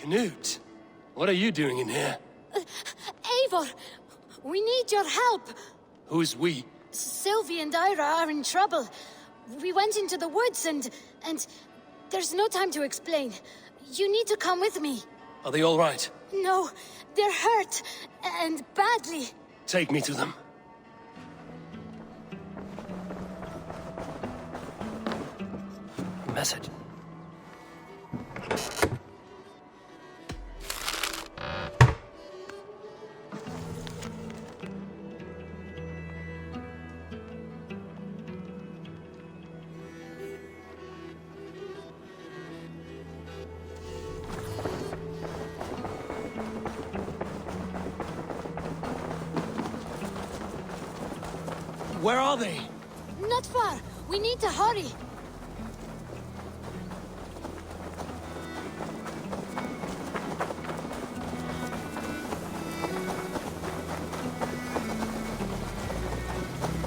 Knut, what are you doing in here? Eivor, we need your help. Who's we? Sylvie and Ira are in trouble. We went into the woods and there's no time to explain. You need to come with me. Are they all right? No, they're hurt, and badly. Take me to them. Message. Where are they? Not far. We need to hurry.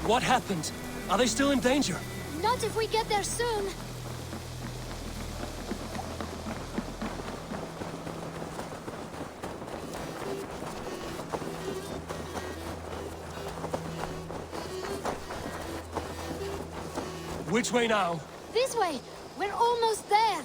What happened? Are they still in danger? Not if we get there soon. Which way now? This way. We're almost there.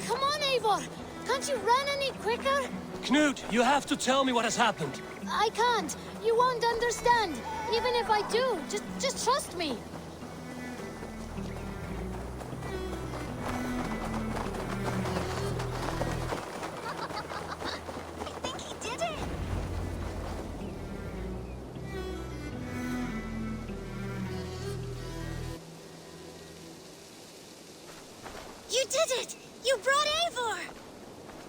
Come on, Eivor. Can't you run any quicker? Knut, you have to tell me what has happened. I can't. You won't understand. Even if I do, just trust me. You did it! You brought Eivor!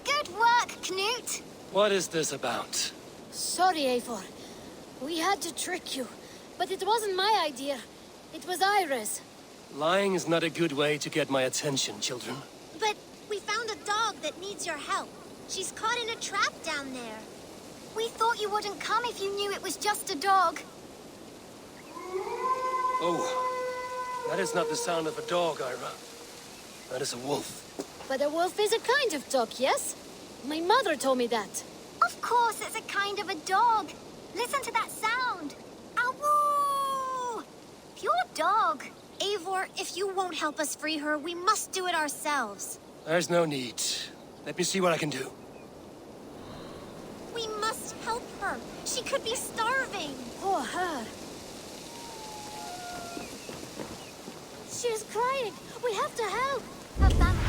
Good work, Knut! What is this about? Sorry, Eivor. We had to trick you. But it wasn't my idea. It was Ira's. Lying is not a good way to get my attention, children. But we found a dog that needs your help. She's caught in a trap down there. We thought you wouldn't come if you knew it was just a dog. Oh, that is not the sound of a dog, Ira. That is a wolf. But a wolf is a kind of dog, yes? My mother told me that. Of course it's a kind of a dog. Listen to that sound. Ow! Pure dog. Eivor, if you won't help us free her, we must do it ourselves. There's no need. Let me see what I can do. We must help her. She could be starving. Poor her. She's crying. We have to help. Her family.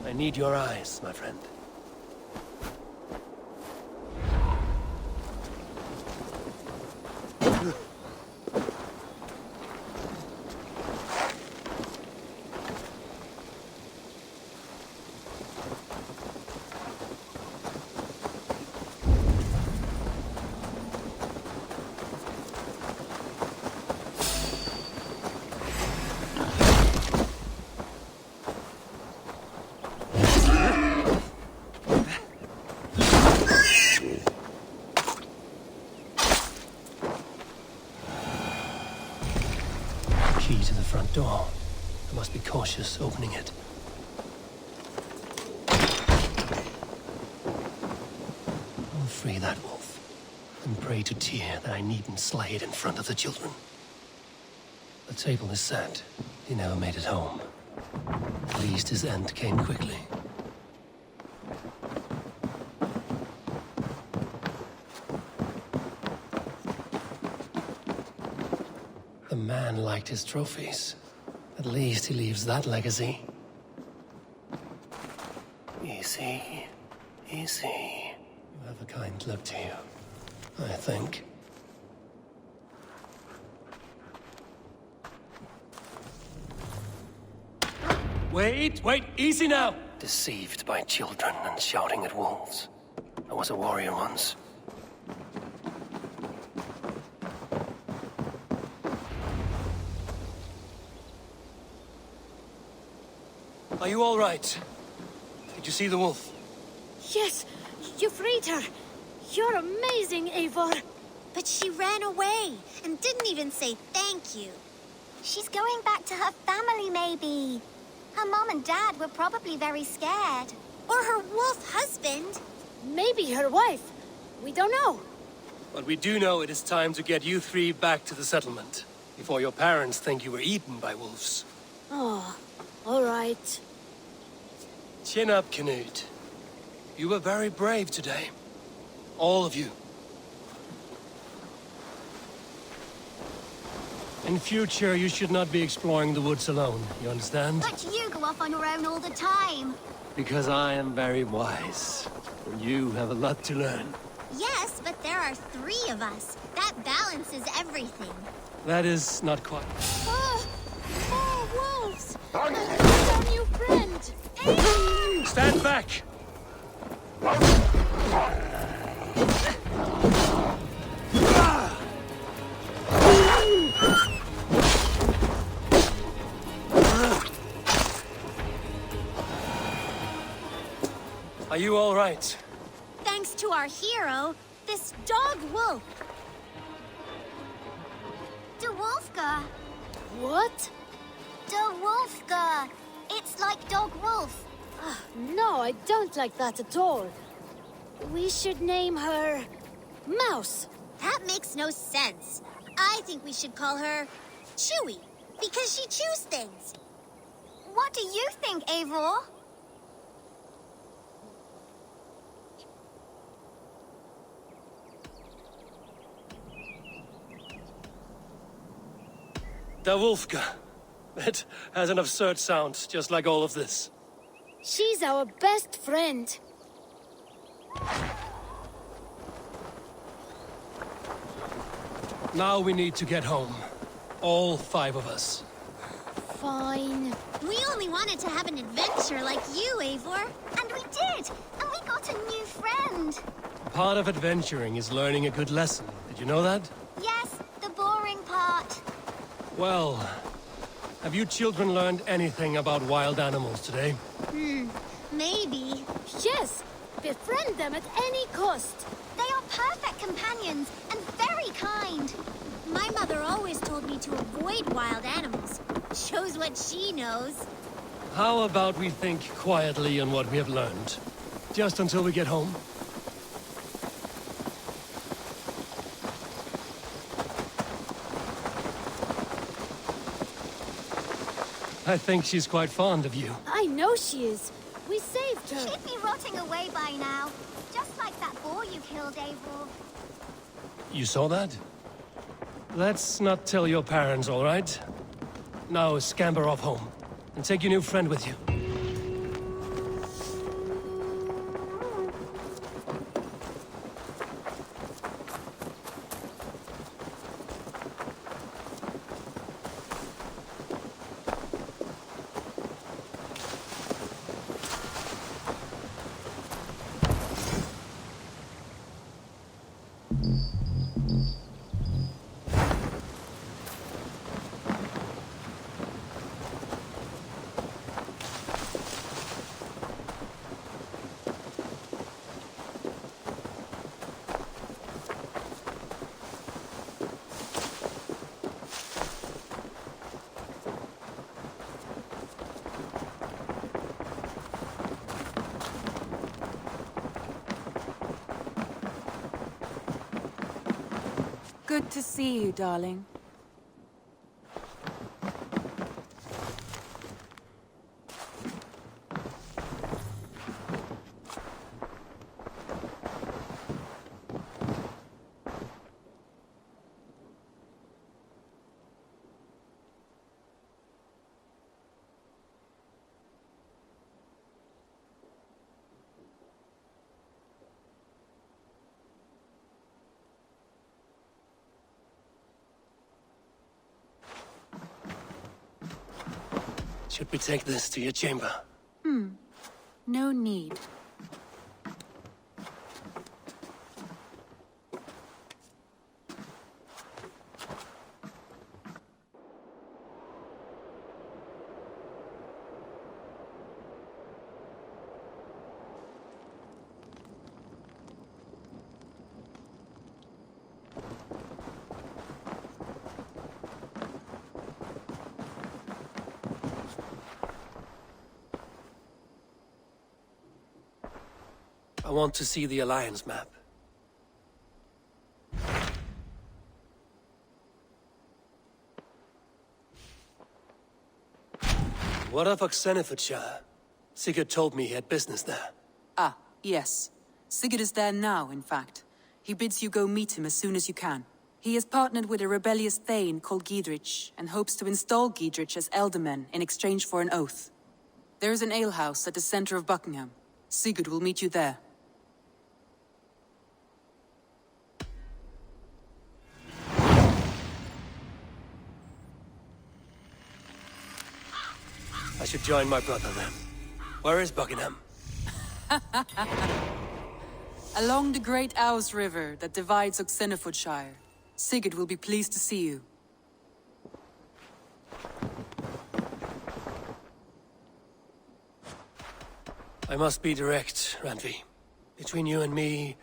I need your eyes, my friend. Key to the front door. I must be cautious opening it. I'll free that wolf, and pray to Tyr that I needn't slay it in front of the children. The table is set. He never made it home. At least his end came quickly. The man liked his trophies. At least he leaves that legacy. Easy. Easy. You have a kind look to you, I think. Wait, easy now! Deceived by children and shouting at wolves. I was a warrior once. Are you all right? Did you see the wolf? Yes, you freed her. You're amazing, Eivor. But she ran away and didn't even say thank you. She's going back to her family, maybe. Her mom and dad were probably very scared. Or her wolf husband. Maybe her wife. We don't know. But we do know it is time to get you three back to the settlement, before your parents think you were eaten by wolves. Oh, all right. Chin up, Canute. You were very brave today. All of you. In future, you should not be exploring the woods alone, you understand? But you go off on your own all the time. Because I am very wise. And you have a lot to learn. Yes, but there are 3 of us. That balances everything. That is not quite. Oh, more wolves! It's our new friend! Stand back! Are you all right? Thanks to our hero, this dog wolf. De Wolfga. What? De Wolfga. It's like dog wolf. No, I don't like that at all. We should name her... Mouse. That makes no sense. I think we should call her Chewy, because she chews things. What do you think, Eivor? Da Wolfka. That has an absurd sound, just like all of this. She's our best friend. Now we need to get home. All 5 of us. Fine. We only wanted to have an adventure like you, Eivor. And we did! And we got a new friend! Part of adventuring is learning a good lesson. Did you know that? Yes, the boring part. Well, have you children learned anything about wild animals today? Maybe. Yes, befriend them at any cost. They are perfect companions and very kind. My mother always told me to avoid wild animals. Shows what she knows. How about we think quietly on what we have learned? Just until we get home? I think she's quite fond of you. I know she is. We saved her. She'd be rotting away by now. Just like that boar you killed, Eivor. You saw that? Let's not tell your parents, all right? Now scamper off home. And take your new friend with you. Good to see you, darling. Should we take this to your chamber? No need. I want to see the Alliance map. What of Oxenfordshire? Sigurd told me he had business there. Ah, yes. Sigurd is there now, in fact. He bids you go meet him as soon as you can. He has partnered with a rebellious Thane called Giedrich, and hopes to install Giedrich as Elderman in exchange for an oath. There is an alehouse at the center of Buckingham. Sigurd will meet you there. I should join my brother then. Where is Buckingham? Along the Great Ouse River that divides Oxenfordshire. Sigurd will be pleased to see you. I must be direct, Randvi. Between you and me,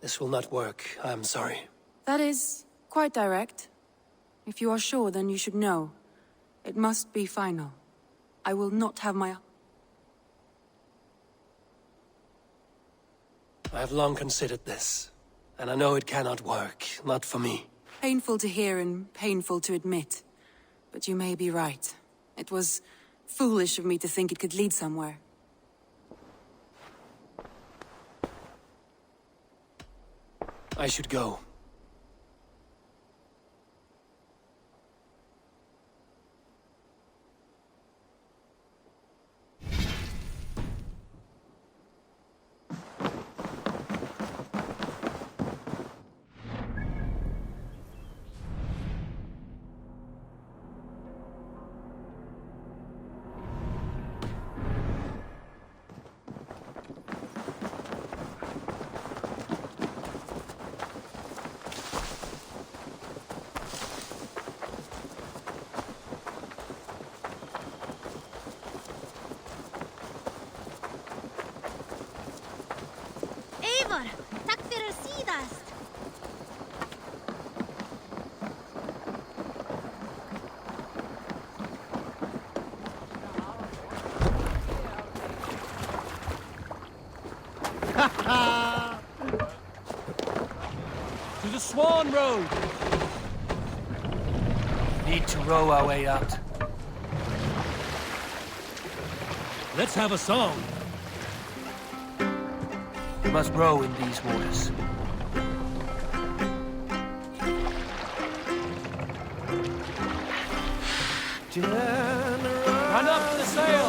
this will not work. I'm sorry. That is quite direct. If you are sure, then you should know. It must be final. I will not have my... I have long considered this, and I know it cannot work, not for me. Painful to hear and painful to admit. But you may be right. It was foolish of me to think it could lead somewhere. I should go. Eivor, tack för sidast. To the Swan Road! Need to row our way out. Let's have a song. We must row in these waters. Run up to the sail!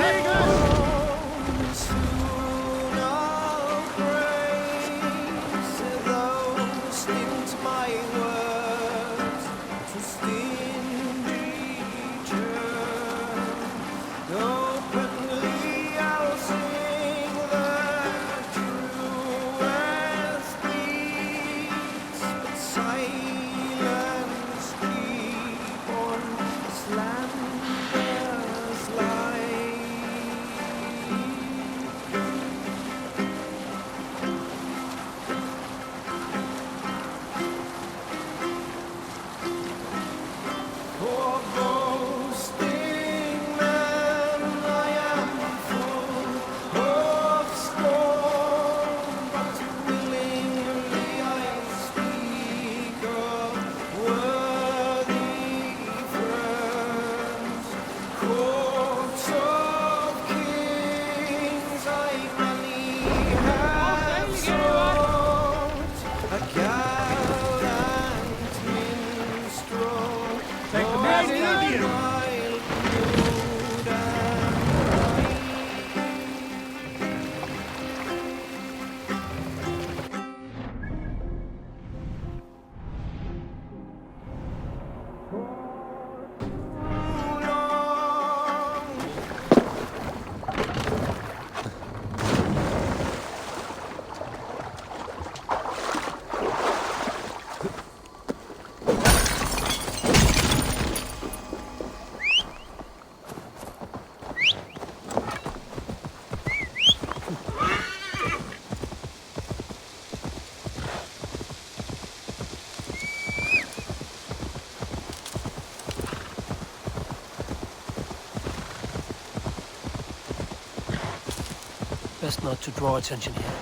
Best not to draw attention here.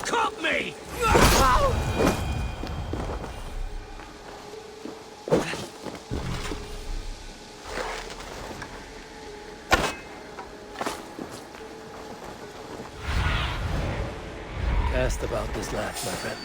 Caught me! Cast about this lad, my friend.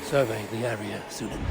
Survey the area, Sunan.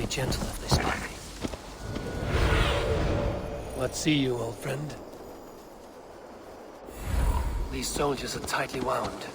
Gentle if they spot me. What see you, old friend? These soldiers are tightly wound.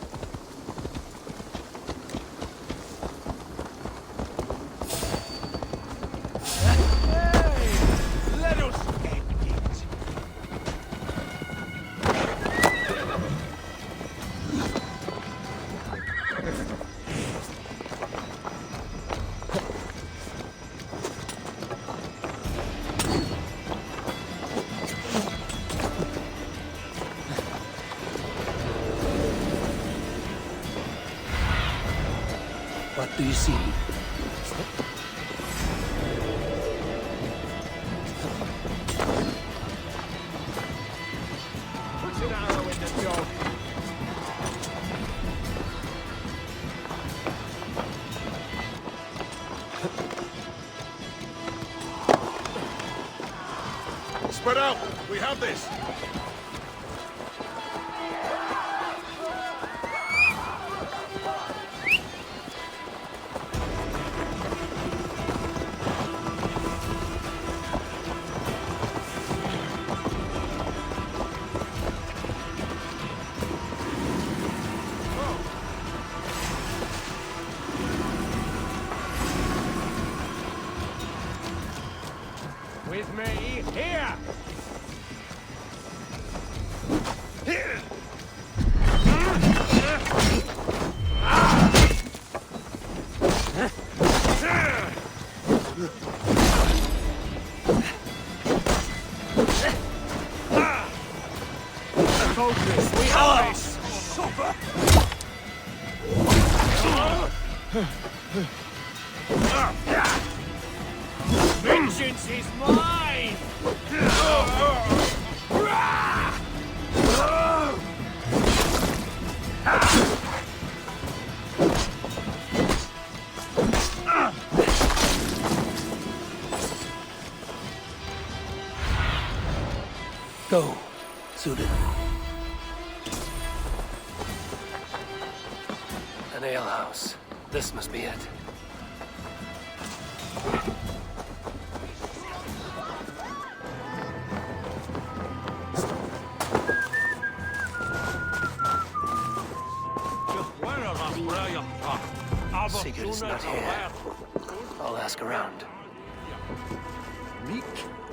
What do you see? Put an arrow in the dog. Spread out! We have this! This supper! Vengeance is mine! Go, Sudan. An alehouse. This must be it. Sigurd is not here. I'll ask around.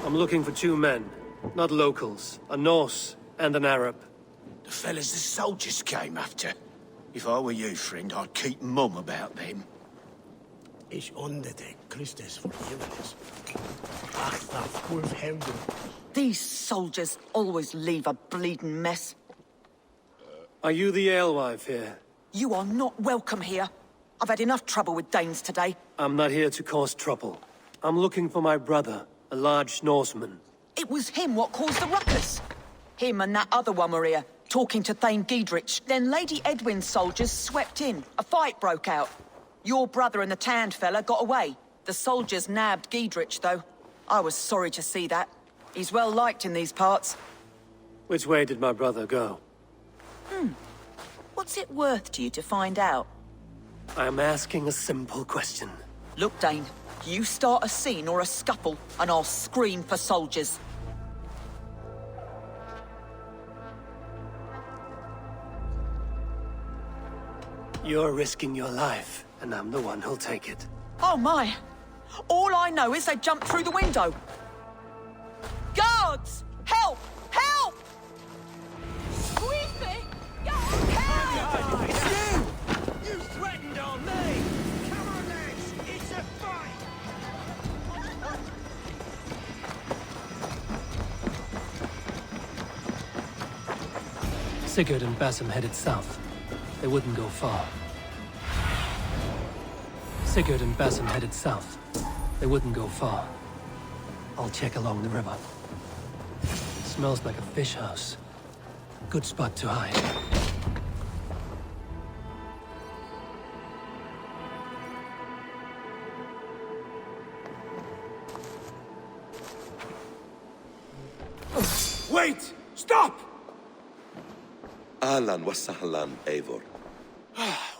I'm looking for two men. Not locals. A Norse and an Arab. The fellas the soldiers came after. If I were you, friend, I'd keep mum about them. Ich onderdek Christus forgiveness. Ach, that wolf helden. These soldiers always leave a bleeding mess. Are you the alewife here? You are not welcome here. I've had enough trouble with Danes today. I'm not here to cause trouble. I'm looking for my brother, a large Norseman. It was him what caused the ruckus. Him and that other one were here, talking to Thane Giedrich. Then Lady Edwin's soldiers swept in. A fight broke out. Your brother and the tanned fella got away. The soldiers nabbed Giedrich, though. I was sorry to see that. He's well liked in these parts. Which way did my brother go? What's it worth to you to find out? I'm asking a simple question. Look, Dane, you start a scene or a scuffle, and I'll scream for soldiers. You're risking your life, and I'm the one who'll take it. Oh my! All I know is they jumped through the window. Guards! Help! Help! Squeeze me! Help! It's you! You threatened on me! Come on, lads! It's a fight! Sigurd and Basim headed south. They wouldn't go far. Sigurd and Basim headed south. They wouldn't go far. I'll check along the river. Smells like a fish house. Good spot to hide. Wait! Stop! Ahlan wa sahlan, Eivor.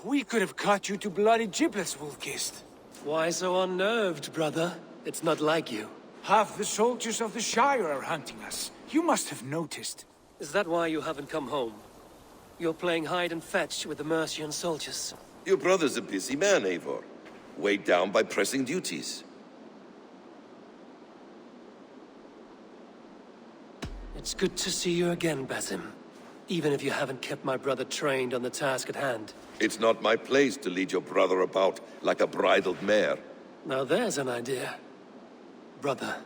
We could have cut you to bloody giblets, Wolf-Kissed. Why so unnerved, brother? It's not like you. Half the soldiers of the Shire are hunting us. You must have noticed. Is that why you haven't come home? You're playing hide and fetch with the Mercian soldiers. Your brother's a busy man, Eivor. Weighed down by pressing duties. It's good to see you again, Basim. Even if you haven't kept my brother trained on the task at hand. It's not my place to lead your brother about like a bridled mare. Now there's an idea. Brother,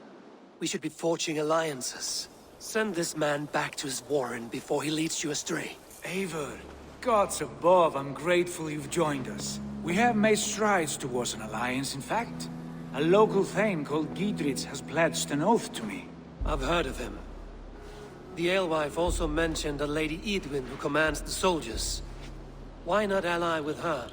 we should be forging alliances. Send this man back to his warren before he leads you astray. Eivor, gods above, I'm grateful you've joined us. We have made strides towards an alliance, in fact. A local thane called Giedrich has pledged an oath to me. I've heard of him. The alewife also mentioned a Lady Edwin who commands the soldiers. Why not ally with her?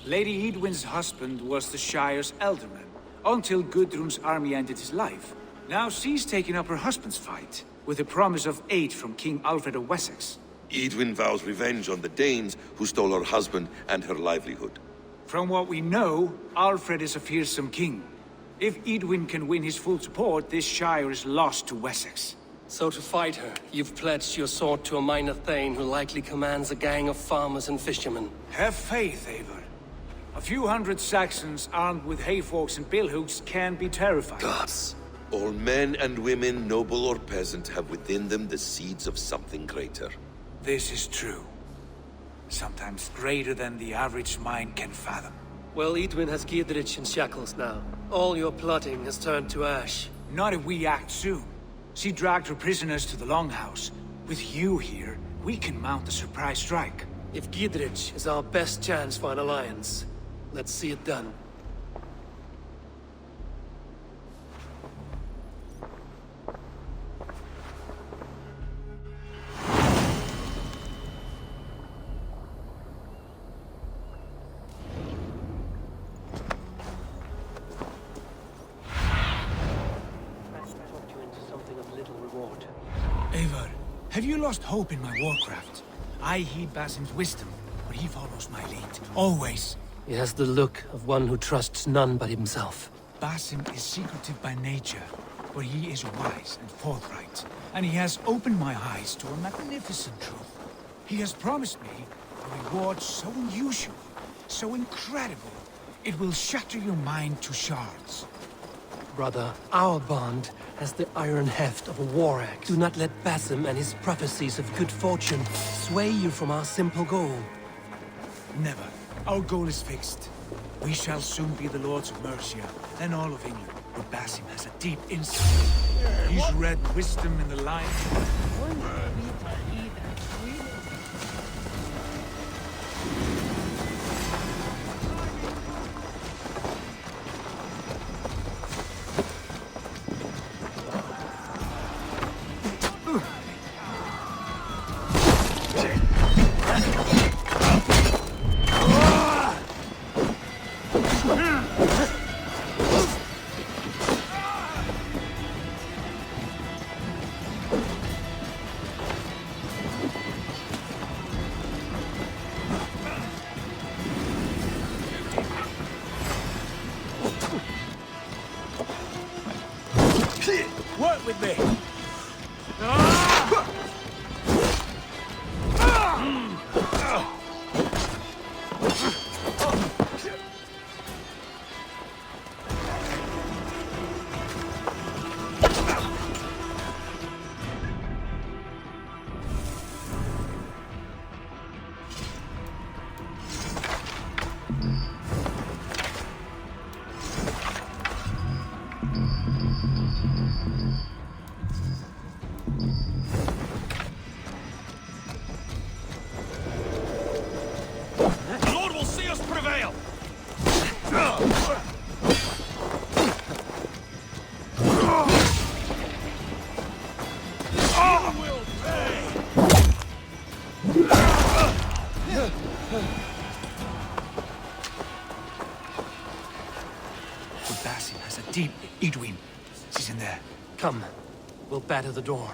Lady Edwin's husband was the Shire's elderman, until Gudrun's army ended his life. Now she's taken up her husband's fight, with the promise of aid from King Alfred of Wessex. Edwin vows revenge on the Danes who stole her husband and her livelihood. From what we know, Alfred is a fearsome king. If Edwin can win his full support, this Shire is lost to Wessex. So to fight her, you've pledged your sword to a minor thane who likely commands a gang of farmers and fishermen. Have faith, Eivor. A few hundred Saxons armed with hayforks and billhooks can be terrifying. Gods. All men and women, noble or peasant, have within them the seeds of something greater. This is true. Sometimes greater than the average mind can fathom. Well, Edwin has Giedrich in shackles now. All your plotting has turned to ash. Not if we act soon. She dragged her prisoners to the Longhouse. With you here, we can mount a surprise strike. If Giedrich is our best chance for an alliance, let's see it done. Eivor, have you lost hope in my warcraft? I heed Basim's wisdom, but he follows my lead. Always. He has the look of one who trusts none but himself. Basim is secretive by nature, but he is wise and forthright. And he has opened my eyes to a magnificent truth. He has promised me a reward so unusual, so incredible, it will shatter your mind to shards. Brother, our bond has the iron heft of a war axe. Do not let Basim and his prophecies of good fortune sway you from our simple goal. Never. Our goal is fixed. We shall soon be the lords of Mercia, and all of England. But Basim has a deep insight. He's read wisdom in the line. Work with me! Edwin, she's in there. Come, we'll batter the door.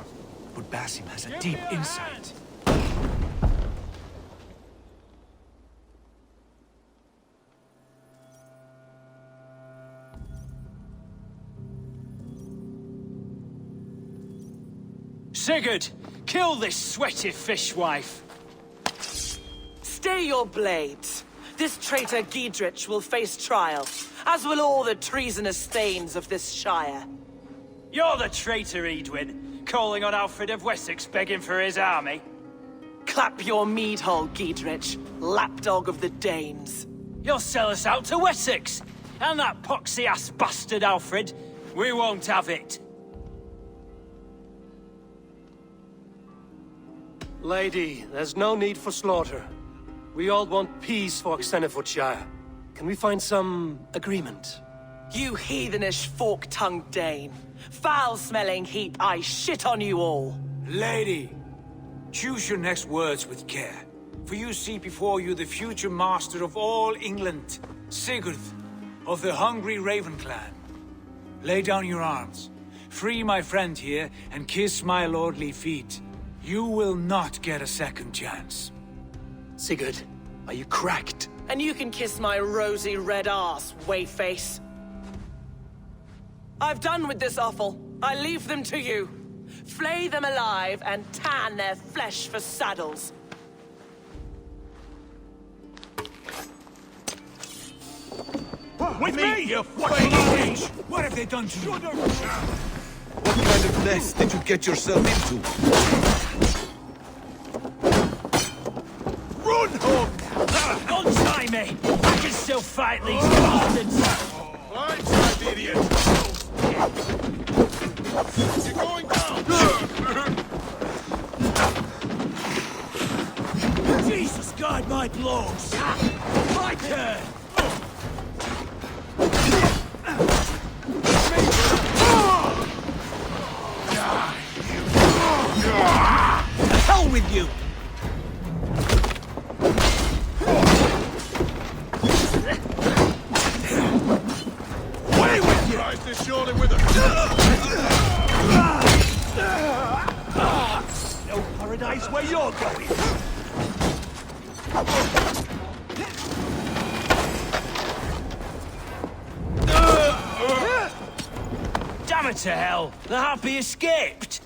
But Basim has a deep insight. Sigurd, kill this sweaty fishwife. Stay your blades. This traitor Giedrich will face trial, as will all the treasonous thanes of this shire. You're the traitor, Edwin, calling on Alfred of Wessex begging for his army. Clap your mead hole, Giedrich, lapdog of the Danes. You'll sell us out to Wessex, and that poxy-ass bastard Alfred. We won't have it. Lady, there's no need for slaughter. We all want peace for Xenofordshire. Can we find some agreement? You heathenish fork-tongued Dane. Foul-smelling heap, I shit on you all. Lady, choose your next words with care. For you see before you the future master of all England, Sigurd, of the hungry Raven clan. Lay down your arms. Free my friend here and kiss my lordly feet. You will not get a second chance. Sigurd, are you cracked? And you can kiss my rosy red arse, wayface. I've done with this offal. I leave them to you. Flay them alive and tan their flesh for saddles. With me, you fucking bitch! What have they done to you? What kind of mess did you get yourself into? Run, Hawk! Untie me! I can still fight these bastards! Blindside, idiot! You're going down! Jesus, guide my blows! My turn! The hell with you! Away with you! Rise this surely with us! No paradise where you're going! Damn it to hell! The Harpy escaped!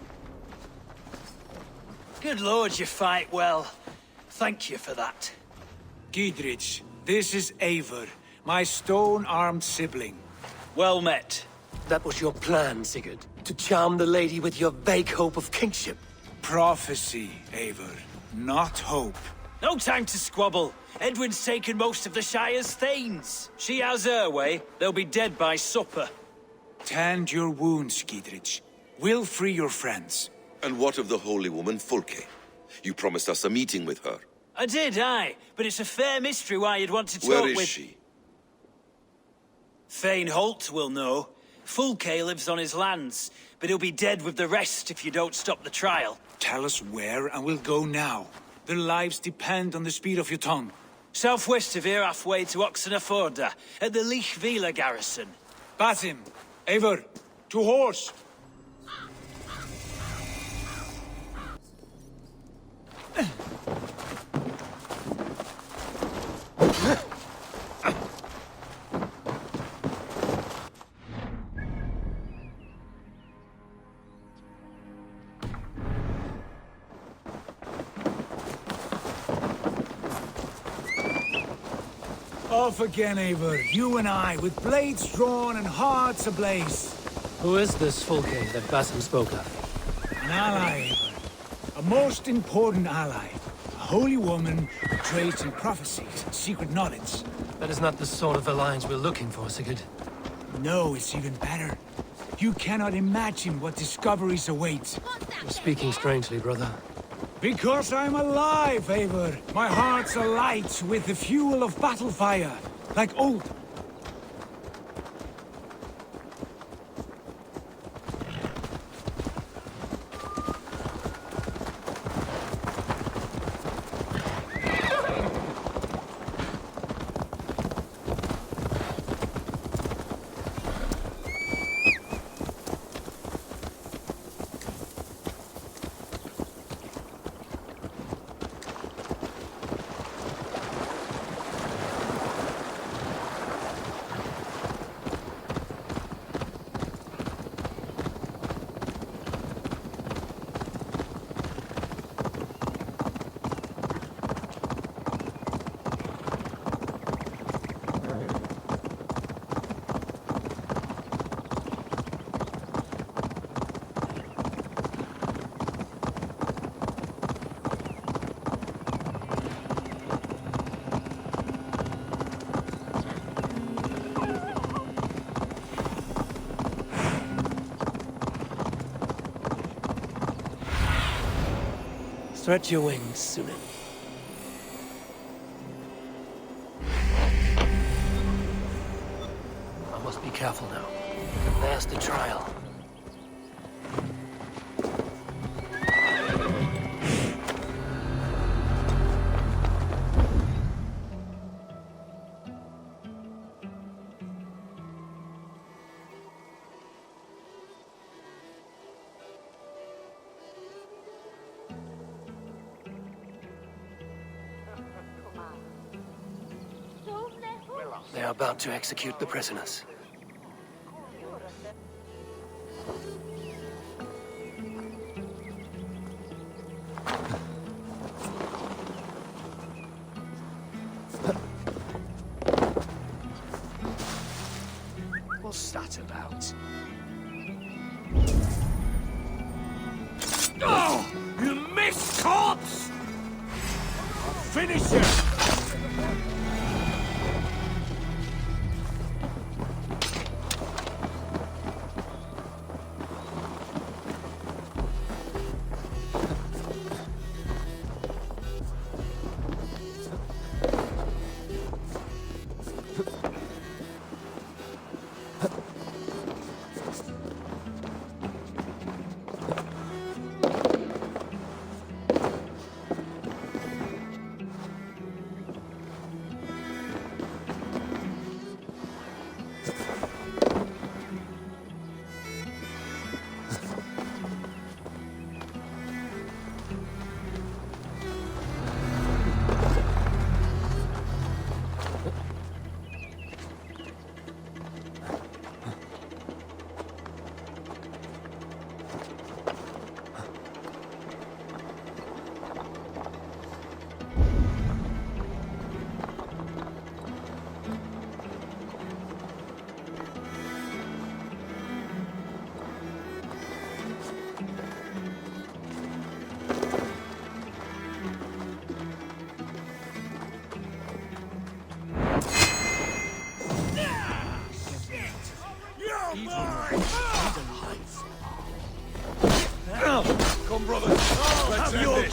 Good lord, you fight well. Thank you for that. Giedrich, this is Eivor, my stone-armed sibling. Well met. That was your plan, Sigurd. To charm the lady with your vague hope of kingship. Prophecy, Eivor, not hope. No time to squabble. Edwin's taken most of the Shire's thanes. She has her way. They'll be dead by supper. Tend your wounds, Giedrich. We'll free your friends. And what of the holy woman Fulke? You promised us a meeting with her. I did, aye. But it's a fair mystery why you'd want to talk Where with... is she? Thane Holt will know. Fulke lives on his lands, but he'll be dead with the rest if you don't stop the trial. Tell us where, and we'll go now. Their lives depend on the speed of your tongue. Southwest of here, halfway to Oxenaforda, at the Lichvila garrison. Basim, Eivor, to horse! Off again, Eivor. You and I, with blades drawn and hearts ablaze. Who is this Fulke that Basim spoke of? An ally, Eivor. A most important ally. A holy woman who trades in prophecies and secret knowledge. That is not the sort of alliance we're looking for, Sigurd. No, it's even better. You cannot imagine what discoveries await. You're speaking strangely, brother. Because I'm alive, Eivor. My heart's alight with the fuel of battle fire, like old. Stretch your wings, Sunan. I must be careful now. There's the trial. They are about to execute the prisoners. What's that about? Oh! You missed, corpse! I'll finish you!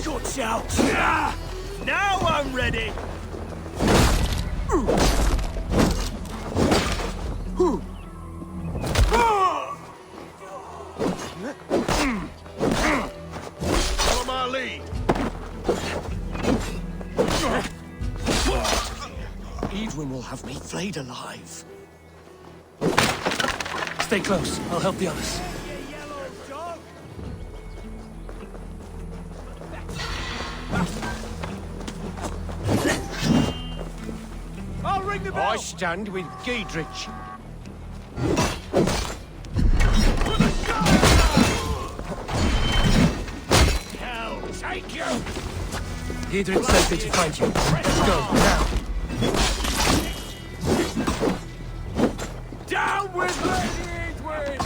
Guts out! Ah! Now I'm ready! Follow my lead. Eivor will have me flayed alive. Stay close. I'll help the others. I'll ring the bell! I stand with Giedrich. Hell, take you! Giedrich sent me to find you. Let's go, now. Down with Lady Eadwyn!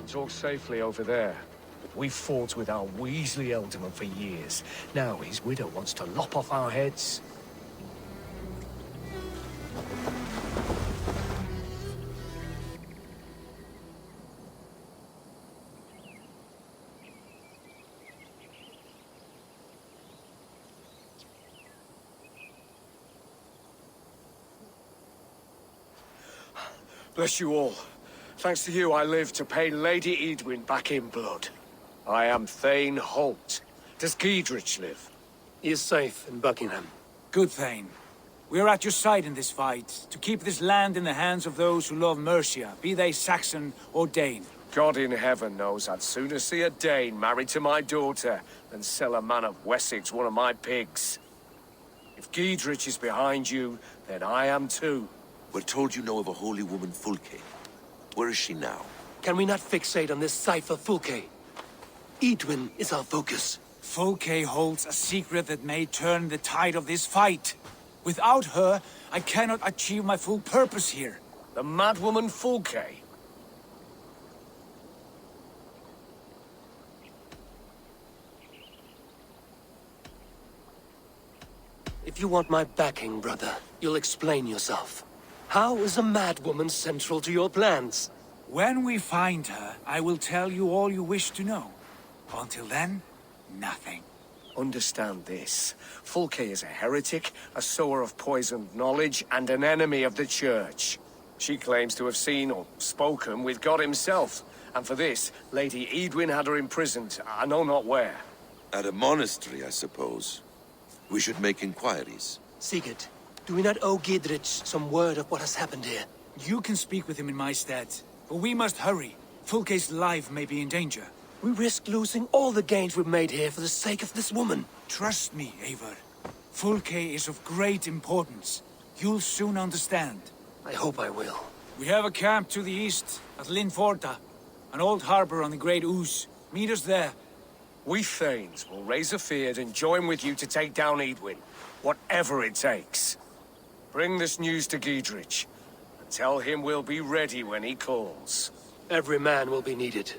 Talk safely over there. We've fought with our Weasley Elderman for years. Now his widow wants to lop off our heads. Bless you all. Thanks to you, I live to pay Lady Eadwyn back in blood. I am Thane Holt. Does Giedrich live? He is safe in Buckingham. Good, Thane. We are at your side in this fight, to keep this land in the hands of those who love Mercia, be they Saxon or Dane. God in heaven knows I'd sooner see a Dane married to my daughter than sell a man of Wessex one of my pigs. If Giedrich is behind you, then I am too. We're told you know of a holy woman, Fulke. Where is she now? Can we not fixate on this cipher, Fulke? Eadwyn is our focus. Fulke holds a secret that may turn the tide of this fight. Without her, I cannot achieve my full purpose here. The madwoman Fulke? If you want my backing, brother, you'll explain yourself. How is a madwoman central to your plans? When we find her, I will tell you all you wish to know. Until then, nothing. Understand this. Fulke is a heretic, a sower of poisoned knowledge, and an enemy of the Church. She claims to have seen or spoken with God himself. And for this, Lady Eadwyn had her imprisoned, I know not where. At a monastery, I suppose. We should make inquiries. Sigurd, do we not owe Giedrich some word of what has happened here? You can speak with him in my stead, but we must hurry. Fulke's life may be in danger. We risk losing all the gains we've made here for the sake of this woman. Trust me, Eivor. Fulke is of great importance. You'll soon understand. I hope I will. We have a camp to the east, at Linforta. An old harbor on the Great Ouse. Meet us there. We Thanes will raise a feard and join with you to take down Eadwyn. Whatever it takes. Bring this news to Giedrich, and tell him we'll be ready when he calls. Every man will be needed.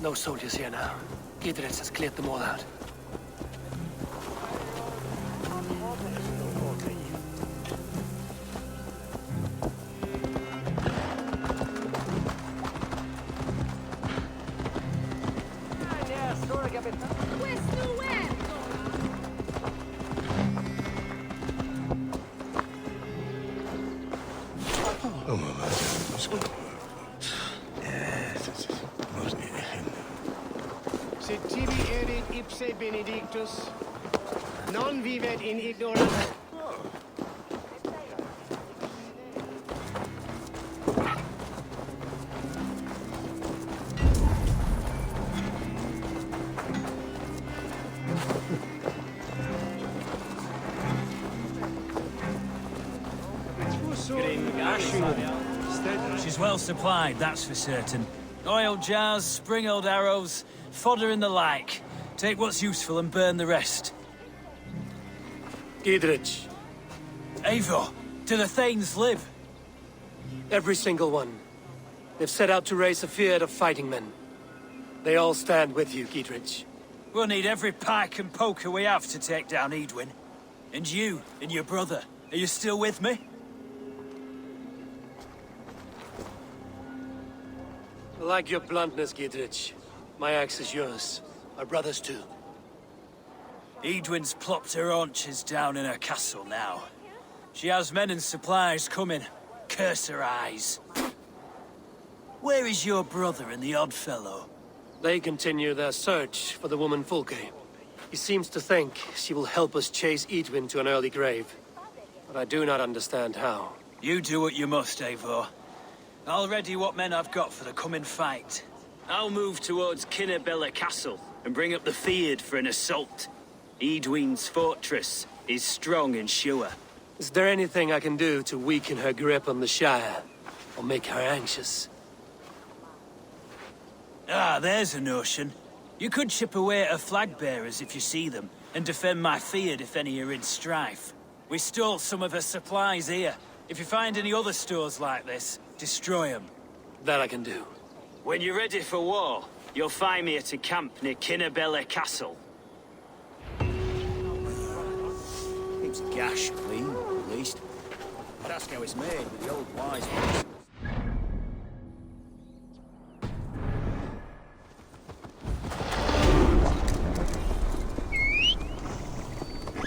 No soldiers here now. Gidritz has cleared them all out. Se tibi erit ipse benedictus, non vivet in ignorantia. She's well supplied, that's for certain. Oil jars, spring-old arrows, fodder and the like. Take what's useful and burn the rest. Gidritz. Eivor, do the Thanes live? Every single one. They've set out to raise a fear of fighting men. They all stand with you, Gidritz. We'll need every pike and poker we have to take down Edwin. And you, and your brother, are you still with me? I like your bluntness, Gidritz. My axe is yours. My brother's too. Edwin's plopped her haunches down in her castle now. She has men and supplies coming. Curse her eyes. Where is your brother and the odd fellow? They continue their search for the woman Fulke. He seems to think she will help us chase Edwin to an early grave. But I do not understand how. You do what you must, Eivor. I'll ready what men I've got for the coming fight. I'll move towards Kinnabella Castle and bring up the Feared for an assault. Edwin's fortress is strong and sure. Is there anything I can do to weaken her grip on the Shire? Or make her anxious? Ah, there's a notion. You could chip away at her flag bearers if you see them, and defend my Feared if any are in strife. We stole some of her supplies here. If you find any other stores like this, destroy them. That I can do. When you're ready for war, you'll find me at a camp near Kinnabella Castle. Keeps a gash clean, at least. I'd ask how it's made with the old wise ones.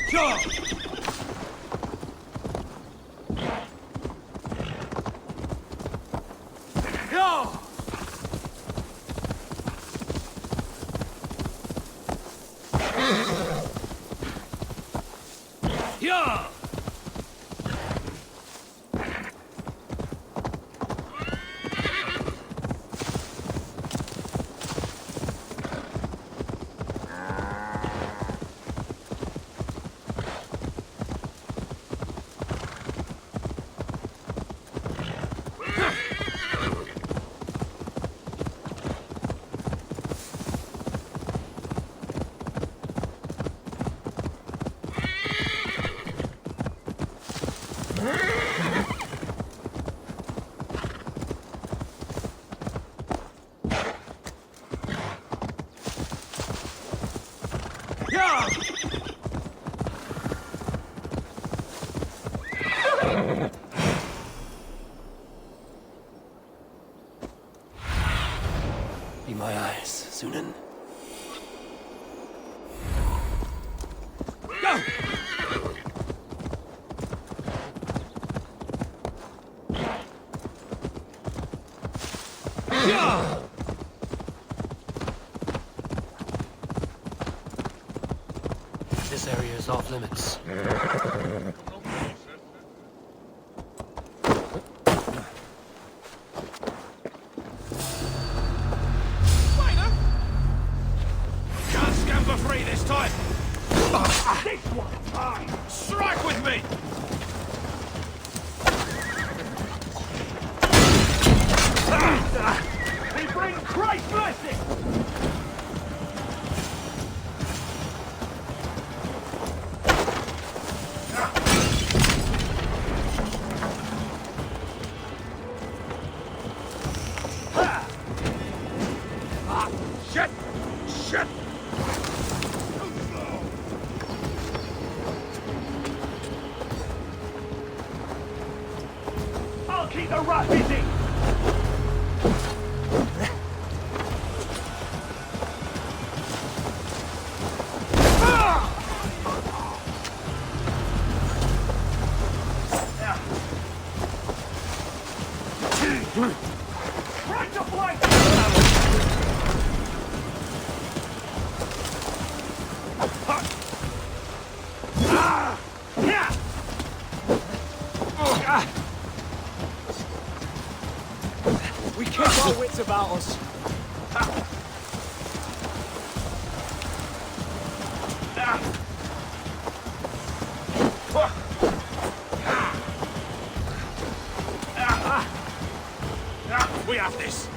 Sure! Go! Yeah! Be my eyes, Sunan. Go! Yeah! This area is off limits. Can't stand for free this time! This one's mine! Strike with me! We bring Christ's mercy! Try to flank! We keep our wits about us. We have this.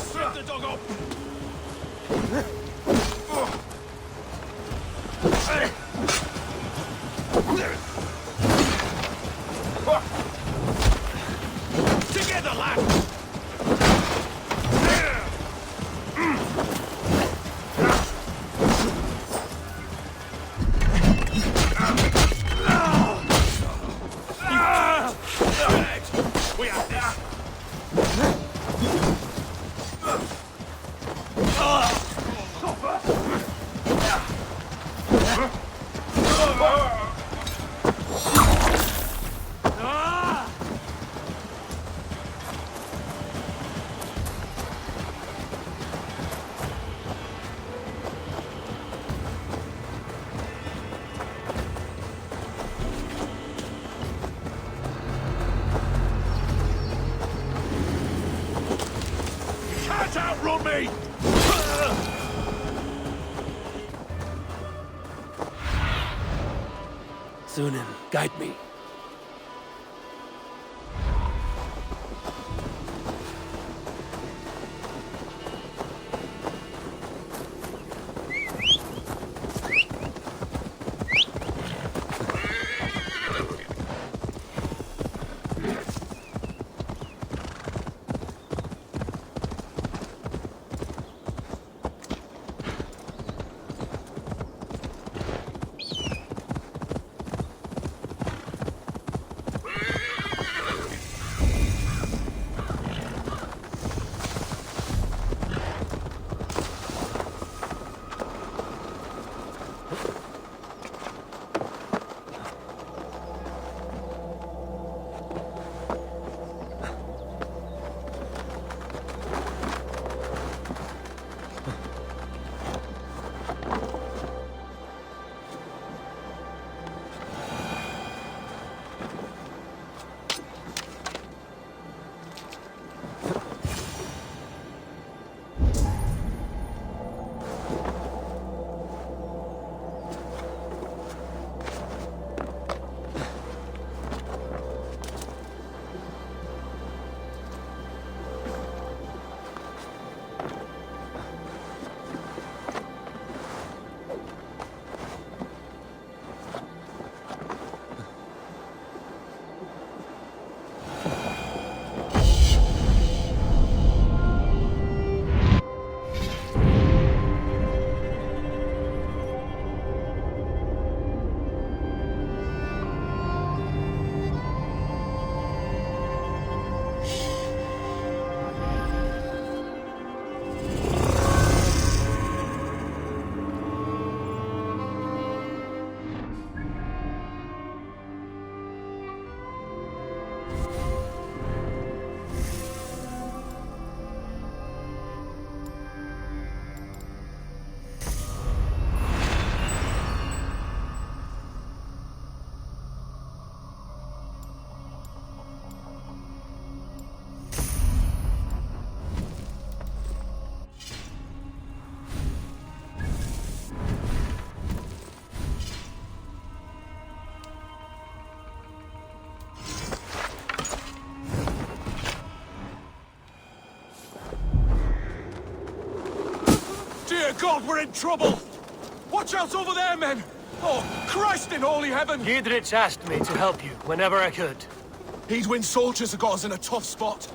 Strip the dog up. Together, lad. We have this. Can't outrun me! Sunan, guide me. Dear God, we're in trouble! Watch out over there, men! Oh, Christ in holy heaven! Giedrich asked me to help you whenever I could. Eidwin's soldiers have got us in a tough spot.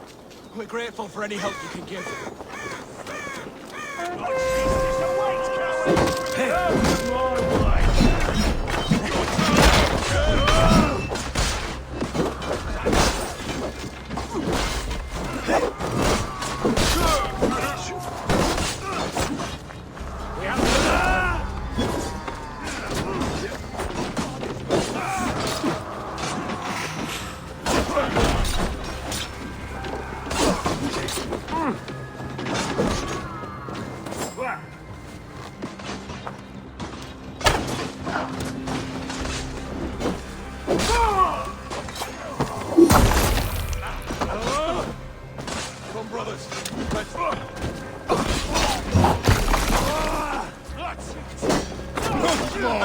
We're grateful for any help you can give.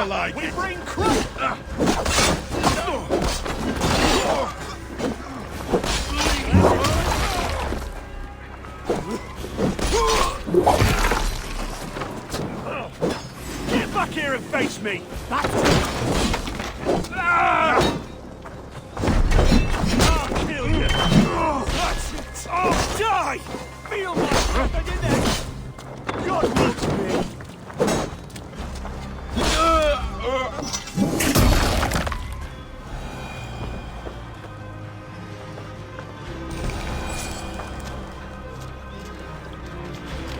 I like we it. bring Creed. Get back here and face me. That's I'll kill you. That's it. Oh, die! Feel my breath on your neck. God loves me.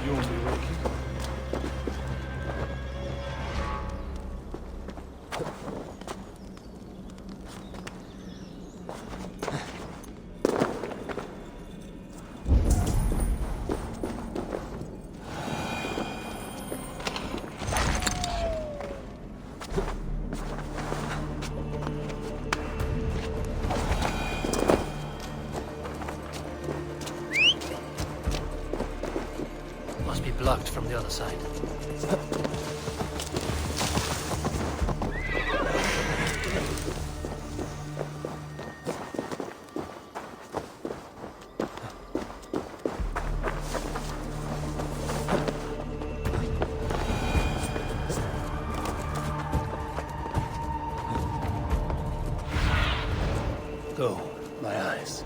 You want me rookie? Must be blocked from the other side. Go, my eyes.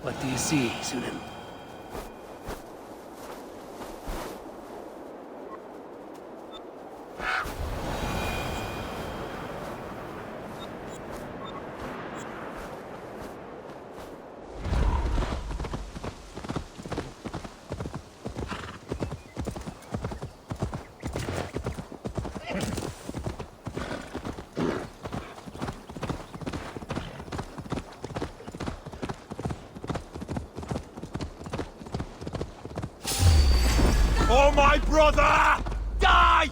What do you see, Sunan? Oh, my brother! Die!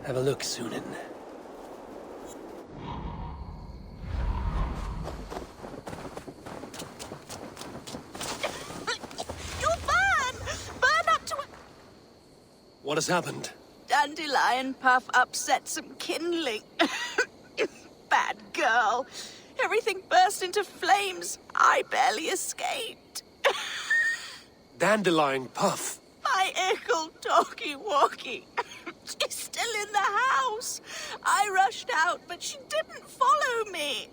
Have a look, Sunan. What has happened? Dandelion Puff upset some kindling. Bad girl. Everything burst into flames. I barely escaped. Dandelion Puff. My ickle talkie-walkie. She's still in the house. I rushed out, but she didn't follow me.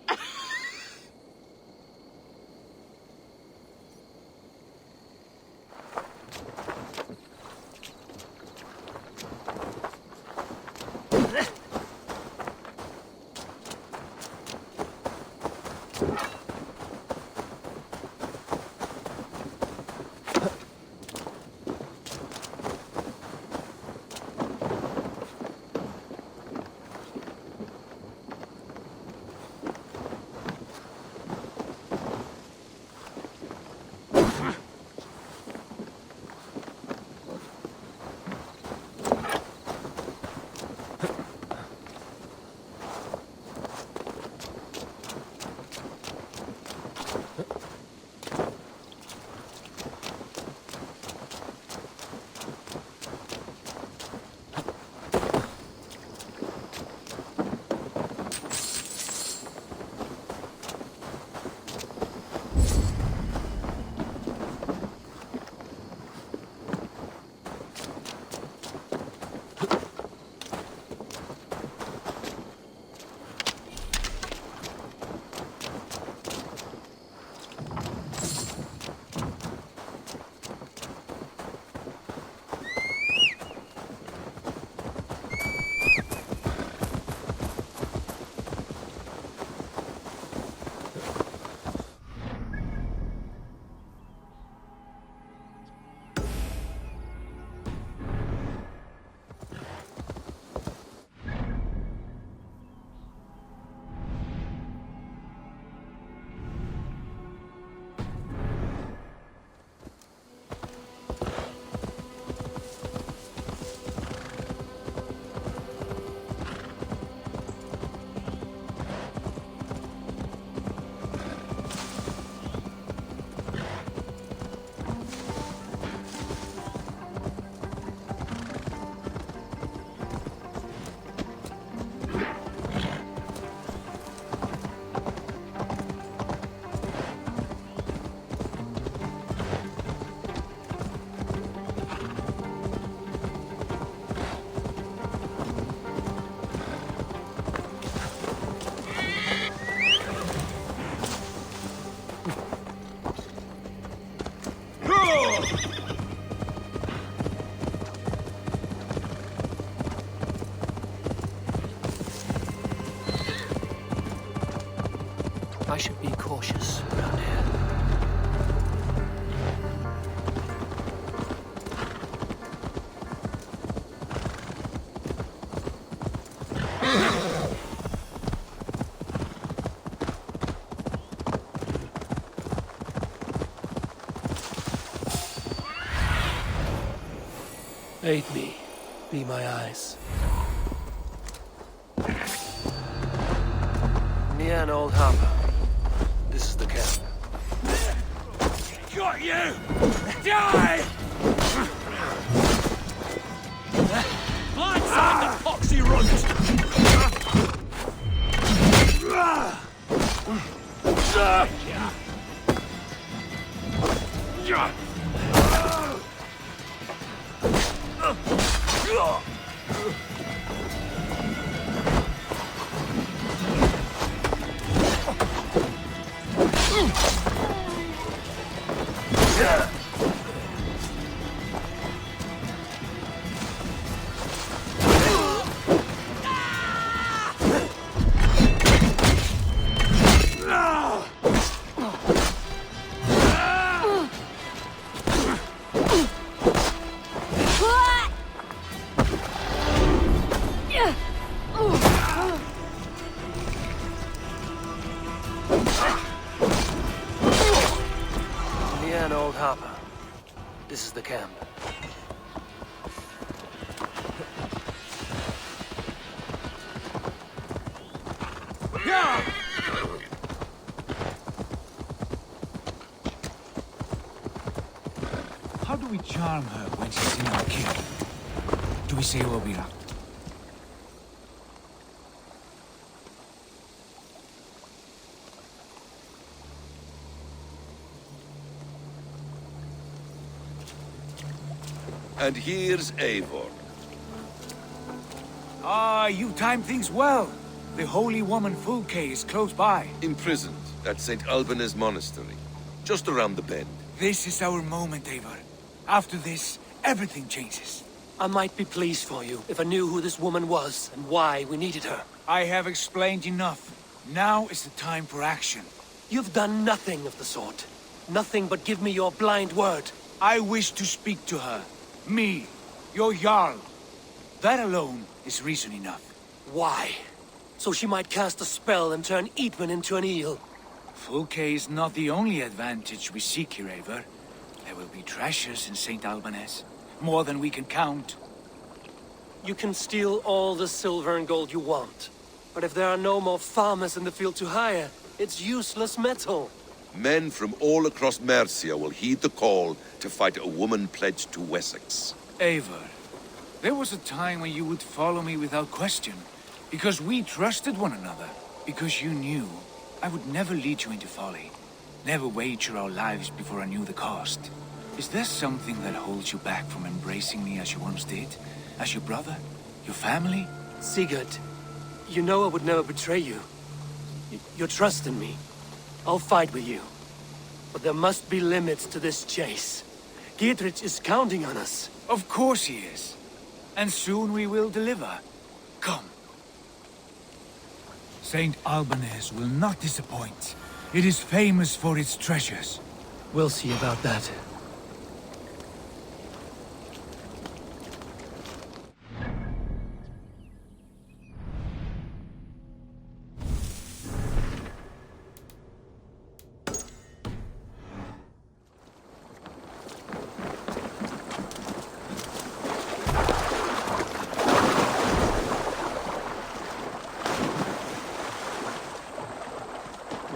I should be cautious around here. Aid me. Be my eyes. Near an old harbor. This is the camp. Got you! Die! Blindside the poxy runt! Near an old harbor. This is the camp. How do we charm her when she's in our camp? say what we are. And here's Eivor. Ah, you timed things well. The holy woman Fulke is close by. Imprisoned at St. Alban's Monastery, just around the bend. This is our moment, Eivor. After this, everything changes. I might be pleased for you if I knew who this woman was and why we needed her. I have explained enough. Now is the time for action. You've done nothing of the sort. Nothing but give me your blind word. I wish to speak to her. Me, your Jarl. That alone is reason enough. Why? So she might cast a spell and turn Eatman into an eel. Fulke is not the only advantage we seek here, Eivor. There will be treasures in St. Alban's. More than we can count. You can steal all the silver and gold you want. But if there are no more farmers in the field to hire, it's useless metal. Men from all across Mercia will heed the call to fight a woman pledged to Wessex. Eivor, there was a time when you would follow me without question. Because we trusted one another. Because you knew I would never lead you into folly. Never wager our lives before I knew the cost. Is there something that holds you back from embracing me as you once did? As your brother? Your family? Sigurd, you know I would never betray you. Your trust in me. I'll fight with you. But there must be limits to this chase. Giedrich is counting on us. Of course he is. And soon we will deliver. Come. St. Alban's will not disappoint. It is famous for its treasures. We'll see about that.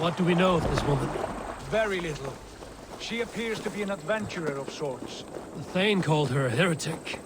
What do we know of this woman? Very little. She appears to be an adventurer of sorts. The Thane called her a heretic.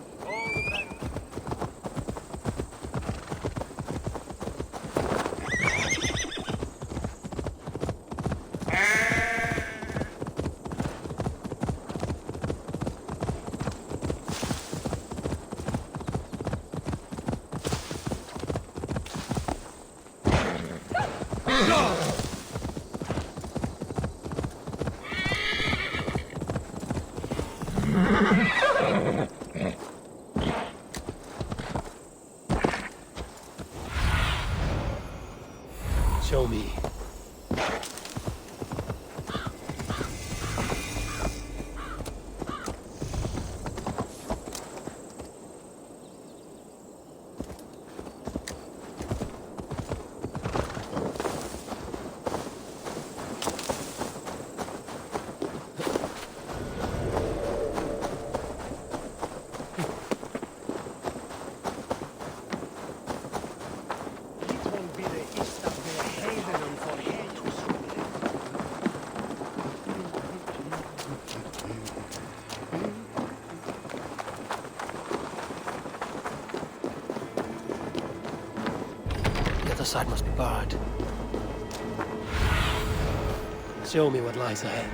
Show me. The other side must be barred. Show me what lies ahead.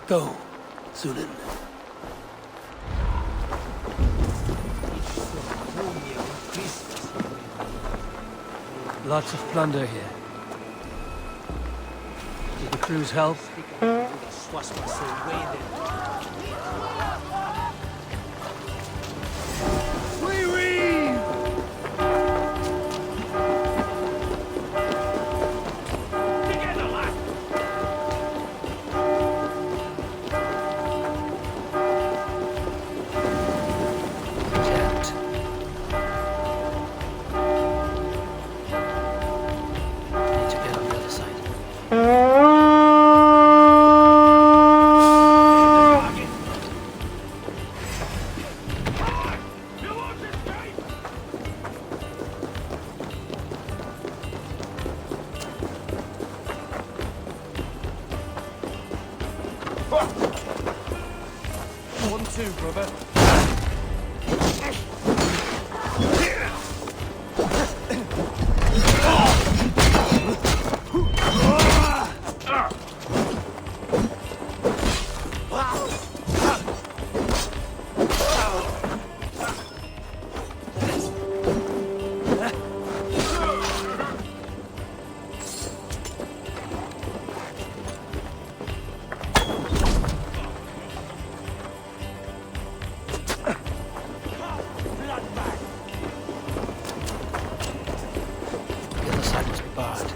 Go, Sunan. Lots of plunder here. Did the crew's health? cover. The other side must be barred.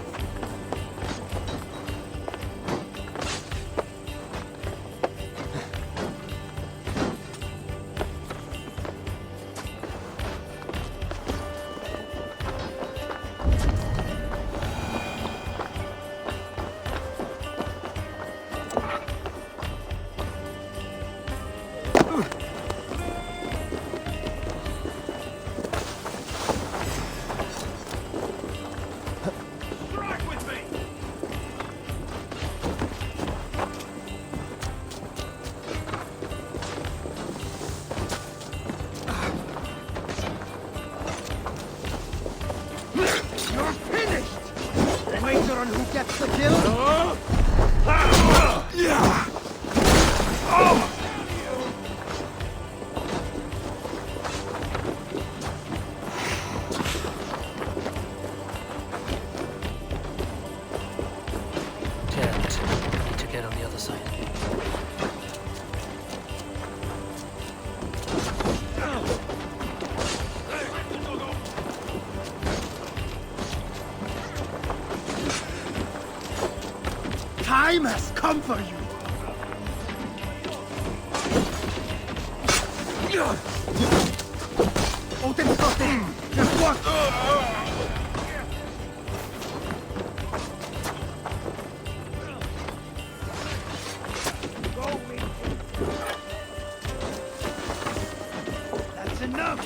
On who gets the kill? Damn it. I need to get on the other side. Time has come for you. Odin Sotin, just what? That's enough.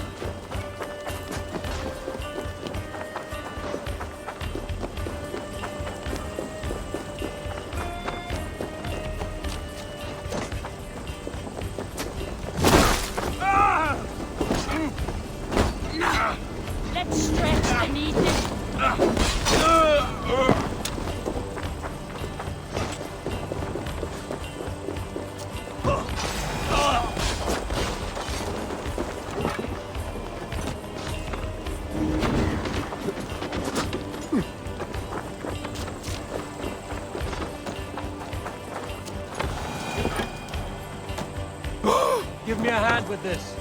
Let's stretch the needed. Give me a hand with this.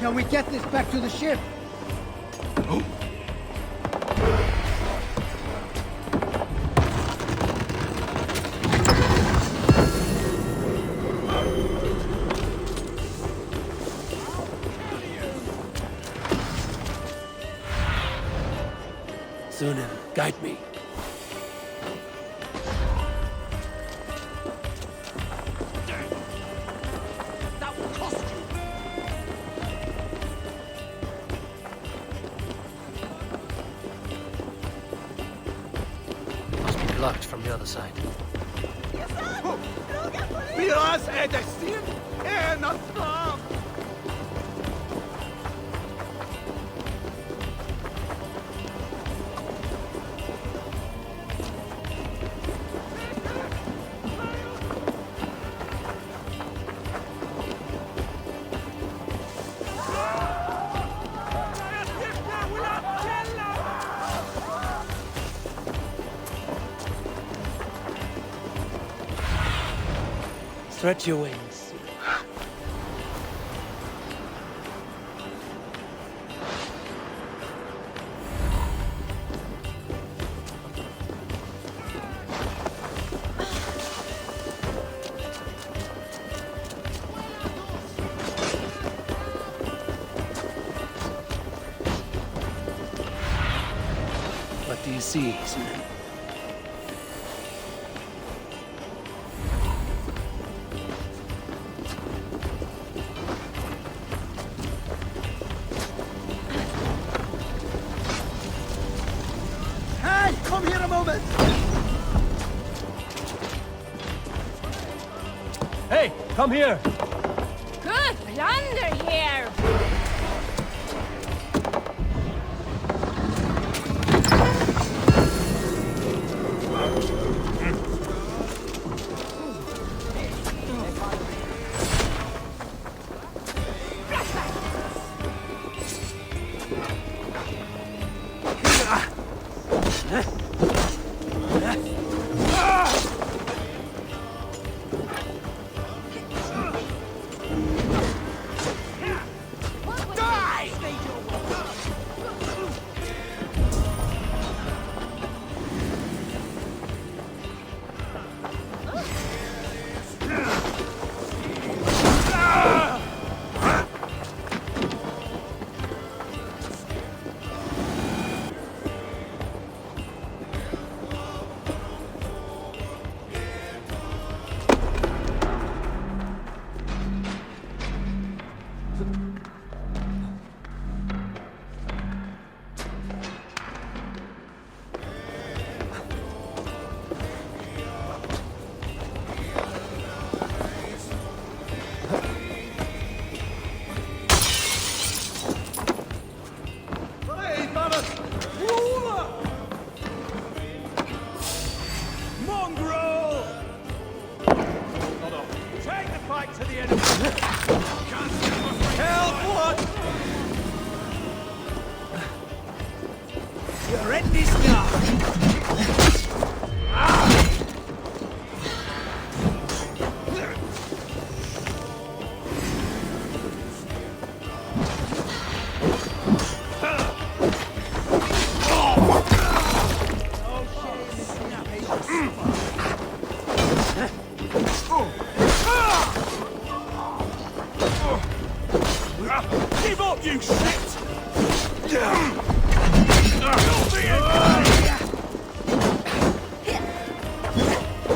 Can we get this back to the ship? Sunan, guide me. That will cost you. Must be blocked from the other side. Biraz edesin, en aslan. Stretch your wings. What do you see, Sunan? Hey, come here a moment! Hey, Come here! Good plunder here! Give up, you shit!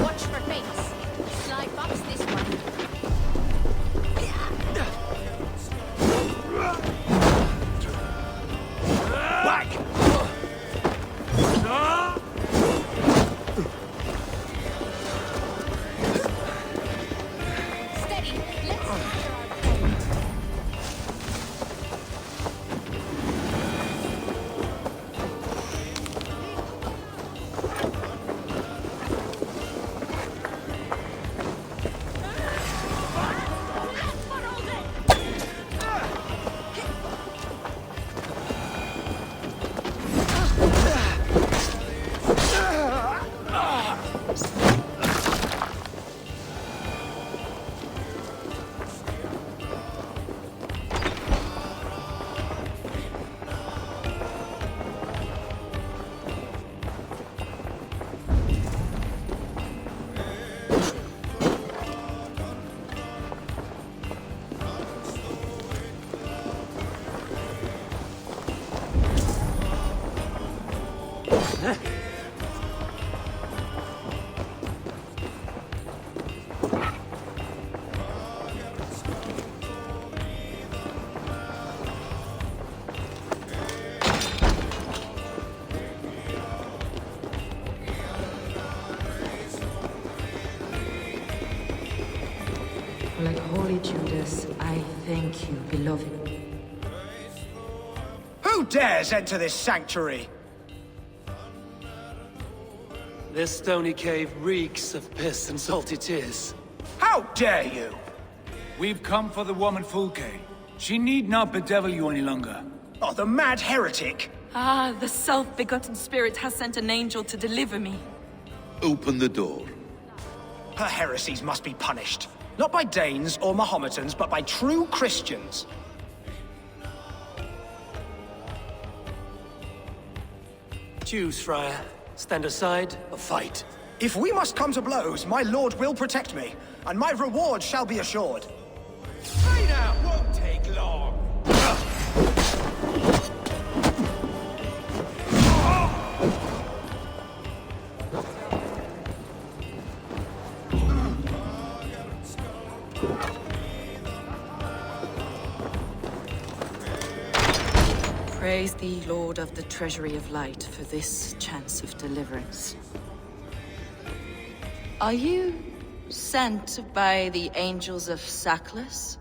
Watch for fates. Slide box this one. Back! Steady. Let's Like holy Judas, I thank you, beloved. Who dares enter this sanctuary? This stony cave reeks of piss and salty tears. How dare you? We've come for the woman Fulke. She need not bedevil you any longer. Oh, the mad heretic! Ah, the self-begotten spirit has sent an angel to deliver me. Open the door. Her heresies must be punished. Not by Danes or Mahometans, but by true Christians. Choose, Friar. Stand aside or fight. If we must come to blows, my lord will protect me, and my reward shall be assured. Say now, won't take long. Praise thee, Lord of the Treasury of Light, for this chance of deliverance. Are you Sent by the angels of Sackless?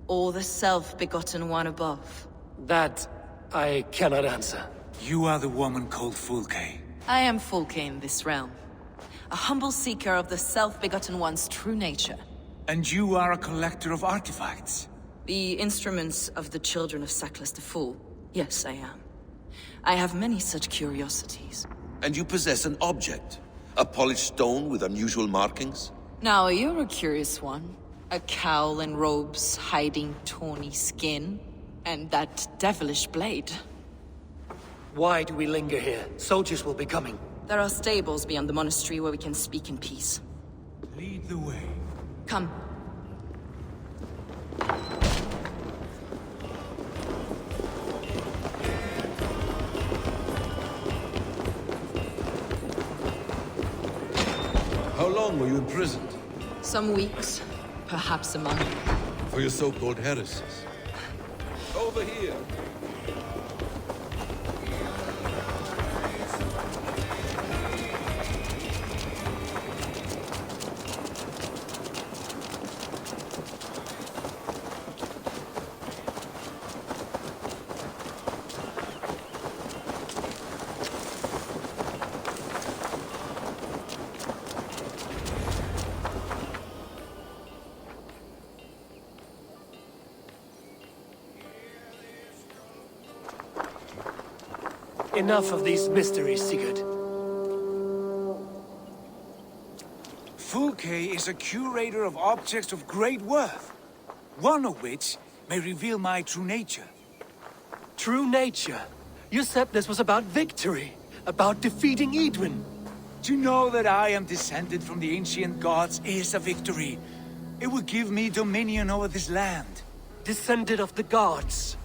Or the self-begotten one above? That I cannot answer. You are the woman called Fulke. I am Fulke in this realm. A humble seeker of the self-begotten one's true nature. And you are a collector of artifacts? The instruments of the children of Sackless the Fool. Yes, I am. I have many such curiosities. And you possess an object? A polished stone with unusual markings? Now, you're a curious one. A cowl and robes hiding tawny skin. And that devilish blade. Why do we linger here? Soldiers will be coming. There are stables beyond the monastery where we can speak in peace. Lead the way. Come. How long were you imprisoned? Some weeks, perhaps a month. For your so-called heresies? Over here! Enough of these mysteries, Sigurd. Fulke is a curator of objects of great worth, one of which may reveal my true nature. True nature? You said this was about victory, about defeating Eidwin. To know that I am descended from the ancient gods is a victory. It will give me dominion over this land. Descended of the gods?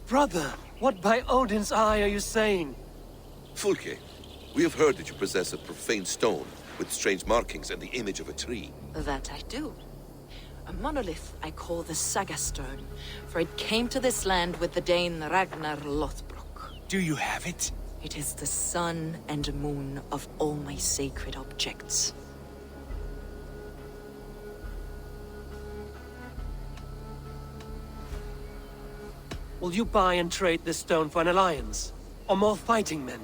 Brother, what by Odin's eye are you saying? Fulke, we have heard that you possess a profane stone with strange markings and the image of a tree. That I do. A monolith I call the Saga Stone, for it came to this land with the Dane Ragnar Lothbrok. Do you have it? It is the sun and moon of all my sacred objects. Will you buy and trade this stone for an alliance? Or more fighting men?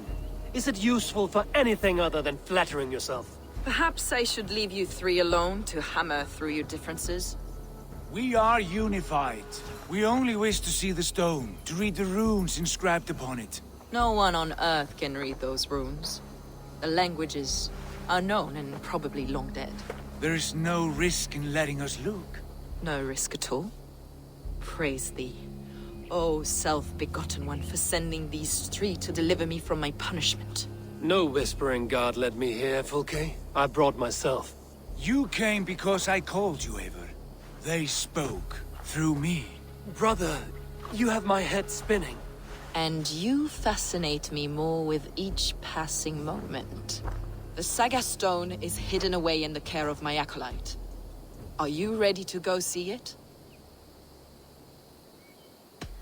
Is it useful for anything other than flattering yourself? Perhaps I should leave you three alone to hammer through your differences. We are unified. We only wish to see the stone, to read the runes inscribed upon it. No one on Earth can read those runes. The languages are known and probably long dead. There is no risk in letting us look. No risk at all. Praise thee. O self-begotten one, for sending these three to deliver me from my punishment. No whispering god led me here, Fulke. I brought myself. You came because I called you, Eivor. They spoke through me. Brother, you have my head spinning. And you fascinate me more with each passing moment. The Saga Stone is hidden away in the care of my acolyte. Are you ready to go see it?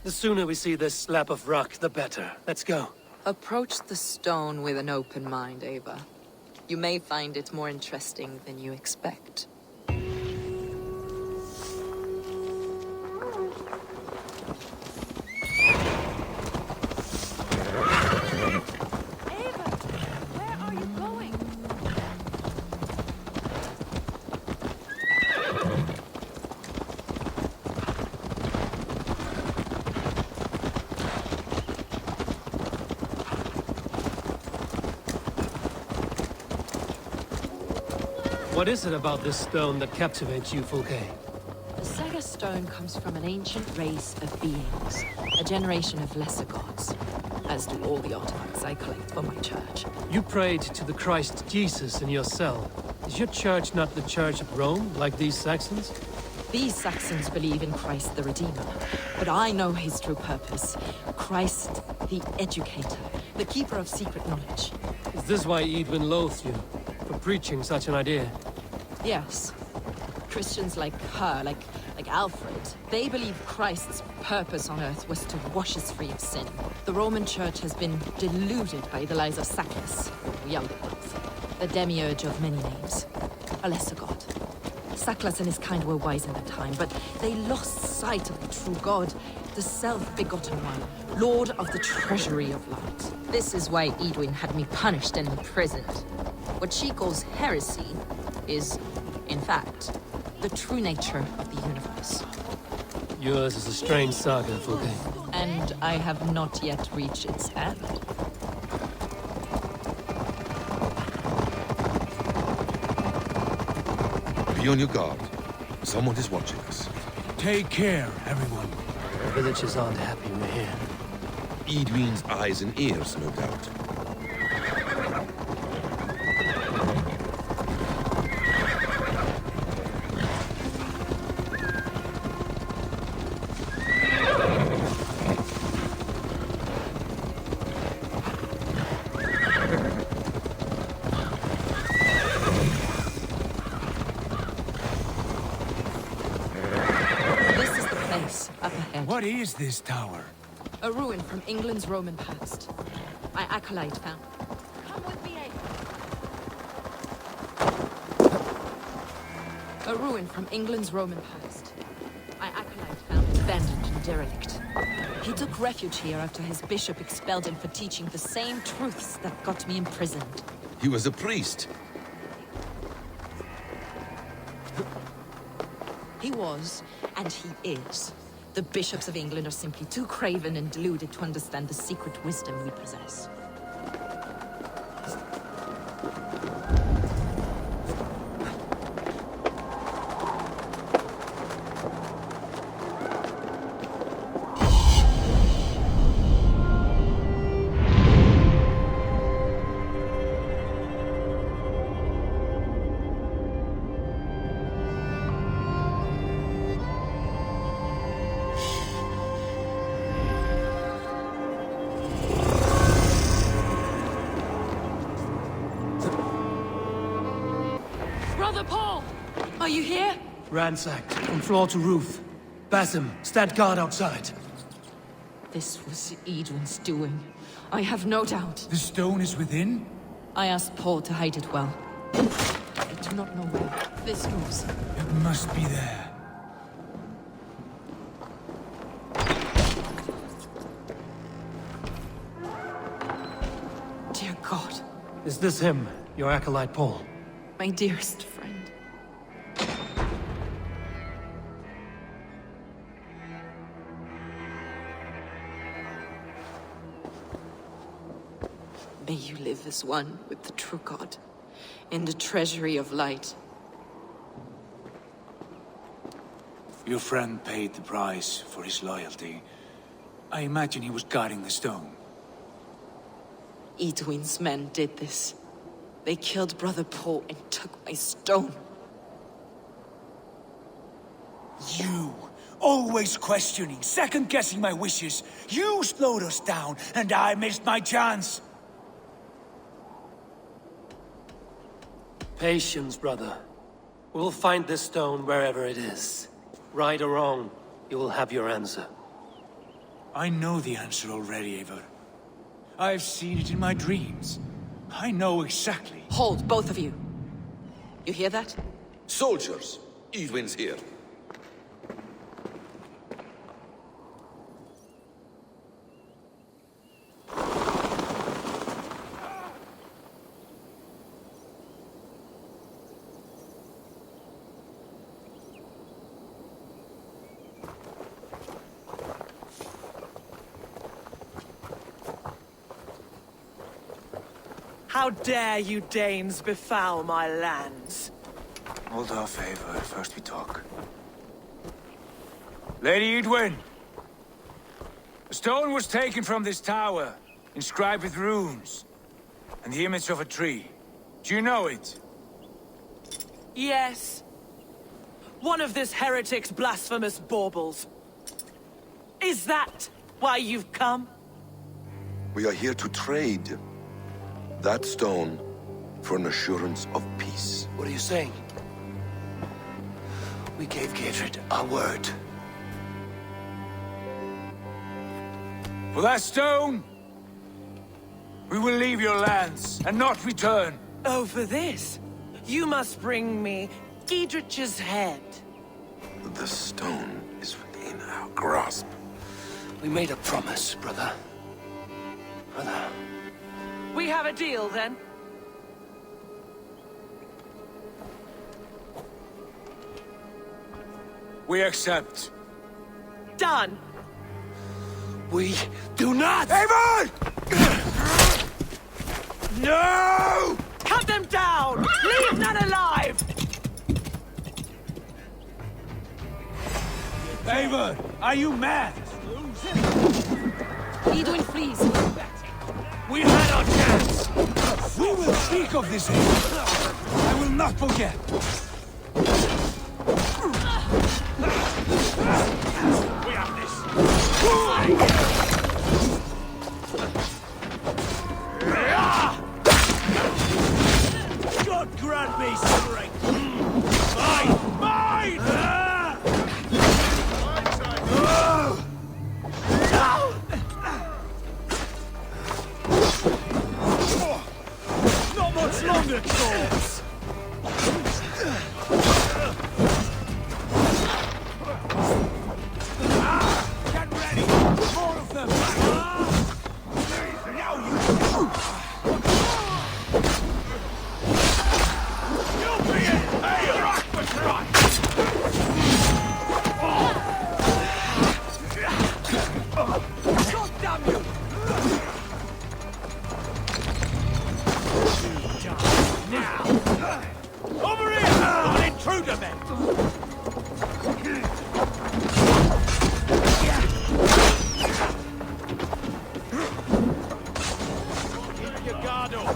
The sooner we see this slab of rock, the better. Let's go. Approach the stone with an open mind, Eivor. You may find it more interesting than you expect. What is it about this stone that captivates you, Fulke? The Saga Stone comes from an ancient race of beings, a generation of lesser gods, as do all the artifacts I collect for my church. You prayed to the Christ Jesus in your cell. Is your church not the Church of Rome, like these Saxons? These Saxons believe in Christ the Redeemer, but I know his true purpose. Christ the Educator, the keeper of secret knowledge. Is this why Eidwin loathed you? For preaching such an idea? Yes. Christians like her, like Alfred, they believe Christ's purpose on Earth was to wash us free of sin. The Roman Church has been deluded by the lies of Sackless, or Yaldabaoth, the demiurge of many names, a lesser god. Saklas and his kind were wise in their time, but they lost sight of the true God, the self-begotten one, Lord of the Treasury of Light. This is why Eidwin had me punished and imprisoned. What she calls heresy is, in fact, the true nature of the universe. Yours is a strange saga, Fulke. And I have not yet reached its end. Be on your guard. Someone is watching us. Take care, everyone. The villagers aren't happy we're here. Eidwin's eyes and ears, no doubt. What is this tower? A ruin from England's Roman past. My acolyte found. Come with me, Eivor. A ruin from England's Roman past. My acolyte found it abandoned and derelict. He took refuge here after his bishop expelled him for teaching the same truths that got me imprisoned. He was a priest. He was, and he is. The bishops of England are simply too craven and deluded to understand the secret wisdom we possess. Are you here? Ransacked, from floor to roof. Basim, stand guard outside. This was Eidwin's doing. I have no doubt. The stone is within? I asked Paul to hide it well. I do not know where. This goes. It must be there. Dear God. Is this him, your acolyte Paul? My dearest friend. May you live as one with the true God, in the treasury of light. Your friend paid the price for his loyalty. I imagine he was guarding the stone. Eidwin's men did this. They killed Brother Paul and took my stone. You! Always questioning, second-guessing my wishes. You slowed us down, and I missed my chance. Patience, brother. We'll find this stone wherever it is. Right or wrong, you will have your answer. I know the answer already, Eivor. I've seen it in my dreams. I know exactly. Hold, both of you. You hear that? Soldiers, Eidwin's here. How dare you Danes befoul my lands? Hold off, Eivor. First we talk. Lady Eidwin! A stone was taken from this tower, inscribed with runes, and the image of a tree. Do you know it? Yes. One of this heretic's blasphemous baubles. Is that why you've come? We are here to trade that stone for an assurance of peace. What are you saying? We gave Gatred our word. For that stone, we will leave your lands and not return. Oh, for this? You must bring me Giedrich's head. The stone is within our grasp. We made a promise, brother. Brother. We have a deal, then? We accept. Done! We do not! Eivor! No! Cut them down! Leave none alive! Eivor, are you mad? Edwin flees. We had our chance! We will speak of this, Eivor. I will not forget. We have this. God grant me strength! Mine! Mine! Not much longer, Claws! Get ready! More of them! Now you'll be it! Hey, rock for try! God damn you! Now! Over here! An intruder, men! Keep your guard up!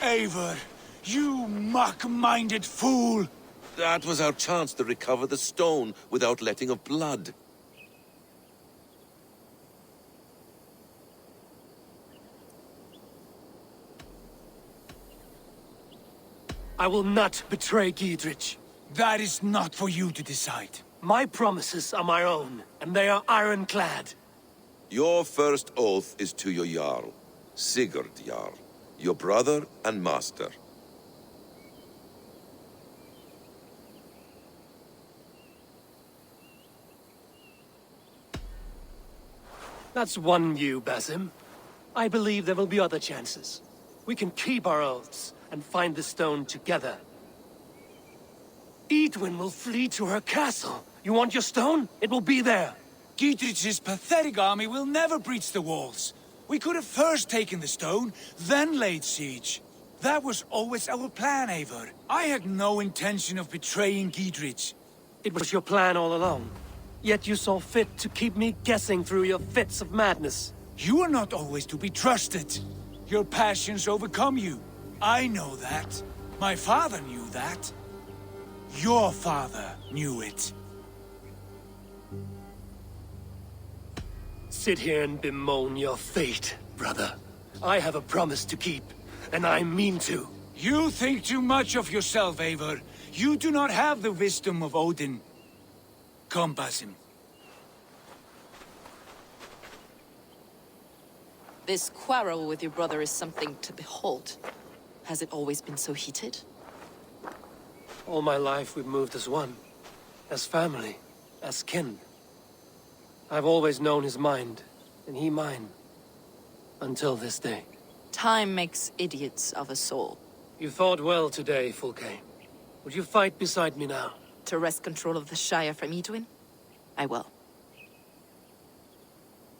Eivor, you mock-minded fool! That was our chance to recover the stone without letting of blood. I will not betray Giedrich. That is not for you to decide. My promises are my own, and they are ironclad. Your first oath is to your Jarl, Sigurd Jarl, your brother and master. That's one you, Basim. I believe there will be other chances. We can keep our oaths and find the stone together. Edwin will flee to her castle. You want your stone? It will be there. Giedrich's pathetic army will never breach the walls. We could have first taken the stone, then laid siege. That was always our plan, Eivor. I had no intention of betraying Giedrich. It was your plan all along. Yet you saw fit to keep me guessing through your fits of madness. You are not always to be trusted. Your passions overcome you. I know that. My father knew that. Your father knew it. Sit here and bemoan your fate, brother. I have a promise to keep, and I mean to. You think too much of yourself, Eivor. You do not have the wisdom of Odin. Come, Basim. This quarrel with your brother is something to behold. Has it always been so heated? All my life we've moved as one. As family. As kin. I've always known his mind, and he mine. Until this day. Time makes idiots of us all. You fought well today, Fulke. Would you fight beside me now? To wrest control of the Shire from Eidwin? I will.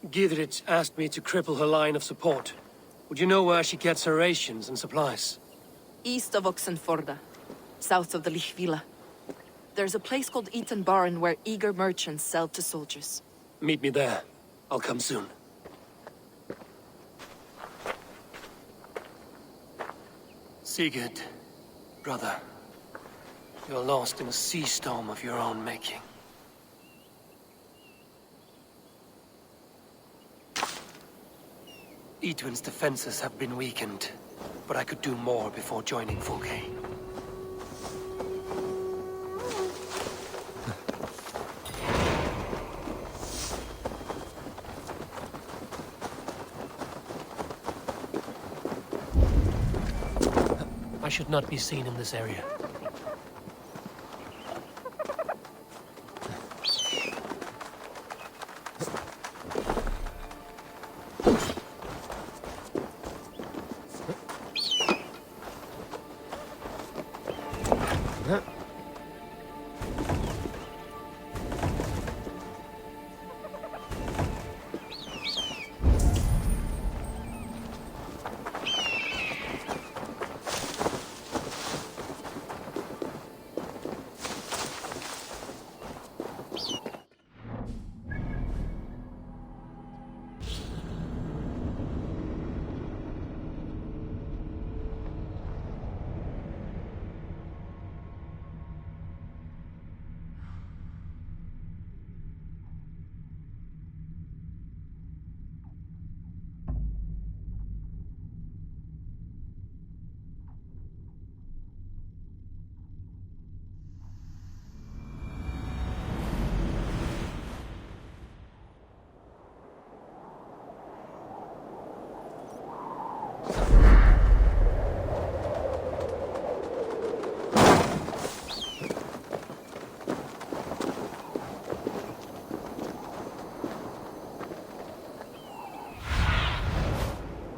Gidrich asked me to cripple her line of support. Would you know where she gets her rations and supplies? East of Oxenforda, south of the Lichvila. There's a place called Eaton Barn where eager merchants sell to soldiers. Meet me there. I'll come soon. Sigurd, brother, you're lost in a sea storm of your own making. Eadwin's defenses have been weakened, but I could do more before joining Fulke. I should not be seen in this area.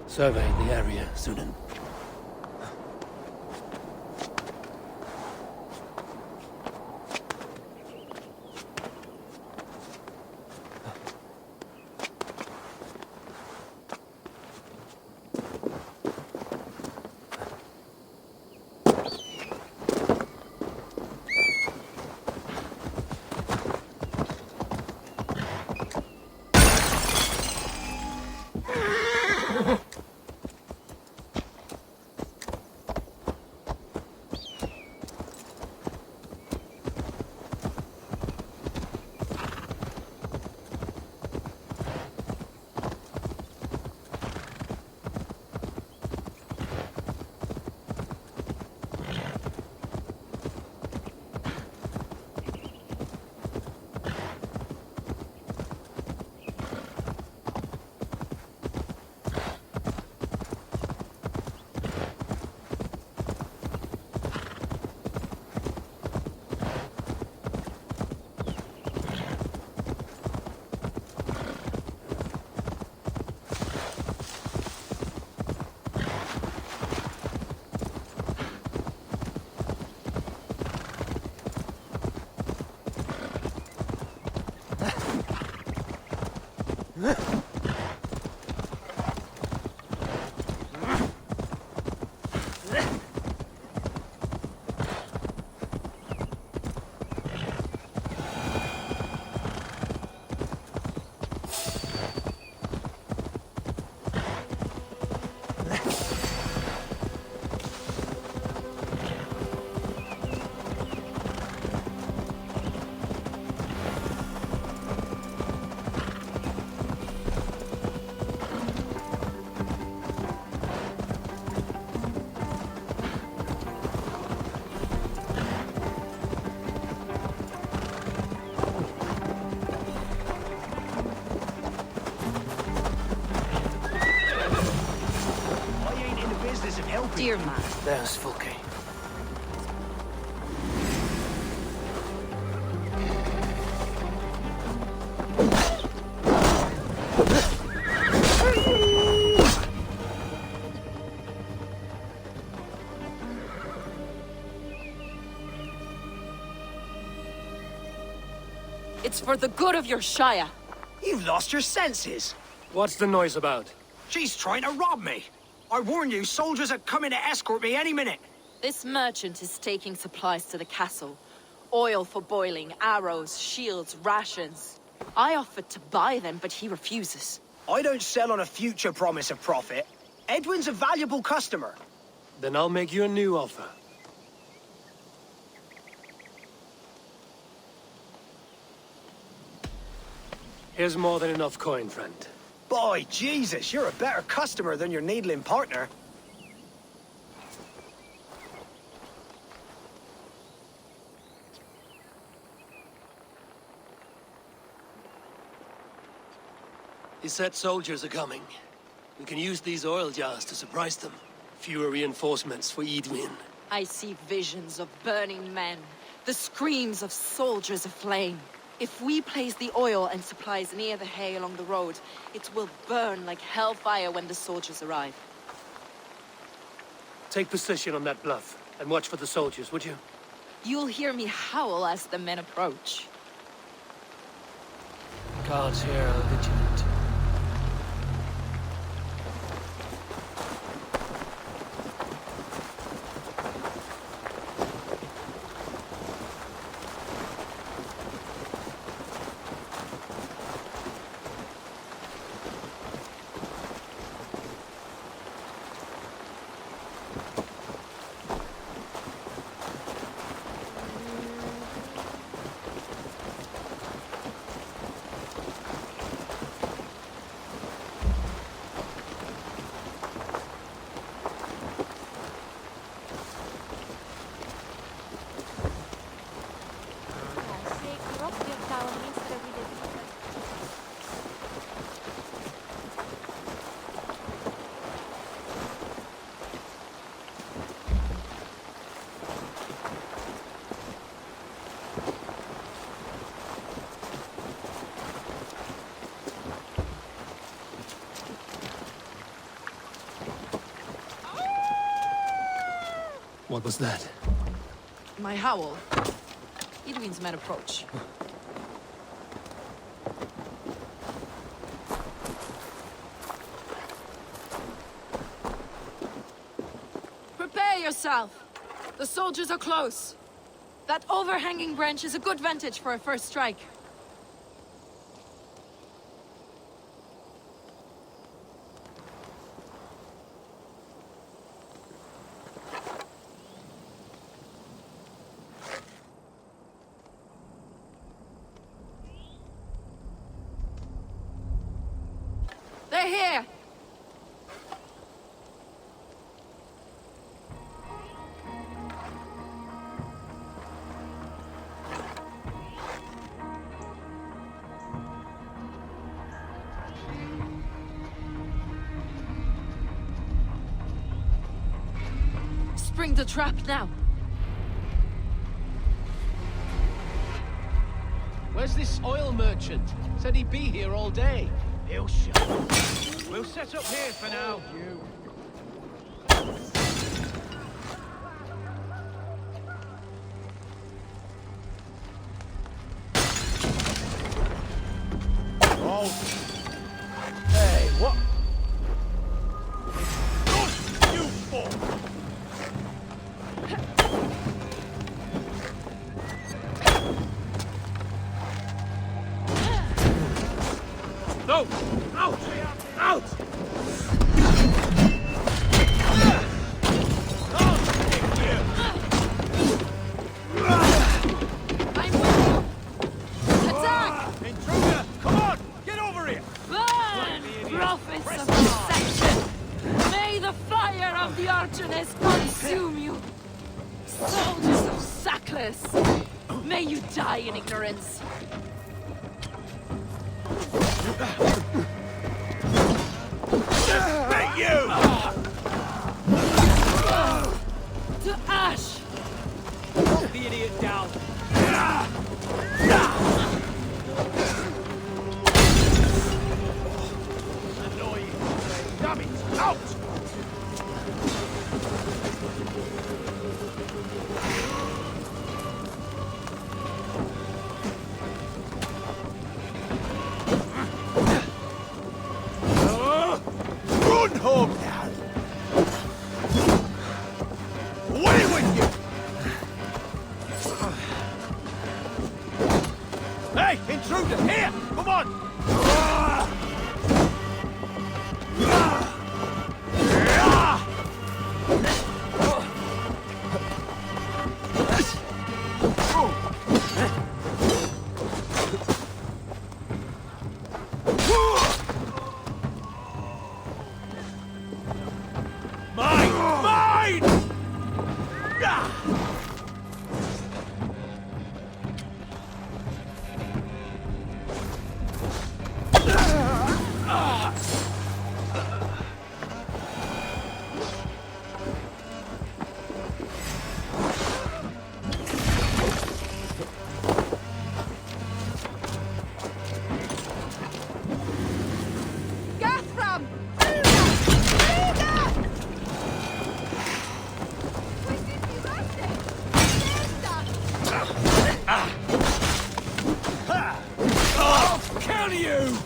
Survey the area, Sunan. clear, man. There's Fulke. It's for the good of your Shire. You've lost your senses. What's the noise about? She's trying to rob me. I warn you, soldiers are coming to escort me any minute. This merchant is taking supplies to the castle. Oil for boiling, arrows, shields, rations. I offered to buy them, but he refuses. I don't sell on a future promise of profit. Edwin's a valuable customer. Then I'll make you a new offer. Here's more than enough coin, friend. Boy, Jesus, you're a better customer than your needling partner. He said soldiers are coming. We can use these oil jars to surprise them. Fewer reinforcements for Eidwin. I see visions of burning men, the screams of soldiers aflame. If we place the oil and supplies near the hay along the road, it will burn like hellfire when the soldiers arrive. Take position on that bluff, and watch for the soldiers, would you? You'll hear me howl as the men approach. Guards here are vigilant. What was that? My howl. Eidwin's men approach. Prepare yourself! The soldiers are close. That overhanging branch is a good vantage for a first strike. They're here! Spring the trap now! Where's this oil merchant? Said he'd be here all day. He'll shut up. We'll set up here for now. Oh. Hey, what? You fool! No! Out! Out! I'm with you! Attack! Intruder! Come on! Get over here! Burn! Prophets of deception! May the fire of the Archoness consume you! Soldiers of Sackless! May you die in ignorance! Hey, you! to ash! Knock the idiot down! Annoying. Damn it! Out! Run home now! Away with you! Hey, intruder, here! Come on! Mine! Mine! Gathram! I'll kill you!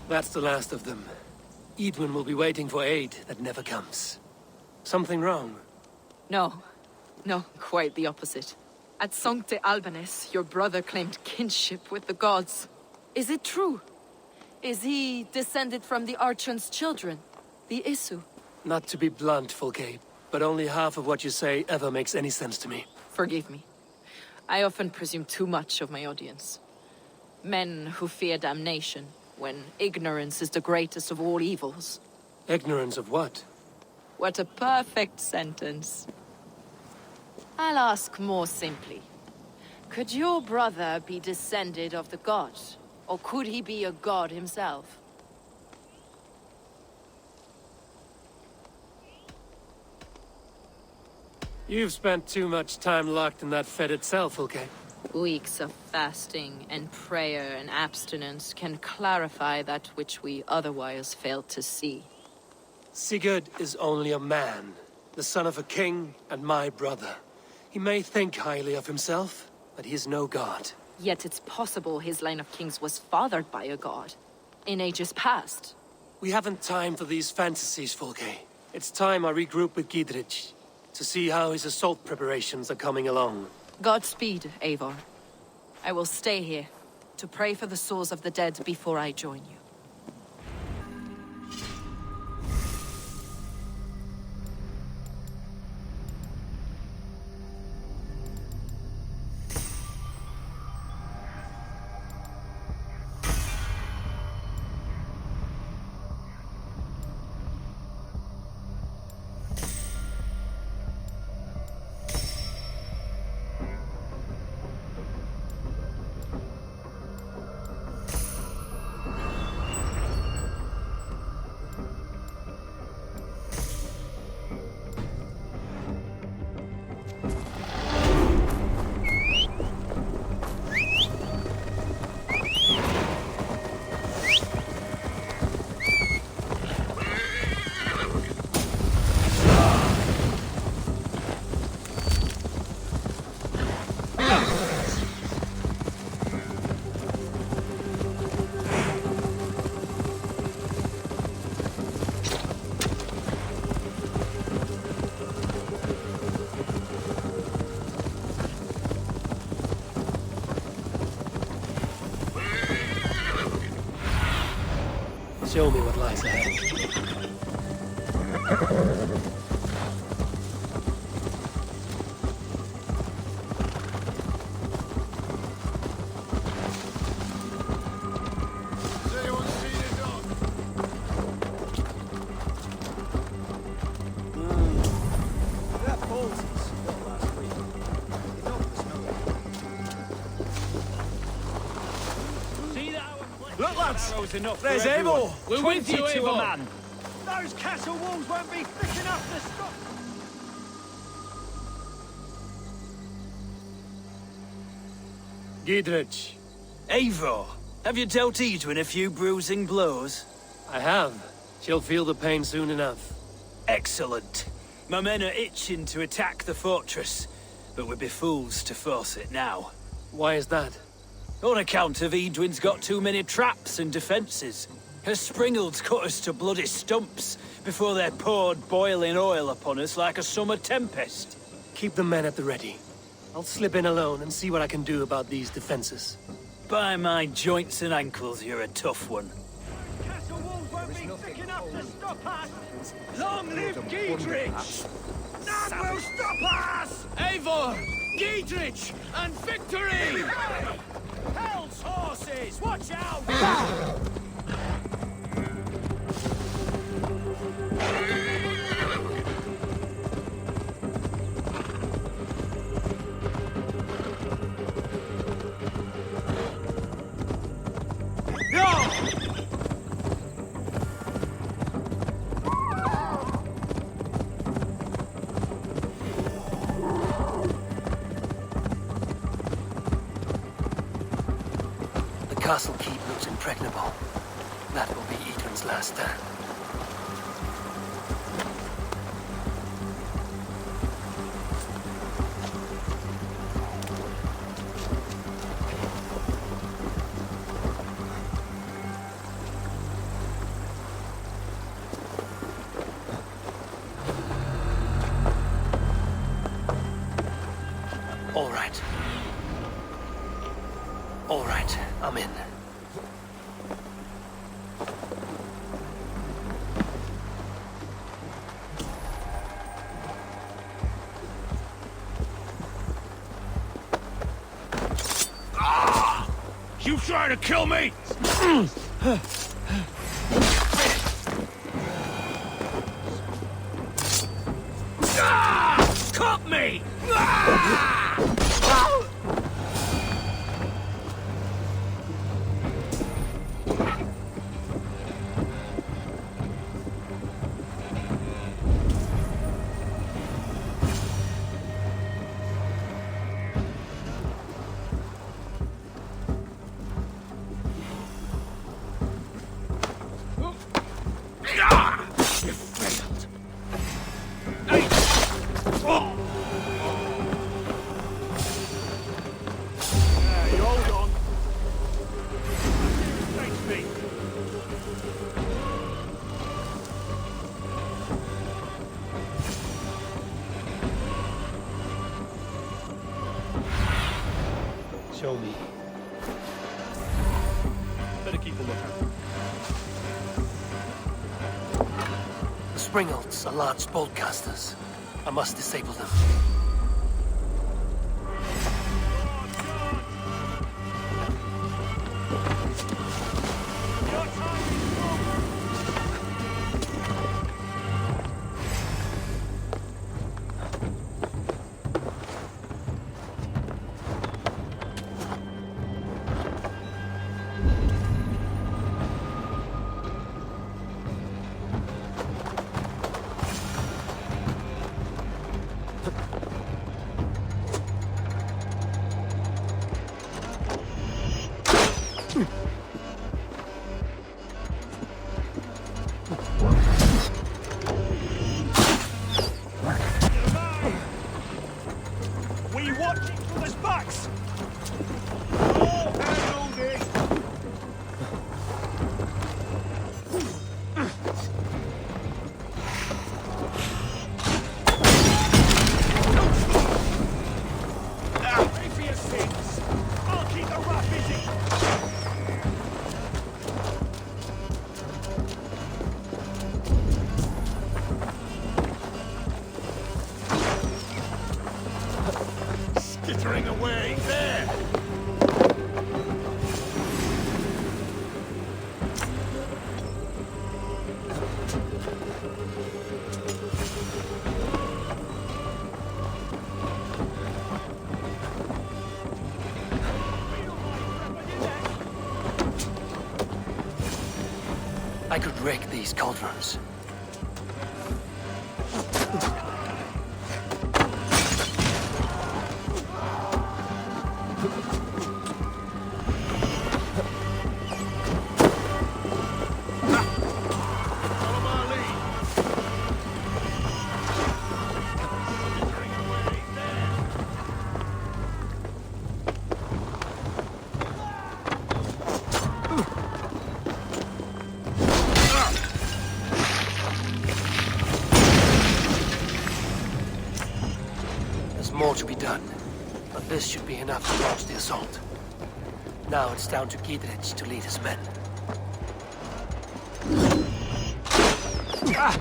That's the last of them. Edwin will be waiting for aid that never comes. Something wrong? No. No, quite the opposite. At Sancte Albanus, your brother claimed kinship with the gods. Is it true? Is he descended from the Archon's children, the Isu? Not to be blunt, Fulke, but only half of what you say ever makes any sense to me. Forgive me. I often presume too much of my audience. Men who fear damnation, when ignorance is the greatest of all evils. Ignorance of what? What a perfect sentence. I'll ask more simply. Could your brother be descended of the god? Or could he be a god himself? You've spent too much time locked in that fed itself, Fulke. Weeks of fasting and prayer and abstinence can clarify that which we otherwise fail to see. Sigurd is only a man, the son of a king and my brother. He may think highly of himself, but he is no god. Yet it's possible his line of kings was fathered by a god, in ages past. We haven't time for these fantasies, Fulke. It's time I regroup with Gidrich, to see how his assault preparations are coming along. Godspeed, Eivor. I will stay here, to pray for the souls of the dead before I join you. Show me what lies ahead. Look, lads! Enough There's for everyone. Eivor! We're with you, 20 to a Eivor. man! Those castle walls won't be thick enough to stop... Giedrich. Eivor, have you dealt Edwin a few bruising blows? I have. She'll feel the pain soon enough. Excellent. My men are itching to attack the fortress, but we'd be fools to force it now. Why is that? On account of Edwin's got too many traps and defences. Her springalds cut us to bloody stumps before they poured boiling oil upon us like a summer tempest. Keep the men at the ready. I'll slip in alone and see what I can do about these defences. By my joints and ankles, you're a tough one. Castle walls won't be thick enough to stop us! Long live Giedrich! None will stop us! Eivor! Giedrich! And victory! Hell's horses! Watch out! The castle keep looks impregnable. That will be Edwin's last stand. All right, I'm in. You trying to kill me? Cut me! You failed. Hey! Oh! You hold on. Face me. Show me. Better keep a lookout. The springalds are large boltcasters. I must disable them. We watch each other's backs. Oh, handle this. Pay for your sins. I'll keep the rat busy. Jittering away, there! I could wreck these cauldrons. More to be done, but this should be enough to launch the assault. Now it's down to Giedrich to lead his men. Ah!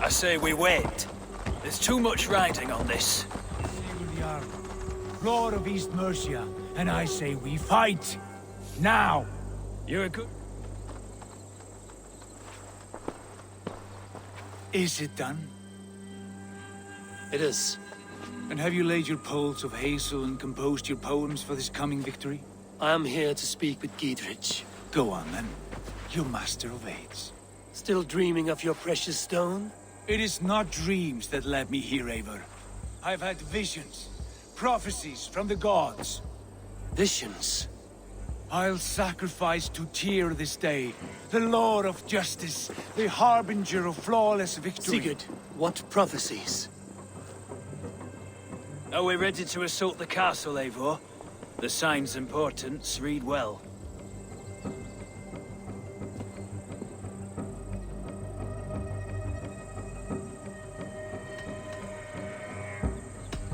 I say we wait. There's too much riding on this. Lord of East Mercia, and I say we fight! Now! You're a good... Is it done? It is. And have you laid your poles of hazel and composed your poems for this coming victory? I am here to speak with Giedrich. Go on then, you master of aids. Still dreaming of your precious stone? It is not dreams that led me here, Eivor. I've had visions, prophecies from the gods. Visions? I'll sacrifice to Tyr this day, the Lord of Justice, the harbinger of flawless victory. Sigurd, what prophecies? Are we ready to assault the castle, Eivor? The sign's importance, read well.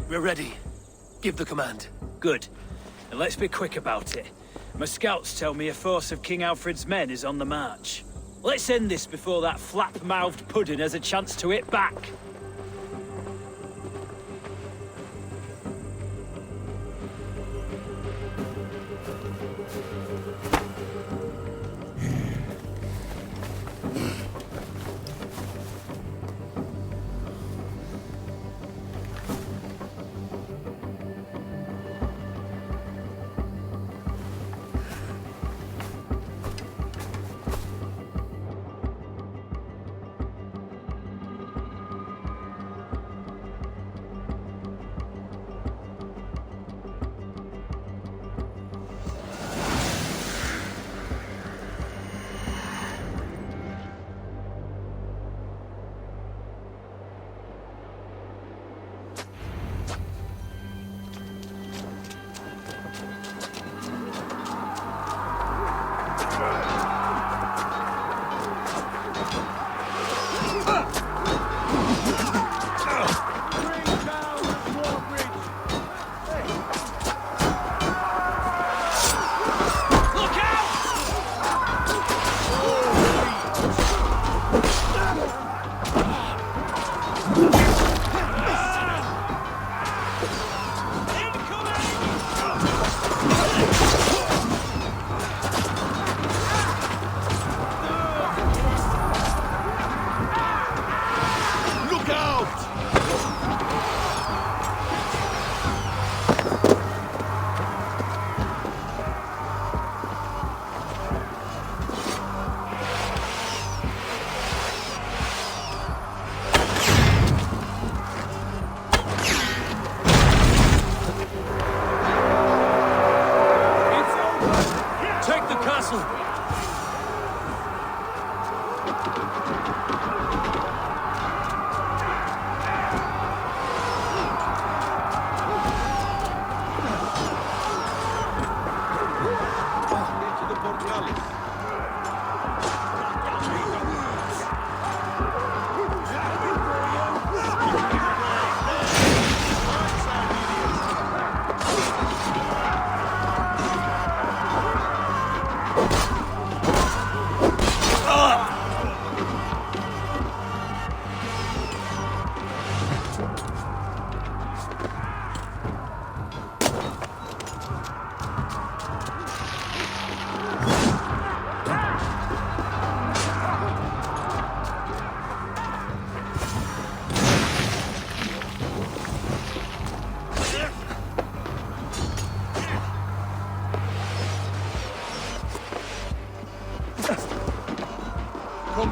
We're ready. Give the command. Good. And let's be quick about it. My scouts tell me a force of King Alfred's men is on the march. Let's end this before that flap-mouthed pudding has a chance to hit back.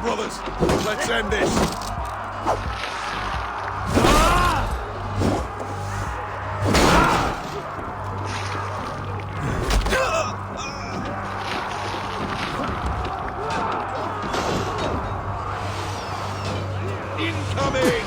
brothers. Let's end this. Incoming!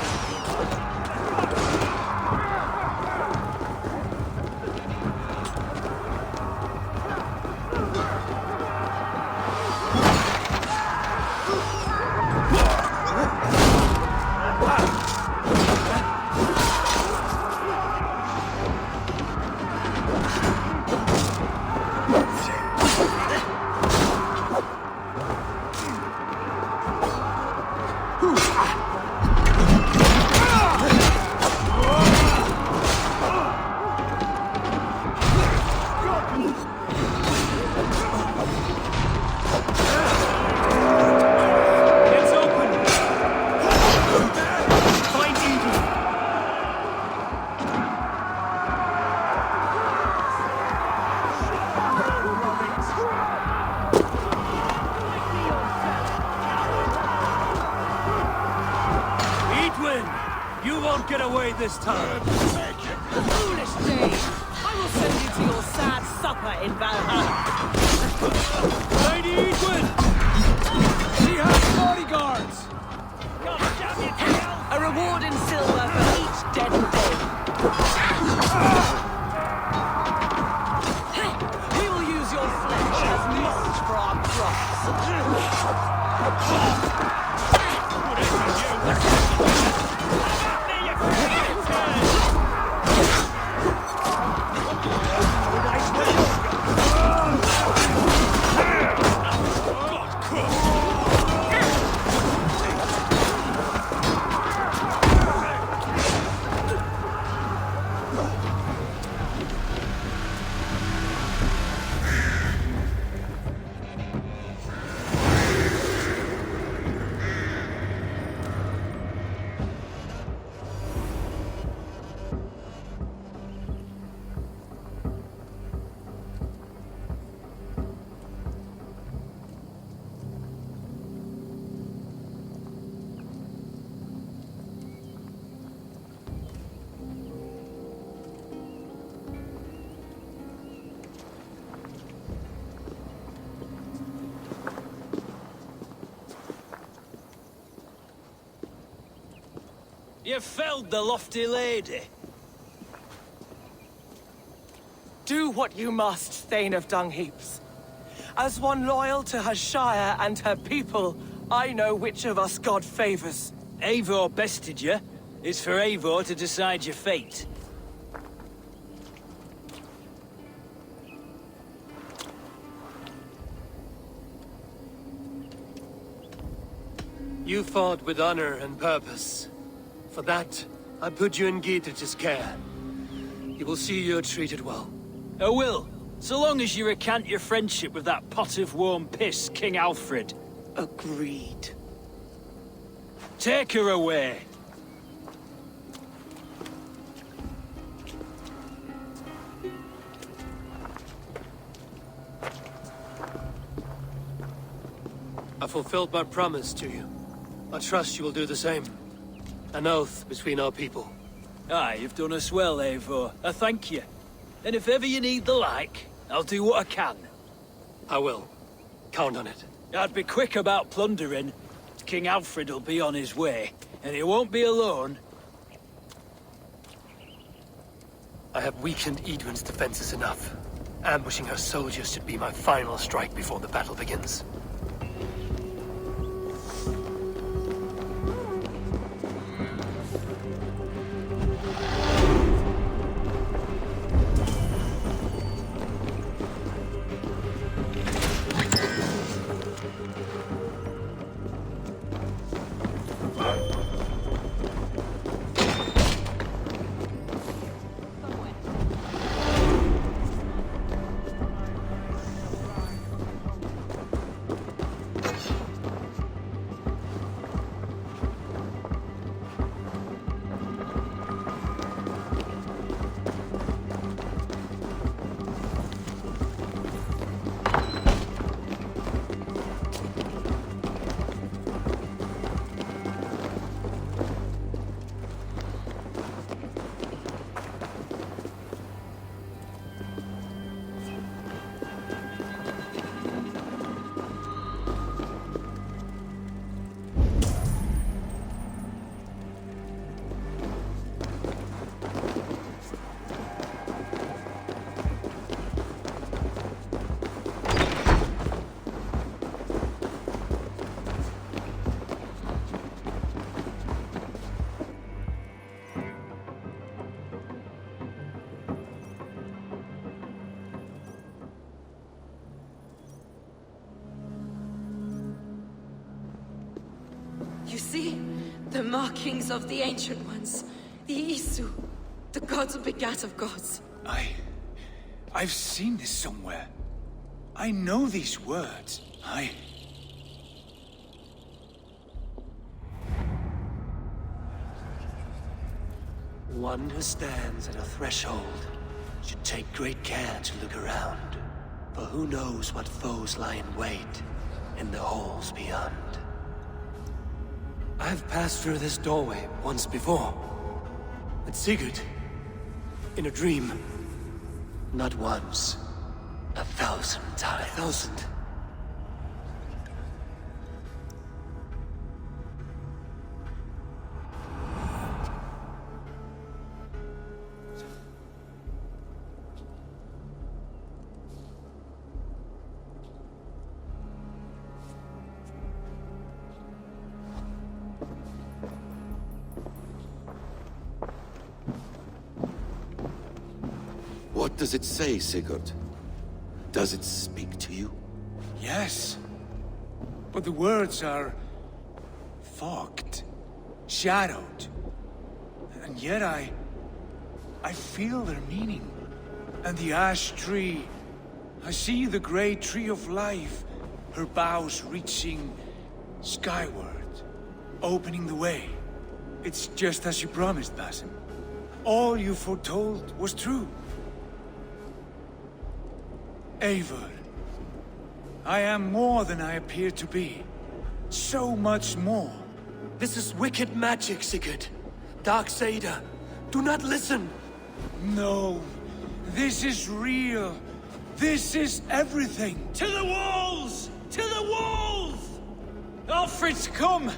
Get away this time! Foolish Dane! I will send you to your sad supper in Valhalla! Lady Eivor! She has bodyguards! God damn it, hell! A reward in silver for each dead day! We will use your flesh as mulch for our crops! You felled the lofty lady. Do what you must, Thane of Dungheaps. As one loyal to her shire and her people, I know which of us God favors. Eivor bested you. It's for Eivor to decide your fate. You fought with honor and purpose. For that, I put you in Giedrich's care. You will see you're treated well. I will, so long as you recant your friendship with that pot of warm piss, King Alfred. Agreed. Take her away. I fulfilled my promise to you. I trust you will do the same. An oath between our people. Aye, you've done us well, Eivor. I thank you. And if ever you need the like, I'll do what I can. I will. Count on it. I'd be quick about plundering. King Alfred will be on his way, and he won't be alone. I have weakened Eidwin's defenses enough. Ambushing her soldiers should be my final strike before the battle begins. The markings of the Ancient Ones. The Isu. The gods begat of gods. I've seen this somewhere. I know these words. One who stands at a threshold should take great care to look around, for who knows what foes lie in wait in the halls beyond. I've passed through this doorway once before, with Sigurd, in a dream. Not once, 1,000 times. 1,000. What does it say, Sigurd? Does it speak to you? Yes. But the words are... fogged. Shadowed. And yet I feel their meaning. And the ash tree... I see the great tree of life, her boughs reaching skyward, opening the way. It's just as you promised, Basim. All you foretold was true. Eivor, I am more than I appear to be. So much more. This is wicked magic, Sigurd. Dark Seder. Do not listen. No. This is real. This is everything. To the walls! To the walls! Alfred's come!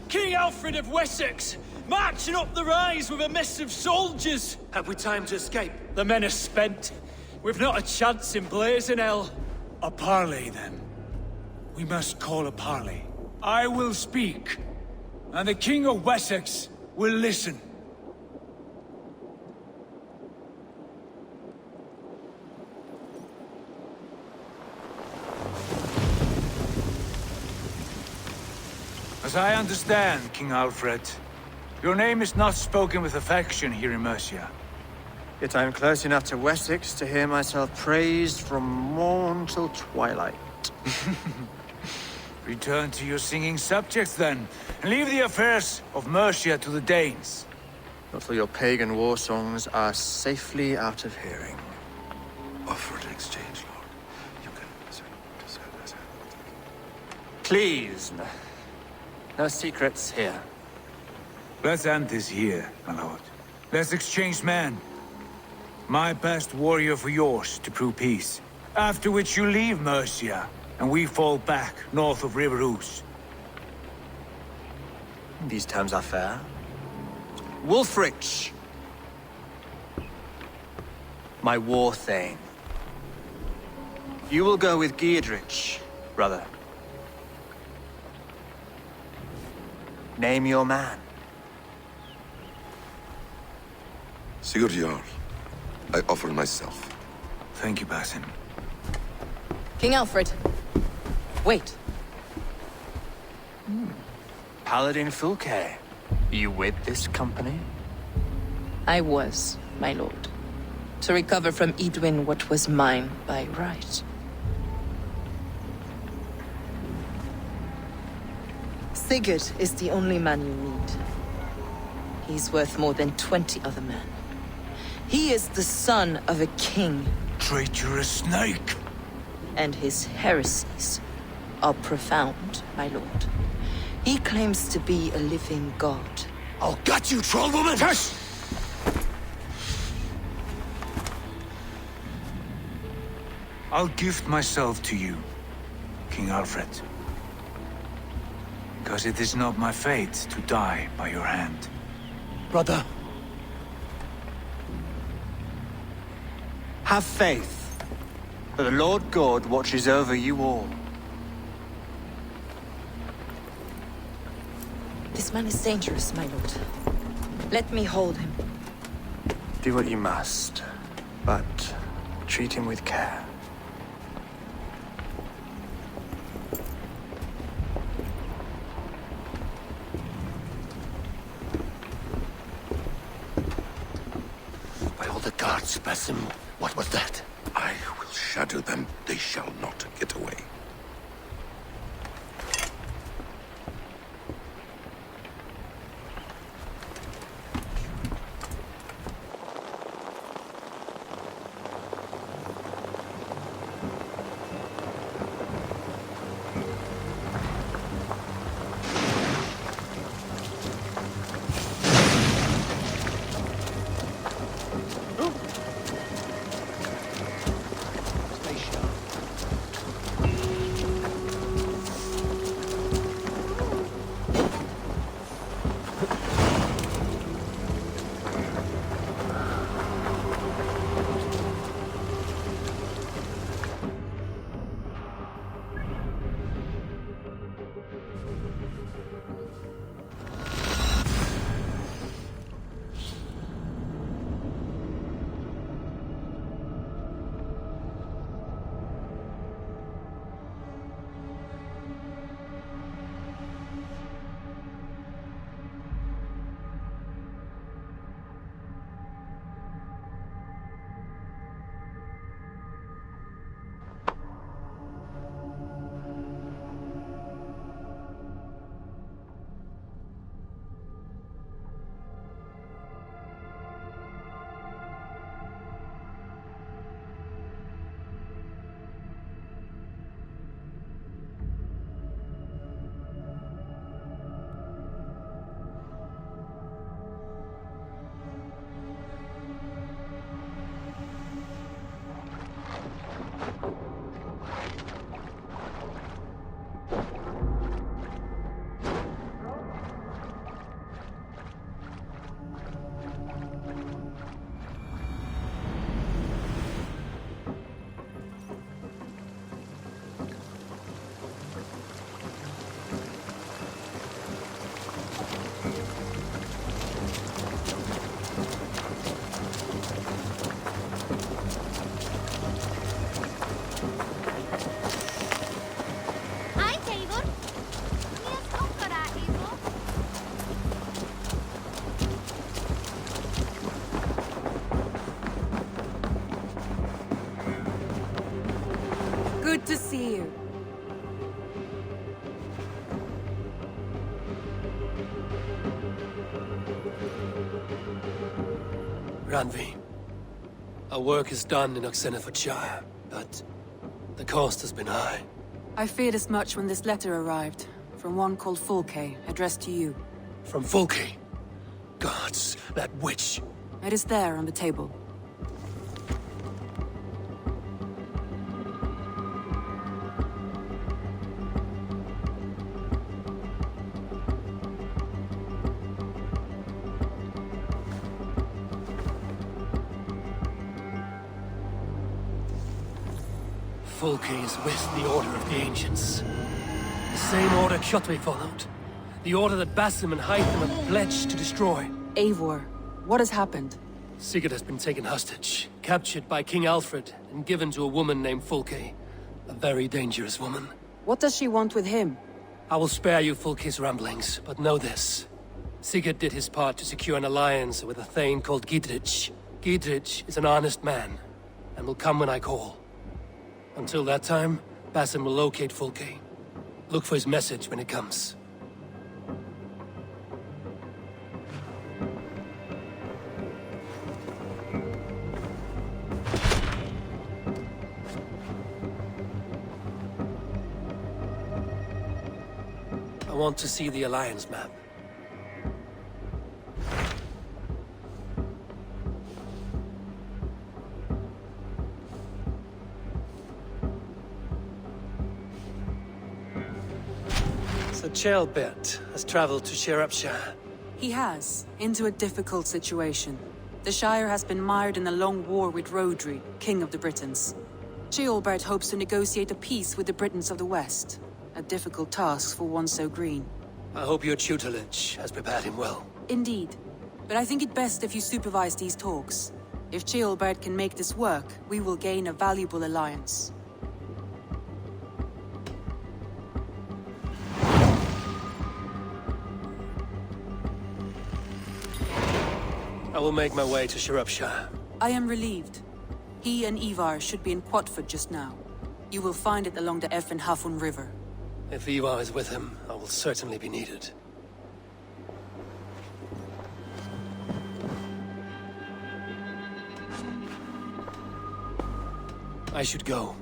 King Alfred of Wessex! Marching up the rise with a mess of soldiers! Have we time to escape? The men are spent. We've not a chance in blazing hell. A parley, then. We must call a parley. I will speak, and the King of Wessex will listen. As I understand, King Alfred, your name is not spoken with affection here in Mercia. Yet I am close enough to Wessex to hear myself praised from morn till twilight. Return to your singing subjects, then, and leave the affairs of Mercia to the Danes. Not till your pagan war songs are safely out of hearing. Offer to exchange, Lord. You can... Please, no secrets here. Let's end this here, my lord. Let's exchange men. My best warrior for yours to prove peace. After which you leave Mercia, and we fall back north of River Ouse. These terms are fair. Wulfrich! My war thane. You will go with Giedrich, brother. Name your man. Sigurd Jarl, I offer myself. Thank you, Basim. King Alfred. Wait. Paladin Fulke. You with this company? I was, my lord. To recover from Edwin what was mine by right. Sigurd is the only man you need. He's worth more than 20 other men. He is the son of a king. Traitorous snake! And his heresies are profound, my lord. He claims to be a living god. I'll gut you, troll woman! Tush! I'll gift myself to you, King Alfred. Because it is not my fate to die by your hand. Brother. Have faith, for the Lord God watches over you all. This man is dangerous, my lord. Let me hold him. Do what you must, but treat him with care. the guards, Basim. What was that? I will shadow them. They shall not get away. Good to see you. Ranvi, our work is done in Oxenfordshire, but the cost has been high. I feared as much when this letter arrived, from one called Fulke, addressed to you. From Fulke? Gods, that witch! It is there on the table. Fulke is with the Order of the Ancients. The same order Kjotve followed. The order that Basim and Hytham have pledged to destroy. Eivor, what has happened? Sigurd has been taken hostage, captured by King Alfred, and given to a woman named Fulke. A very dangerous woman. What does she want with him? I will spare you Fulke's ramblings, but know this. Sigurd did his part to secure an alliance with a thane called Gidrich. Gidrich is an honest man, and will come when I call. Until that time, Basim will locate Fulke. Look for his message when it comes. I want to see the Alliance map. So Ceolbert has traveled to Shropshire. He has, into a difficult situation. The Shire has been mired in a long war with Rhodri, King of the Britons. Ceolbert hopes to negotiate a peace with the Britons of the West. A difficult task for one so green. I hope your tutelage has prepared him well. Indeed. But I think it best if you supervise these talks. If Ceolbert can make this work, we will gain a valuable alliance. I will make my way to Shropshire. I am relieved. He and Eivor should be in Quatford just now. You will find it along the Hafun River. If Eivor is with him, I will certainly be needed. I should go.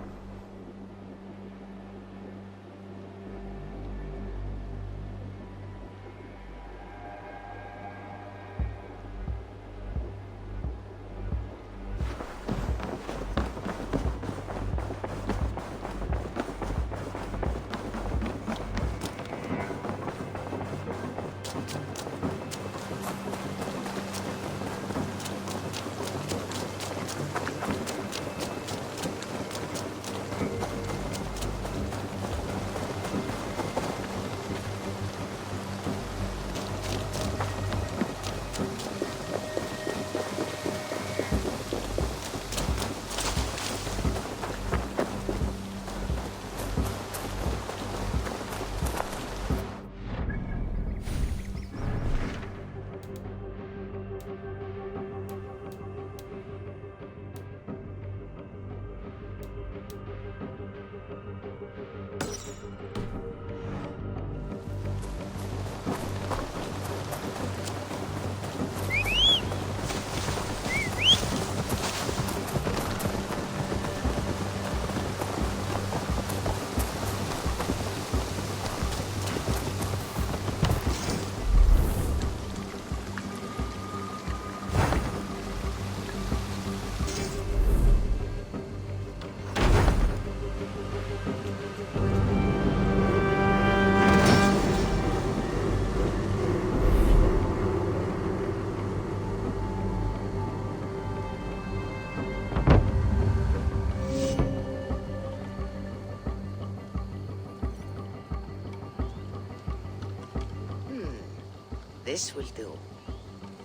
This will do.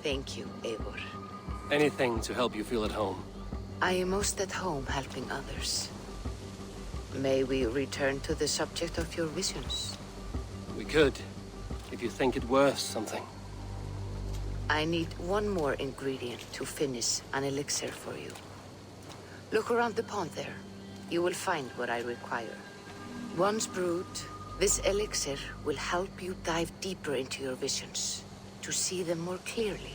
Thank you, Eivor. Anything to help you feel at home. I am most at home helping others. May we return to the subject of your visions? We could, if you think it worth something. I need one more ingredient to finish an elixir for you. Look around the pond there. You will find what I require. Once brewed, this elixir will help you dive deeper into your visions, to see them more clearly.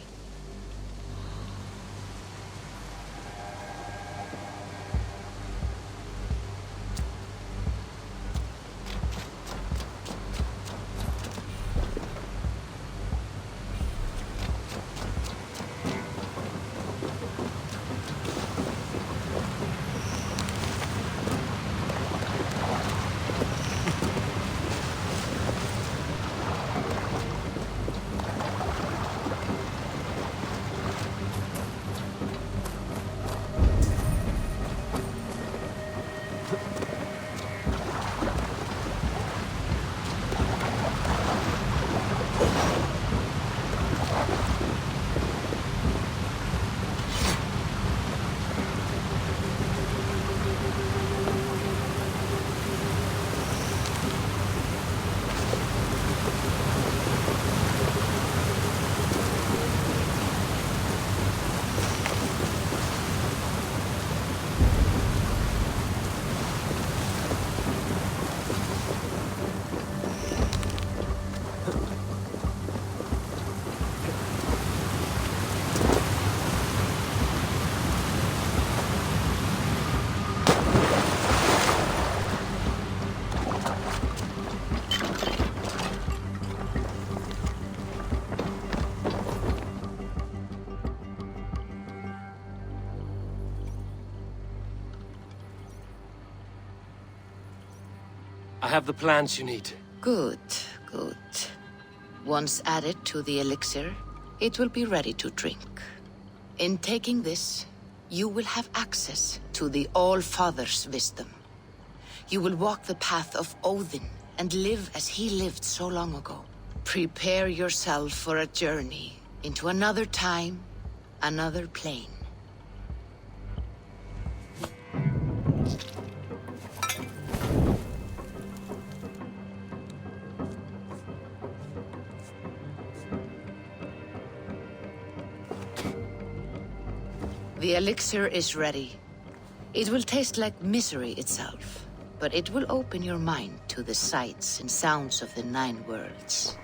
I have the plants you need. Good, good. Once added to the elixir, it will be ready to drink. In taking this, you will have access to the All-Father's wisdom. You will walk the path of Odin and live as he lived so long ago. Prepare yourself for a journey into another time, another plane. The elixir is ready. It will taste like misery itself, but it will open your mind to the sights and sounds of the 9 worlds.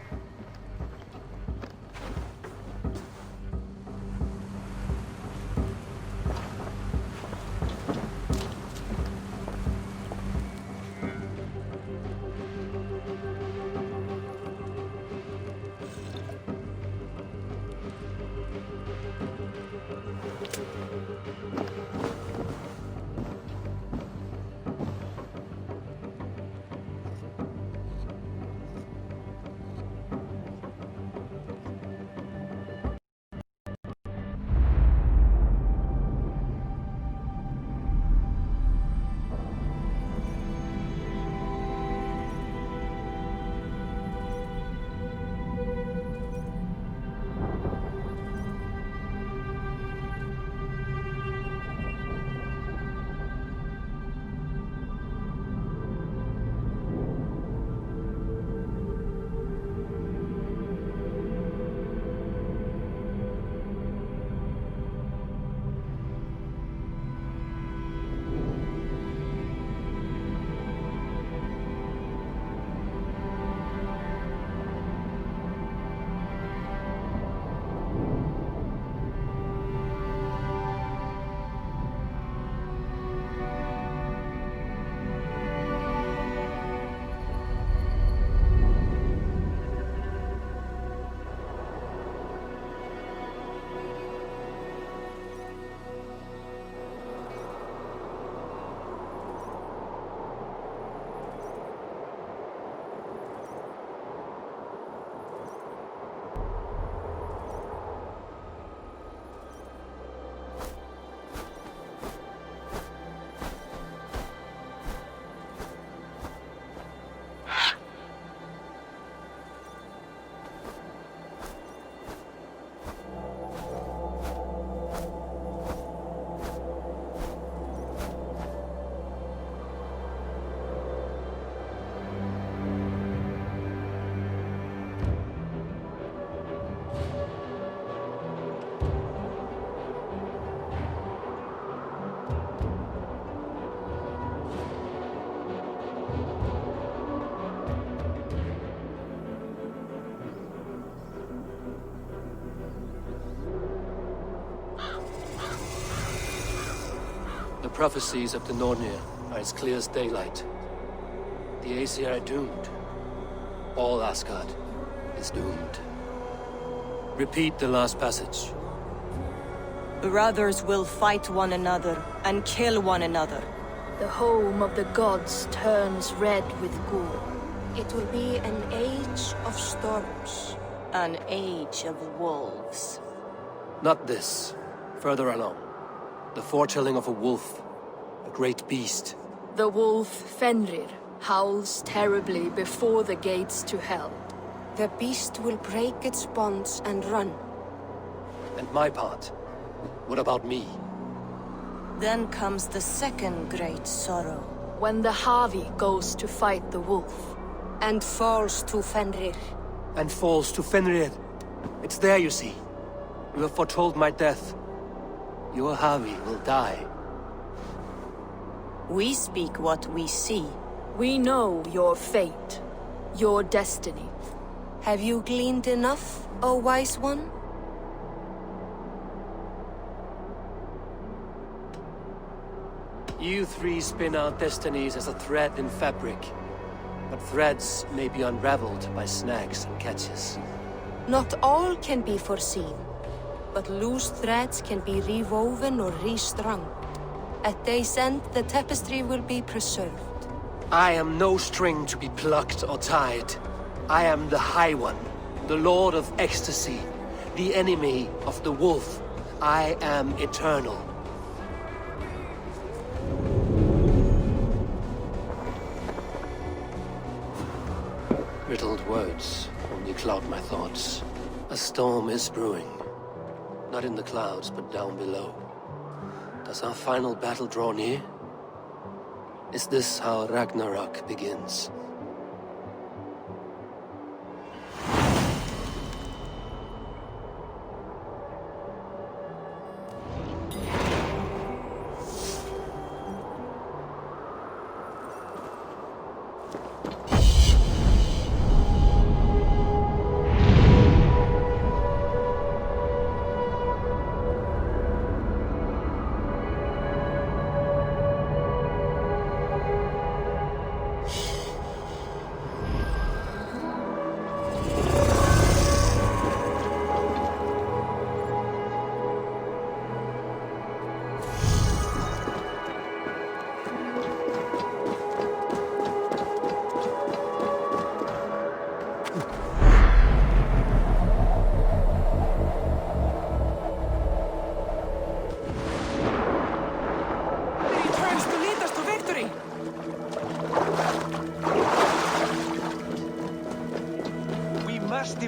The prophecies of the Nornir are as clear as daylight. The Aesir are doomed. All Asgard is doomed. Repeat the last passage. Brothers will fight one another and kill one another. The home of the gods turns red with gore. It will be an age of storms. An age of wolves. Not this. Further along. The foretelling of a wolf. A great beast. The wolf Fenrir howls terribly before the gates to hell. The beast will break its bonds and run. And my part? What about me? Then comes the second great sorrow. When the Havi goes to fight the wolf. And falls to Fenrir. And falls to Fenrir. It's there, you see. You have foretold my death. Your Havi will die. We speak what we see. We know your fate. Your destiny. Have you gleaned enough, O wise one? You three spin out destinies as a thread in fabric. But threads may be unraveled by snags and catches. Not all can be foreseen, but loose threads can be rewoven or restrung. At day's end, the tapestry will be preserved. I am no string to be plucked or tied. I am the High One, the Lord of Ecstasy, the enemy of the Wolf. I am eternal. Riddled words only cloud my thoughts. A storm is brewing. Not in the clouds, but down below. Does our final battle draw near? Is this how Ragnarok begins?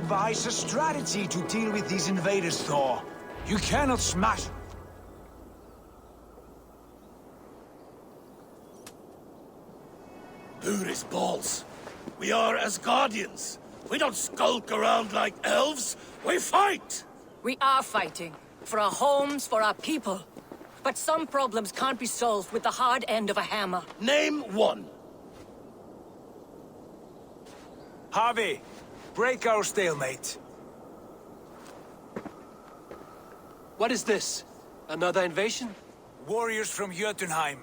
devise a strategy to deal with these invaders, Thor. You cannot smash... Buris balls. We are Asgardians. We don't skulk around like elves. We fight! We are fighting. For our homes, for our people. But some problems can't be solved with the hard end of a hammer. Name one. Harvey, break our stalemate. What is this? Another invasion? Warriors from Jotunheim.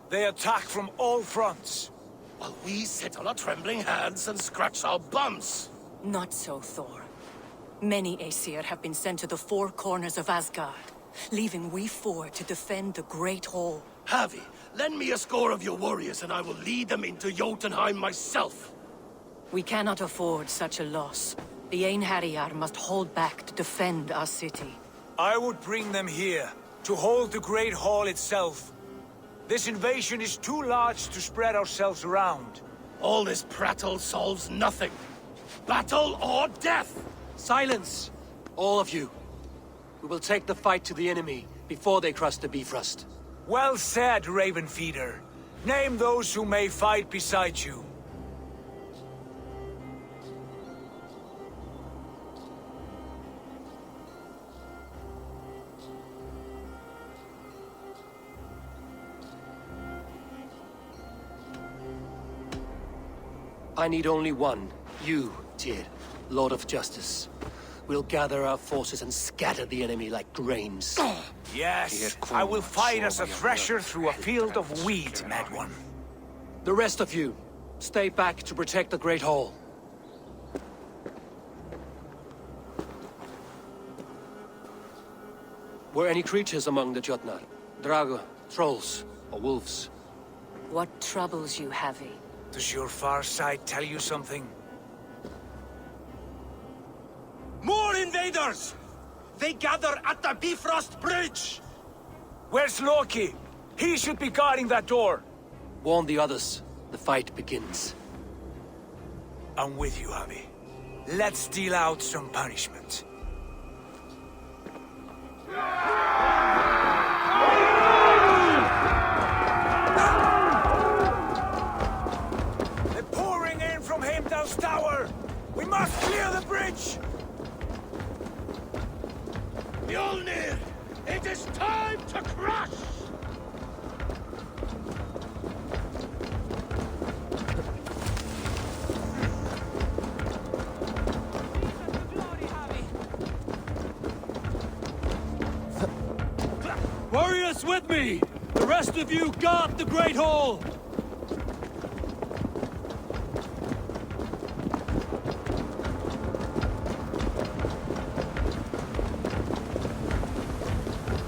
They attack from all fronts. While we sit on our trembling hands and scratch our bums. Not so, Thor. Many Aesir have been sent to the four corners of Asgard, leaving we four to defend the Great Hall. Harvey, lend me a score of your warriors and I will lead them into Jotunheim myself. We cannot afford such a loss. The Einherjar must hold back to defend our city. I would bring them here, to hold the Great Hall itself. This invasion is too large to spread ourselves around. All this prattle solves nothing. Battle or death! Silence! All of you. We will take the fight to the enemy before they cross the Bifrost. Well said, Ravenfeeder. Name those who may fight beside you. I need only one. You, Tyr, Lord of Justice. We'll gather our forces and scatter the enemy like grains. Yes, I will fight as a thresher through a field of wheat, Mad One. The rest of you, stay back to protect the Great Hall. Were any creatures among the Jotnar? Drago, trolls, or wolves? What troubles you, Havi? Does your far side tell you something? More invaders! They gather at the Bifrost Bridge! Where's Loki? He should be guarding that door. Warn the others. The fight begins. I'm with you, Javi. Let's deal out some punishment. They're pouring in from Heimdall's tower! We must clear the bridge! Mjolnir! It is time to crush! Warriors with me! The rest of you guard the Great Hall!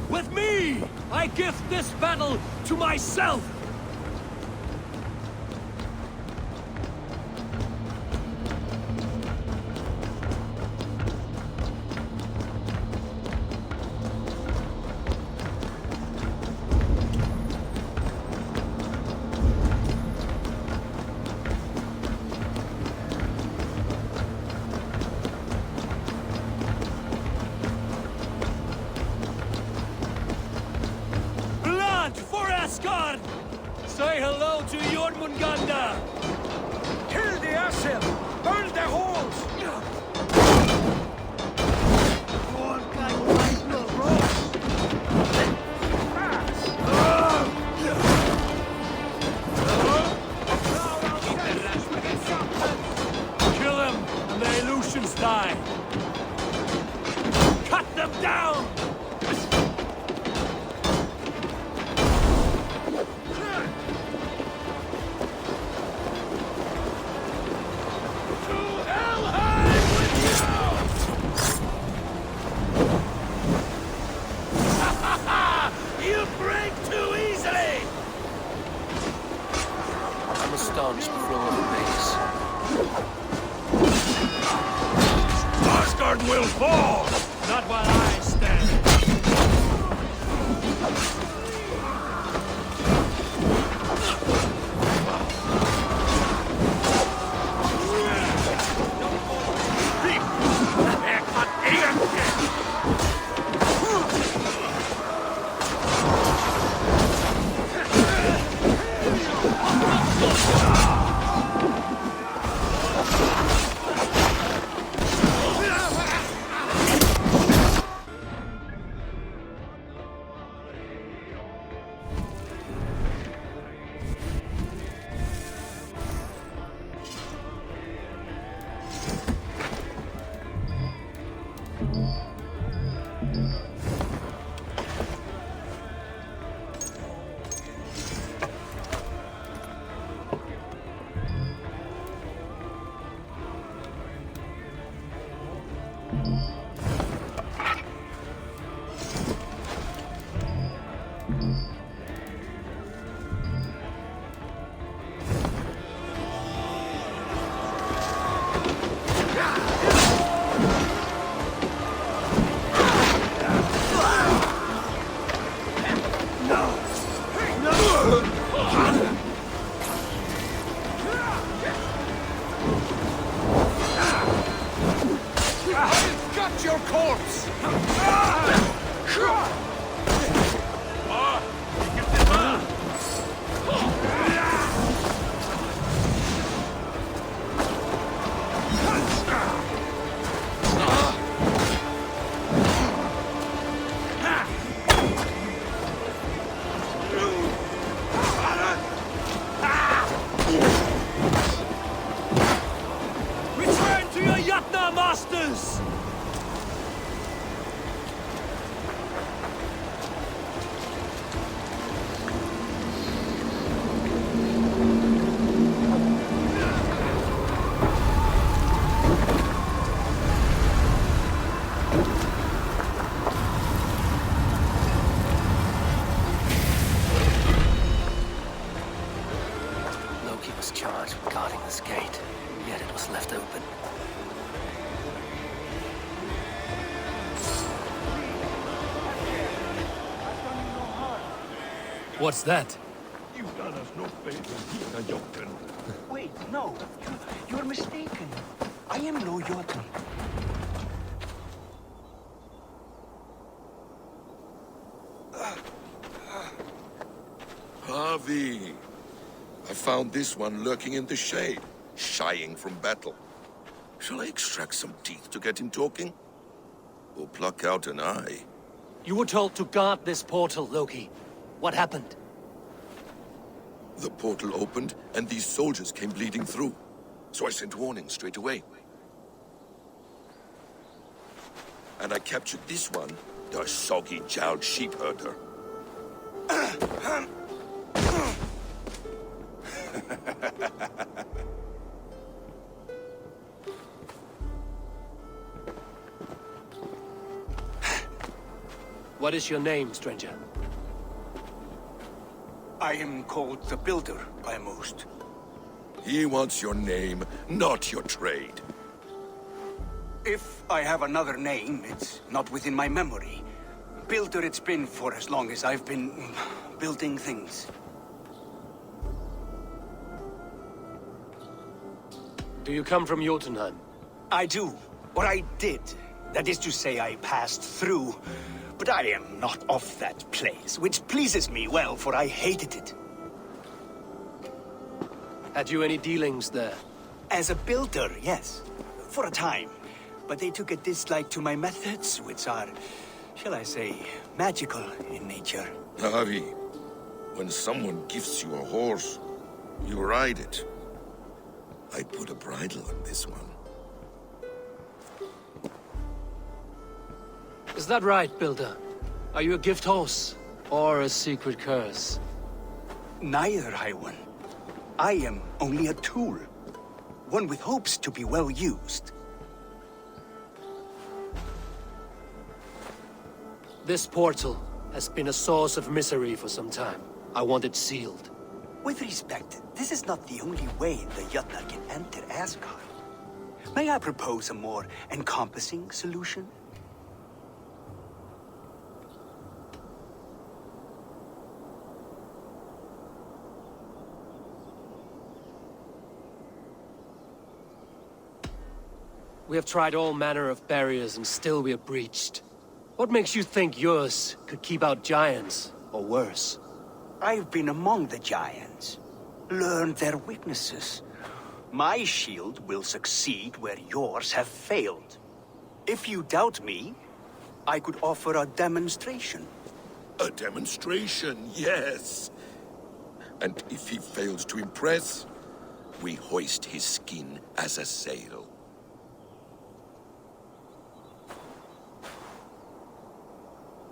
With me! I gift this battle to myself! Say hello to Jormungandr! Kill the Assasin! Burn the halls! Kill them, and the illusions die! Cut them down! Staunch before the base. Asgard will fall! Not while I stand. this gate, yet it was left open. What's that? You've done us no favor, Jotun. Wait, no. You're mistaken. I am no Jotun. Harvey! I found this one lurking in the shade, shying from battle. Shall I extract some teeth to get him talking? Or pluck out an eye? You were told to guard this portal, Loki. What happened? The portal opened, and these soldiers came bleeding through. So I sent warning straight away. And I captured this one, the soggy-jowled sheep herder. What is your name, stranger? I am called the Builder by most. He wants your name, not your trade. If I have another name, it's not within my memory. Builder it's been for as long as I've been building things. Do you come from Jotunheim? I do. Or I did. That is to say, I passed through. But I am not of that place, which pleases me well, for I hated it. Had you any dealings there? As a builder, yes. For a time. But they took a dislike to my methods, which are, shall I say, magical in nature. Harvey, when someone gifts you a horse, you ride it. I put a bridle on this one. Is that right, Builder? Are you a gift horse, or a secret curse? Neither, High One. I am only a tool. One with hopes to be well used. This portal has been a source of misery for some time. I want it sealed. With respect, this is not the only way the Jotnar can enter Asgard. May I propose a more encompassing solution? We have tried all manner of barriers and still we are breached. What makes you think yours could keep out giants, or worse? I've been among the giants, learned their weaknesses. My shield will succeed where yours have failed. If you doubt me, I could offer a demonstration. A demonstration, yes. And if he fails to impress, we hoist his skin as a sail.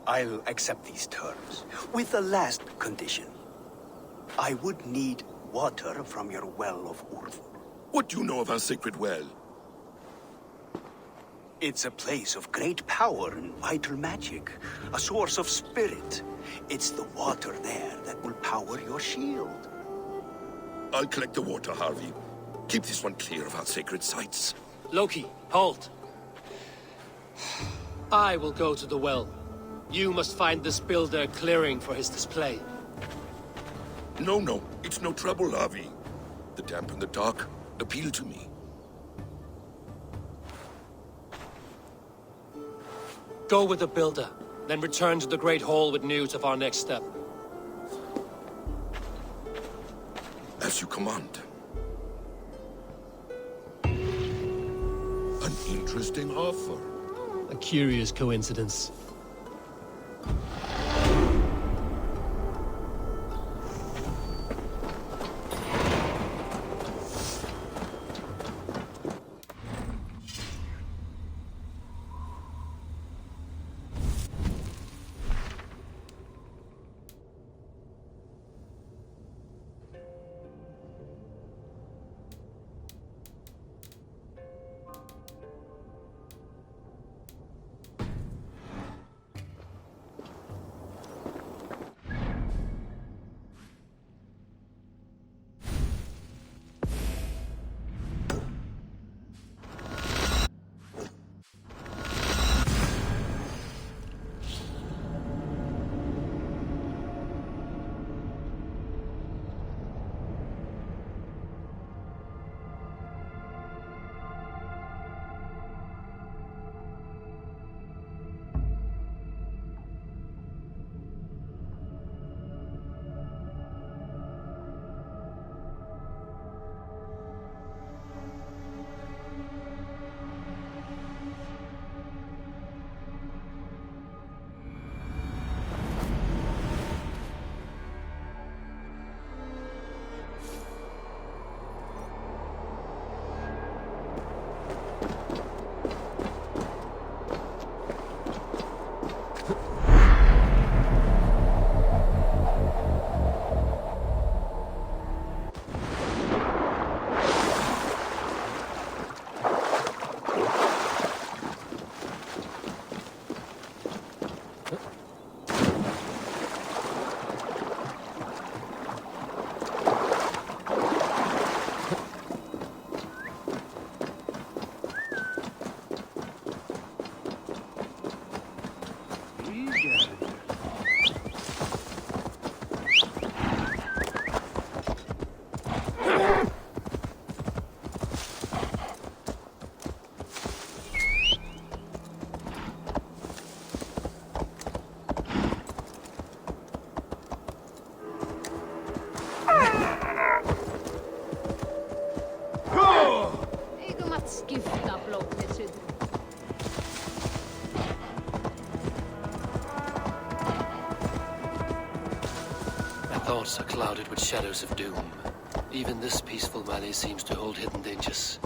I'll accept these terms, with the last condition. I would need water from your well of Urth. What do you know of our sacred well? It's a place of great power and vital magic, a source of spirit. It's the water there that will power your shield. I'll collect the water, Harvey. Keep this one clear of our sacred sites. Loki, halt! I will go to the well. You must find this builder clearing for his display. No, it's no trouble, Harvey. The damp and the dark appeal to me. Go with the builder, then return to the Great Hall with news of our next step. As you command. An interesting offer. A curious coincidence. thoughts are clouded with shadows of doom. Even this peaceful valley seems to hold hidden dangers.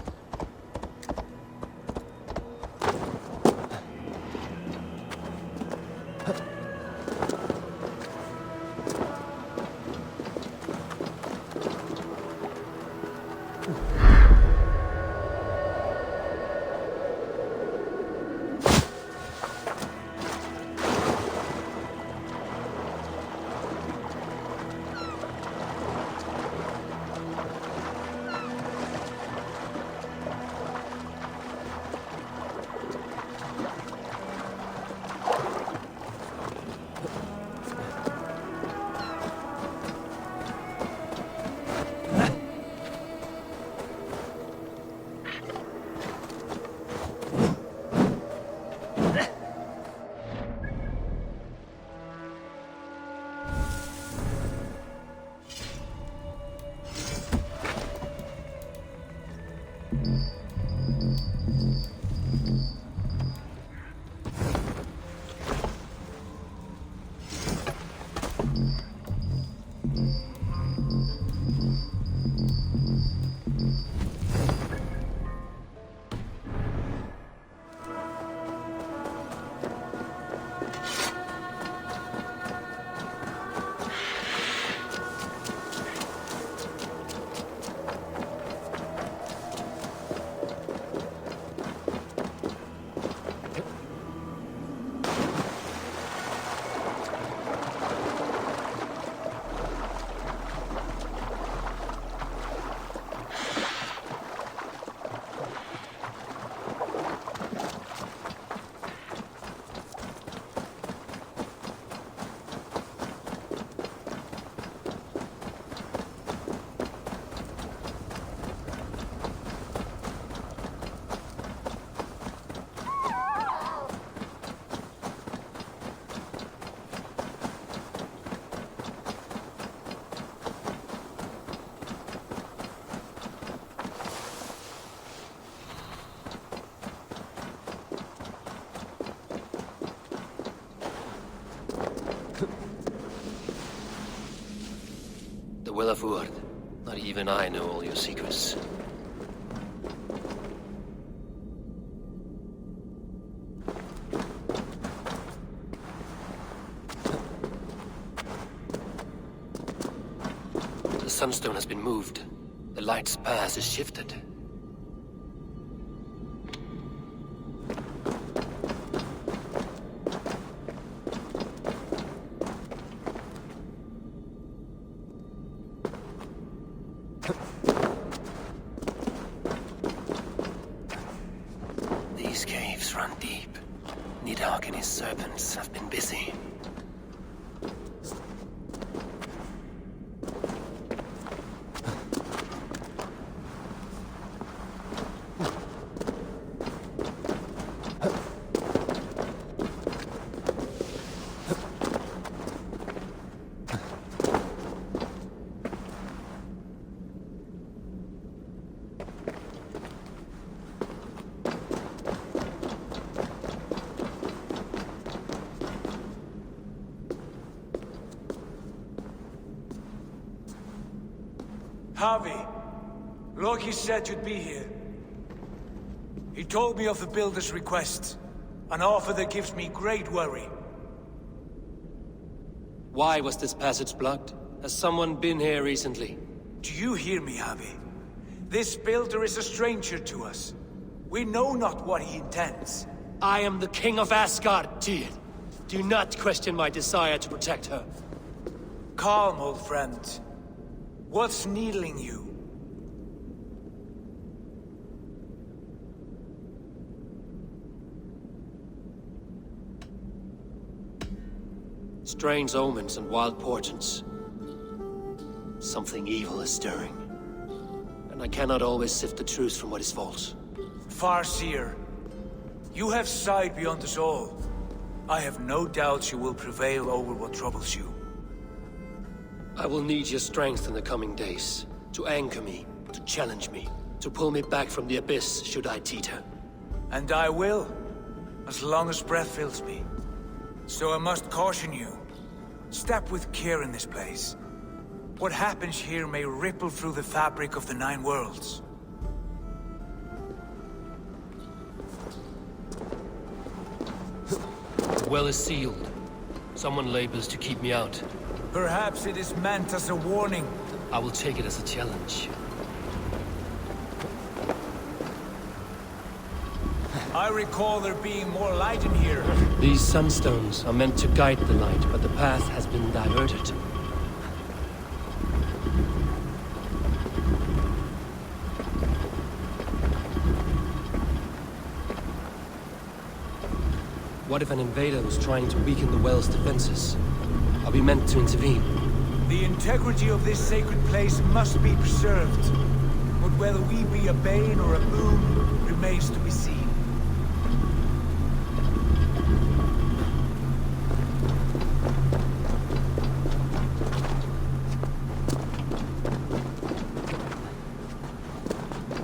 Will of Word. Not even I know all your secrets. The sunstone has been moved. The light's path is shifted. These caves run deep. Nidhogg and his serpents have been busy. Harvey, Loki said you'd be here. He told me of the Builder's request, an offer that gives me great worry. Why was this passage blocked? Has someone been here recently? Do you hear me, Harvey? This Builder is a stranger to us. We know not what he intends. I am the King of Asgard, Tyr. Do not question my desire to protect her. Calm, old friend. What's needling you? Strange omens and wild portents. Something evil is stirring. And I cannot always sift the truth from what is false. Farseer, you have sight beyond us all. I have no doubts you will prevail over what troubles you. I will need your strength in the coming days. To anchor me, to challenge me, to pull me back from the abyss should I teeter. And I will, as long as breath fills me. So I must caution you. Step with care in this place. What happens here may ripple through the fabric of the Nine Worlds. The well is sealed. Someone labors to keep me out. Perhaps it is meant as a warning. I will take it as a challenge. I recall there being more light in here. These sunstones are meant to guide the light, but the path has been diverted. What if an invader was trying to weaken the well's defenses? Are we meant to intervene? The integrity of this sacred place must be preserved. But whether we be a bane or a boon remains to be seen.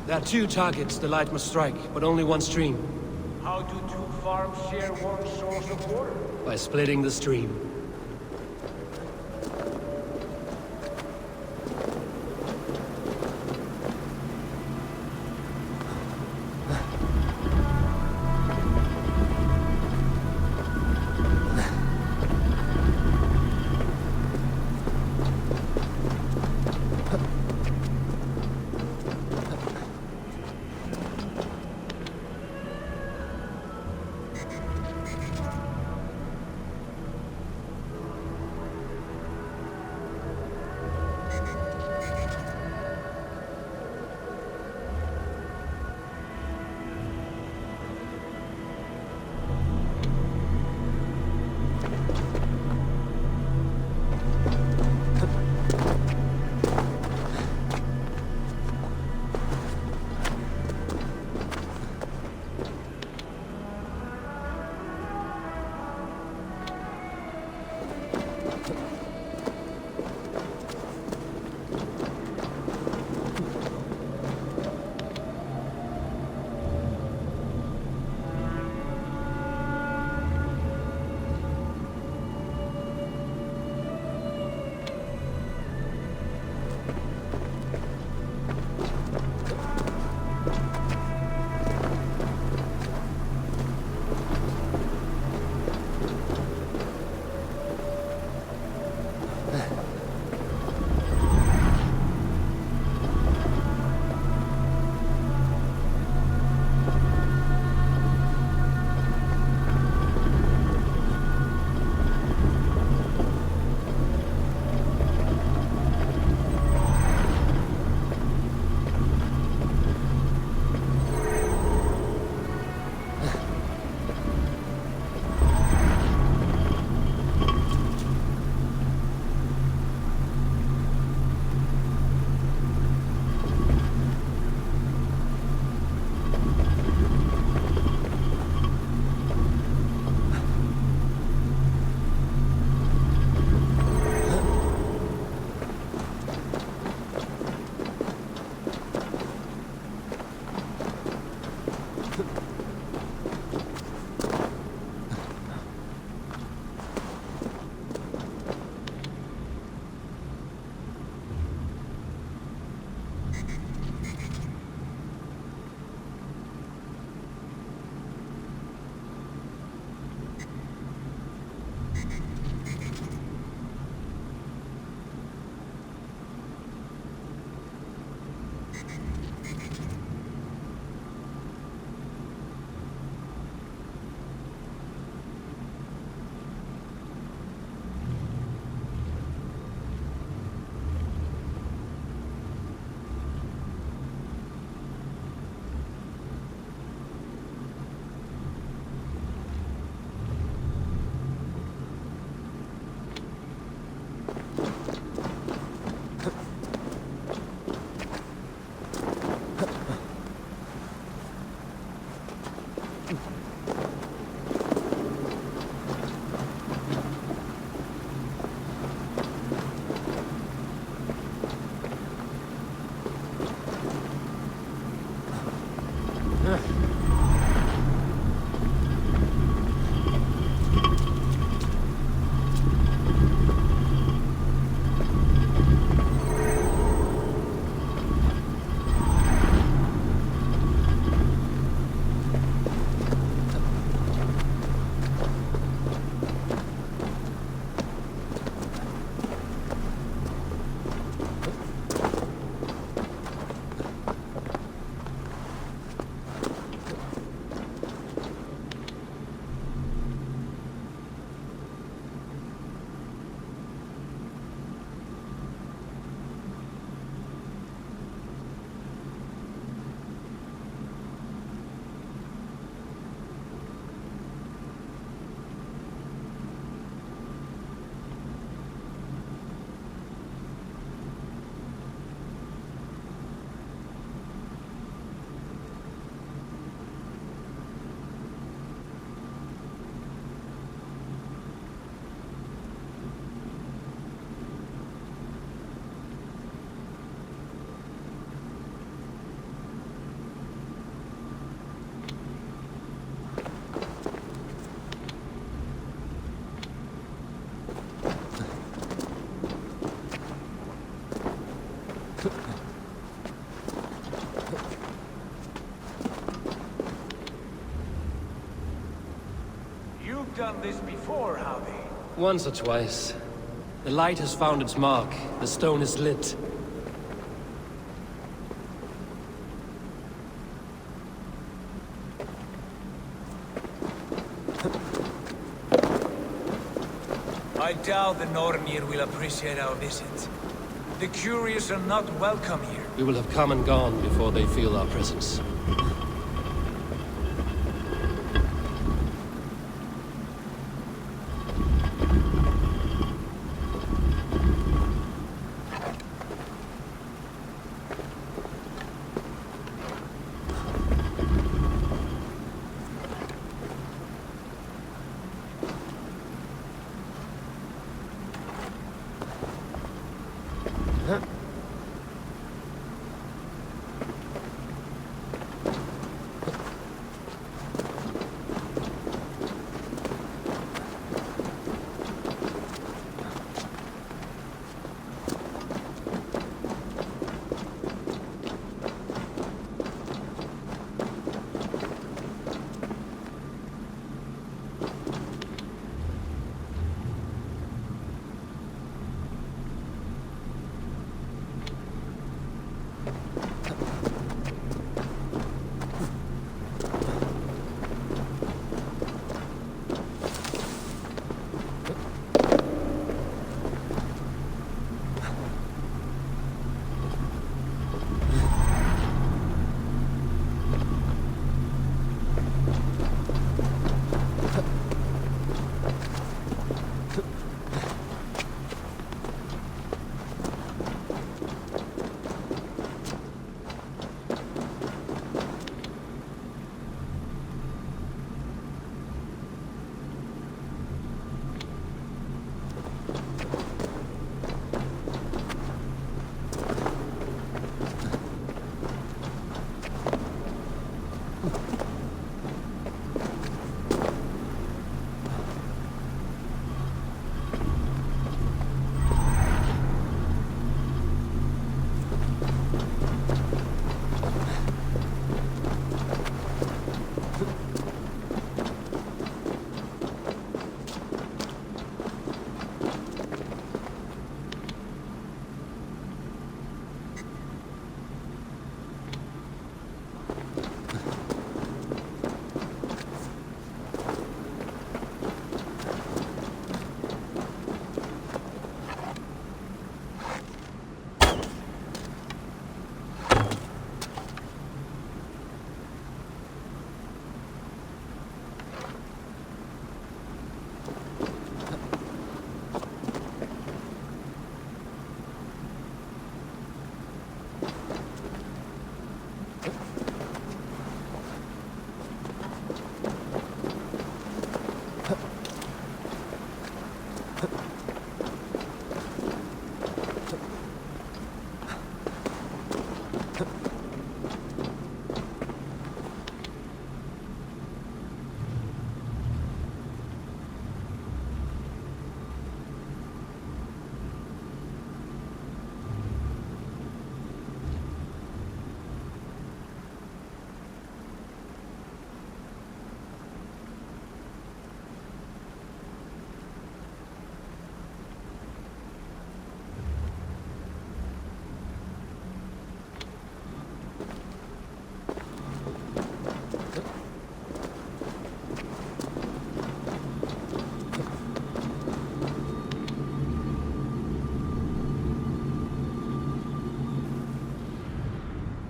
There are two targets the light must strike, but only one stream. How do two farms share one source of water? By splitting the stream. You've done this before, Hobby. Once or twice. The light has found its mark. The stone is lit. I doubt the Nornir will appreciate our visit. The curious are not welcome here. We will have come and gone before they feel our presence.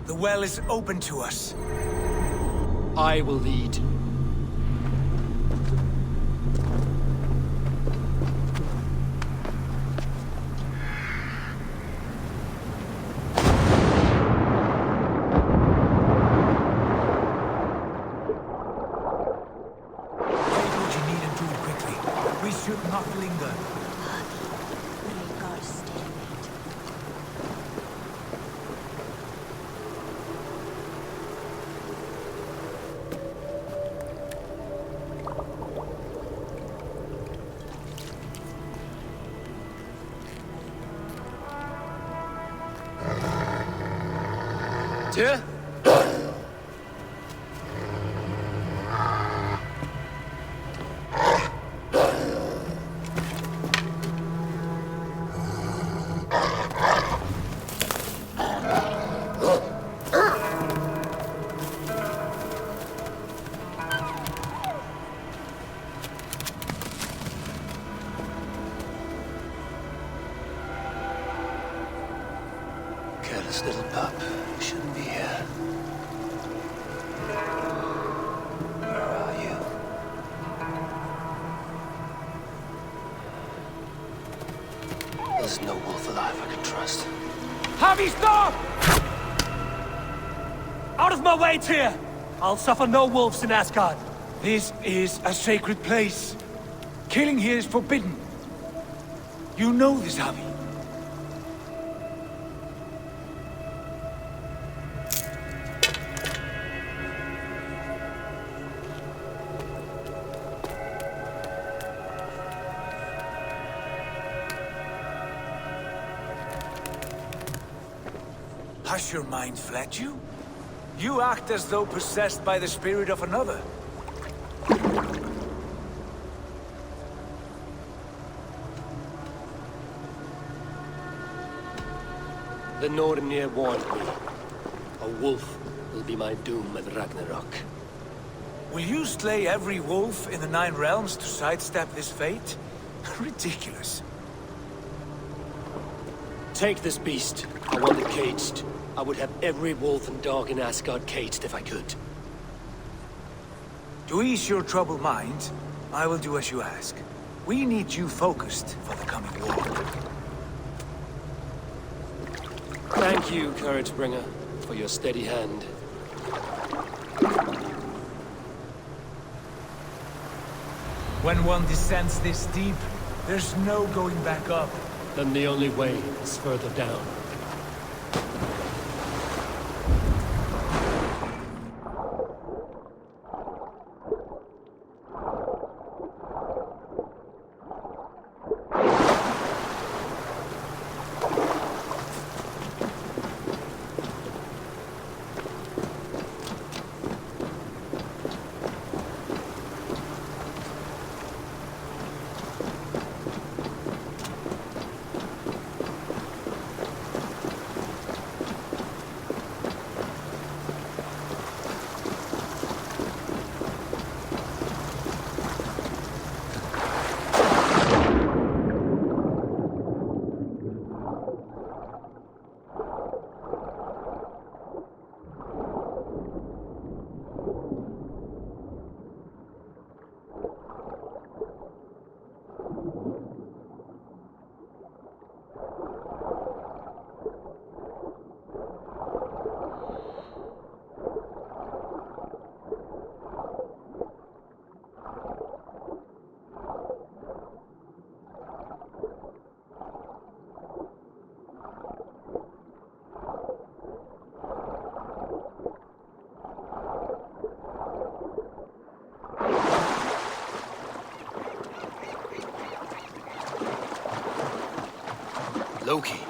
The well is open to us. I will lead. Tyr? Careless little pup. Shouldn't be here. Where are you? There's no wolf alive I can trust. Harvey, stop! Out of my way, Tyr! I'll suffer no wolves in Asgard. This is a sacred place. Killing here is forbidden. You know this, Harvey. Has your mind fled you? You act as though possessed by the spirit of another. The Nornir warned me. A wolf will be my doom at Ragnarok. Will you slay every wolf in the Nine Realms to sidestep this fate? Ridiculous. Take this beast. I want it caged. I would have every wolf and dog in Asgard caged if I could. To ease your troubled mind, I will do as you ask. We need you focused for the coming war. Thank you, Couragebringer, for your steady hand. When one descends this deep, there's no going back up. Then the only way is further down. Loki.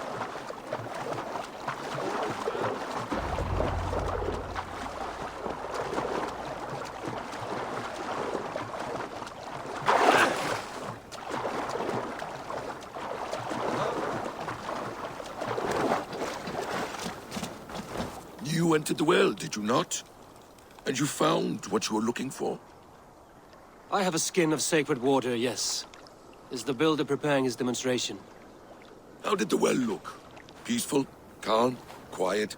You entered the well, did you not? And you found what you were looking for? I have a skin of sacred water, yes. Is the builder preparing his demonstration? How did the well look? Peaceful? Calm? Quiet?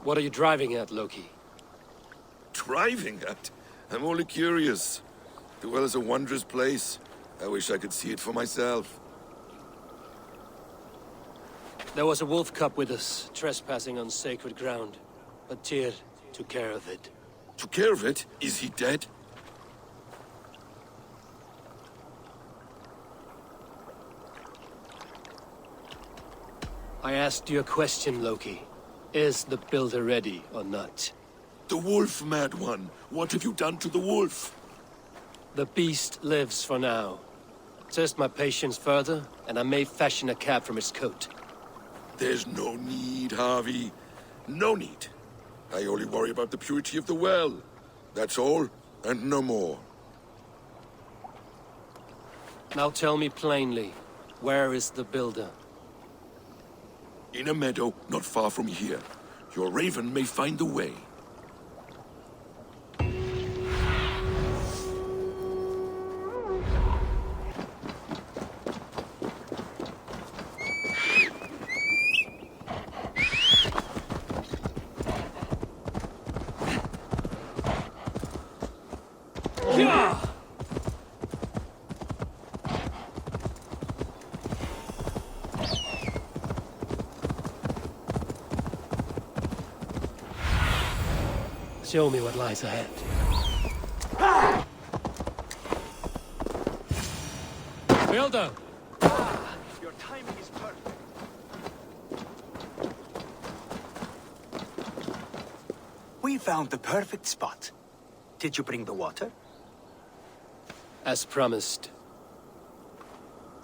What are you driving at, Loki? Driving at? I'm only curious. The well is a wondrous place. I wish I could see it for myself. There was a wolf cub with us, trespassing on sacred ground. But Tyr took care of it. Took care of it? Is he dead? I asked you a question, Loki. Is the builder ready or not? The wolf, mad one. What have you done to the wolf? The beast lives for now. Test my patience further, and I may fashion a cap from its coat. There's no need, Harvey. No need. I only worry about the purity of the well. That's all, and no more. Now tell me plainly, where is the builder? In a meadow not far from here. Your raven may find the way. Show me what lies ahead. Builder! Your timing is perfect. We found the perfect spot. Did you bring the water? As promised.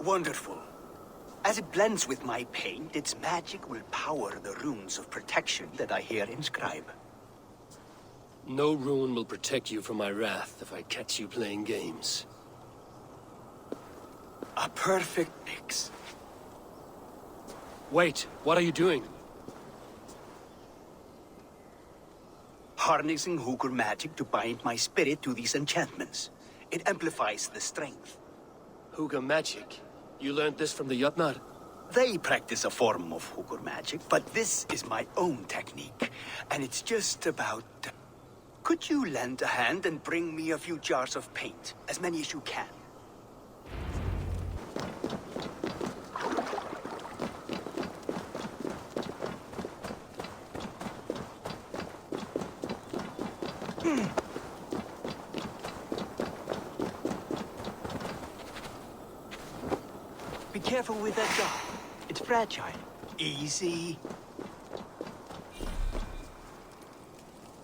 Wonderful. As it blends with my paint, its magic will power the runes of protection that I here inscribe. No rune will protect you from my wrath if I catch you playing games. A perfect mix. Wait, what are you doing? Harnessing Hooker magic to bind my spirit to these enchantments. It amplifies the strength. Hooker magic? You learned this from the Jotnar? They practice a form of Hooker magic, but this is my own technique. And it's just about... Could you lend a hand and bring me a few jars of paint? As many as you can. Be careful with that jar. It's fragile. Easy.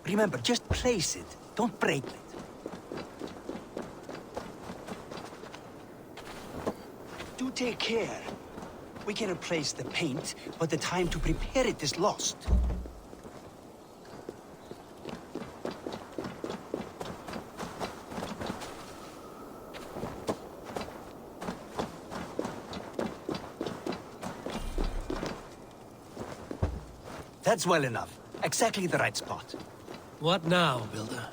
Remember, just place it. Don't break it. Do take care. We can replace the paint, but the time to prepare it is lost. That's well enough. Exactly the right spot. What now, Builder?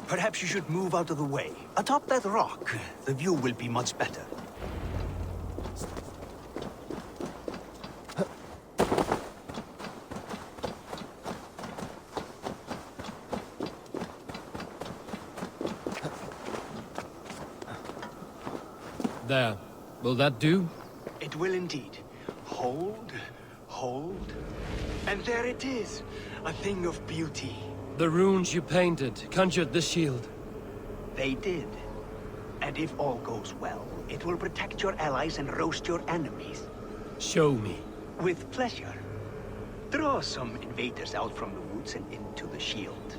Perhaps you should move out of the way. Atop that rock, the view will be much better. There. Will that do? It will indeed. Hold, hold, and there it is. A thing of beauty. The runes you painted conjured the shield. They did. And if all goes well, it will protect your allies and roast your enemies. Show me. With pleasure. Draw some invaders out from the woods and into the shield.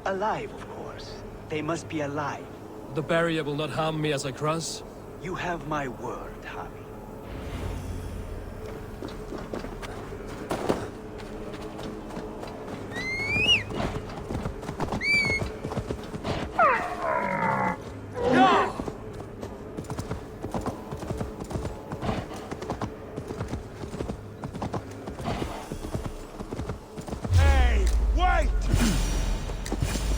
Alive, of course. They must be alive. The barrier will not harm me as I cross? You have my word, Harry.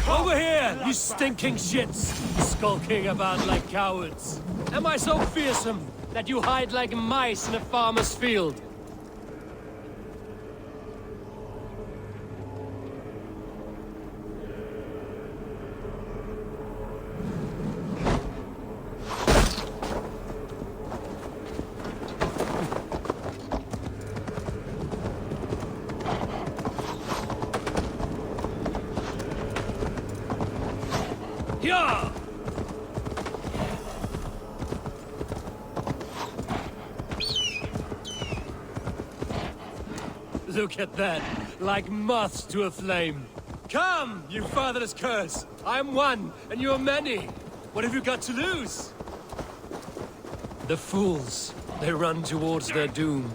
Over here, you stinking shits! Skulking about like cowards. Am I so fearsome that you hide like mice in a farmer's field? Yeah! Look at that, like moths to a flame. Come, you fatherless curse! I'm one, and you're many. What have you got to lose? The fools, they run towards their doom.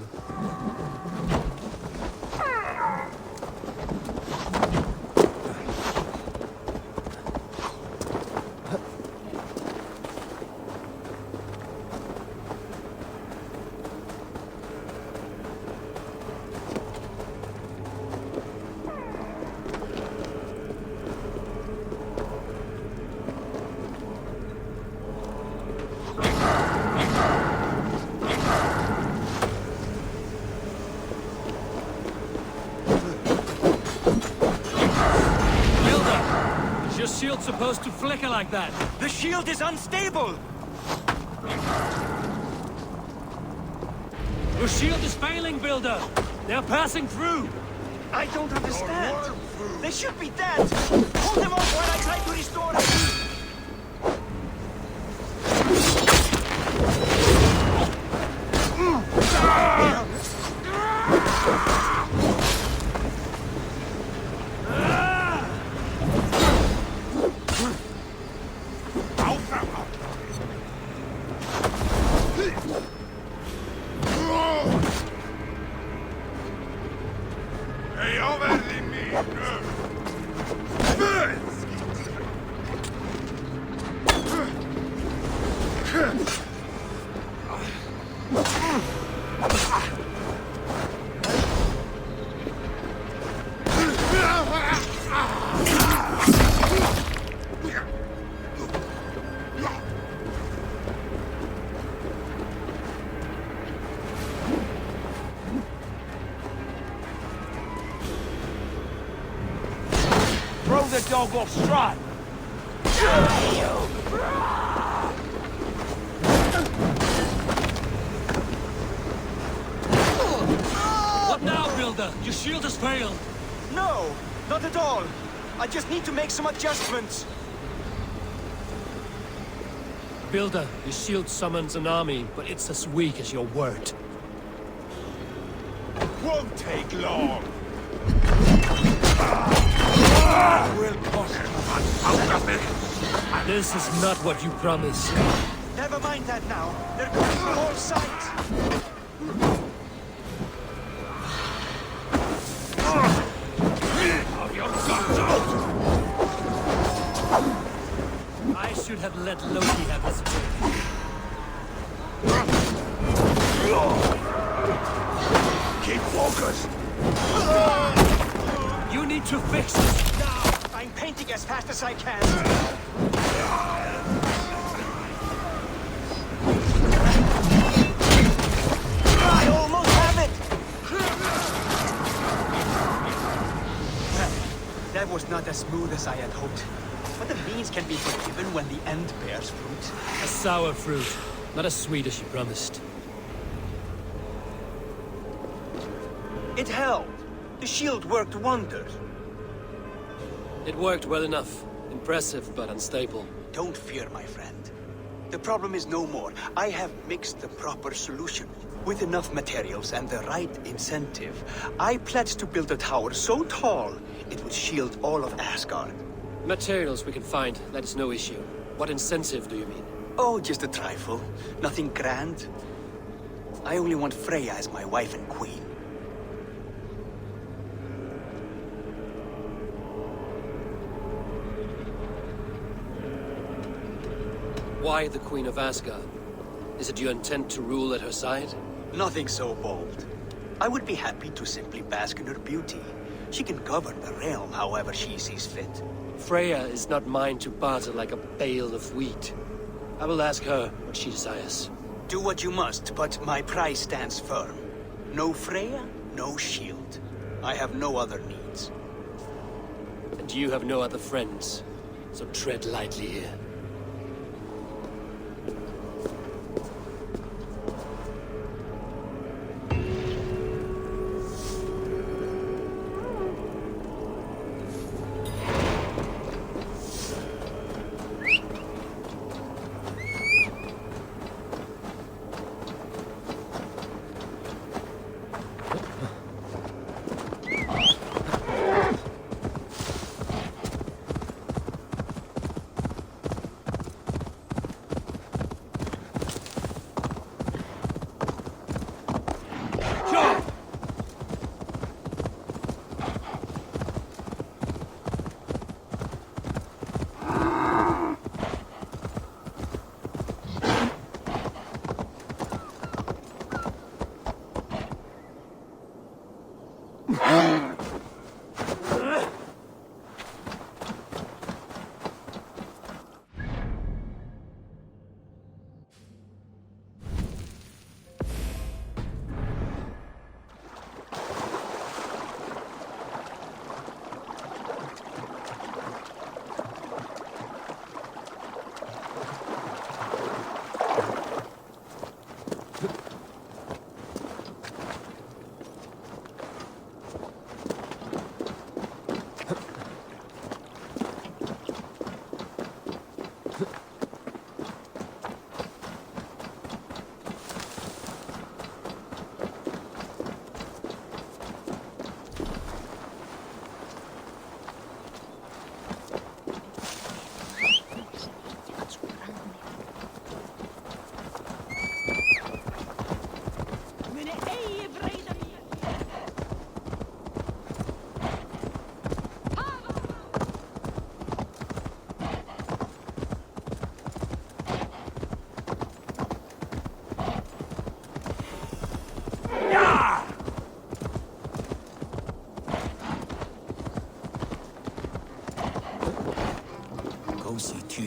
shield supposed to flicker like that? The shield is unstable! Your shield is failing, Builder! They're passing through! I don't understand! They should be dead! Hold them off while I try to restore them! Throw the dog off stride! What now, Builder? Your shield has failed! No! Not at all! I just need to make some adjustments! Builder, your shield summons an army, but it's as weak as your word. Won't take long! Will cost This is not what you promised. Never mind that now. They're coming from all sides. I should have let Loki have his way. Keep focused! You need to fix this now! I'm painting as fast as I can. I almost have it! That was not as smooth as I had hoped. But the means can be forgiven when the end bears fruit. A sour fruit, not as sweet as you promised. It held. The shield worked wonders. It worked well enough. Impressive, but unstable. Don't fear, my friend. The problem is no more. I have mixed the proper solution. With enough materials and the right incentive, I pledged to build a tower so tall, it would shield all of Asgard. Materials we can find, that is no issue. What incentive do you mean? Oh, just a trifle. Nothing grand. I only want Freya as my wife and queen. Why the Queen of Asgard? Is it your intent to rule at her side? Nothing so bold. I would be happy to simply bask in her beauty. She can govern the realm however she sees fit. Freya is not mine to barter like a bale of wheat. I will ask her what she desires. Do what you must, but my price stands firm. No Freya, no shield. I have no other needs. And you have no other friends, so tread lightly here.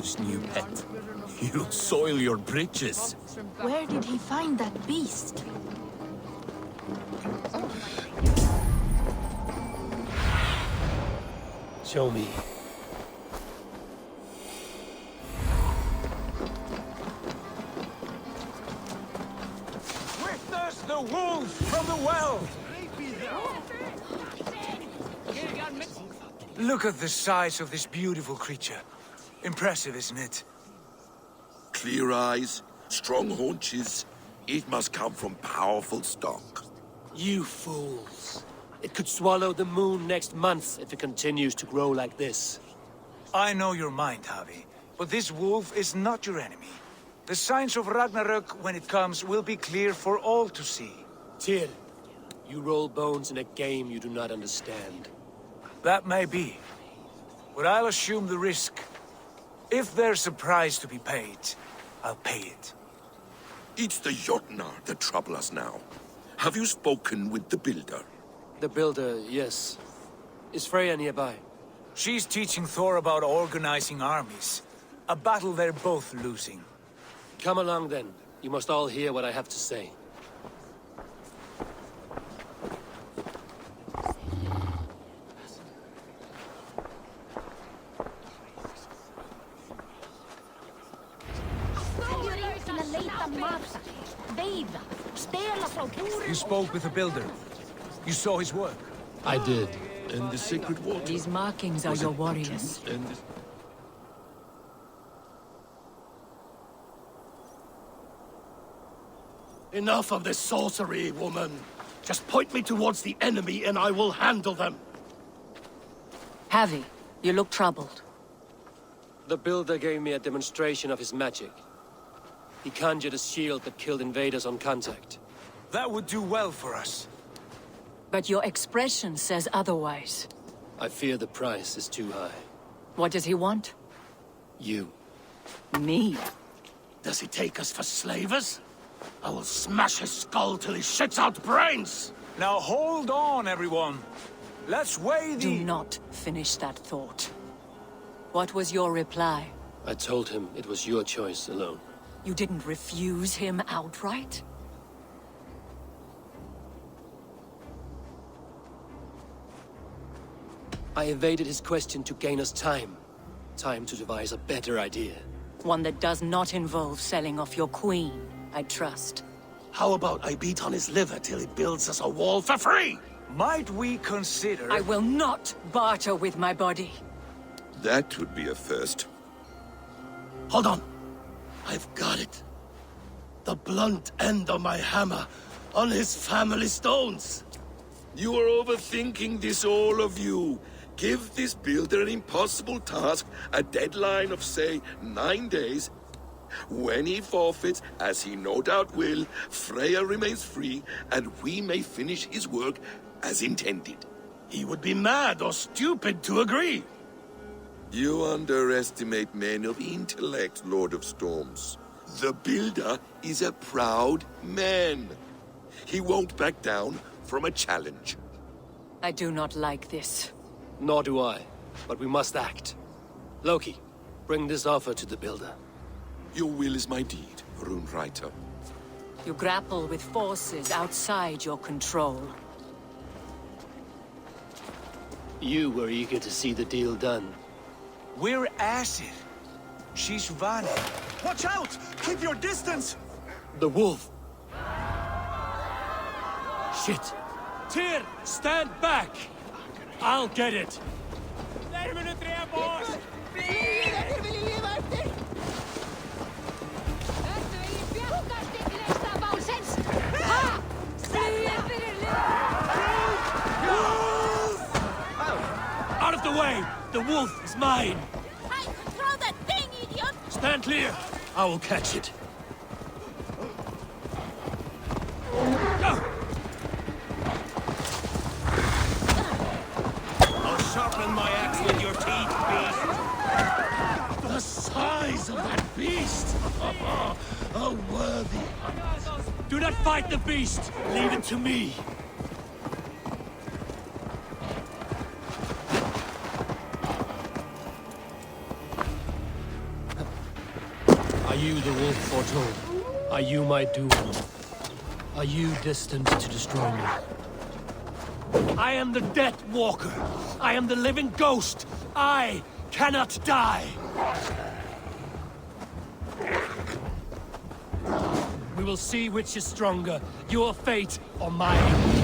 Eivor's new pet. You'll soil your britches. Where did he find that beast? Show me. Witness the wolf from the well! Look at the size of this beautiful creature. Impressive, isn't it? Clear eyes, strong haunches. It must come from powerful stock. You fools. It could swallow the moon next month if it continues to grow like this. I know your mind, Javi, but this wolf is not your enemy. The signs of Ragnarök, when it comes, will be clear for all to see. Tyr, you roll bones in a game you do not understand. That may be, but I'll assume the risk. If there's a price to be paid, I'll pay it. It's the Jotnar that trouble us now. Have you spoken with the builder? The builder, yes. Is Freya nearby? She's teaching Thor about organizing armies. A battle they're both losing. Come along then. You must all hear what I have to say. You spoke with the builder. You saw his work. I did. And the sacred water. These markings are your warriors. Enough of this sorcery, woman. Just point me towards the enemy and I will handle them. Javi, you look troubled. The builder gave me a demonstration of his magic. He conjured a shield that killed invaders on contact. That would do well for us. But your expression says otherwise. I fear the price is too high. What does he want? You. Me? Does he take us for slavers? I will smash his skull till he shits out brains! Now hold on, everyone. Let's weigh the... Do not finish that thought. What was your reply? I told him it was your choice alone. You didn't refuse him outright? I evaded his question to gain us time. Time to devise a better idea. One that does not involve selling off your queen, I trust. How about I beat on his liver till he builds us a wall for free? Might we consider... I will not barter with my body. That would be a first. Hold on. I've got it. The blunt end of my hammer on his family stones. You are overthinking this, all of you. Give this builder an impossible task, a deadline of, say, 9 days. When he forfeits, as he no doubt will, Freya remains free, and we may finish his work as intended. He would be mad or stupid to agree. You underestimate men of intellect, Lord of Storms. The builder is a proud man. He won't back down from a challenge. I do not like this. Nor do I, but we must act. Loki, bring this offer to the builder. Your will is my deed, Runewriter. You grapple with forces outside your control. You were eager to see the deal done. We're Asir. She's Vani. Watch out! Keep your distance! The wolf! Shit! Tyr, stand back! I'll get it! Out of the way! The wolf is mine! Hey, throw that thing, idiot! Stand clear! I will catch it. I'll sharpen my axe with your teeth, beast! The size of that beast! A worthy hunt. Do not fight the beast! Leave it to me! you the wolf foretold? Are you my doom? Are you destined to destroy me? I am the Death Walker. I am the living ghost. I cannot die. We will see which is stronger, your fate or mine.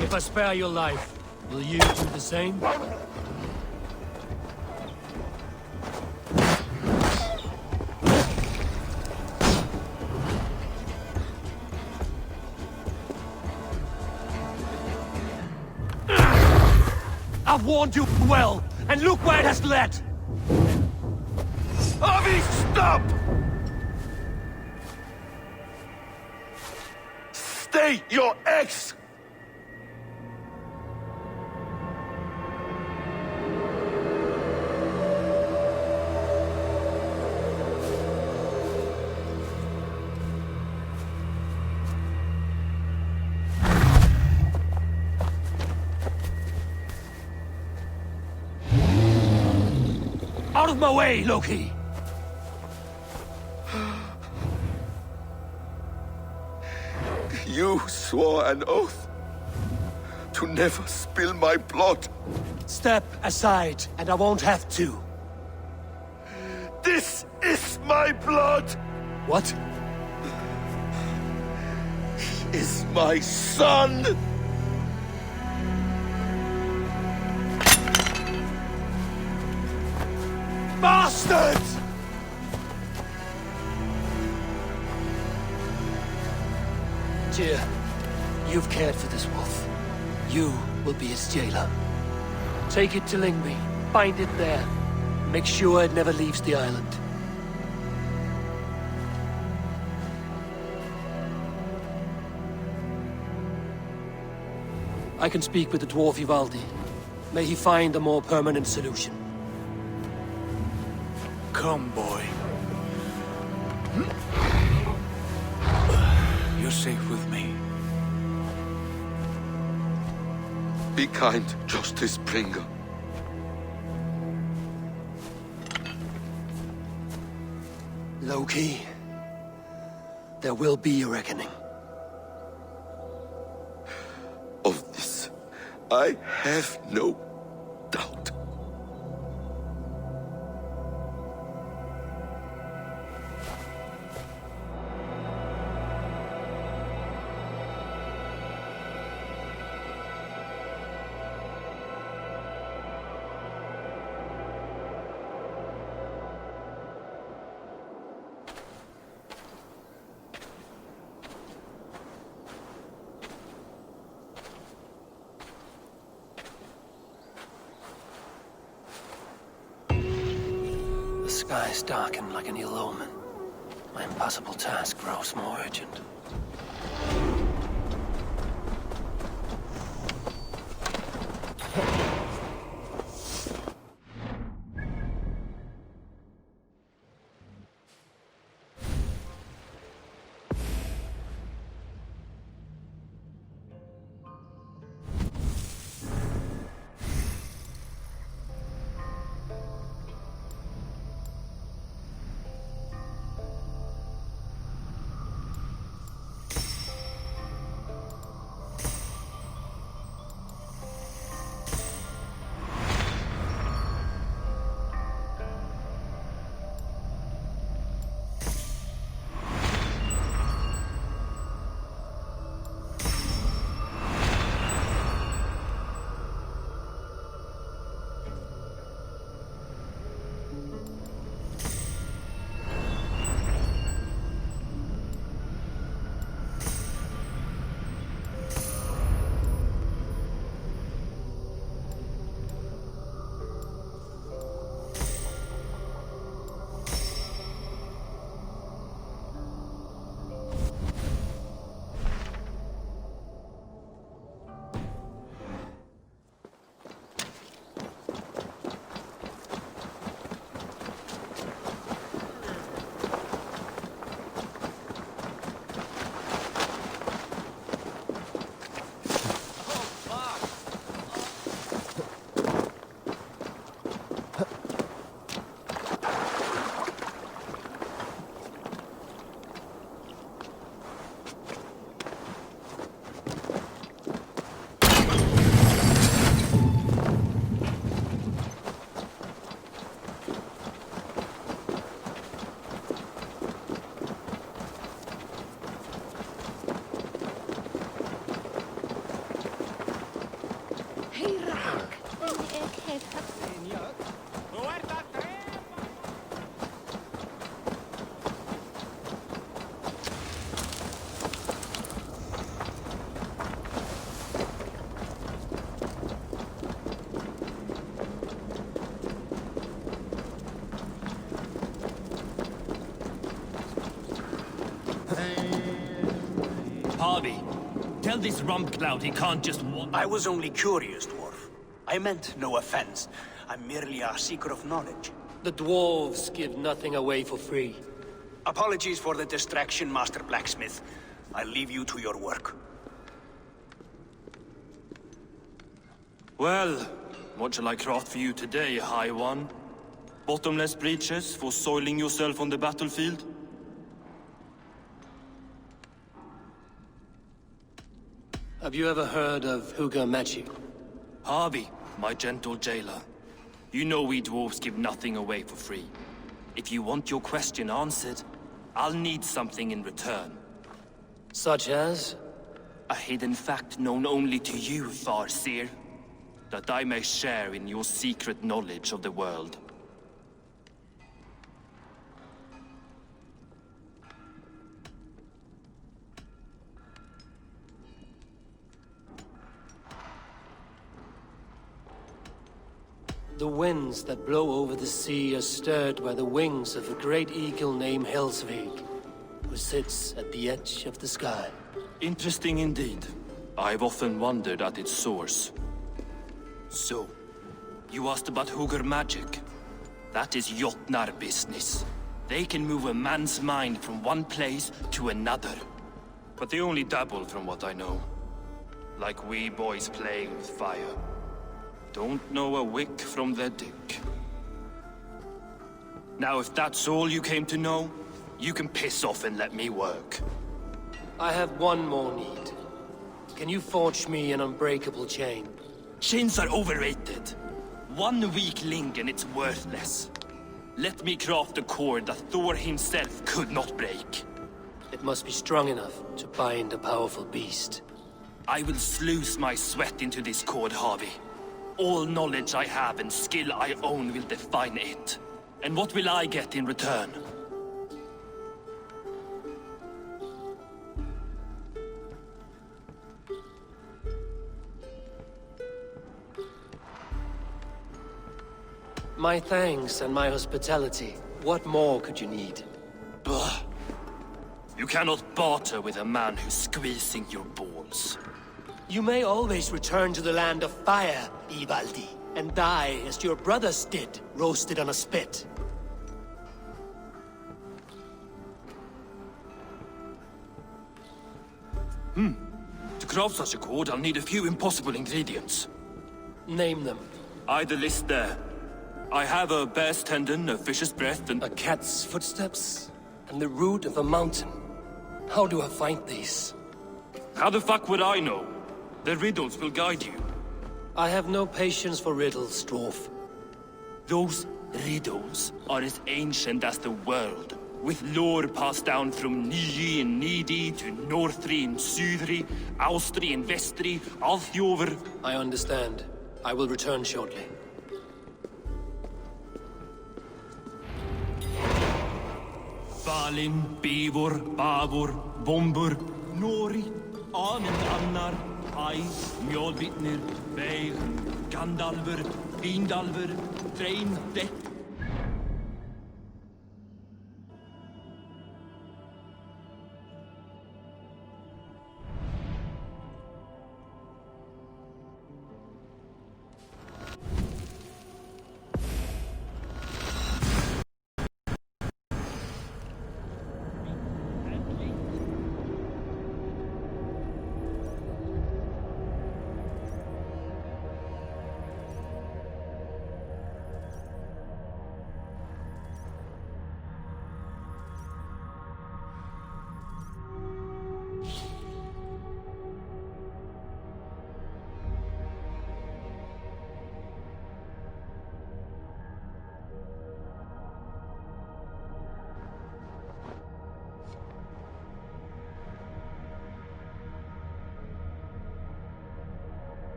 If I spare your life, will you do the same? I've warned you well, and look where it has led! Avi, stop! Stay your ex! Out of my way, Loki! You swore an oath to never spill my blood. Step aside, and I won't have to. This is my blood! What? He is my son! Bastards! Tyr, you've cared for this wolf. You will be its jailer. Take it to Lingby, bind it there. Make sure it never leaves the island. I can speak with the dwarf Ivaldi. May he find a more permanent solution. Come, boy. You're safe with me. Be kind, Justice Bringer. Loki, there will be a reckoning. Of this, I have no doubt. skies darken like an ill omen, my impossible task grows more urgent. Harvey, tell this rumpcloud he can't just I was only curious, dwarf. I meant no offense. I'm merely a seeker of knowledge. The dwarves give nothing away for free. Apologies for the distraction, Master Blacksmith. I'll leave you to your work. Well, what shall I craft for you today, High One? Bottomless breeches for soiling yourself on the battlefield? Have you ever heard of Hugger magic? Harvey, my gentle jailer. You know we dwarves give nothing away for free. If you want your question answered, I'll need something in return. Such as? A hidden fact known only to you, Farseer. That I may share in your secret knowledge of the world. The winds that blow over the sea are stirred by the wings of a great eagle named Helsvig, who sits at the edge of the sky. Interesting indeed. I've often wondered at its source. So, you asked about Hugger magic? That is Jotnar business. They can move a man's mind from one place to another. But they only dabble from what I know. Like wee boys playing with fire. Don't know a wick from their dick. Now, if that's all you came to know, you can piss off and let me work. I have one more need. Can you forge me an unbreakable chain? Chains are overrated. One weak link and it's worthless. Let me craft a cord that Thor himself could not break. It must be strong enough to bind a powerful beast. I will sluice my sweat into this cord, Harvey. All knowledge I have and skill I own will define it. And what will I get in return? My thanks and my hospitality. What more could you need? Bah. You cannot barter with a man who's squeezing your balls. You may always return to the land of fire, Ivaldi, and die as your brothers did, roasted on a spit. To craft such a cord, I'll need a few impossible ingredients. Name them. The list there. I have a bear's tendon, a fish's breath, and... A cat's footsteps, and the root of a mountain. How do I find these? How the fuck would I know? The riddles will guide you. I have no patience for riddles, Dwarf. Those riddles are as ancient as the world, with lore passed down from Niji and Nidi to Northri and Sudri, Austri and Vestri, Althjover. I understand. I will return shortly. Balin, Eivor, Bavor, Bombur, Nori, Anen Annar, Ai, Mjolvitnir, Veir, Gandalfur, Vindalfur, Drein, Dekk.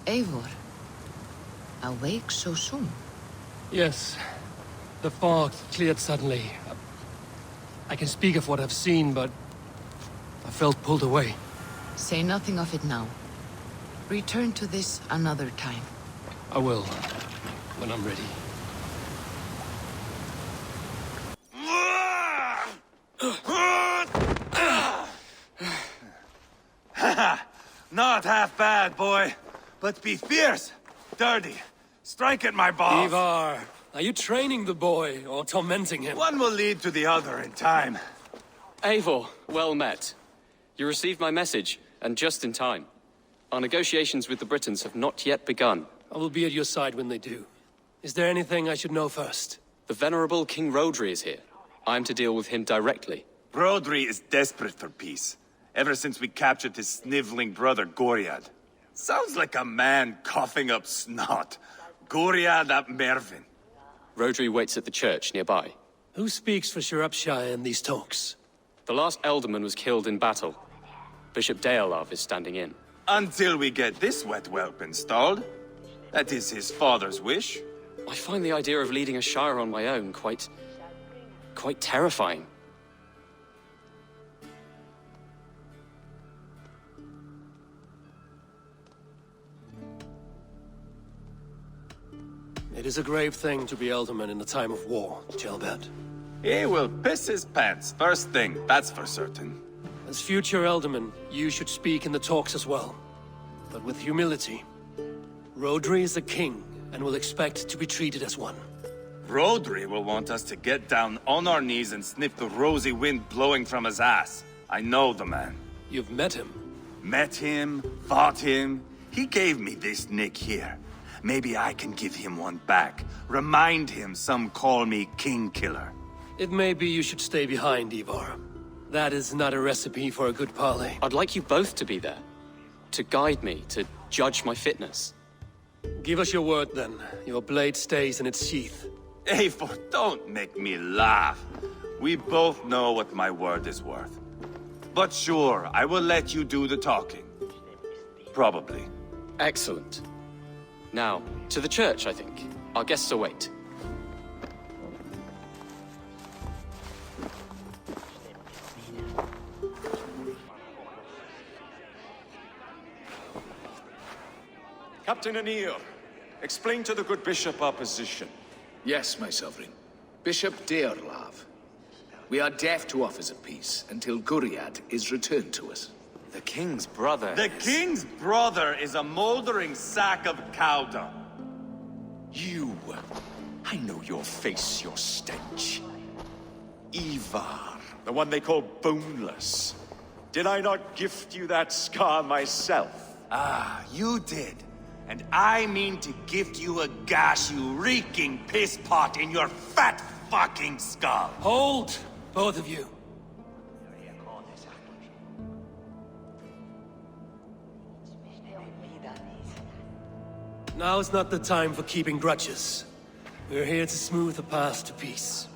Eivor, awake so soon? Yes. The fog cleared suddenly. I can speak of what I've seen, but I felt pulled away. Say nothing of it now. Return to this another time. I will, when I'm ready. Not half bad, boy. But be fierce, dirty. Strike at my balls. Eivor, are you training the boy or tormenting him? One will lead to the other in time. Eivor, well met. You received my message, and just in time. Our negotiations with the Britons have not yet begun. I will be at your side when they do. Is there anything I should know first? The venerable King Rodri is here. I am to deal with him directly. Rodri is desperate for peace, ever since we captured his sniveling brother Goriad. Sounds like a man coughing up snot. Goriad ap Mervin. Rodri waits at the church nearby. Who speaks for Shropshire in these talks? The last Elderman was killed in battle. Bishop Deolav is standing in. Until we get this wet whelp installed. That is his father's wish. I find the idea of leading a shire on my own quite terrifying. It is a grave thing to be Elderman in the time of war, Gelbert. He will piss his pants, first thing, that's for certain. As future Elderman, you should speak in the talks as well. But with humility. Rodri is the king, and will expect to be treated as one. Rodri will want us to get down on our knees and sniff the rosy wind blowing from his ass. I know the man. You've met him? Met him, fought him. He gave me this nick here. Maybe I can give him one back. Remind him some call me King Killer. It may be you should stay behind, Eivor. That is not a recipe for a good parley. I'd like you both to be there. To guide me, to judge my fitness. Give us your word, then. Your blade stays in its sheath. Eivor, don't make me laugh. We both know what my word is worth. But sure, I will let you do the talking. Probably. Excellent. Now, to the church, I think. Our guests await. Captain Anir, explain to the good bishop our position. Yes, my sovereign. Bishop Dearlav. We are deaf to offers of peace until Guriad is returned to us. The king's brother The king's brother is a moldering sack of cow dung. You. I know your face, your stench. Eivor, the one they call boneless. Did I not gift you that scar myself? Ah, you did. And I mean to gift you a gash, you reeking piss pot in your fat fucking skull. Hold, both of you. Now's not the time for keeping grudges. We're here to smooth the path to peace.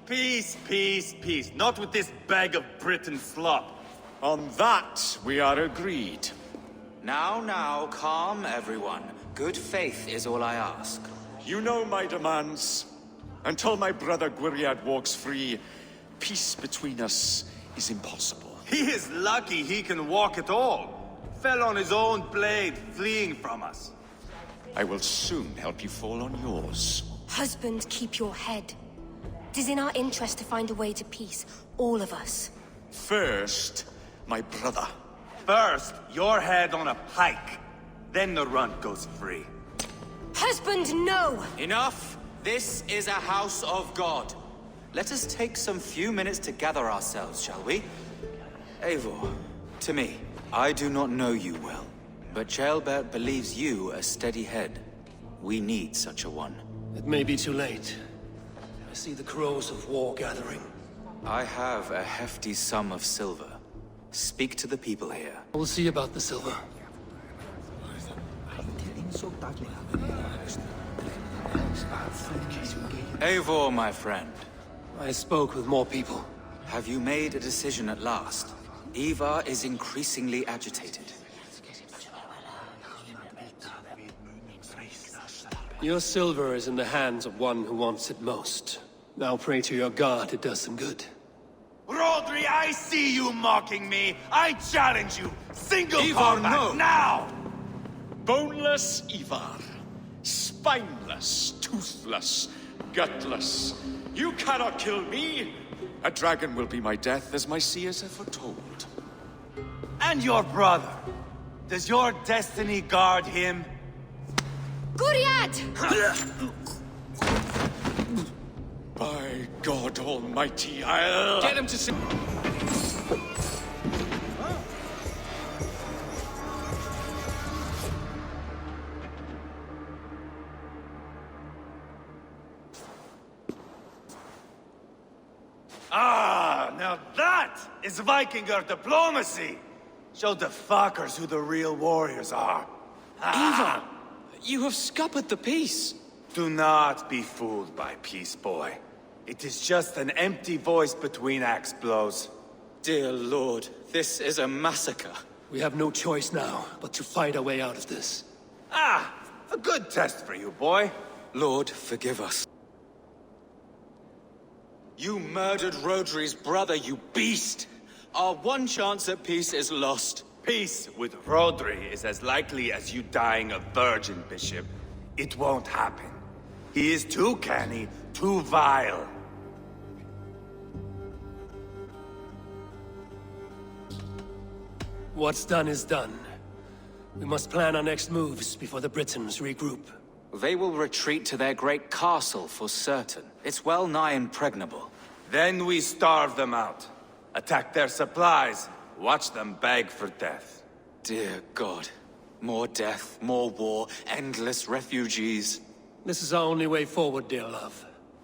Peace, peace, peace. Not with this bag of Britain slop. On that, we are agreed. Now, calm everyone. Good faith is all I ask. You know my demands. Until my brother Guriad walks free, peace between us is impossible. He is lucky he can walk at all. Fell on his own blade, fleeing from us. I will soon help you fall on yours. Husband, keep your head. It is in our interest to find a way to peace, all of us. First, my brother. First, your head on a pike. Then the runt goes free. Husband, no! Enough! This is a house of God. Let us take some few minutes to gather ourselves, shall we? Eivor, to me, I do not know you well, but Ceolbert believes you a steady head. We need such a one. It may be too late. I see the crows of war gathering. I have a hefty sum of silver. Speak to the people here. We'll see about the silver. Eivor, my friend. I spoke with more people. Have you made a decision at last? Eivor is increasingly agitated. Your silver is in the hands of one who wants it most. Now pray to your god it does some good. Rodri, I see you mocking me. I challenge you. Single Eivor, combat no. now! Boneless Eivor. Spineless, toothless, gutless. You cannot kill me. A dragon will be my death, as my seers have foretold. And your brother. Does your destiny guard him? Guriad! By God Almighty, I'll... Get him to see... Ah, now that is Vikinger diplomacy! Show the fuckers who the real warriors are. Eivor, you have scuppered the peace. Do not be fooled by peace, boy. It is just an empty voice between axe blows. Dear Lord, this is a massacre. We have no choice now, but to fight our way out of this. Ah, a good test for you, boy. Lord, forgive us. You murdered Rodri's brother, you beast! Our one chance at peace is lost. Peace with Rodri is as likely as you dying a virgin, Bishop. It won't happen. He is too canny, too vile. What's done is done. We must plan our next moves before the Britons regroup. They will retreat to their great castle for certain. It's well nigh impregnable. Then we starve them out. Attack their supplies. Watch them beg for death. Dear God. More death, more war, endless refugees. This is our only way forward, dear love.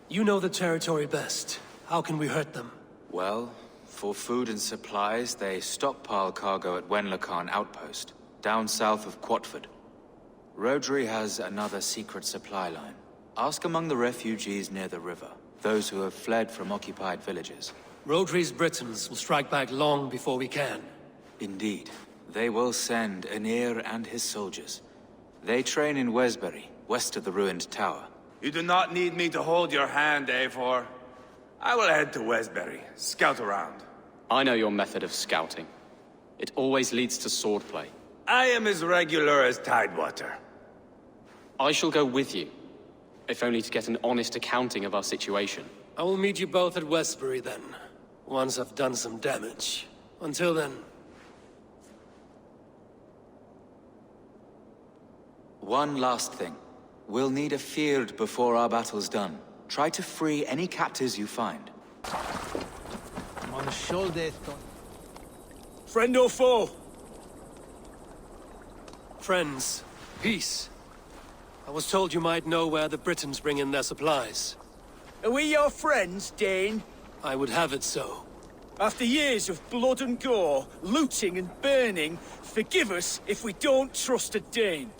You know the territory best. How can we hurt them? Well, for food and supplies, they stockpile cargo at Wenlacan Outpost, down south of Quatford. Rodri has another secret supply line. Ask among the refugees near the river, those who have fled from occupied villages. Rodri's Britons will strike back long before we can. Indeed. They will send Aenir and his soldiers. They train in Wesbury, west of the ruined tower. You do not need me to hold your hand, Eivor. I will head to Wesbury, scout around. I know your method of scouting. It always leads to swordplay. I am as regular as Tidewater. I shall go with you, if only to get an honest accounting of our situation. I will meet you both at Westbury then, once I've done some damage. Until then... One last thing. We'll need a field before our battle's done. Try to free any captives you find. I'm on the shoulder. Friend or foe? Friends. Peace. I was told you might know where the Britons bring in their supplies. Are we your friends, Dane? I would have it so. After years of blood and gore, looting and burning, forgive us if we don't trust a Dane.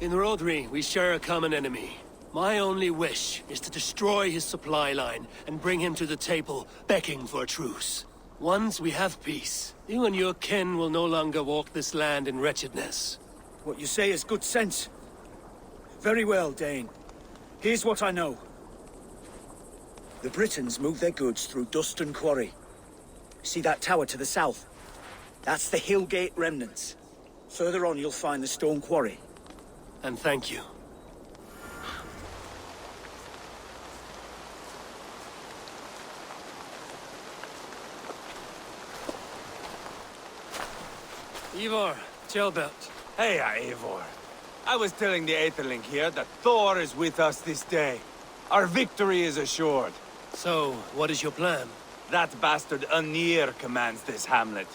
In Rodri, we share a common enemy. My only wish is to destroy his supply line and bring him to the table, begging for a truce. Once we have peace, you and your kin will no longer walk this land in wretchedness. What you say is good sense. Very well, Dane. Here's what I know. The Britons move their goods through Dustin Quarry. See that tower to the south? That's the Hillgate remnants. Further on, you'll find the stone quarry. And thank you. Eivor, Tjelbert. Hey, Eivor. I was telling the Aetherling here that Thor is with us this day. Our victory is assured. So, what is your plan? That bastard Aenir commands this hamlet.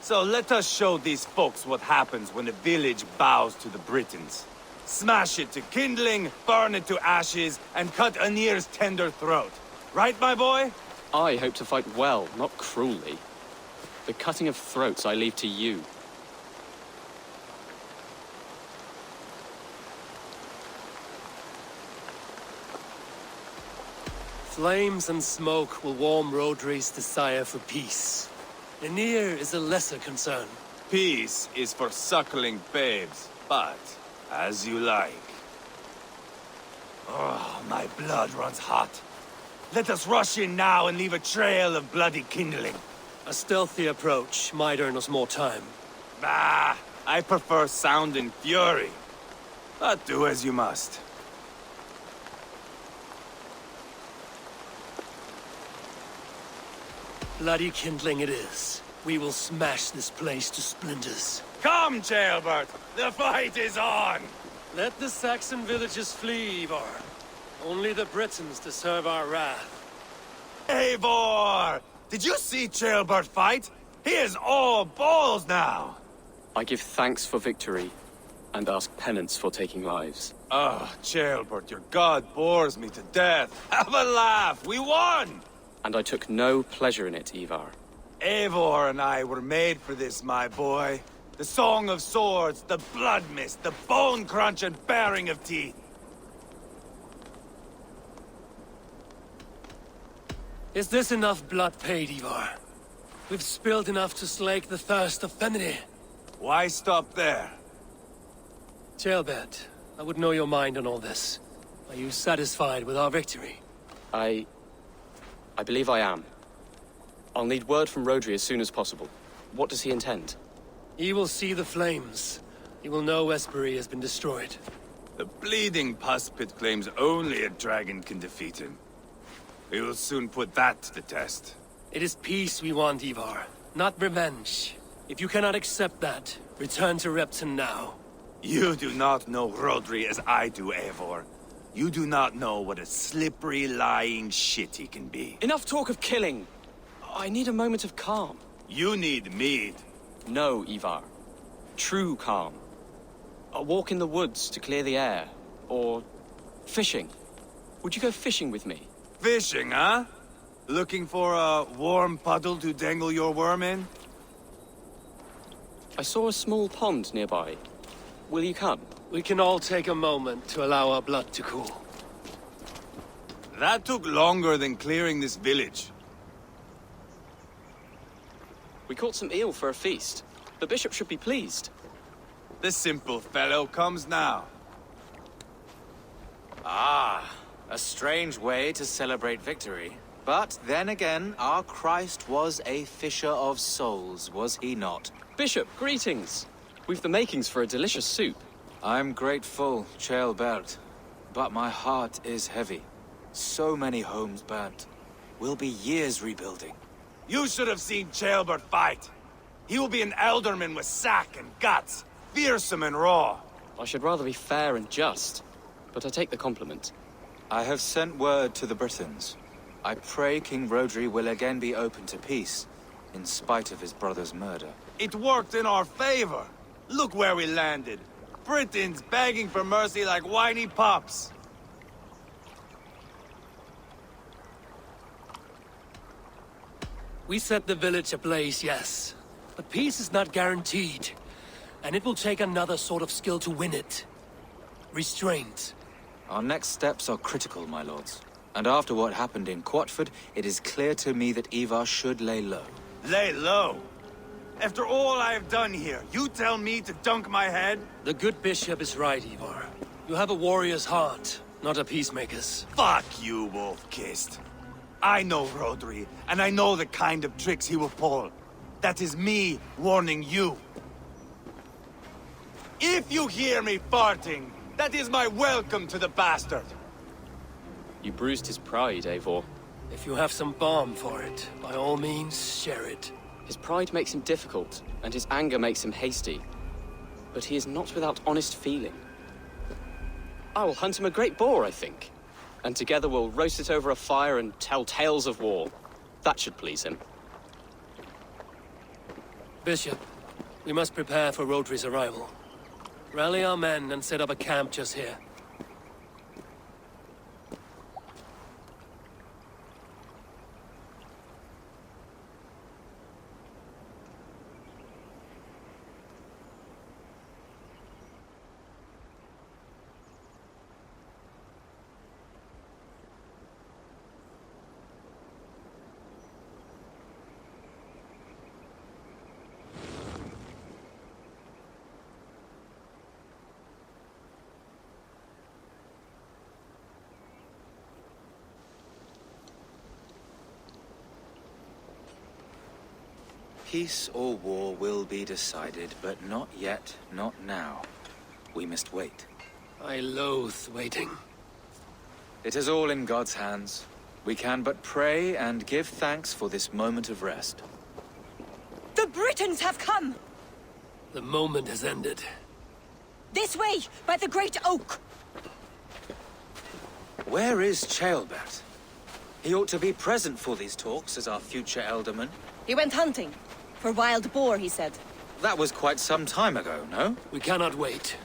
So let us show these folks what happens when a village bows to the Britons. Smash it to kindling, burn it to ashes, and cut Aenir's tender throat. Right, my boy? I hope to fight well, not cruelly. The cutting of throats I leave to you. Flames and smoke will warm Rodri's desire for peace. Aenir is a lesser concern. Peace is for suckling babes, but as you like. Oh, my blood runs hot. Let us rush in now and leave a trail of bloody kindling. A stealthy approach might earn us more time. Bah, I prefer sound and fury. But do as you must. Bloody kindling it is. We will smash this place to splinters. Come, Tjelbert! The fight is on! Let the Saxon villages flee, Eivor. Only the Britons deserve our wrath. Eivor! Did you see Tjelbert fight? He is all balls now! I give thanks for victory, and ask penance for taking lives. Oh, Tjelbert, your god bores me to death. Have a laugh! We won! And I took no pleasure in it, Eivor. Eivor and I were made for this, my boy. The song of swords, the blood mist, the bone crunch and baring of teeth. Is this enough blood paid, Eivor? We've spilled enough to slake the thirst of Fenrir. Why stop there? Tjelbert, I would know your mind on all this. Are you satisfied with our victory? I believe I am. I'll need word from Rodri as soon as possible. What does he intend? He will see the flames. He will know Westbury has been destroyed. The bleeding pus pit claims only a dragon can defeat him. We will soon put that to the test. It is peace we want, Eivor, not revenge. If you cannot accept that, return to Repton now. You do not know Rodri as I do, Eivor. You do not know what a slippery, lying shit he can be. Enough talk of killing! I need a moment of calm. You need mead. No, Eivor. True calm. A walk in the woods to clear the air. Or fishing. Would you go fishing with me? Fishing, huh? Looking for a warm puddle to dangle your worm in? I saw a small pond nearby. Will you come? We can all take a moment to allow our blood to cool. That took longer than clearing this village. We caught some eel for a feast. The bishop should be pleased. The simple fellow comes now. Ah, a strange way to celebrate victory. But then again, our Christ was a fisher of souls, was he not? Bishop, greetings! We've the makings for a delicious soup. I'm grateful, Ceolbert, but my heart is heavy. So many homes burnt. We'll be years rebuilding. You should have seen Ceolbert fight. He will be an alderman with sack and guts, fearsome and raw. I should rather be fair and just, but I take the compliment. I have sent word to the Britons. I pray King Rodri will again be open to peace, in spite of his brother's murder. It worked in our favor. Look where we landed. Britons begging for mercy like whiny pups. We set the village ablaze, yes. But peace is not guaranteed. And it will take another sort of skill to win it. Restraint. Our next steps are critical, my lords. And after what happened in Quatford, it is clear to me that Eivor should lay low. Lay low? After all I have done here, you tell me to dunk my head? The good bishop is right, Eivor. You have a warrior's heart, not a peacemaker's. Fuck you, Wolf-Kissed. I know Rodri, and I know the kind of tricks he will pull. That is me warning you. If you hear me farting, that is my welcome to the bastard. You bruised his pride, Eivor. If you have some balm for it, by all means, share it. His pride makes him difficult, and his anger makes him hasty. But he is not without honest feeling. I will hunt him a great boar, I think. And together we'll roast it over a fire and tell tales of war. That should please him. Bishop, we must prepare for Rodri's arrival. Rally our men and set up a camp just here. Peace or war will be decided, but not yet, not now. We must wait. I loathe waiting. It is all in God's hands. We can but pray and give thanks for this moment of rest. The Britons have come! The moment has ended. This way, by the Great Oak! Where is Ceolbert? He ought to be present for these talks as our future alderman. He went hunting. For wild boar, he said. That was quite some time ago, no? We cannot wait.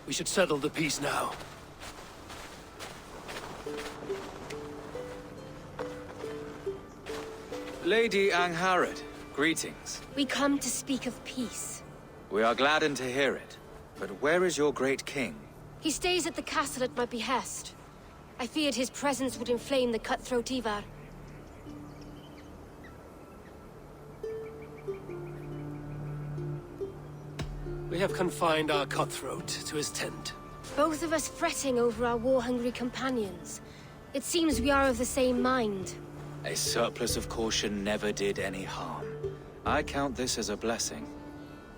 We should settle the peace now. Lady Angharad, greetings. We come to speak of peace. We are gladdened to hear it. But where is your great king? He stays at the castle at my behest. I feared his presence would inflame the cutthroat Eivor. We have confined our cutthroat to his tent. Both of us fretting over our war-hungry companions. It seems we are of the same mind. A surplus of caution never did any harm. I count this as a blessing.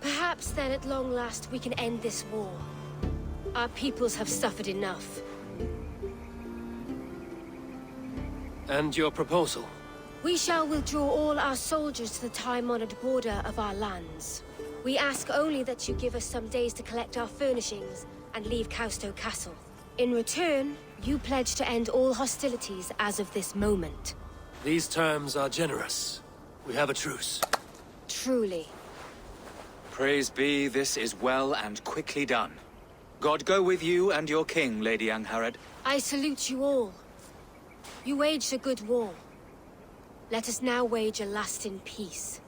Perhaps then at long last we can end this war. Our peoples have suffered enough. And your proposal? We shall withdraw all our soldiers to the time-honored border of our lands. We ask only that you give us some days to collect our furnishings and leave Causto Castle. In return, you pledge to end all hostilities as of this moment. These terms are generous. We have a truce. Truly. Praise be, this is well and quickly done. God go with you and your king, Lady Angharad. I salute you all. You waged a good war. Let us now wage a lasting peace.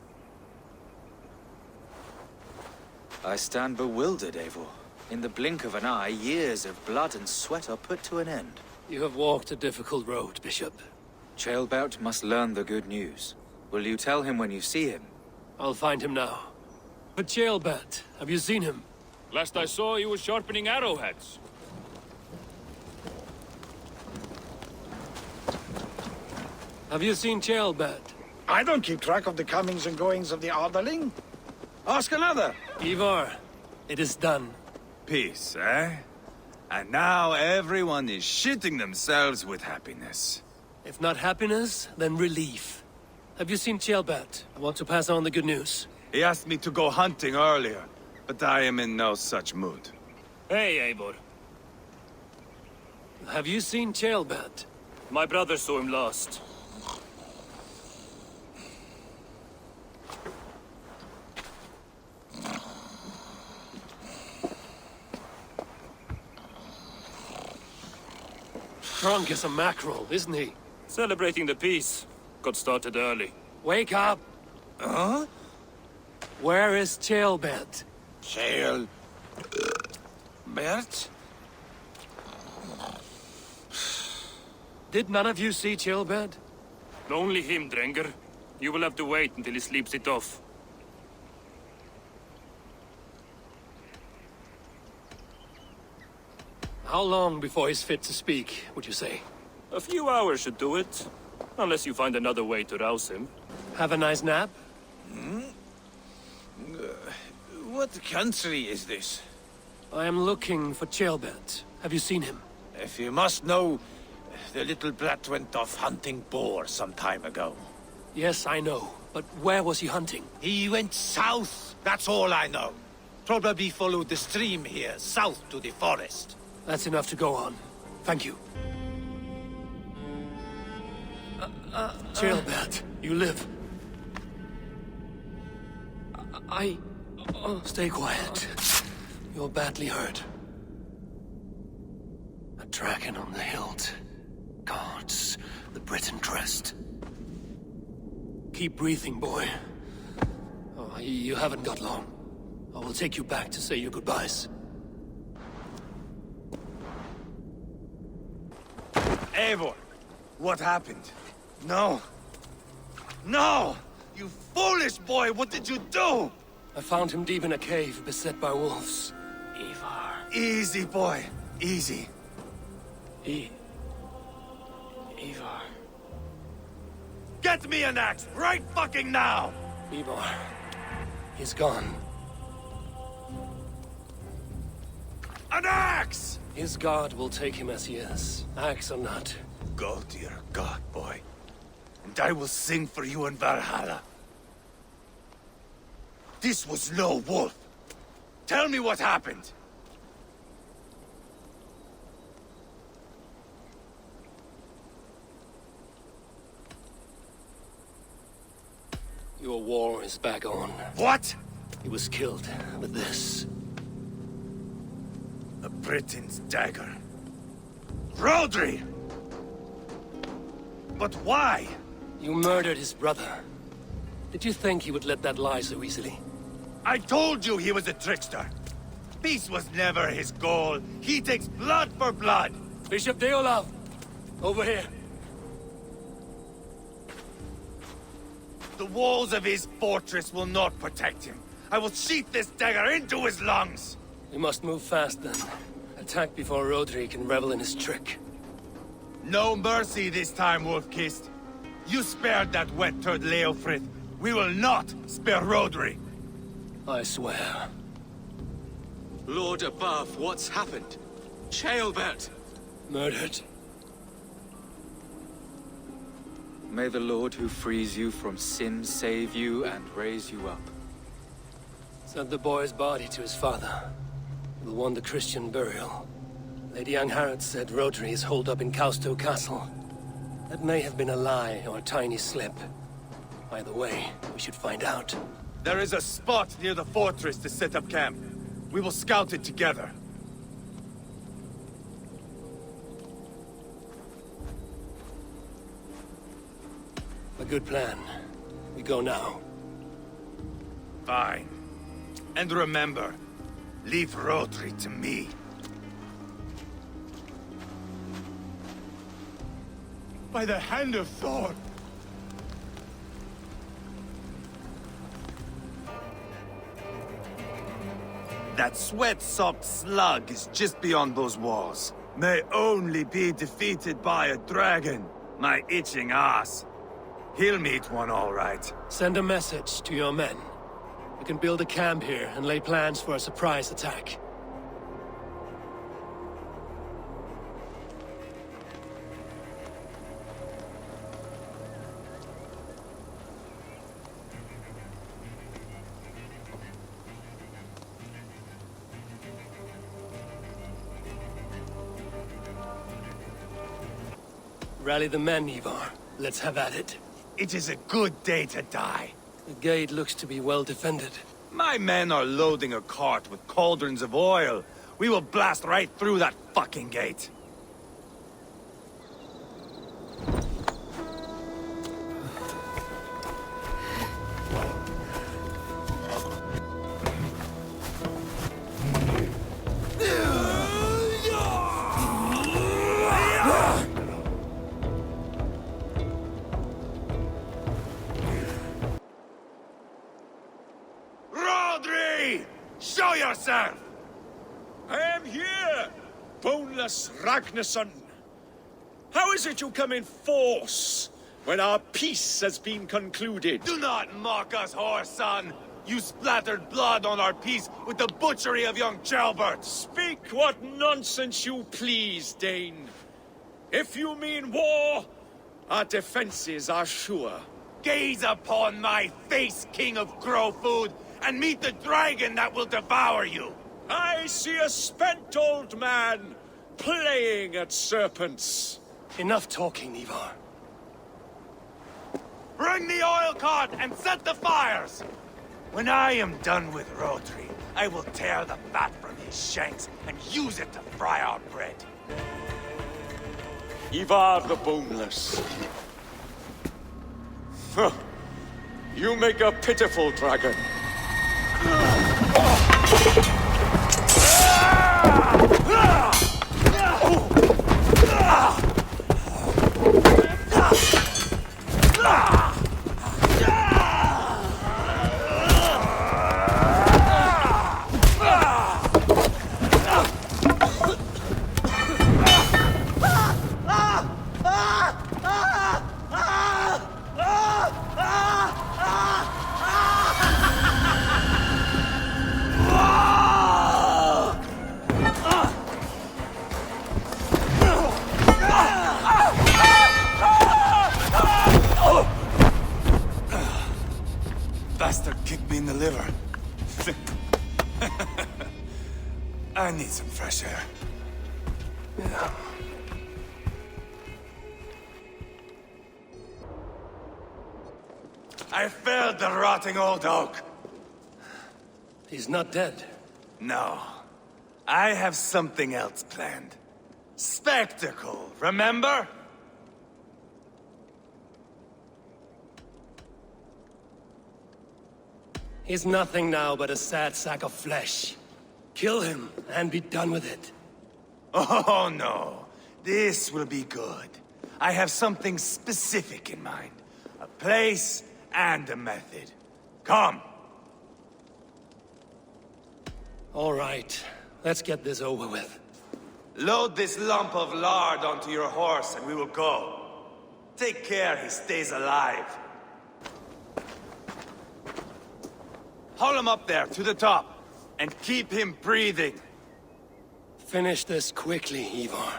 I stand bewildered, Eivor. In the blink of an eye, years of blood and sweat are put to an end. You have walked a difficult road, Bishop. Ceolbert must learn the good news. Will you tell him when you see him? I'll find him now. But Ceolbert, have you seen him? Last I saw, he was sharpening arrowheads. Have you seen Ceolbert? I don't keep track of the comings and goings of the Arderling. Ask another. Eivor, it is done. Peace, eh? And now everyone is shitting themselves with happiness. If not happiness, then relief. Have you seen Ceolbert? I want to pass on the good news. He asked me to go hunting earlier, but I am in no such mood. Hey, Eivor. Have you seen Ceolbert? My brother saw him last. Drunk as a mackerel, isn't he? Celebrating the peace. Got started early. Wake up! Huh? Where is Ceolbert? Bert? Did none of you see Ceolbert? Only him, Drenger. You will have to wait until he sleeps it off. How long before he's fit to speak, would you say? A few hours should do it. Unless you find another way to rouse him. Have a nice nap? What country is this? I am looking for Ceolbert. Have you seen him? If you must know, the little brat went off hunting boar some time ago. Yes, I know. But where was he hunting? He went south, that's all I know. Probably followed the stream here, south to the forest. That's enough to go on. Thank you. Ceolbert, you live. Stay quiet. You're badly hurt. A dragon on the hilt. Gods, the Briton crest. Keep breathing, boy. Oh, you haven't got long. I will take you back to say your goodbyes. Eivor, what happened? No. No! You foolish boy, what did you do? I found him deep in a cave, beset by wolves. Eivor. Easy, boy. Easy. Eivor. Get me an axe, right fucking now! Eivor. He's gone. An axe! His god will take him as he is, axe or not. Go to your god, boy. And I will sing for you in Valhalla. This was no wolf. Tell me what happened. Your war is back on. What? He was killed with this. A Briton's dagger. Rodri! But why? You murdered his brother. Did you think he would let that lie so easily? I told you he was a trickster. Peace was never his goal. He takes blood for blood. Bishop Deolav, over here. The walls of his fortress will not protect him. I will sheath this dagger into his lungs. We must move fast then. Attack before Rodri can revel in his trick. No mercy this time, Wolf-Kissed. You spared that wet turd Leofrith. We will not spare Rodri. I swear. Lord above, what's happened? Ceolbert! Murdered. May the Lord who frees you from sin save you and raise you up. Sent the boy's body to his father. We'll want the Christian burial. Lady Angharad said Rodri is holed up in Causto Castle. That may have been a lie or a tiny slip. Either way, we should find out. There is a spot near the fortress to set up camp. We will scout it together. A good plan. We go now. Fine. And remember, leave Rodri to me. By the hand of Thor! That sweat-soaked slug is just beyond those walls. May only be defeated by a dragon, my itching ass. He'll meet one all right. Send a message to your men. We can build a camp here and lay plans for a surprise attack. Rally the men, Eivor. Let's have at it. It is a good day to die. The gate looks to be well defended. My men are loading a cart with cauldrons of oil. We will blast right through that fucking gate. Show yourself! I am here, boneless Ragnarsson. How is it you come in force when our peace has been concluded? Do not mock us, whoreson! You splattered blood on our peace with the butchery of young Ceolbert! Speak what nonsense you please, Dane. If you mean war, our defenses are sure. Gaze upon my face, King of Growfood, and meet the dragon that will devour you! I see a spent old man playing at serpents. Enough talking, Eivor. Bring the oil cart and set the fires! When I am done with Rodri, I will tear the fat from his shanks and use it to fry our bread. Eivor the Boneless. Huh. You make a pitiful dragon. Bastard kicked me in the liver. I need some fresh air. Yeah. I felled the rotting old oak. He's not dead. No. I have something else planned. Spectacle, remember? He's nothing now but a sad sack of flesh. Kill him and be done with it. Oh no. This will be good. I have something specific in mind. A place and a method. Come! All right. Let's get this over with. Load this lump of lard onto your horse and we will go. Take care he stays alive. Haul him up there, to the top. and keep him breathing. Finish this quickly, Eivor.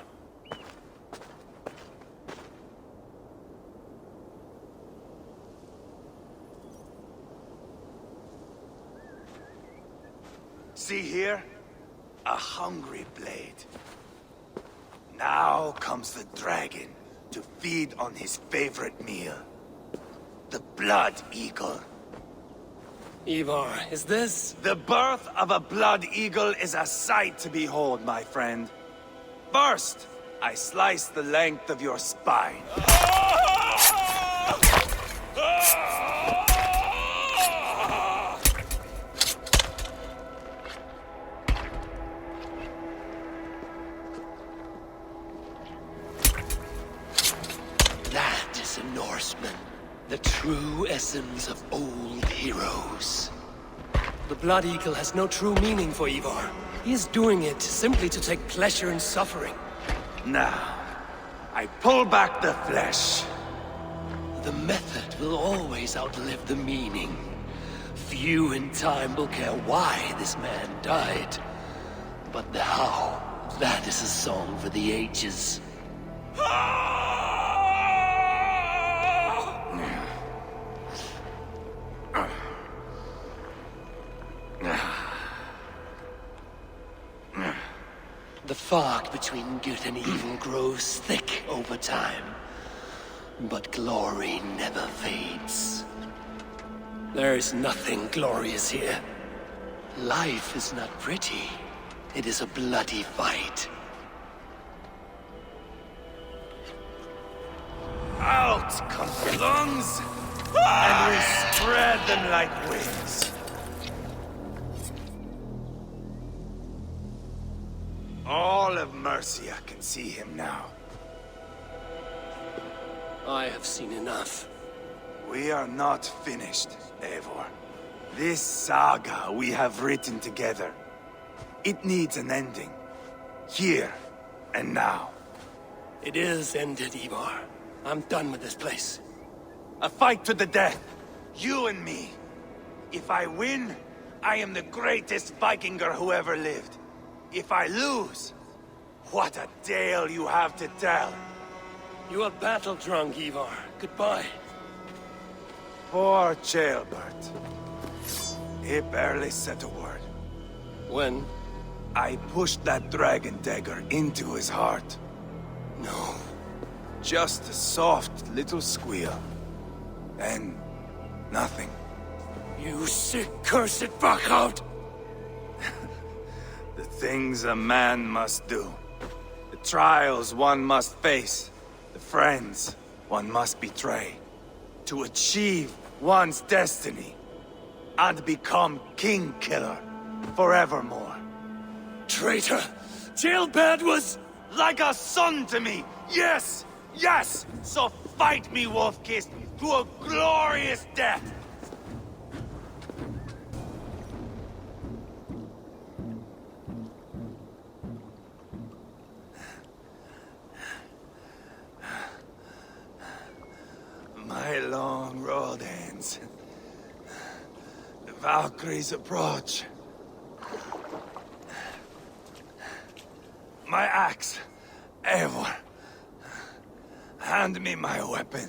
See here? A hungry blade. Now comes the dragon to feed on his favorite meal. The blood eagle. Eivor, is this? The birth of a blood eagle is a sight to behold, my friend. First, I slice the length of your spine. That is a Norseman. The true essence of old heroes. The Blood Eagle has no true meaning for Eivor. He is doing it simply to take pleasure in suffering. Now, I pull back the flesh. The method will always outlive the meaning. Few in time will care why this man died. But the how, that is a song for the ages. The fog between good and evil grows thick over time. But glory never fades. There is nothing glorious here. Life is not pretty. It is a bloody fight. Out come the lungs, and we spread them like wings. All of Mercia can see him now. I have seen enough. We are not finished, Eivor. This saga we have written together, it needs an ending. Here and now. It is ended, Eivor. I'm done with this place. A fight to the death. You and me. If I win, I am the greatest Vikinger who ever lived. If I lose, what a tale you have to tell. You are battle-drunk, Eivor. Goodbye. Poor Ceolbert. He barely said a word. When? I pushed that dragon dagger into his heart. No. Just a soft little squeal. And nothing. You sick, cursed fuck-out! The things a man must do. The trials one must face. The friends one must betray. To achieve one's destiny. And become king killer forevermore. Traitor! Ceolbert was... like a son to me! Yes! Yes! So fight me, Wolf-Kissed, to a glorious death! My long road ends. The Valkyries approach. My axe, Eivor. Hand me my weapon.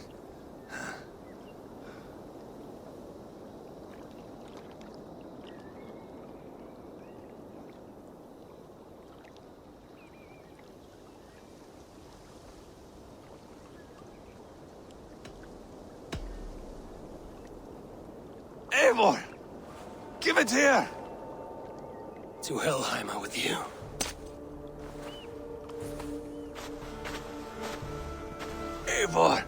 Eivor! Give it here! To Helheim with you. Eivor!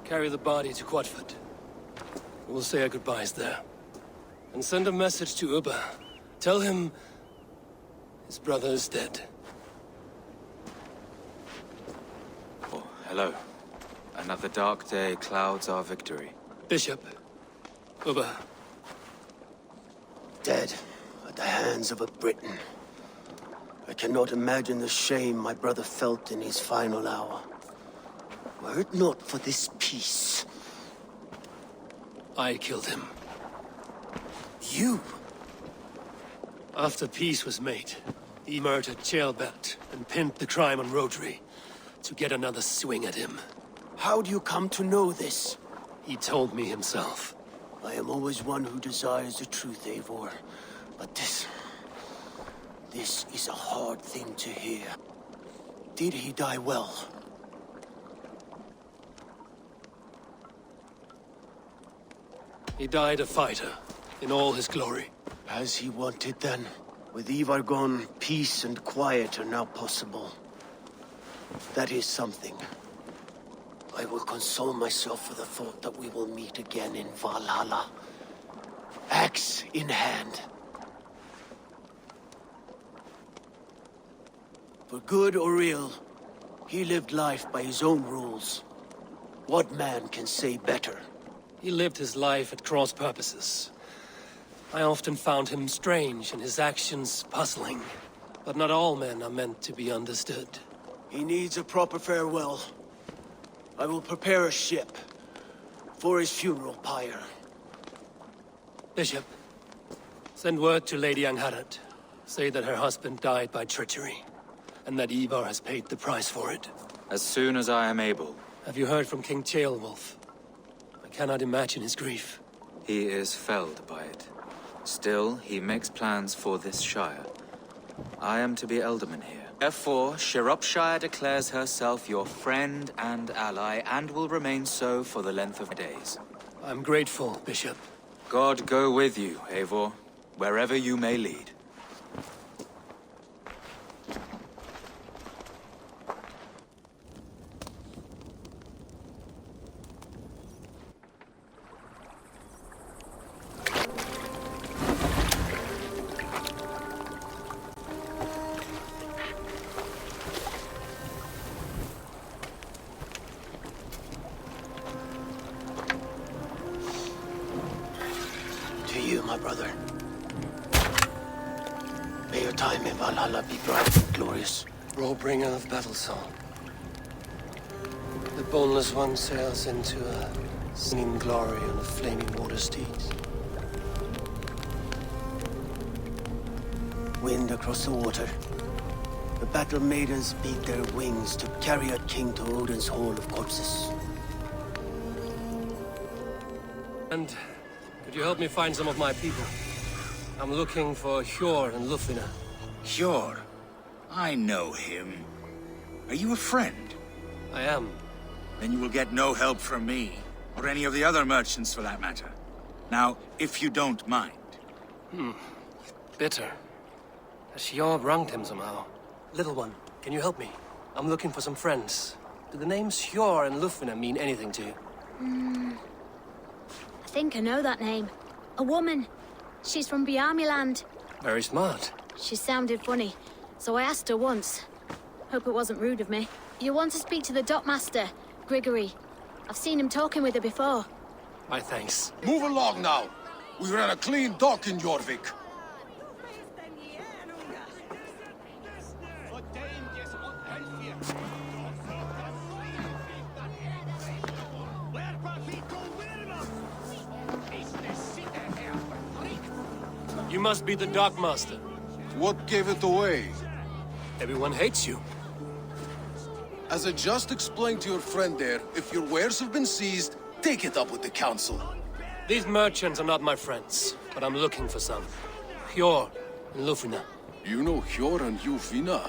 Carry the body to Quatford. We'll say our goodbyes there. And send a message to Uba. Tell him his brother is dead. Oh, hello. Another dark day clouds our victory. Bishop. Uba. Dead at the hands of a Briton. I cannot imagine the shame my brother felt in his final hour. Were it not for this peace... I killed him. You? After peace was made, he murdered Ceolbert and pinned the crime on Rodri to get another swing at him. How do you come to know this? He told me himself. I am always one who desires the truth, Eivor. But this is a hard thing to hear. Did he die well? He died a fighter, in all his glory. As he wanted then. With Eivor gone, peace and quiet are now possible. That is something. I will console myself for the thought that we will meet again in Valhalla. Axe in hand. For good or ill, he lived life by his own rules. What man can say better? He lived his life at cross purposes. I often found him strange and his actions puzzling. But not all men are meant to be understood. He needs a proper farewell. I will prepare a ship for his funeral pyre. Bishop, send word to Lady Angharad. Say that her husband died by treachery, and that Eivor has paid the price for it. As soon as I am able. Have you heard from King Ceolwulf? I cannot imagine his grief. He is felled by it. Still, he makes plans for this shire. I am to be Elderman here. Therefore, Shropshire declares herself your friend and ally, and will remain so for the length of days. I'm grateful, Bishop. God go with you, Eivor, wherever you may lead. To you, my brother. May your time in Valhalla be bright and glorious. Rollbringer of battle song. The boneless one sails into a singing glory on a flaming water steed. Wind across the water. The battle maidens beat their wings to carry a king to Odin's Hall of Corpses. And could you help me find some of my people? I'm looking for Hjor and Lufina. Hjor? I know him. Are you a friend? I am. Then you will get no help from me, or any of the other merchants for that matter. Now, if you don't mind. Bitter. Has Hjor wronged him somehow? Little one, can you help me? I'm looking for some friends. Do the names Hjor and Lufina mean anything to you? I think I know that name. A woman. She's from Bjarmiland. Very smart. She sounded funny, so I asked her once. Hope it wasn't rude of me. You want to speak to the dockmaster, Grigory. I've seen him talking with her before. My thanks. Move along now. We ran a clean dock in Jorvik. You must be the dockmaster. What gave it away? Everyone hates you. As I just explained to your friend there, if your wares have been seized, take it up with the council. These merchants are not my friends, but I'm looking for some. Hjor and Lufina. You know Hjor and Lufina?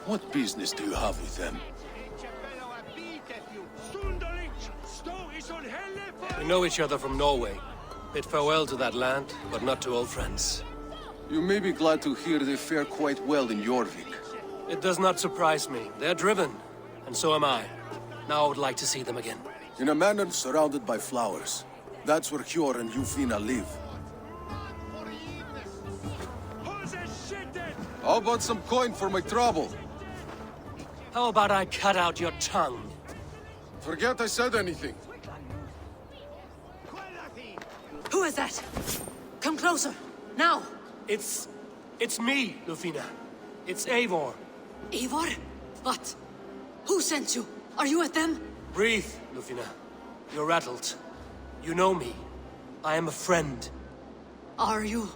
What business do you have with them? We know each other from Norway. Bid farewell to that land, but not to old friends. You may be glad to hear they fare quite well in Jorvik. It does not surprise me. They're driven, and so am I. Now I would like to see them again. In a manor surrounded by flowers. That's where Hjor and Yufina live. How about some coin for my trouble? How about I cut out your tongue? Forget I said anything. Who is that? Come closer, now! It's me, Lufina. It's Eivor. Eivor? What? Who sent you? Are you with them? Breathe, Lufina. You're rattled. You know me. I am a friend. Are you?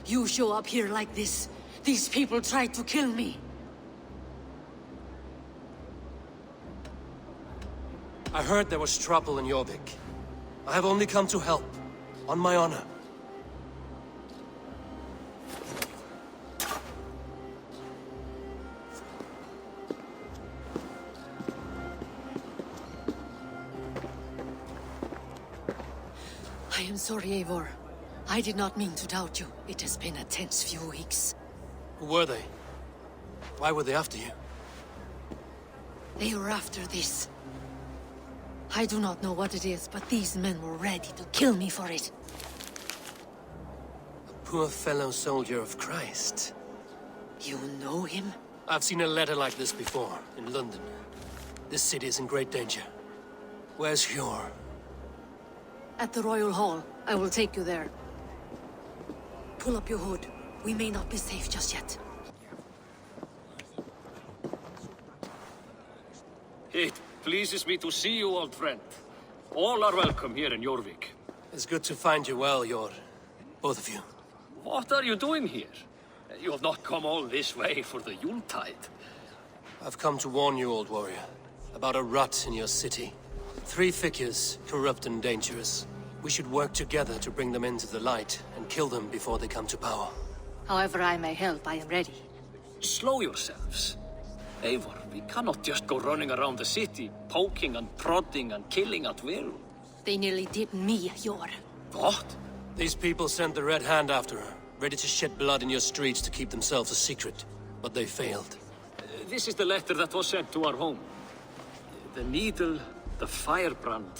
You show up here like this. These people tried to kill me. I heard there was trouble in Jorvik. I have only come to help. On my honor. I am sorry, Eivor. I did not mean to doubt you. It has been a tense few weeks. Who were they? Why were they after you? They were after this. I do not know what it is, but these men were ready to kill me for it. A poor fellow soldier of Christ. You know him? I've seen a letter like this before, in London. This city is in great danger. Where's Hjor? At the Royal Hall. I will take you there. Pull up your hood. We may not be safe just yet. It pleases me to see you, old friend. All are welcome here in Jorvik. It's good to find you well, Jor. Both of you. What are you doing here? You have not come all this way for the Yuletide. I've come to warn you, old warrior, about a rot in your city. 3 figures, corrupt and dangerous. We should work together to bring them into the light and kill them before they come to power. However I may help, I am ready. Slow yourselves. Eivor, we cannot just go running around the city, poking and prodding and killing at will. They nearly did me, Jor. What? These people sent the Red Hand after her, ready to shed blood in your streets to keep themselves a secret. But they failed. This is the letter that was sent to our home. The needle, the firebrand,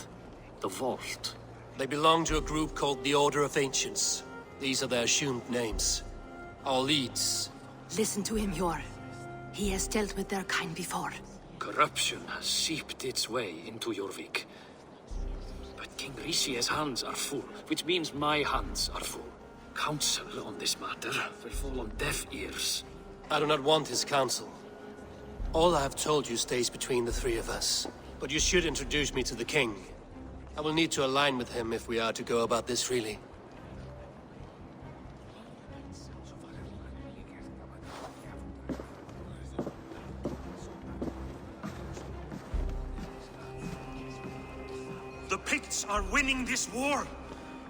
the vault. They belong to a group called the Order of Ancients. These are their assumed names. Our leads. Listen to him, Jor. He has dealt with their kind before. Corruption has seeped its way into Jorvik. But King Rishi's hands are full, which means my hands are full. Counsel on this matter will fall on deaf ears. I do not want his counsel. All I have told you stays between the 3 of us. But you should introduce me to the king. I will need to align with him if we are to go about this freely. The Picts are winning this war.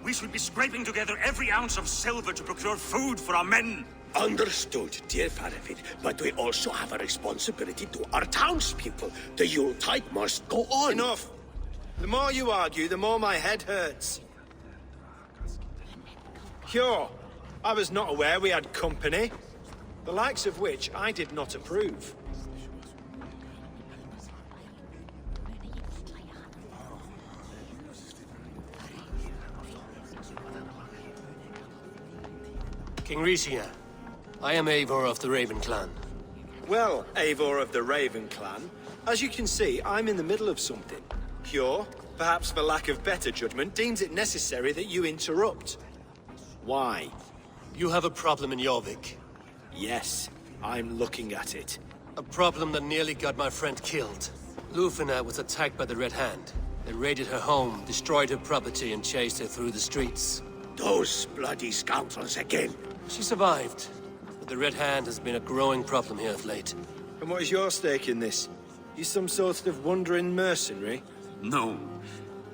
We should be scraping together every ounce of silver to procure food for our men. Understood, dear Faravid, but we also have a responsibility to our townspeople. The Yuletide must go on. Enough! The more you argue, the more my head hurts. Hjor, I was not aware we had company, the likes of which I did not approve. King Rishia, I am Eivor of the Raven Clan. Well, Eivor of the Raven Clan, as you can see, I'm in the middle of something. Hjor, perhaps for lack of better judgment, deems it necessary that you interrupt. Why? You have a problem in Jorvik. Yes, I'm looking at it. A problem that nearly got my friend killed. Lufina was attacked by the Red Hand. They raided her home, destroyed her property, and chased her through the streets. Those bloody scoundrels again. She survived, but the Red Hand has been a growing problem here of late. And what is your stake in this? You some sort of wandering mercenary? No.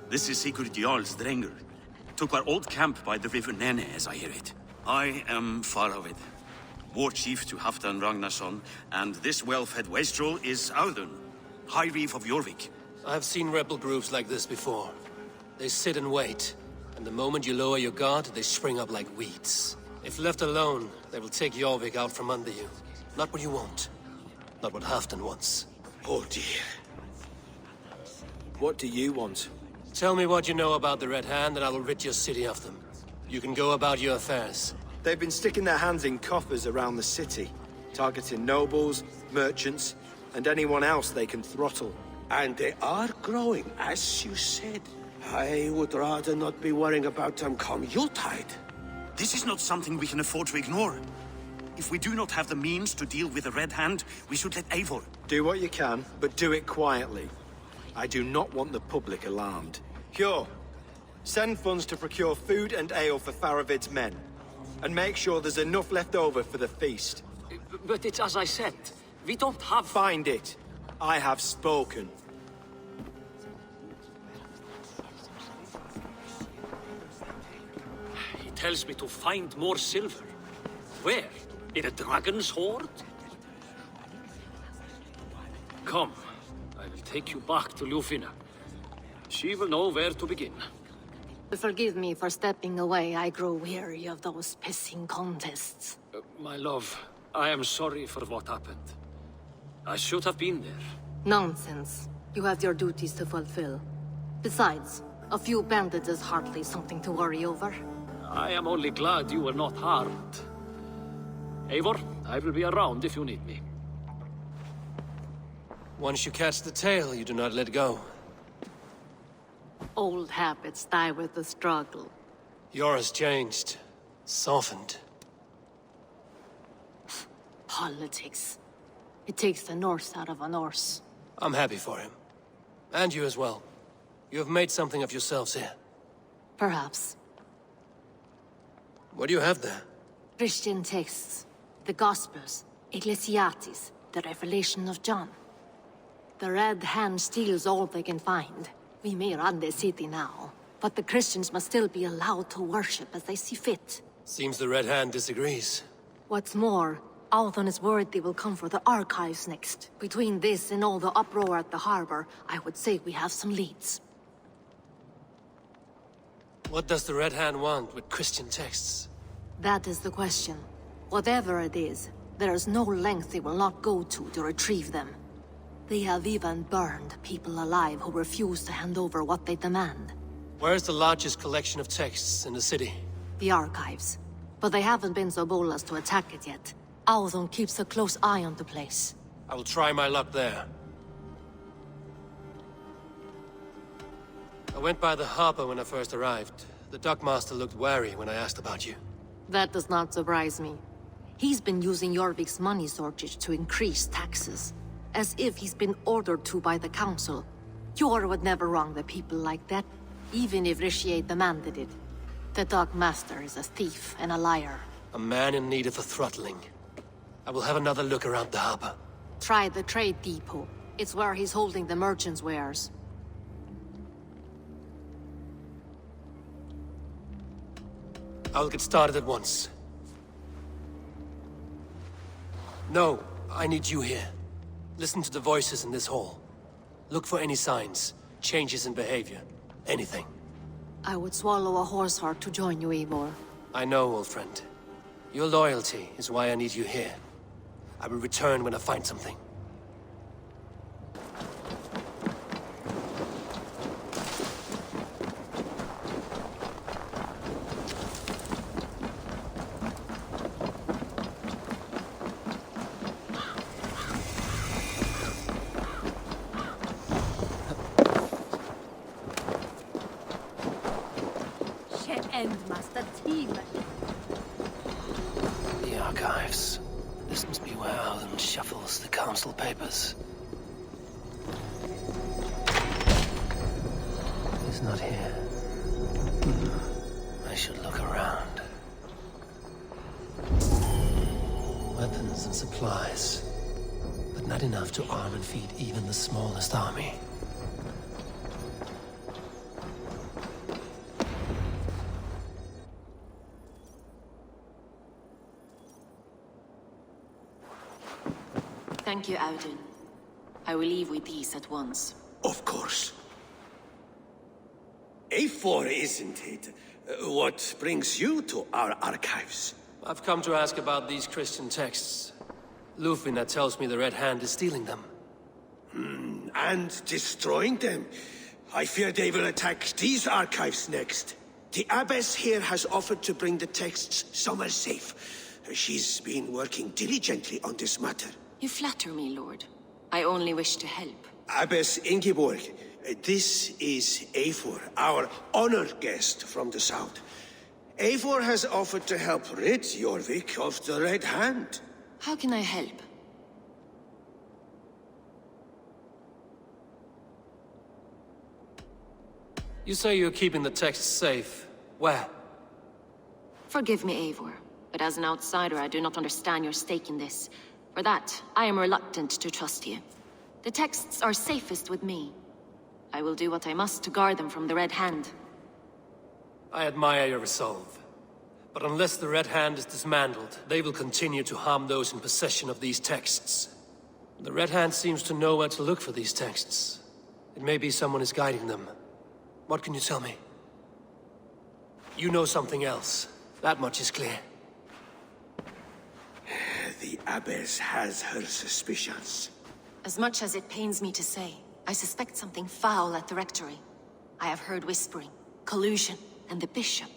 This is Sigurd Jarl's Drenger. Took our old camp by the river Nene, as I hear it. I am Faravid, war chief to Halfdan Ragnarsson, and this well-fed wastrel is Audun, High Reeve of Jorvik. I have seen rebel groups like this before. They sit and wait, and the moment you lower your guard, they spring up like weeds. If left alone, they will take Jorvik out from under you. Not what you want. Not what Halfdan wants. Oh dear. What do you want? Tell me what you know about the Red Hand, and I will rid your city of them. You can go about your affairs. They've been sticking their hands in coffers around the city, targeting nobles, merchants, and anyone else they can throttle. And they are growing, as you said. I would rather not be worrying about them come Yuletide. This is not something we can afford to ignore. If we do not have the means to deal with the Red Hand, we should let Eivor. Do what you can, but do it quietly. I do not want the public alarmed. Cure. Send funds to procure food and ale for Faravid's men. And make sure there's enough left over for the feast. But it's as I said. We don't have... Find it. I have spoken. He tells me to find more silver. Where? In a dragon's hoard? Come. I will take you back to Lufina. She will know where to begin. Forgive me for stepping away. I grow weary of those pissing contests. My love, I am sorry for what happened. I should have been there. Nonsense. You have your duties to fulfill. Besides, a few bandits is hardly something to worry over. I am only glad you were not harmed. Eivor, I will be around if you need me. Once you catch the tail, you do not let go. Old habits die with the struggle. Yours changed. Softened. Politics. It takes the Norse out of a Norse. I'm happy for him. And you as well. You have made something of yourselves here. Perhaps. What do you have there? Christian texts. The Gospels. Ecclesiastes. The Revelation of John. The Red Hand steals all they can find. We may run the city now, but the Christians must still be allowed to worship as they see fit. Seems the Red Hand disagrees. What's more, Althon is worried they will come for the archives next. Between this and all the uproar at the harbor, I would say we have some leads. What does the Red Hand want with Christian texts? That is the question. Whatever it is, there is no length they will not go to retrieve them. They have even burned people alive who refuse to hand over what they demand. Where's the largest collection of texts in the city? The archives. But they haven't been so bold as to attack it yet. Althon keeps a close eye on the place. I will try my luck there. I went by the harbor when I first arrived. The dockmaster looked wary when I asked about you. That does not surprise me. He's been using Jorvik's money shortage to increase taxes. As if he's been ordered to by the council. Jor would never wrong the people like that, even if Rishier demanded it. The dockmaster is a thief and a liar. A man in need of a throttling. I will have another look around the harbor. Try the trade depot. It's where he's holding the merchants' wares. I'll get started at once. No, I need you here. Listen to the voices in this hall. Look for any signs, changes in behavior, anything. I would swallow a horse heart to join you, Eivor. I know, old friend. Your loyalty is why I need you here. I will return when I find something. The archives. This must be where Alden shuffles the council papers. He's not here. I should look around. Weapons and supplies, but not enough to arm and feed even the smallest army. Thank you, Audun. I will leave with these at once. Of course. Eivor, isn't it? What brings you to our archives? I've come to ask about these Christian texts. Lufina tells me the Red Hand is stealing them. And destroying them? I fear they will attack these archives next. The abbess here has offered to bring the texts somewhere safe. She's been working diligently on this matter. You flatter me, Lord. I only wish to help. Abbess Ingeborg, this is Eivor, our honored guest from the south. Eivor has offered to help rid Jorvik of the Red Hand. How can I help? You say you're keeping the texts safe. Where? Forgive me, Eivor, but as an outsider, I do not understand your stake in this. For that, I am reluctant to trust you. The texts are safest with me. I will do what I must to guard them from the Red Hand. I admire your resolve. But unless the Red Hand is dismantled, they will continue to harm those in possession of these texts. The Red Hand seems to know where to look for these texts. It may be someone is guiding them. What can you tell me? You know something else. That much is clear. The Abbess has her suspicions. As much as it pains me to say, I suspect something foul at the Rectory. I have heard whispering, collusion, and the Bishop.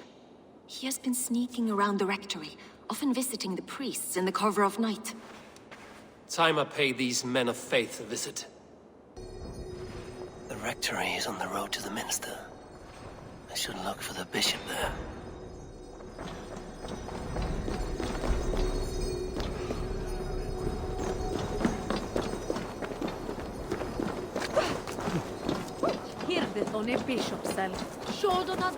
He has been sneaking around the Rectory, often visiting the priests in the cover of night. Time I pay these men of faith a visit. The Rectory is on the road to the Minster. I should look for the Bishop there. Here the Tony Bishop cell. Shoulder not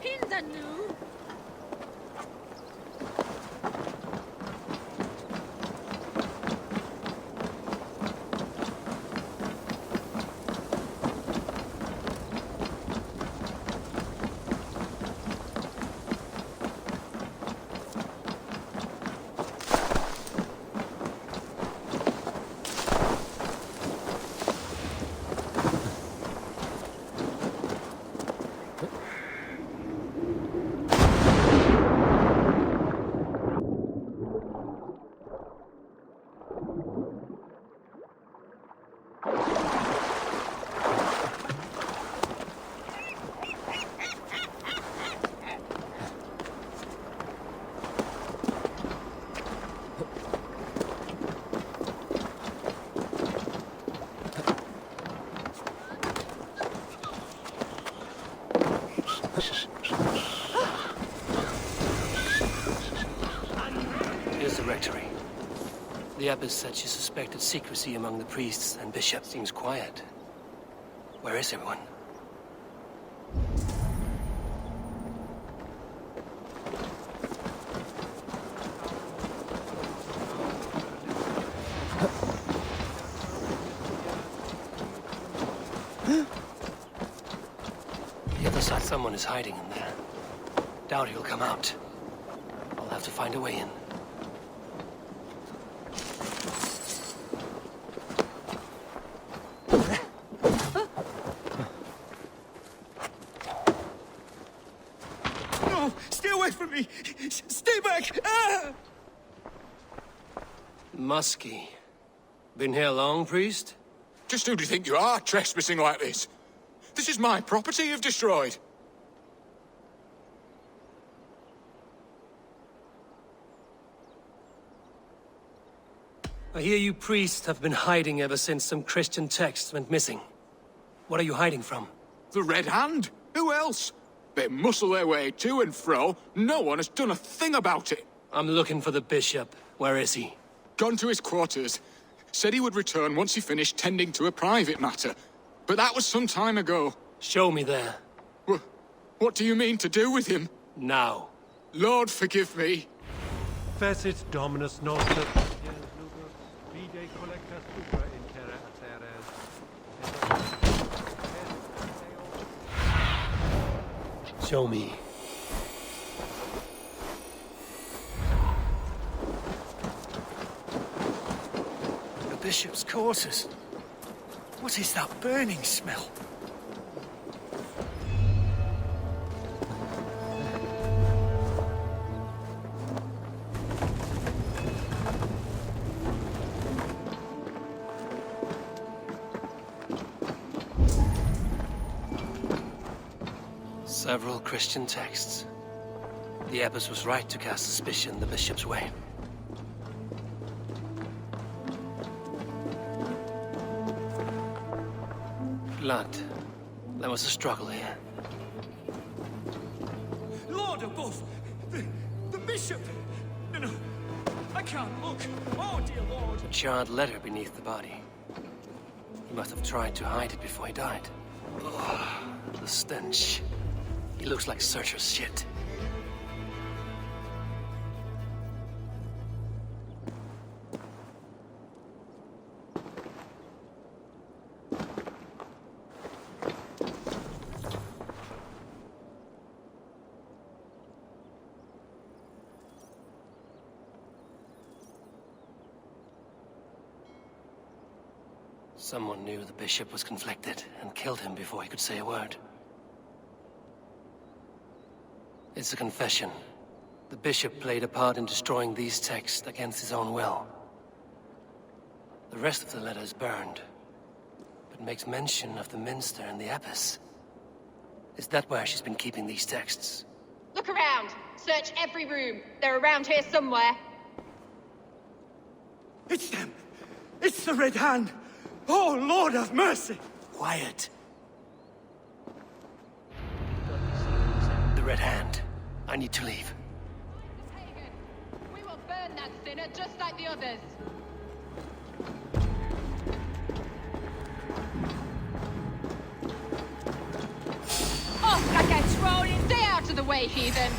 Pin the new. Here's the Rectory. The Abbess said she suspected secrecy among the priests and bishops. Seems quiet. Where is everyone? The other side, someone is hiding in there. Doubt he'll come out. I'll have to find a way in. No! Stay away from me! Stay back! Ah! Muskie. Been here long, priest? Just who do you think you are, trespassing like this? This is my property you've destroyed. I hear you priests have been hiding ever since some Christian texts went missing. What are you hiding from? The Red Hand? Who else? They muscle their way to and fro. No one has done a thing about it. I'm looking for the bishop. Where is he? Gone to his quarters. Said he would return once he finished tending to a private matter. But that was some time ago. Show me there. What do you mean to do with him? Now. Lord, forgive me. Facit Dominus Noster. Vide collectas supra in terra ateres. Show me. The bishop's quarters. What is that burning smell? Several Christian texts. The abbess was right to cast suspicion the bishop's way. Blood. There was a struggle here. Lord above! The bishop! No, I can't look. Oh, dear Lord. A charred letter beneath the body. He must have tried to hide it before he died. Ugh, the stench. He looks like Searcher's shit. Someone knew the bishop was conflicted and killed him before he could say a word. It's a confession. The bishop played a part in destroying these texts against his own will. The rest of the letter is burned, but makes mention of the minster and the abbess. Is that where she's been keeping these texts? Look around! Search every room. They're around here somewhere. It's them! It's the Red Hand! Oh, Lord have mercy! Quiet. The Red Hand. I need to leave. We will burn that sinner just like the others. Off like a troll! Stay out of the way, heathen!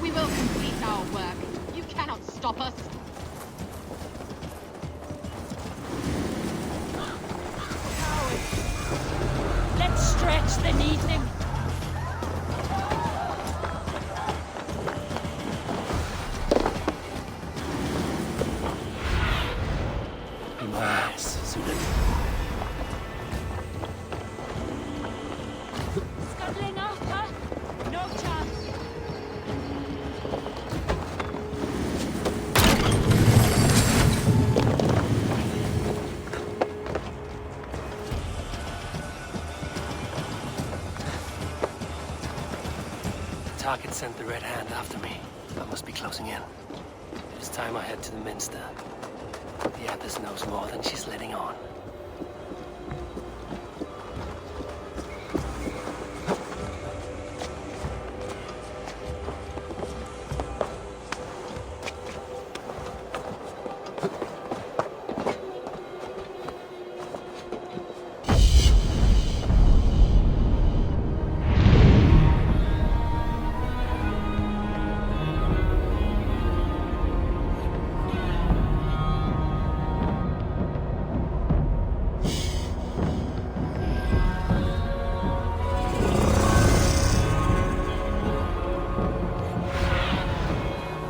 We will complete our work. You cannot stop us. Let's stretch the evening. Nice. Scuttling after? No chance. The target sent the Red Hand after me. I must be closing in. It is time I head to the minster. The abbess knows more than she's letting on.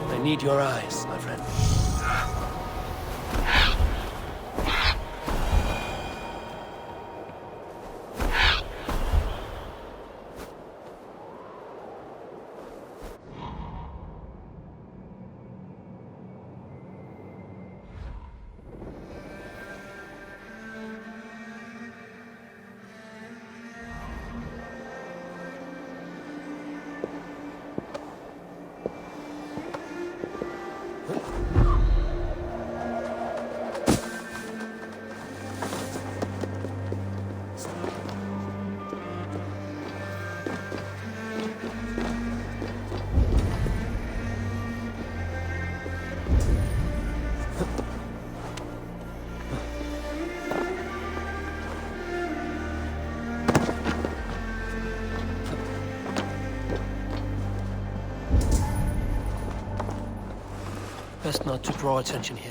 I need your eyes, my friend. Best not to draw attention here.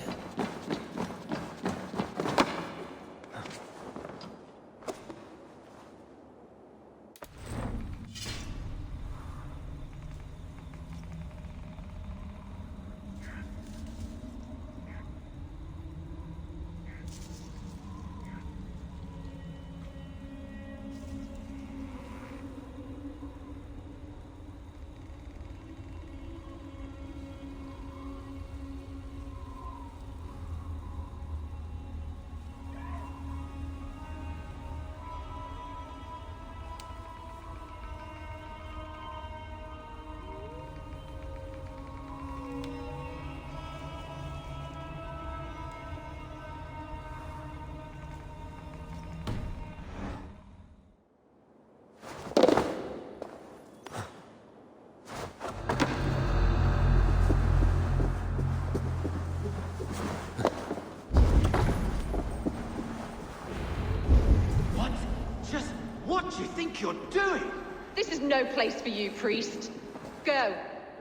think you're doing? This is no place for you, priest. Go.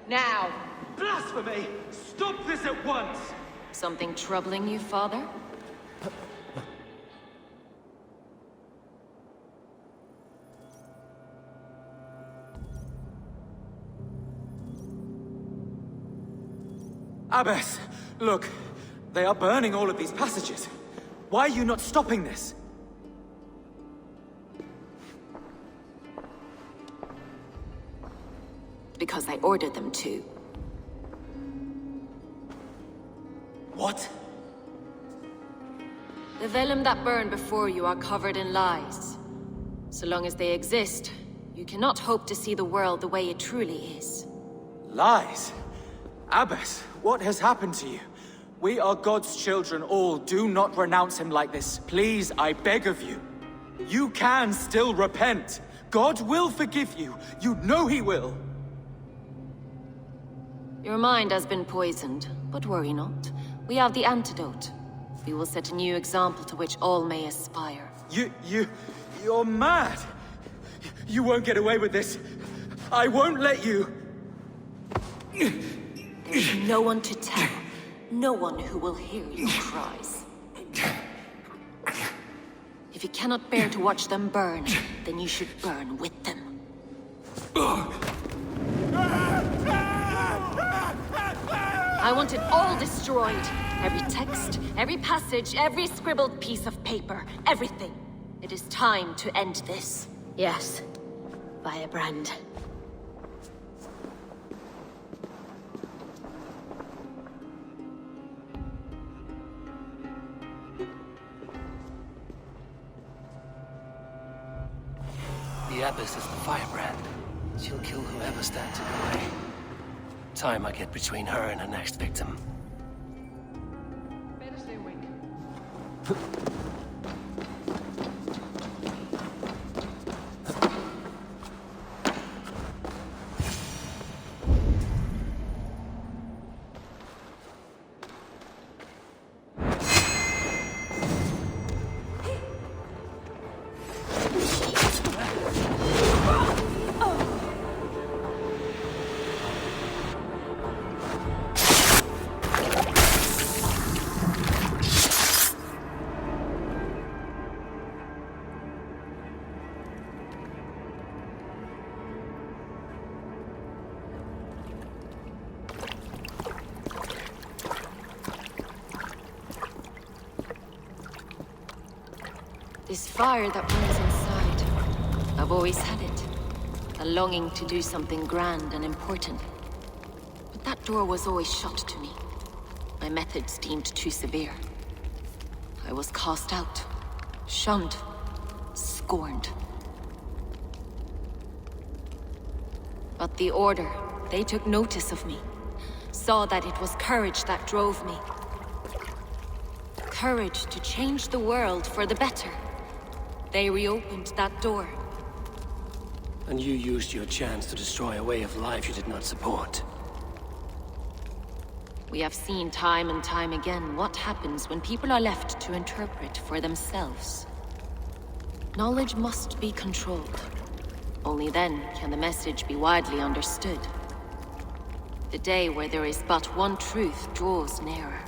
Now. Blasphemy! Stop this at once! Something troubling you, father? Abbess, look. They are burning all of these passages. Why are you not stopping this? Because I ordered them to. What? The vellum that burn before you are covered in lies. So long as they exist, you cannot hope to see the world the way it truly is. Lies? Abbess, what has happened to you? We are God's children all. Do not renounce him like this. Please, I beg of you. You can still repent. God will forgive you. You know he will. Your mind has been poisoned, but worry not. We have the antidote. We will set a new example to which all may aspire. You're mad! You won't get away with this. I won't let you! There's no one to tell. No one who will hear your cries. If you cannot bear to watch them burn, then you should burn with them. I want it all destroyed. Every text, every passage, every scribbled piece of paper, everything. It is time to end this. Yes. Firebrand. The Abbess is the firebrand. She'll kill whoever stands in her way. Time I get between her and her next victim. Better stay awake. This fire that burns inside. I've always had it. A longing to do something grand and important. But that door was always shut to me. My methods deemed too severe. I was cast out, shunned, scorned. But the Order, they took notice of me. Saw that it was courage that drove me. Courage to change the world for the better. They reopened that door. And you used your chance to destroy a way of life you did not support. We have seen time and time again what happens when people are left to interpret for themselves. Knowledge must be controlled. Only then can the message be widely understood. The day where there is but one truth draws nearer.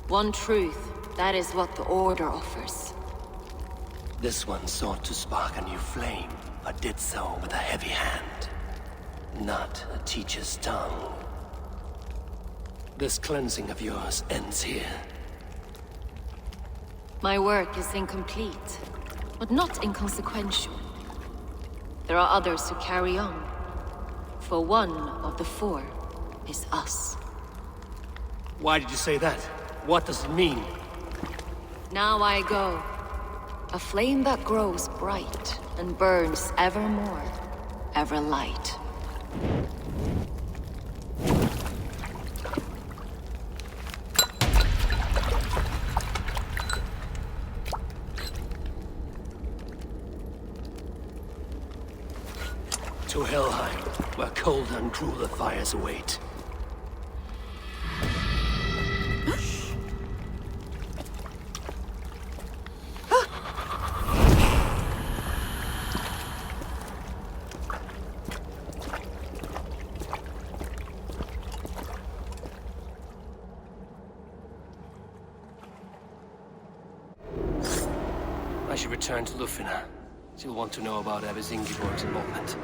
One truth, that is what the Order offers. This one sought to spark a new flame, but did so with a heavy hand. Not a teacher's tongue. This cleansing of yours ends here. My work is incomplete, but not inconsequential. There are others who carry on. For one of the four is us. Why did you say that? What does it mean? Now I go. A flame that grows bright and burns ever more, ever light. To Helheim, where cold and crueler fires await. should return to Lufina. She'll want to know about Abbess Ingeborg's involvement.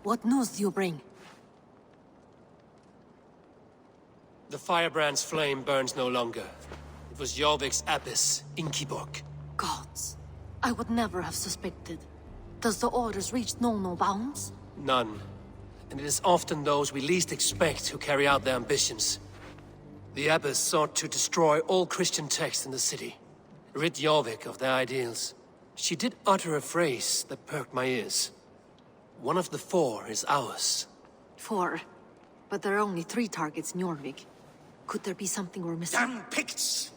What news do you bring? The firebrand's flame burns no longer. It was Jorvik's abbess, Ingeborg. Gods. I would never have suspected. Does the orders reach no bounds? None. And it is often those we least expect who carry out their ambitions. The abbess sought to destroy all Christian texts in the city. Rid Jorvik of their ideals. She did utter a phrase that perked my ears. One of the 4 is ours. 4? But there are only 3 targets in Jorvik. Could there be something we're missing? Damn Picts!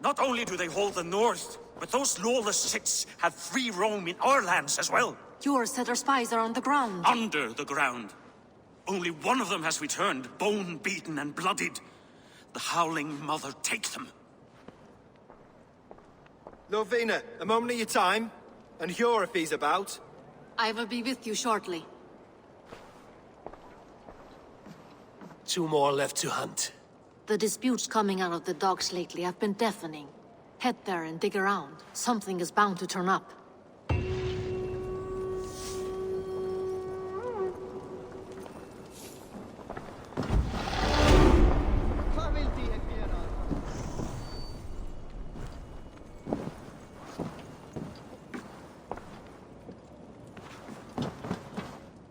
Not only do they hold the north, but those lawless Siths have free roam in our lands as well. Yours said our spies are on the ground. Under the ground. Only one of them has returned, bone-beaten and bloodied. The Howling Mother take them. Lovina, a moment of your time. And Hjor if he's about. I will be with you shortly. 2 more left to hunt. The disputes coming out of the docks lately have been deafening. Head there and dig around. Something is bound to turn up.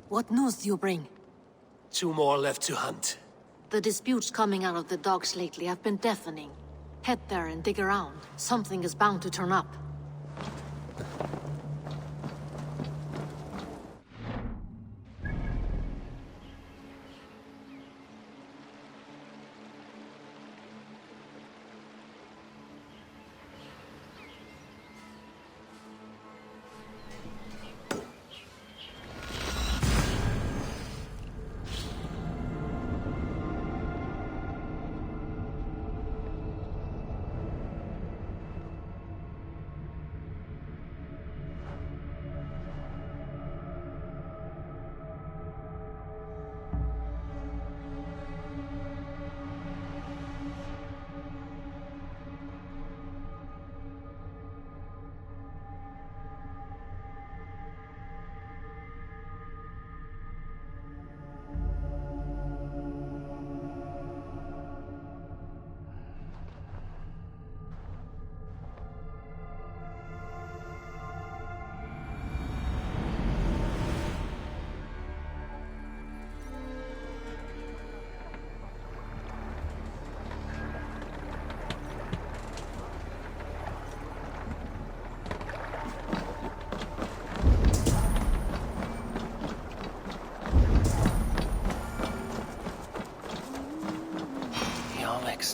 What news do you bring? 2 more left to hunt. The disputes coming out of the docks lately have been deafening. Head there and dig around. Something is bound to turn up.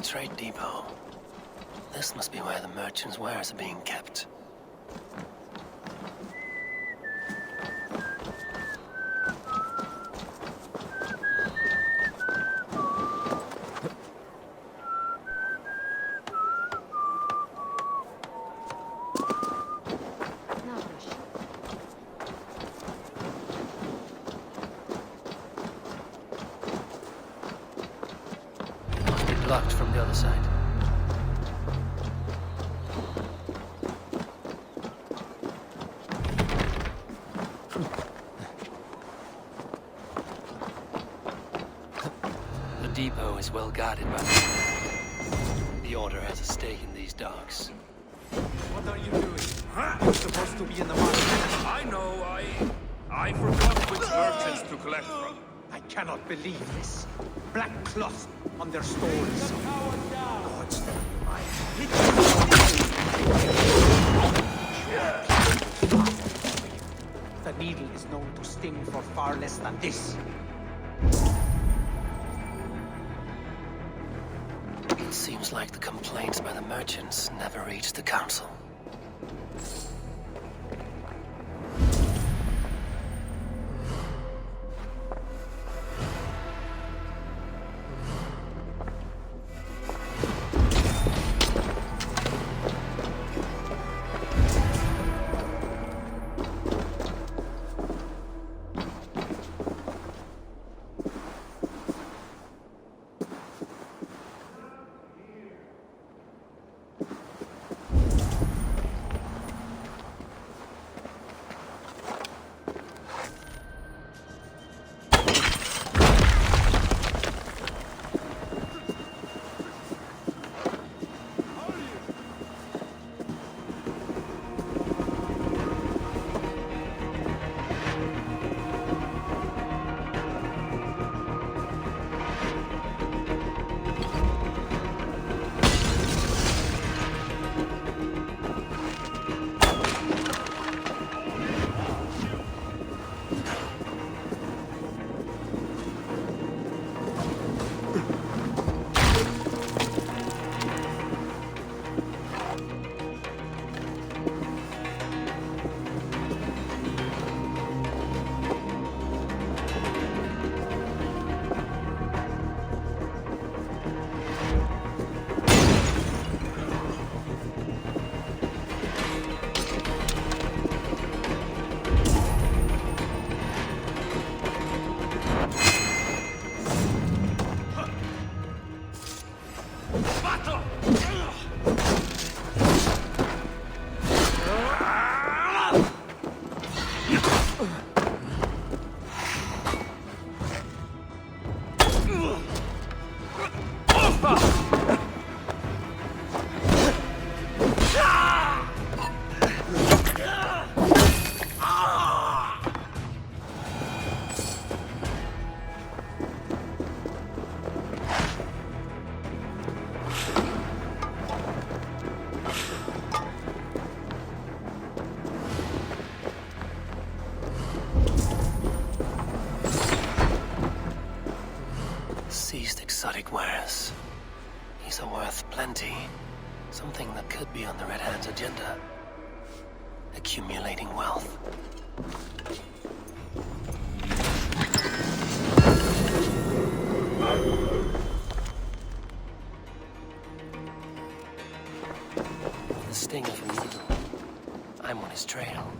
a trade depot. This must be where the merchants' wares are being kept. Must be blocked from the other side. The depot is well guarded by the Order has a stake in these docks. What are you doing? You're supposed to be in the market. I know, I forgot which merchants to collect from. I cannot believe this. Black cloth on their stores. Gods, I hate you. The needle is known to sting for far less than this. It seems like the complaints by the merchants never reached the council. Seized exotic wares. These are worth plenty. Something that could be on the Red Hand's agenda. Accumulating wealth. The sting of a needle. I'm on his trail.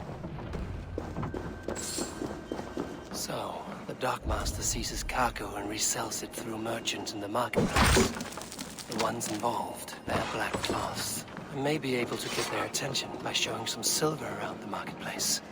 So, the dockmaster seizes cargo and resells it through merchants in the marketplace. The ones involved, they're black cloths. I may be able to get their attention by showing some silver around the marketplace.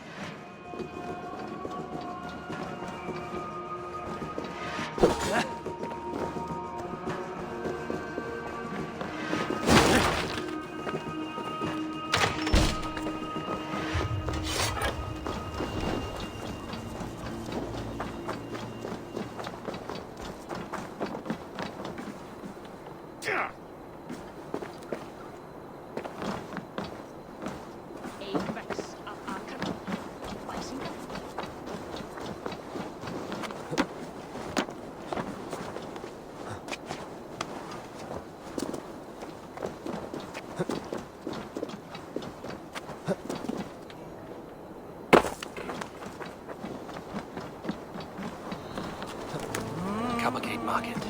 market.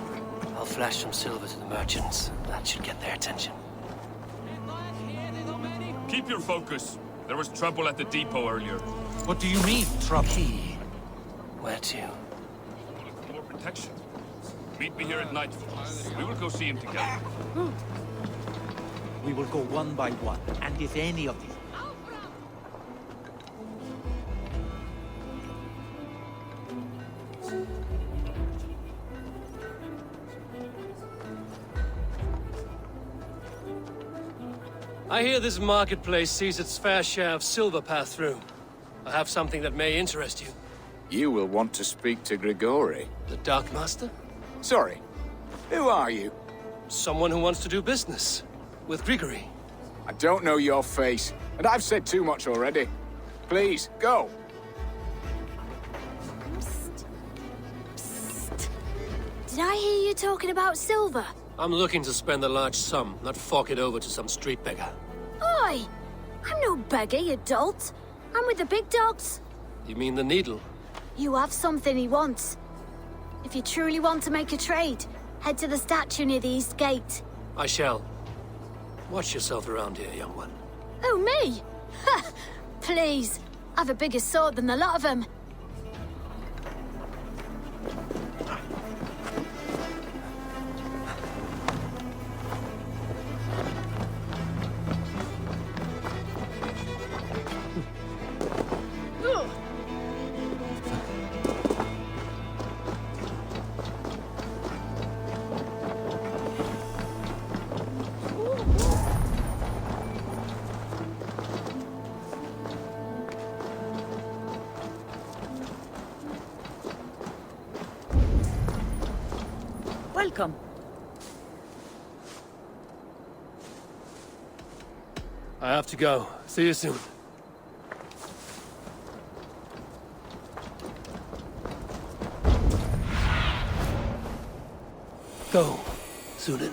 I'll flash some silver to the merchants. That should get their attention. Keep your focus. There was trouble at the depot earlier. What do you mean, trouble? Key. Where to? More protection. Meet me here at nightfall. We will go see him together. We will go one by one, and if any of these... I hear this marketplace sees its fair share of silver pass through. I have something that may interest you. You will want to speak to Grigori. The Dark Master? Sorry. Who are you? Someone who wants to do business. With Grigori. I don't know your face, and I've said too much already. Please, go. Did I hear you talking about silver? I'm looking to spend a large sum, not fork it over to some street beggar. Oi! I'm no beggar, you dolt. I'm with the big dogs. You mean the Needle? You have something he wants. If you truly want to make a trade, head to the statue near the East Gate. I shall. Watch yourself around here, young one. Oh, me? Ha! Please. I've a bigger sword than the lot of them. Welcome. I have to go. See you soon. Go, Sunan.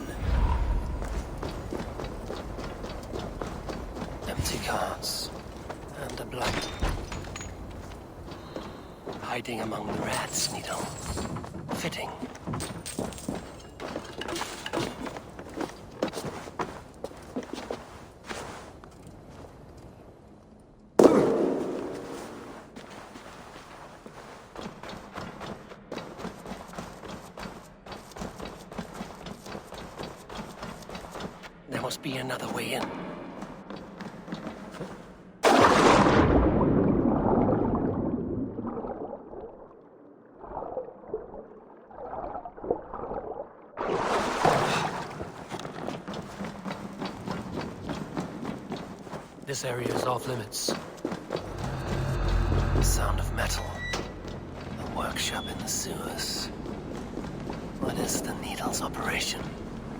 Empty carts. And a black. Hiding among the rats, Needle. Fitting. There must be another way in. This area is off limits. The sound of metal. A workshop in the sewers. What is the Needle's operation?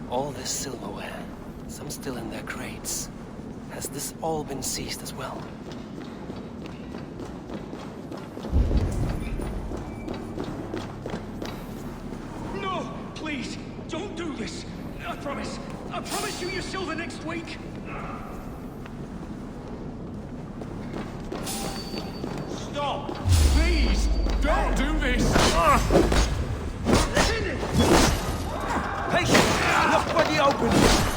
All this silverware, some still in their crates. Has this all been seized as well? No! Please! Don't do this! I promise! I promise you your silver next week! Stop! Please! Don't do this! Patience! Look for the opening!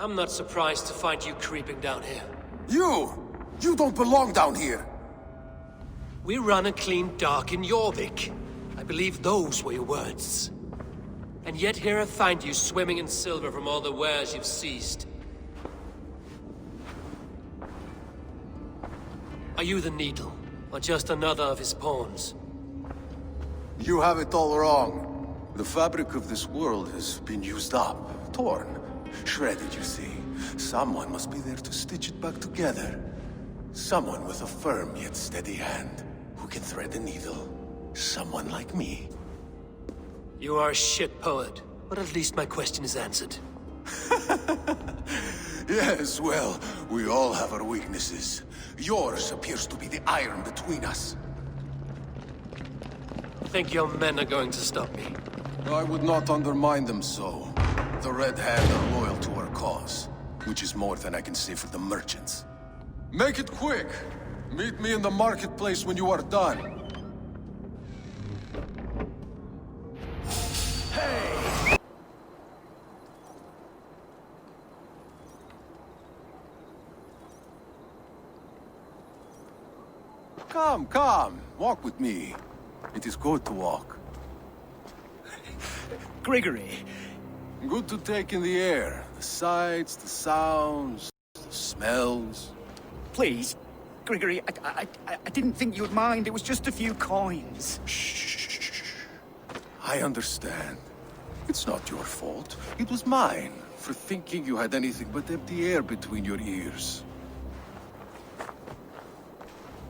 I'm not surprised to find you creeping down here. You don't belong down here! We run a clean dock in Jorvik. I believe those were your words. And yet here I find you swimming in silver from all the wares you've seized. Are you the Needle, or just another of his pawns? You have it all wrong. The fabric of this world has been used up, torn. Shredded, you see. Someone must be there to stitch it back together. Someone with a firm yet steady hand, who can thread a needle. Someone like me. You are a shit poet, but at least my question is answered. Yes, well, we all have our weaknesses. Yours appears to be the iron between us. Think your men are going to stop me? I would not undermine them so. The Red Hand are loyal to our cause, which is more than I can say for the merchants. Make it quick! Meet me in the marketplace when you are done. Come, walk with me. It is good to walk. Grigory. Good to take in the air. The sights, the sounds, the smells. Please, Grigory, I didn't think you'd mind. It was just a few coins. Shh. I understand. It's not your fault. It was mine, for thinking you had anything but empty air between your ears.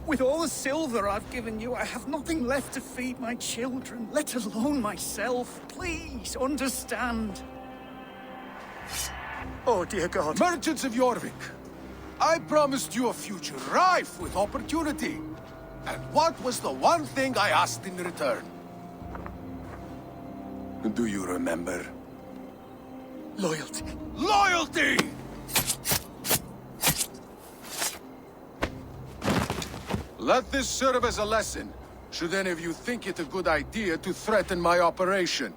With all the silver I've given you, I have nothing left to feed my children, let alone myself. Please, understand. Oh, dear God. Merchants of Jorvik, I promised you a future rife with opportunity. And what was the one thing I asked in return? Do you remember? Loyalty. Loyalty! Let this serve as a lesson, should any of you think it a good idea to threaten my operation.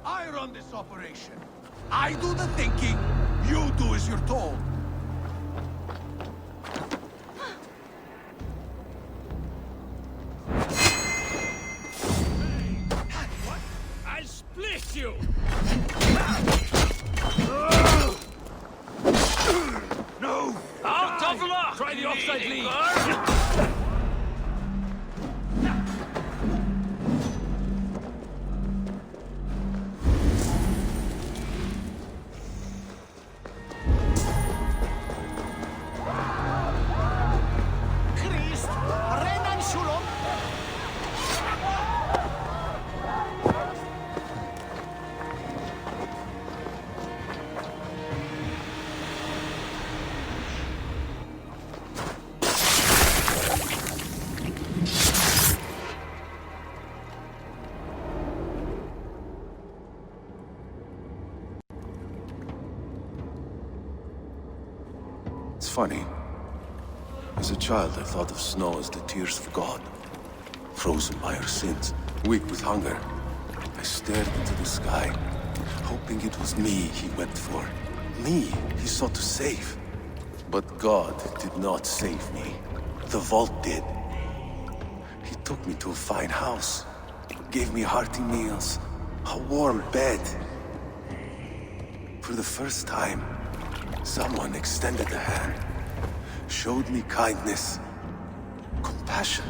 I run this operation. I do the thinking, you do as you're told. What? I'll split you! No! Out of luck! Try the offside lead! It's funny. As a child, I thought of snow as the tears of God. Frozen by our sins, weak with hunger. I stared into the sky, hoping it was me he wept for. Me he sought to save. But God did not save me. The vault did. He took me to a fine house, gave me hearty meals, a warm bed. For the first time, someone extended a hand, showed me kindness, compassion.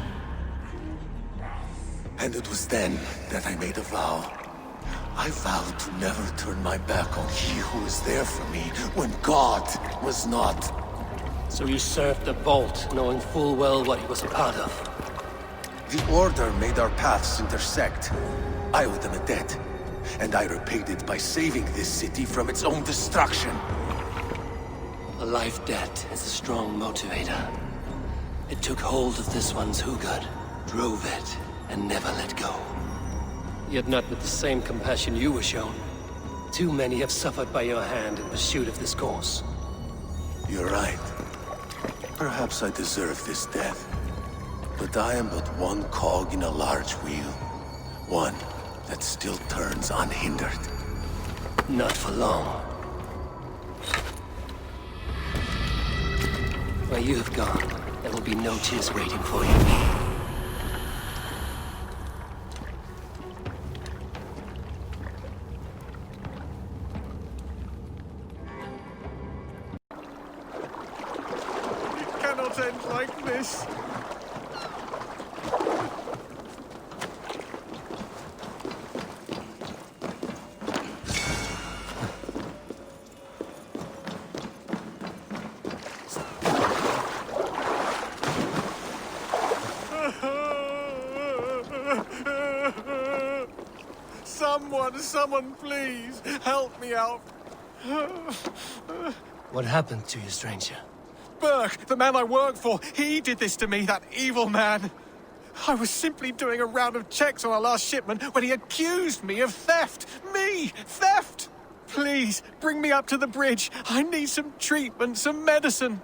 And it was then that I made a vow. I vowed to never turn my back on he who was there for me when God was not. So you served the Vault, knowing full well what he was a part of. The Order made our paths intersect. I owed them a debt, and I repaid it by saving this city from its own destruction. A life debt is a strong motivator. It took hold of this one's Hugad, drove it, and never let go. Yet not with the same compassion you were shown. Too many have suffered by your hand in pursuit of this cause. You're right. Perhaps I deserve this death. But I am but one cog in a large wheel. One that still turns unhindered. Not for long. Where you have gone, there will be no tears waiting for you. It cannot end like this. Someone please, help me out. What happened to you, stranger? Burke, the man I work for, he did this to me, that evil man. I was simply doing a round of checks on our last shipment when he accused me of theft. Me! Theft! Please, bring me up to the bridge. I need some treatment, some medicine.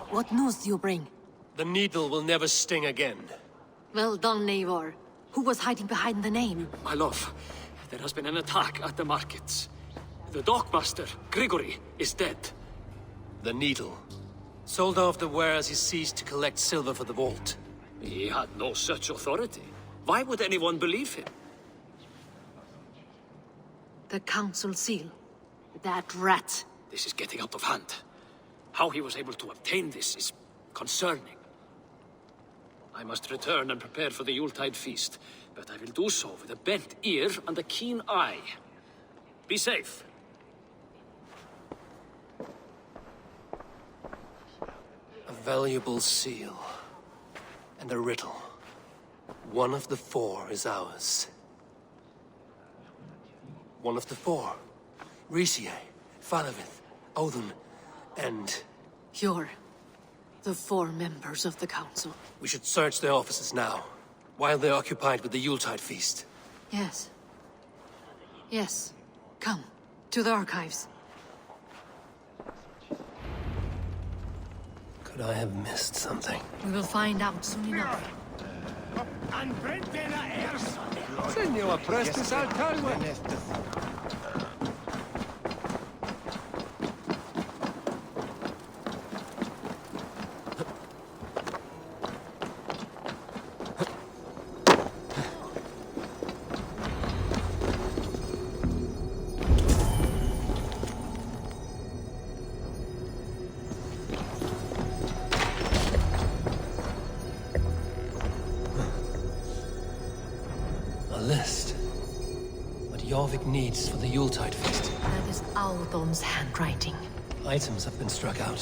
What news do you bring? The needle will never sting again. Well done, Eivor. Who was hiding behind the name? My love, there has been an attack at the markets. The dockmaster, Grigory, is dead. The needle. Sold off the wares he seized to collect silver for the vault. He had no such authority. Why would anyone believe him? The council seal. That rat. This is getting out of hand. How he was able to obtain this is concerning. I must return and prepare for the Yuletide feast, but I will do so with a bent ear and a keen eye. Be safe. A valuable seal. And a riddle. One of the four is ours. One of the four. Risie, Falavith, Odin, and... You're the four members of the council. We should search their offices now, while they're occupied with the Yuletide feast. Yes. Yes. Come, to the archives. Could I have missed something? We will find out soon enough. Senor Prestes Alcalde. Needs for the Yuletide feast. That is Audon's handwriting. Items have been struck out.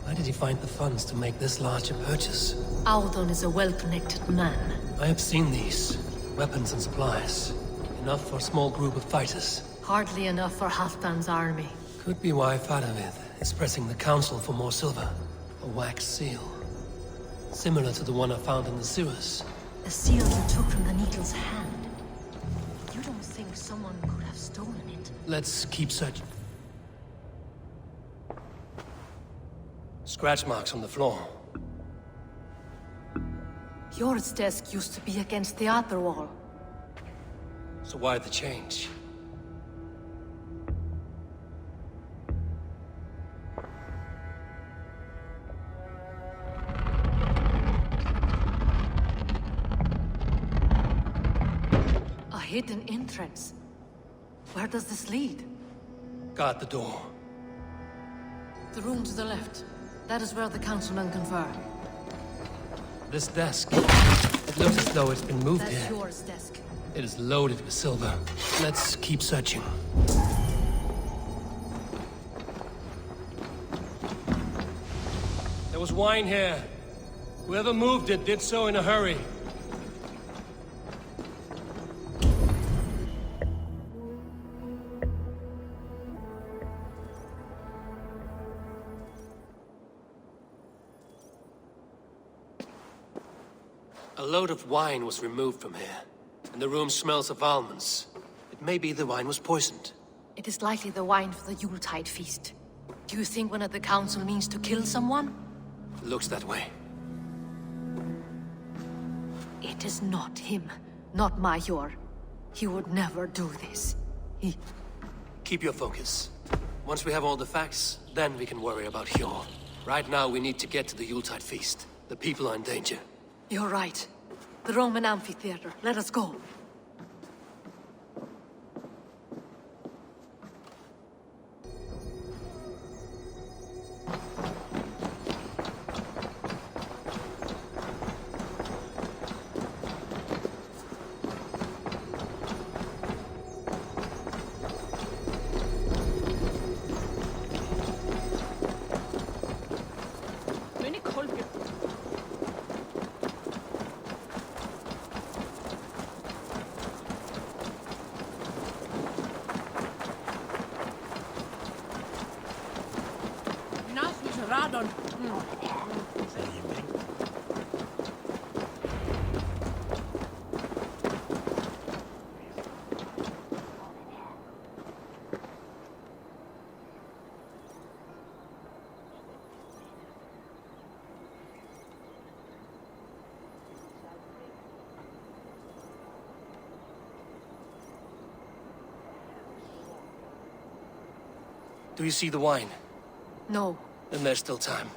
Where did he find the funds to make this large a purchase? Audon is a well-connected man. I have seen these. Weapons and supplies. Enough for a small group of fighters. Hardly enough for Halfdan's army. Could be why Faravith is pressing the council for more silver. A wax seal. Similar to the one I found in the sewers. The seal you took from the needle's hand. Someone could have stolen it. Let's keep searching. Scratch marks on the floor. Yours desk used to be against the other wall. So why the change? A hidden entrance. Where does this lead? Guard the door. The room to the left. That is where the councilmen confer. This desk. It looks as though it's been moved here. That's yours desk. It is loaded with silver. Let's keep searching. There was wine here. Whoever moved it did so in a hurry. load of wine was removed from here, and the room smells of almonds. It may be the wine was poisoned. It is likely the wine for the Yuletide feast. Do you think one of the council means to kill someone? It looks that way. It is not him, not Major. He would never do this. Keep your focus. Once we have all the facts, then we can worry about Hjor. Right now, we need to get to the Yuletide feast. The people are in danger. You're right. The Roman amphitheater. Let us go. Do you see the wine? No. Then there's still time.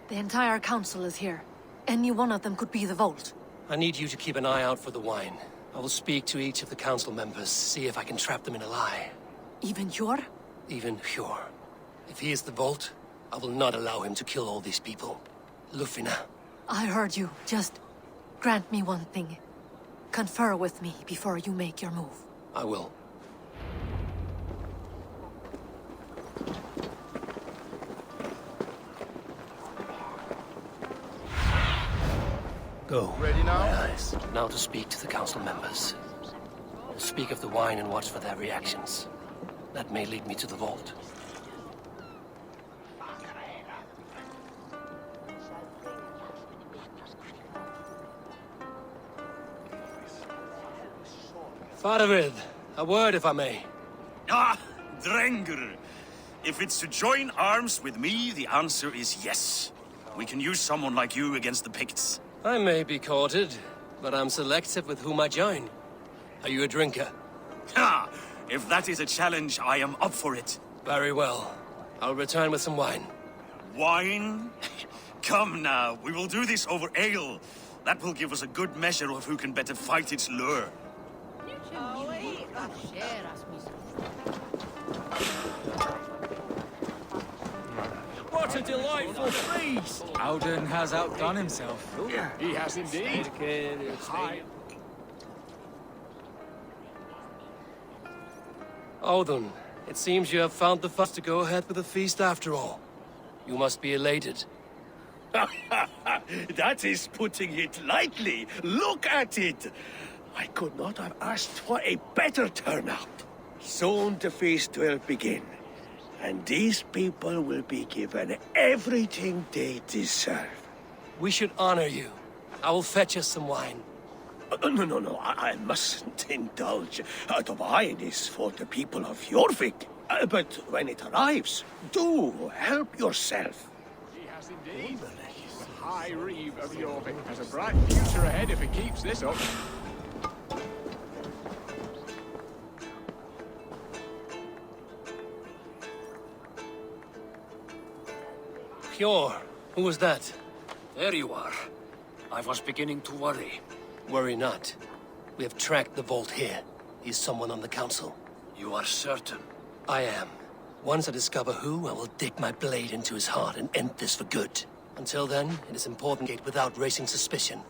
The entire council is here. Any one of them could be the vault. I need you to keep an eye out for the wine. I will speak to each of the council members, see if I can trap them in a lie. Even Hjor? Even Hjor. If he is the vault, I will not allow him to kill all these people. Lufina. I heard you. Just grant me one thing. Confer with me before you make your move. I will. Go. Ready now? My eyes. Now to speak to the council members. Speak of the wine and watch for their reactions. That may lead me to the vault. Faravid, a word if I may. Ah, Drengr. If it's to join arms with me, the answer is yes. We can use someone like you against the Picts. I may be courted, but I'm selective with whom I join. Are you a drinker? Ha! If that is a challenge, I am up for it. Very well. I'll return with some wine. Wine? Come now, we will do this over ale. That will give us a good measure of who can better fight its lure. What a delightful feast! Auden has outdone himself. He has indeed. Auden, it seems you have found the funds to go ahead with the feast after all. You must be elated. That is putting it lightly. Look at it. I could not have asked for a better turnout. Soon the feast will begin. And these people will be given everything they deserve. We should honor you. I will fetch us some wine. No, I mustn't indulge. The wine is for the people of Jorvik. But when it arrives, do help yourself. He has indeed. The High Reeve of Jorvik has a bright future ahead if he keeps this up. Hjor, who was that? There you are. I was beginning to worry. Worry not. We have tracked the vault here. He's someone on the council. You are certain? I am. Once I discover who, I will dig my blade into his heart and end this for good. Until then, it is important to get without raising suspicion.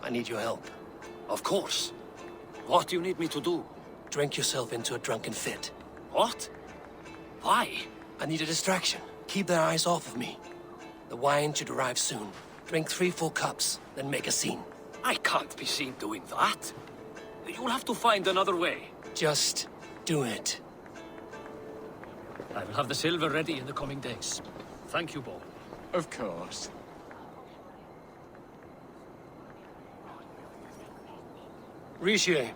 I need your help. Of course. What do you need me to do? Drink yourself into a drunken fit. What? Why? I need a distraction. Keep their eyes off of me. The wine should arrive soon. Drink 3 full cups, then make a scene. I can't be seen doing that. You'll have to find another way. Just do it. I will have the silver ready in the coming days. Thank you, Bo. Of course. Rishi,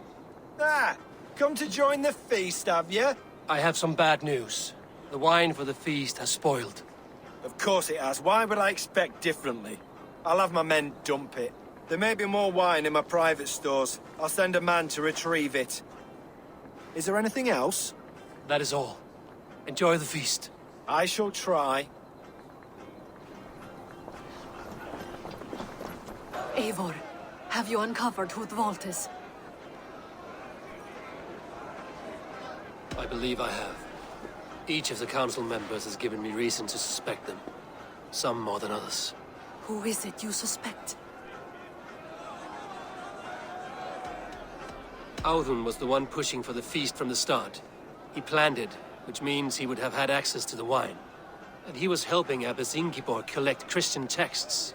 Ah, come to join the feast, have you? I have some bad news. The wine for the feast has spoiled. Of course it has. Why would I expect differently? I'll have my men dump it. There may be more wine in my private stores. I'll send a man to retrieve it. Is there anything else? That is all. Enjoy the feast. I shall try. Eivor, have you uncovered who the vault is? I believe I have. Each of the council members has given me reason to suspect them. Some more than others. Who is it you suspect? Audun was the one pushing for the feast from the start. He planned it, which means he would have had access to the wine. And he was helping Abbess Ingeborg collect Christian texts.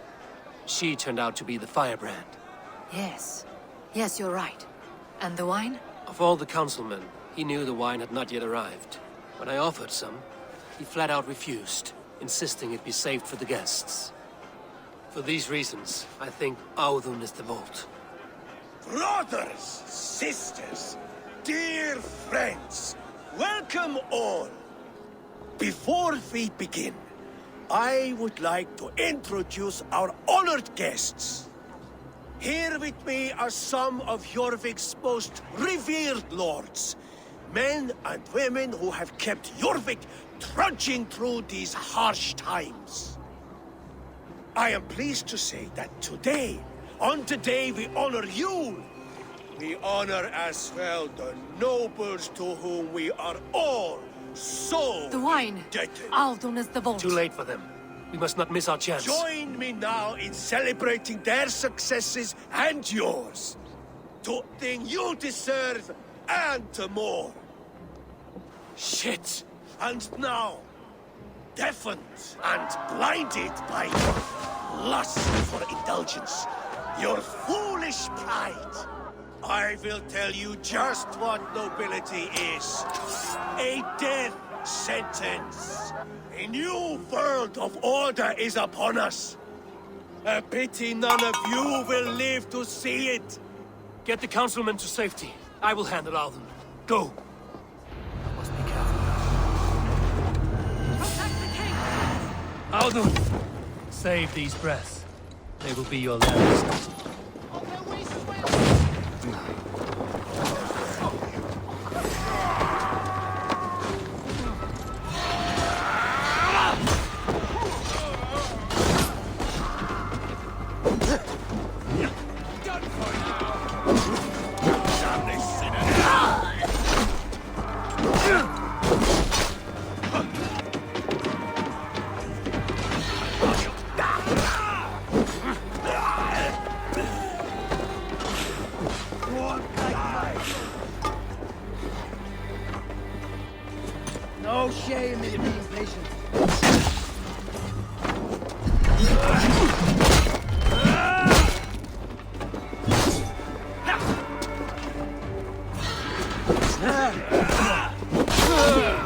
She turned out to be the firebrand. Yes. Yes, you're right. And the wine? Of all the councilmen, he knew the wine had not yet arrived. When I offered some, he flat out refused, insisting it be saved for the guests. For these reasons, I think Audun is the vault. Brothers, sisters, dear friends, welcome all. Before we begin, I would like to introduce our honored guests. Here with me are some of Jorvik's most revered lords, men and women who have kept Jorvik trudging through these harsh times. I am pleased to say that today, on the day we honor you, we honor as well the nobles to whom we are all so the wine. indebted. Audun is the vault. Too late for them. We must not miss our chance. Join me now in celebrating their successes and yours. The thing you deserve and more. Shit! And now, deafened and blinded by your lust for indulgence, your foolish pride, I will tell you just what nobility is. A death sentence. A new world of order is upon us. A pity none of you will live to see it. Get the councilmen to safety. I will handle Audun. Go! Must be careful. Protect the king! Audun! Save these breaths. They will be your last. No shame in being patient.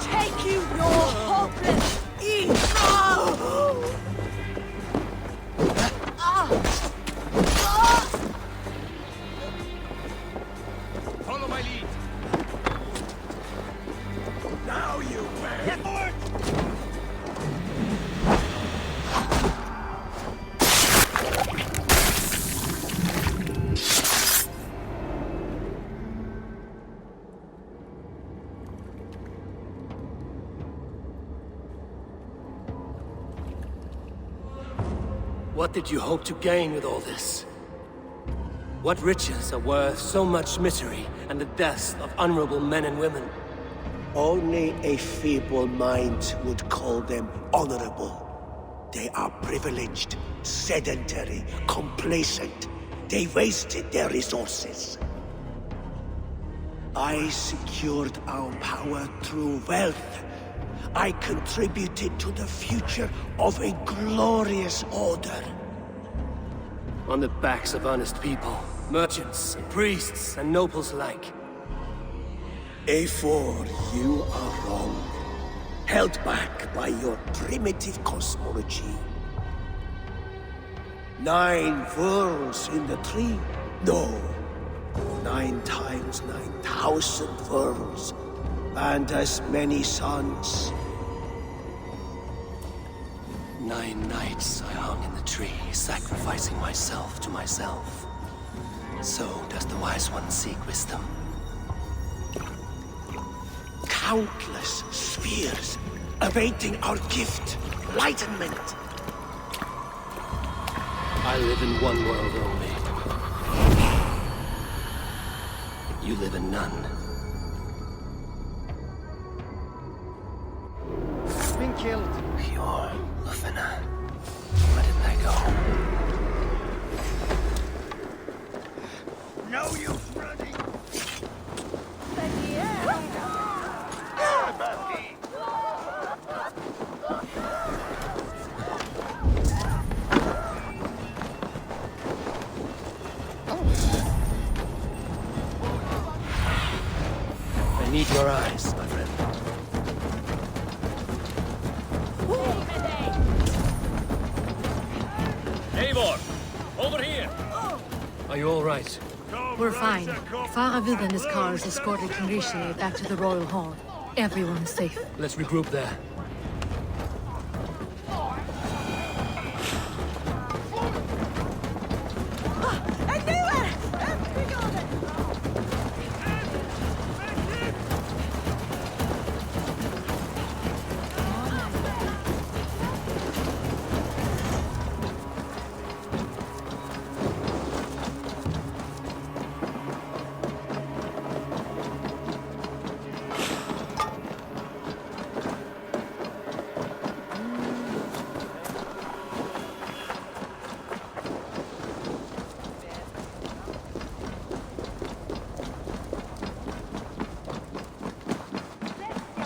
Take you, your hopeless evil! Follow my lead. Now you Get forward! What did you hope to gain with all this? What riches are worth so much misery and the deaths of honorable men and women? Only a feeble mind would call them honorable. They are privileged, sedentary, complacent. They wasted their resources. I secured our power through wealth. I contributed to the future of a glorious order. On the backs of honest people, merchants, and priests, and nobles alike. Eivor, you are wrong. Held back by your primitive cosmology. 9 worlds in the tree? No. 9 9 times 9,000 worlds, and as many suns. 9 nights I hung in the tree, sacrificing myself to myself. So does the Wise One seek wisdom. Countless spheres awaiting our gift, enlightenment. I live in one world only. You live in none. Been killed. Pure Lufina. Where did they go? No use running. I need your eyes, my friend. Eivor! Over here! Are you all right? We're fine. Faravid and his cars escorted King Rishi back to the Royal Hall. Everyone is safe. Let's regroup there.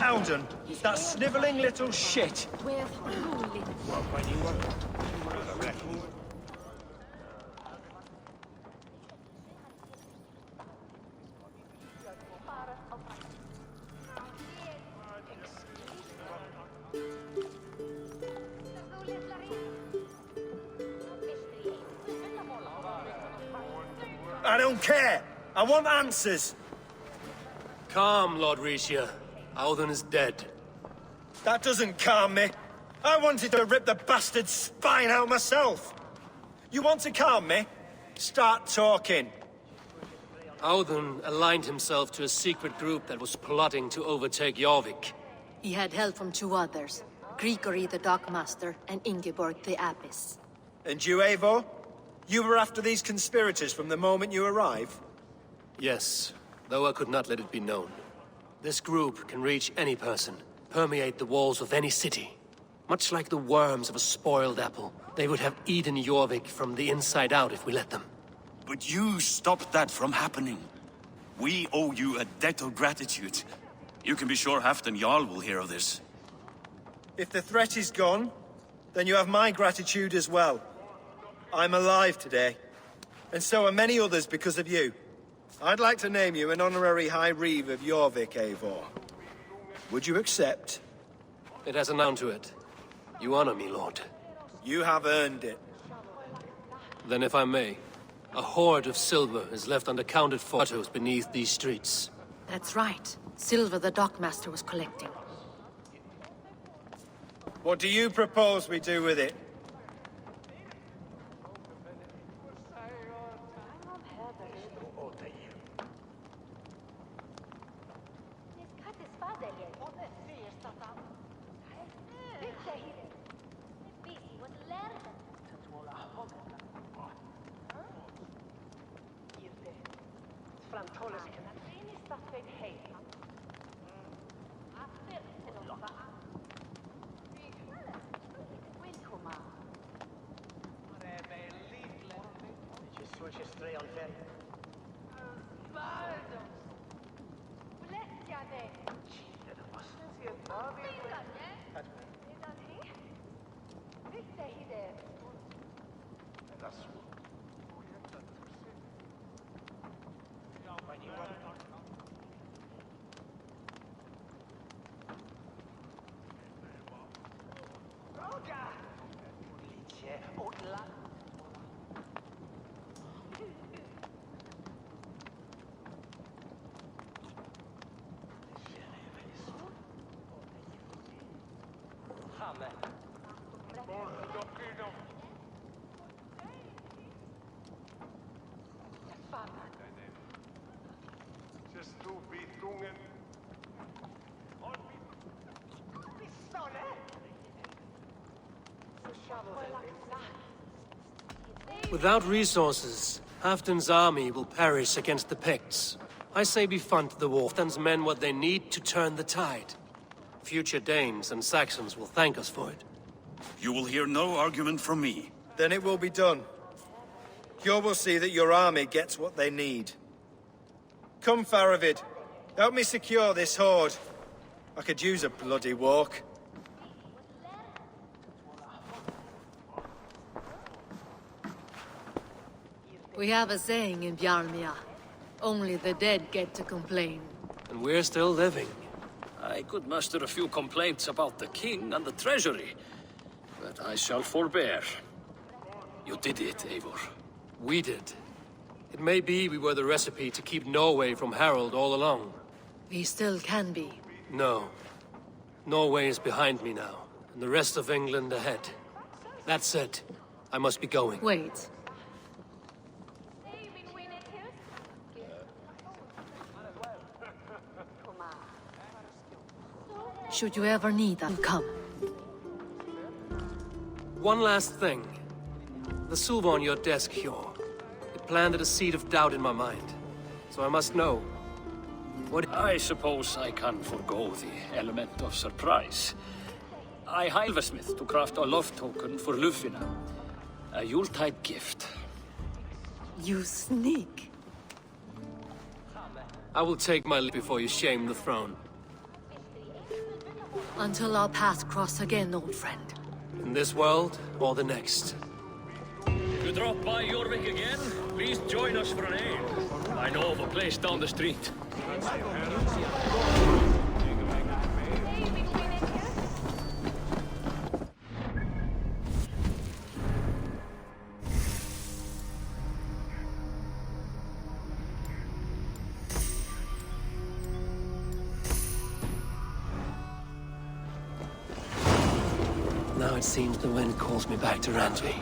Alden, that snivelling little shit. I don't care. I want answers. Calm, Lord Rishi. Alden is dead. That doesn't calm me. I wanted to rip the bastard's spine out myself. You want to calm me? Start talking. Alden aligned himself to a secret group that was plotting to overtake Jorvik. He had help from 2 others. Grigory the Dockmaster and Ingeborg the Abbess. And you, Eivor? You were after these conspirators from the moment you arrived? Yes, though I could not let it be known. This group can reach any person, permeate the walls of any city. Much like the worms of a spoiled apple, they would have eaten Jorvik from the inside out if we let them. But you stopped that from happening. We owe you a debt of gratitude. You can be sure Halfdan Jarl will hear of this. If the threat is gone, then you have my gratitude as well. I'm alive today, and so are many others because of you. I'd like to name you an honorary High Reeve of Jorvik, Eivor. Would you accept? It has a noun to it. You honor me, Lord. You have earned it. Then if I may, a hoard of silver is left unaccounted for beneath these streets. That's right. Silver the Dockmaster was collecting. What do you propose we do with it? Without resources, Halfdan's army will perish against the Picts. I say we fund the war. Halfdan's men what they need to turn the tide. Future Danes and Saxons will thank us for it. You will hear no argument from me. Then it will be done. Kjor will see that your army gets what they need. Come, Faravid. Help me secure this horde. I could use a bloody walk. We have a saying in Bjarmia. Only the dead get to complain. And we're still living. I could muster a few complaints about the king and the treasury, but I shall forbear. You did it, Eivor. We did. It may be we were the recipe to keep Norway from Harald all along. We still can be. No. Norway is behind me now, and the rest of England ahead. That said, I must be going. Wait. Should you ever need that, come. One last thing. The silver on your desk, Kjor. It planted a seed of doubt in my mind. So I must know. What... I suppose I can forgo the element of surprise. I hired a smith to craft a love token for Lufina. A Yuletide gift. You sneak. I will take my leave before you shame the throne. Until our paths cross again, old friend. In this world, or the next. You drop by Jorvik again? Please join us for an ale. I know of a place down the street. Now it seems the wind calls me back to Randvi.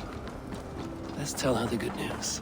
Let's tell her the good news.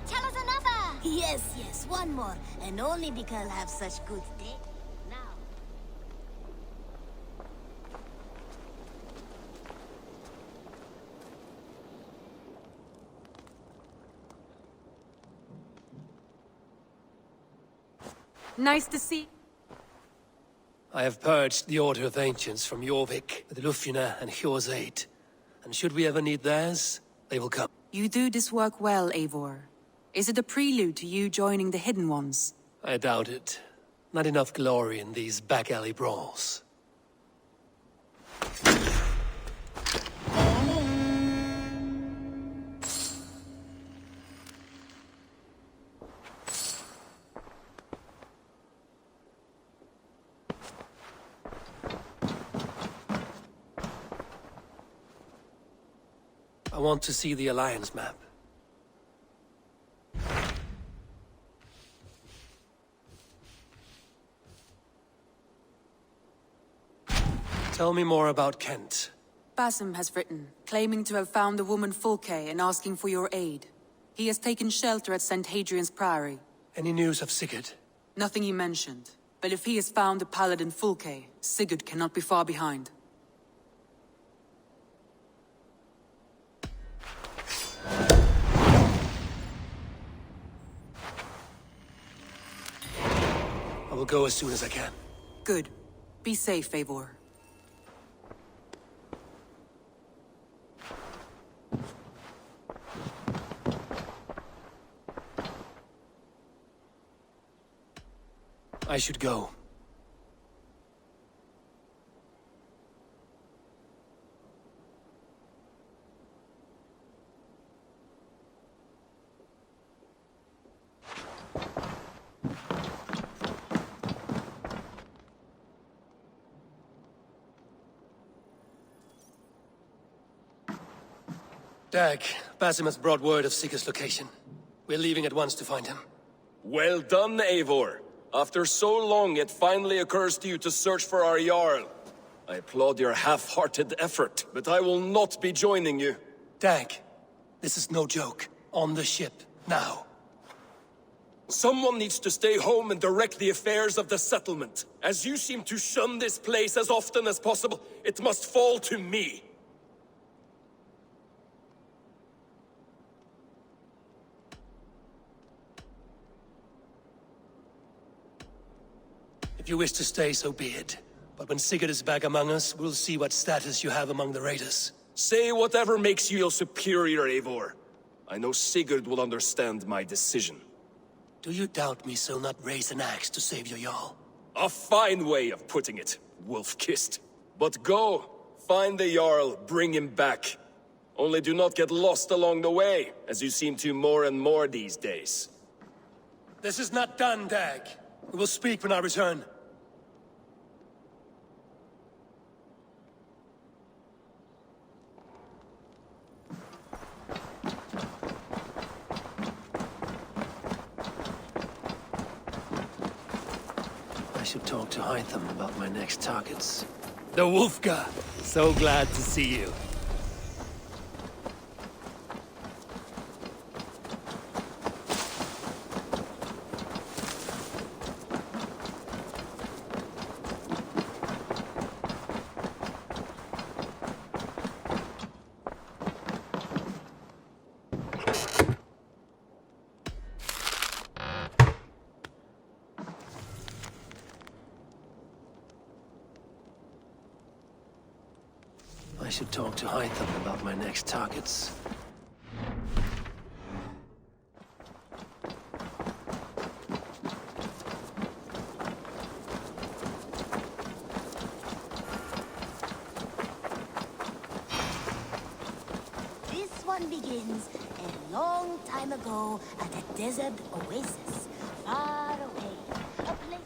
Tell us another! Yes, one more. And only because I have such good day. Now. Nice to see. I have purged the Order of Ancients from Jorvik with Lufina and Hjor's aid. And should we ever need theirs, they will come. You do this work well, Eivor. Is it a prelude to you joining the Hidden Ones? I doubt it. Not enough glory in these back-alley brawls. want to see the Alliance map. Tell me more about Kent. Basim has written, claiming to have found the woman Fulke and asking for your aid. He has taken shelter at St. Hadrian's Priory. Any news of Sigurd? Nothing he mentioned. But if he has found the paladin Fulke, Sigurd cannot be far behind. I will go as soon as I can. Good. Be safe, Eivor. I should go. Dag, Basim has brought word of Sigurd's location. We're leaving at once to find him. Well done, Eivor. After so long, it finally occurs to you to search for our Jarl. I applaud your half-hearted effort, but I will not be joining you. Dag, this is no joke. On the ship, now. Someone needs to stay home and direct the affairs of the settlement. As you seem to shun this place as often as possible, it must fall to me. If you wish to stay, so be it. But when Sigurd is back among us, we'll see what status you have among the raiders. Say whatever makes you your superior, Eivor. I know Sigurd will understand my decision. Do you doubt me so not raise an axe to save your Jarl? A fine way of putting it, wolf-kissed. But go, find the Jarl, bring him back. Only do not get lost along the way, as you seem to more and more these days. This is not done, Dag. We will speak when I return. I should talk to Hytham about my next targets. The Wolfgar! So glad to see you. I should talk to Hytham about my next targets. This one begins a long time ago at a desert oasis, far away. A place...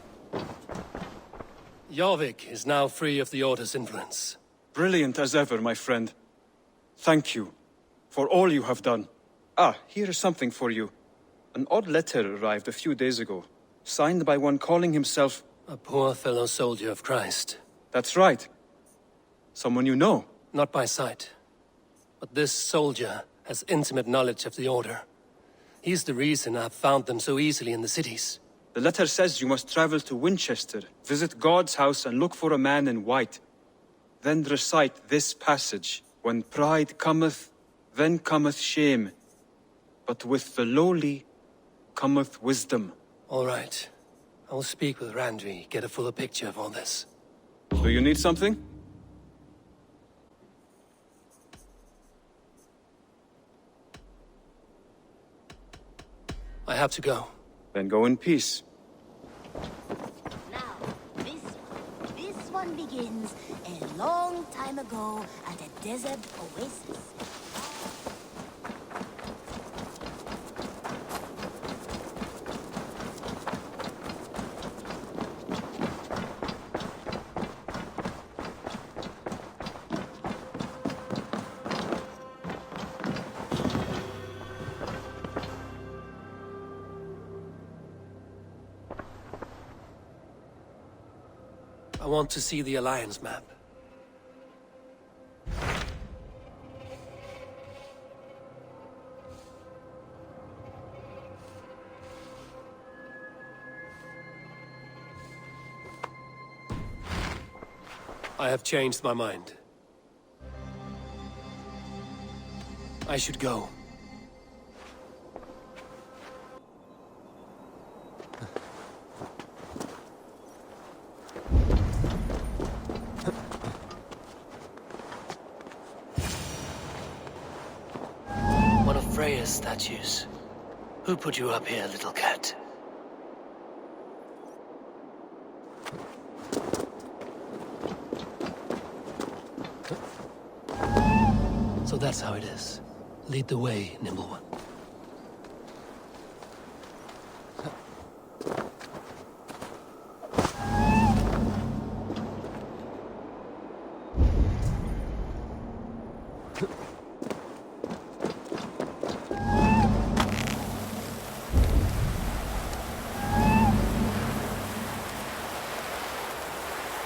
Jorvik is now free of the Order's influence. Brilliant as ever, my friend. Thank you for all you have done. Ah, here is something for you. An odd letter arrived a few days ago, signed by one calling himself... A poor fellow soldier of Christ. That's right. Someone you know. Not by sight. But this soldier has intimate knowledge of the Order. He's the reason I've found them so easily in the cities. The letter says you must travel to Winchester, visit God's house and look for a man in white. Then recite this passage. When pride cometh, then cometh shame. But with the lowly cometh wisdom. All right. I will speak with Randri, get a fuller picture of all this. Do you need something? I have to go. Then go in peace. Now, this one begins a long time ago at a desert oasis. I want to see the Alliance map. I have changed my mind. I should go. One of Freya's statues. Who put you up here, little cat? So that's how it is. Lead the way, Nimble One.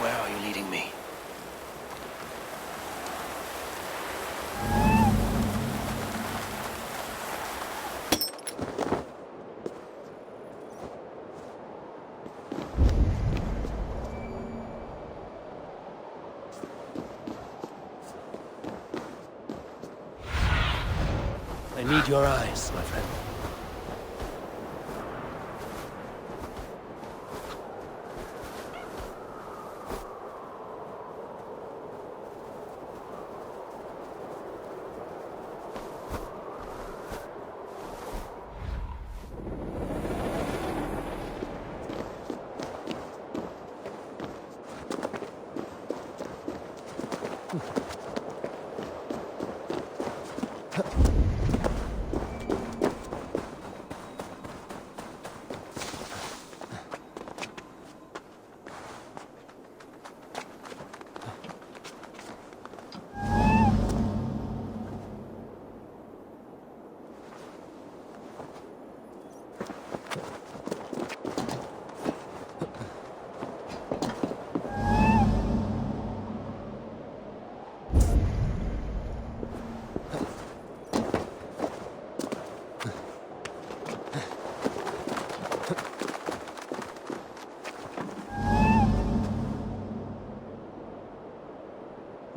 Where are you leading me? I need your eyes, my friend.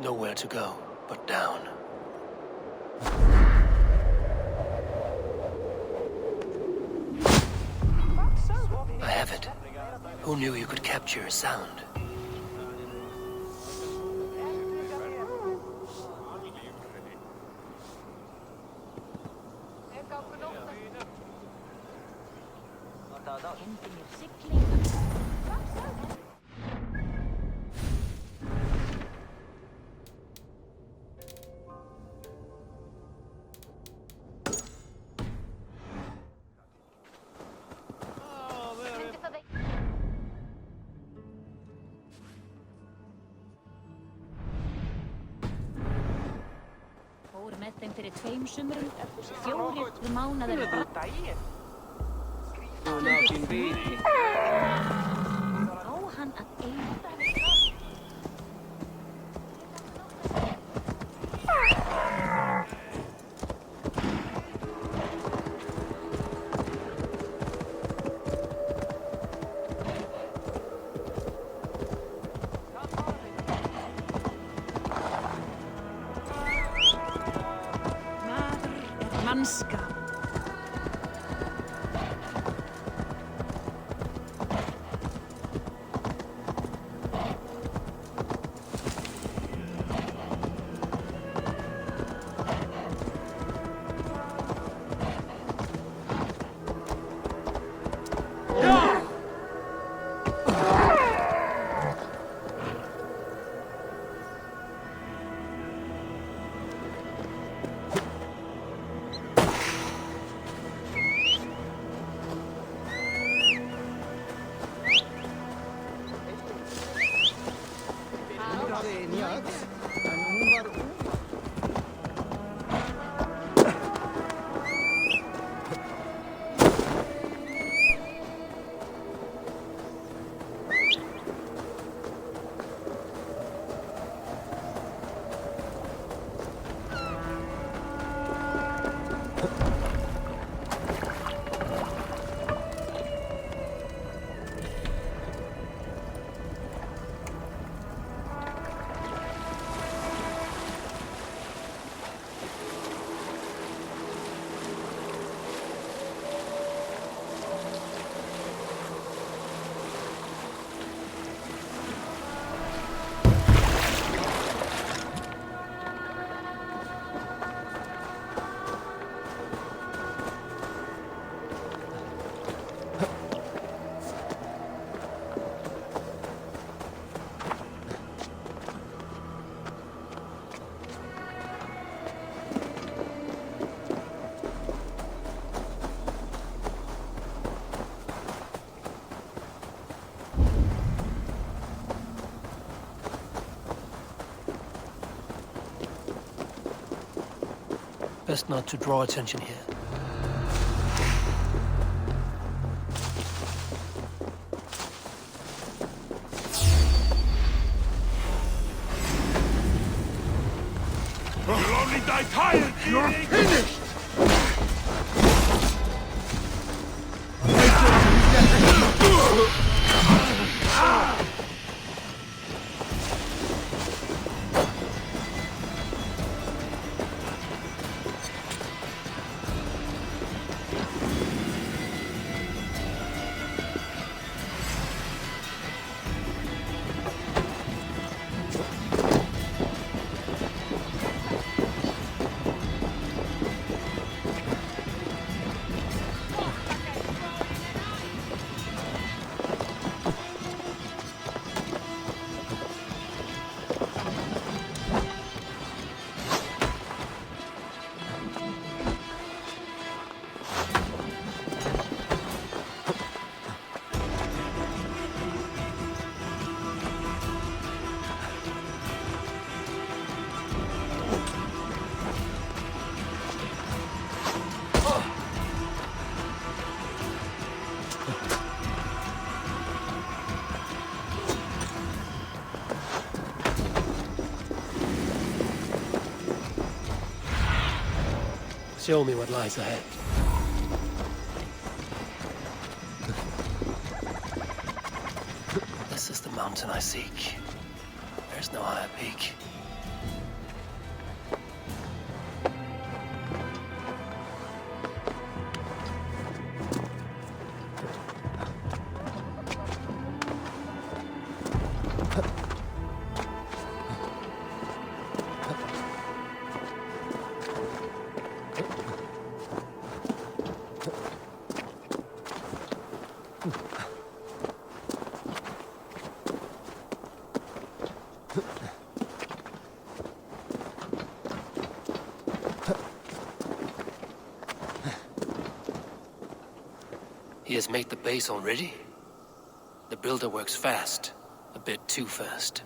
Nowhere to go but down. I have it. Who knew you could capture a sound? Fór með þeim fyrir 2 sumrum, 4 mánaðir. Á hann að eyða. Mannskap. Best not to draw attention here. You'll only die tired! You're finished! Show me what lies ahead. This is the mountain I seek. There's no higher peak. He has made the base already? The builder works fast. A bit too fast.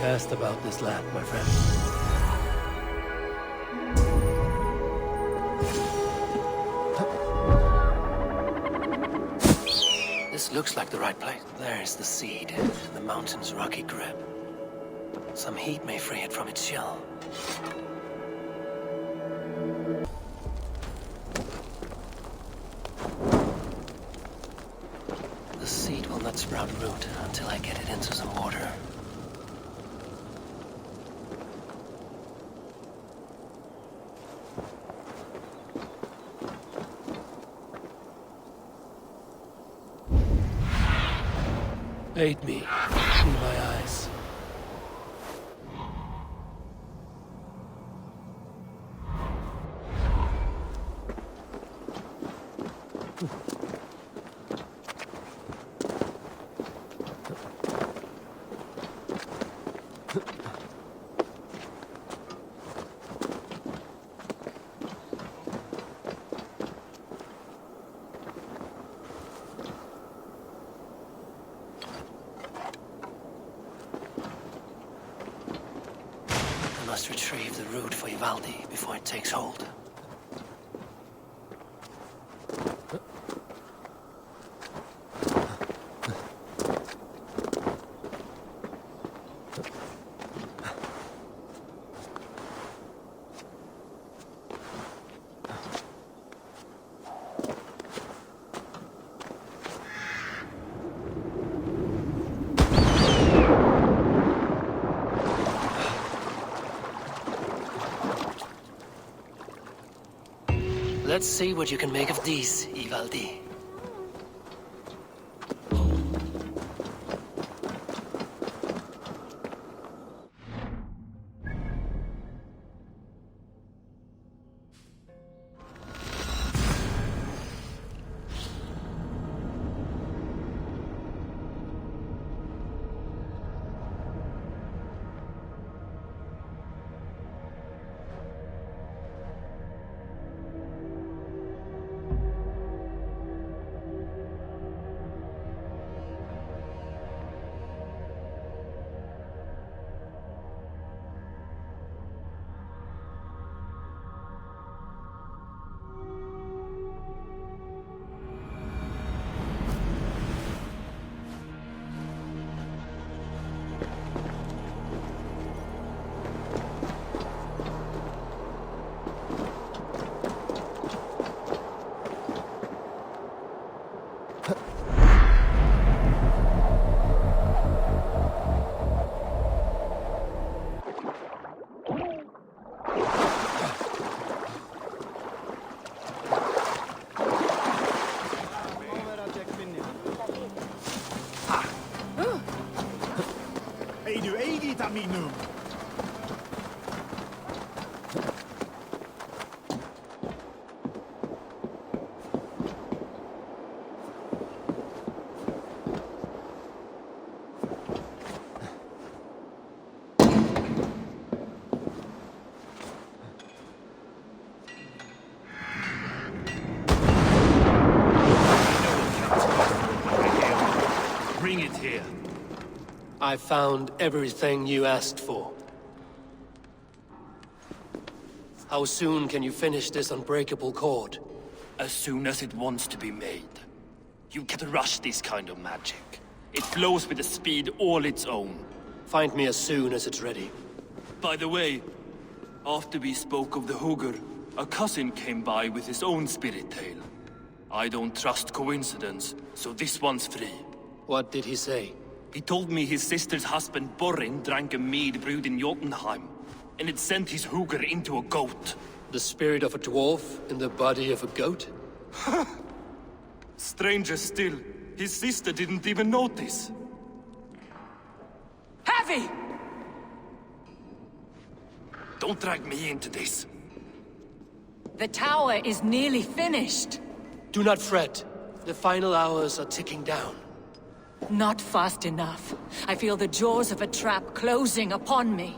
Asked about this land, my friend. This looks like the right place. There's the seed, the mountain's rocky grip. Some heat may free it from its shell. The seed will not sprout root until I get it into some water. Aid me. See my eyes. must retrieve the root for Ivaldi before it takes hold. Let's see what you can make of these, Ivaldi. Bring it here. I found everything you asked for. How soon can you finish this unbreakable cord? As soon as it wants to be made. You can't rush this kind of magic. It flows with a speed all its own. Find me as soon as it's ready. By the way, after we spoke of the Hugr, a cousin came by with his own spirit tale. I don't trust coincidence, so this one's free. What did he say? He told me his sister's husband Borin drank a mead brewed in Jotunheim, and it sent his Hugr into a goat. The spirit of a dwarf in the body of a goat? Stranger still, his sister didn't even notice. Heavy! Don't drag me into this. The tower is nearly finished. Do not fret. The final hours are ticking down. Not fast enough. I feel the jaws of a trap closing upon me.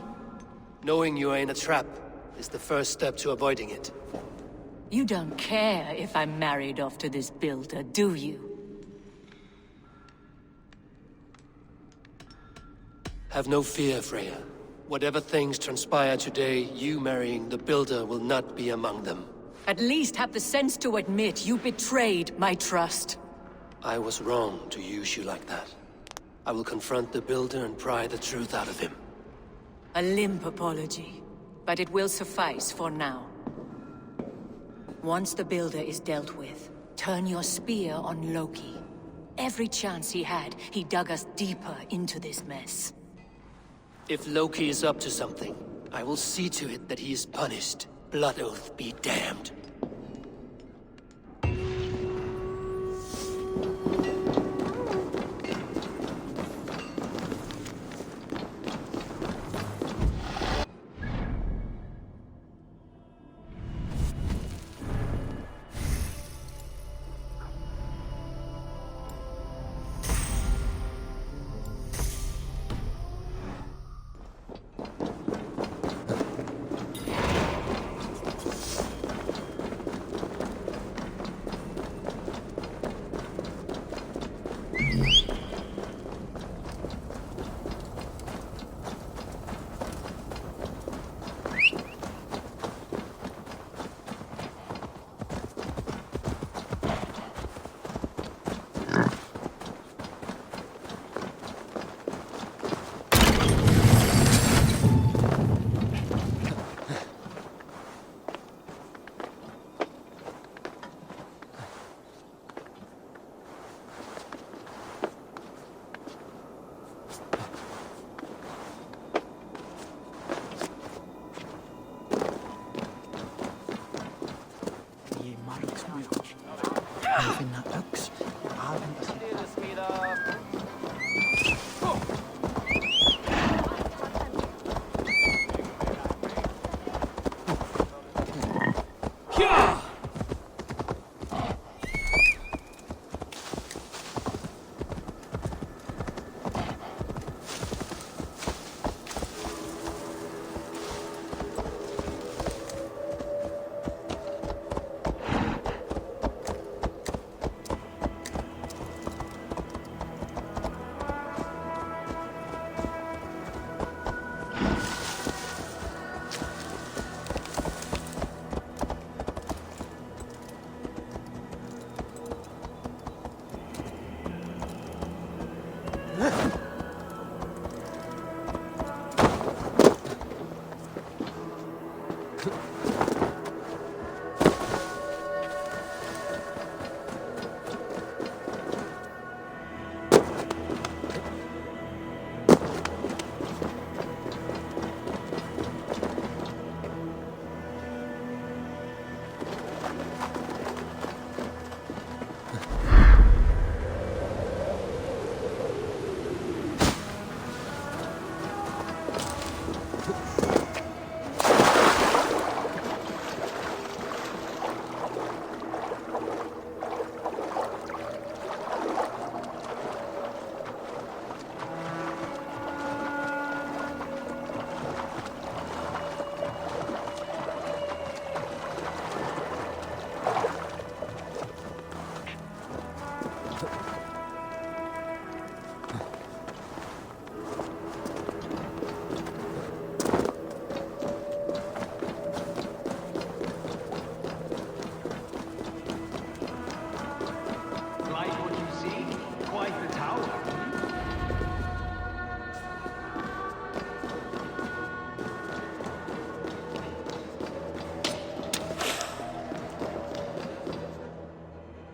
Knowing you are in a trap is the first step to avoiding it. You don't care if I'm married off to this builder, do you? Have no fear, Freya. Whatever things transpire today, you marrying the builder will not be among them. At least have the sense to admit you betrayed my trust. I was wrong to use you like that. I will confront the builder and pry the truth out of him. A limp apology, but it will suffice for now. Once the builder is dealt with, turn your spear on Loki. Every chance he had, he dug us deeper into this mess. If Loki is up to something, I will see to it that he is punished. Blood Oath be damned.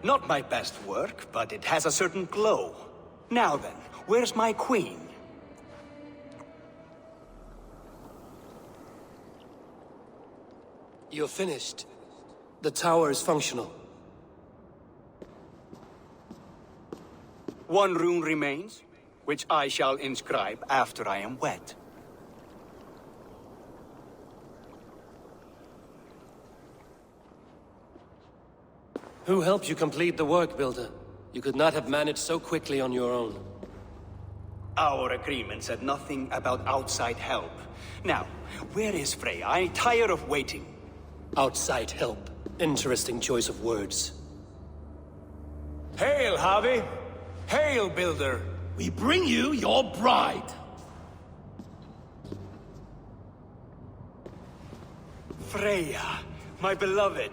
Not my best work, but it has a certain glow. Now then, where's my queen? You're finished. The tower is functional. One rune remains, which I shall inscribe after I am wed. Who helped you complete the work, Builder? You could not have managed so quickly on your own. Our agreement said nothing about outside help. Now, where is Frey? I'm tired of waiting. Outside help. Interesting choice of words. Hail, Harvey! Hail, Builder! We bring you your bride! Freya, my beloved.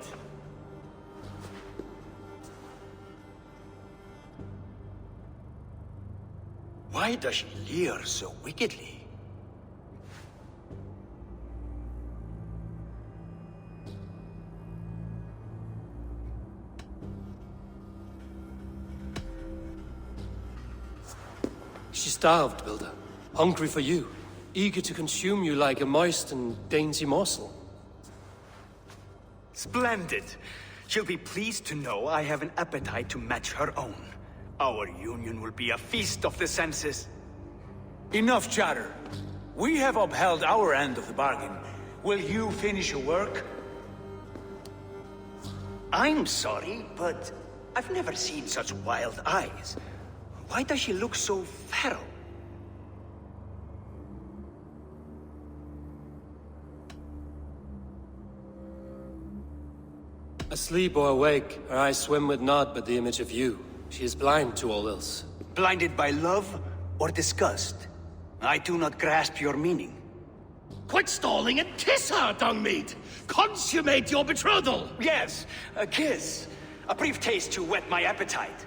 Why does she leer so wickedly? She's starved, Builder. Hungry for you. Eager to consume you like a moist and dainty morsel. Splendid. She'll be pleased to know I have an appetite to match her own. Our union will be a feast of the senses. Enough chatter. We have upheld our end of the bargain. Will you finish your work? I'm sorry, but I've never seen such wild eyes. Why does she look so feral? Asleep or awake, her eyes swim with naught but the image of you. She is blind to all else. Blinded by love or disgust? I do not grasp your meaning. Quit stalling and kiss her, Dungmeat! Consummate your betrothal! Yes, a kiss. A brief taste to whet my appetite.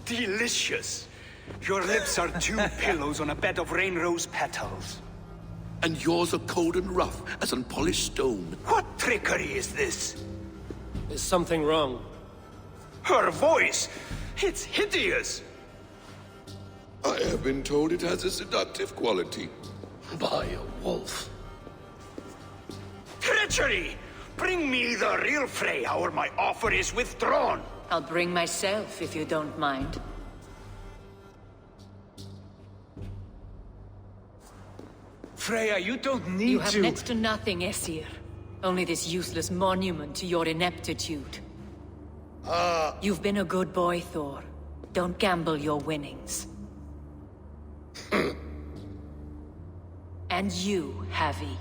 Delicious. Your lips are two pillows on a bed of rain rose petals. And yours are cold and rough as unpolished stone. What trickery is this? Is something wrong? Her voice! It's hideous! I have been told it has a seductive quality. By a wolf. Treachery! Bring me the real Freya, or my offer is withdrawn. I'll bring myself, if you don't mind. Freya, you don't need You have to... next to nothing, Aesir. Only this useless monument to your ineptitude. You've been a good boy, Thor. Don't gamble your winnings. And you, Havi.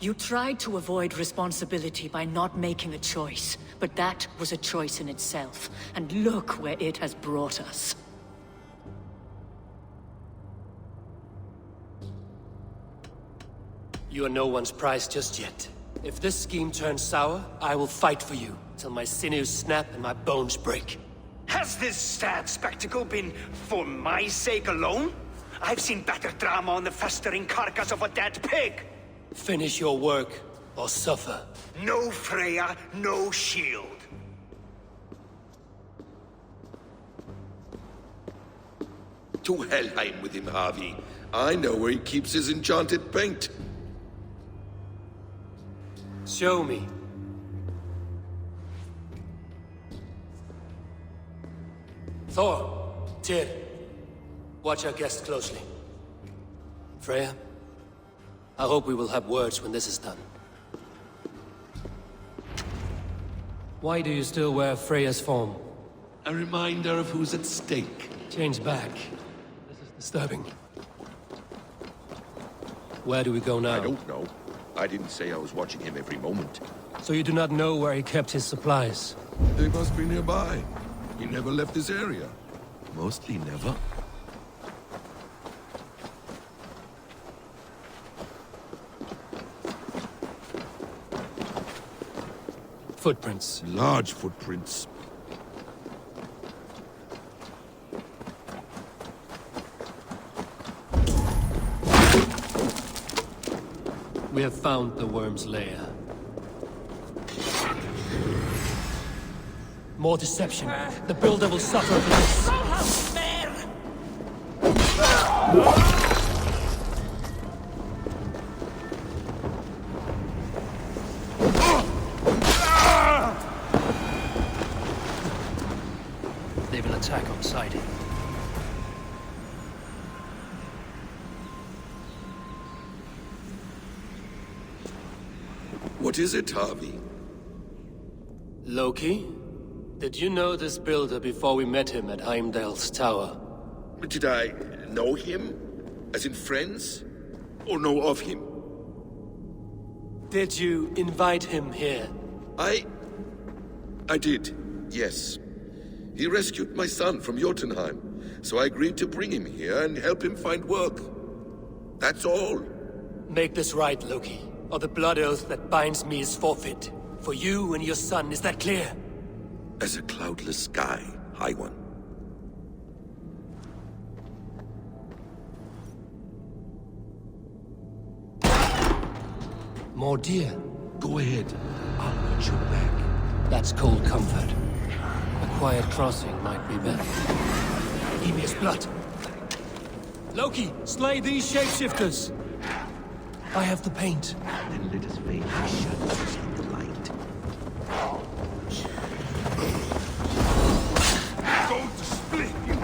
You tried to avoid responsibility by not making a choice, but that was a choice in itself, and look where it has brought us. You are no one's prize just yet. If this scheme turns sour, I will fight for you, till my sinews snap and my bones break. Has this sad spectacle been for my sake alone? I've seen better drama on the festering carcass of a dead pig. Finish your work, or suffer. No Freya, no shield. To Helheim with him, Harvey. I know where he keeps his enchanted paint. Show me. Thor, Tyr, watch our guest closely. Freya, I hope we will have words when this is done. Why do you still wear Freya's form? A reminder of who's at stake. Change back. This is disturbing. Where do we go now? I don't know. I didn't say I was watching him every moment. So you do not know where he kept his supplies? They must be nearby. He never left this area. Mostly never. Footprints. Large footprints. We have found the worm's lair. More deception. The builder will suffer for this. They will attack on sight. What is it, Harvey? Loki? Did you know this builder before we met him at Heimdall's tower? Did I know him? As in friends? Or know of him? Did you invite him here? I did, yes. He rescued my son from Jotunheim, so I agreed to bring him here and help him find work. That's all. Make this right, Loki, or the blood oath that binds me is forfeit. For you and your son, is that clear? As a cloudless sky, High One. More deer. Go ahead. I'll watch your back. That's cold comfort. A quiet crossing might be better. Emir's blood. Loki, slay these shapeshifters. I have the paint. Then let us fade our shadows in the light. Going to split you!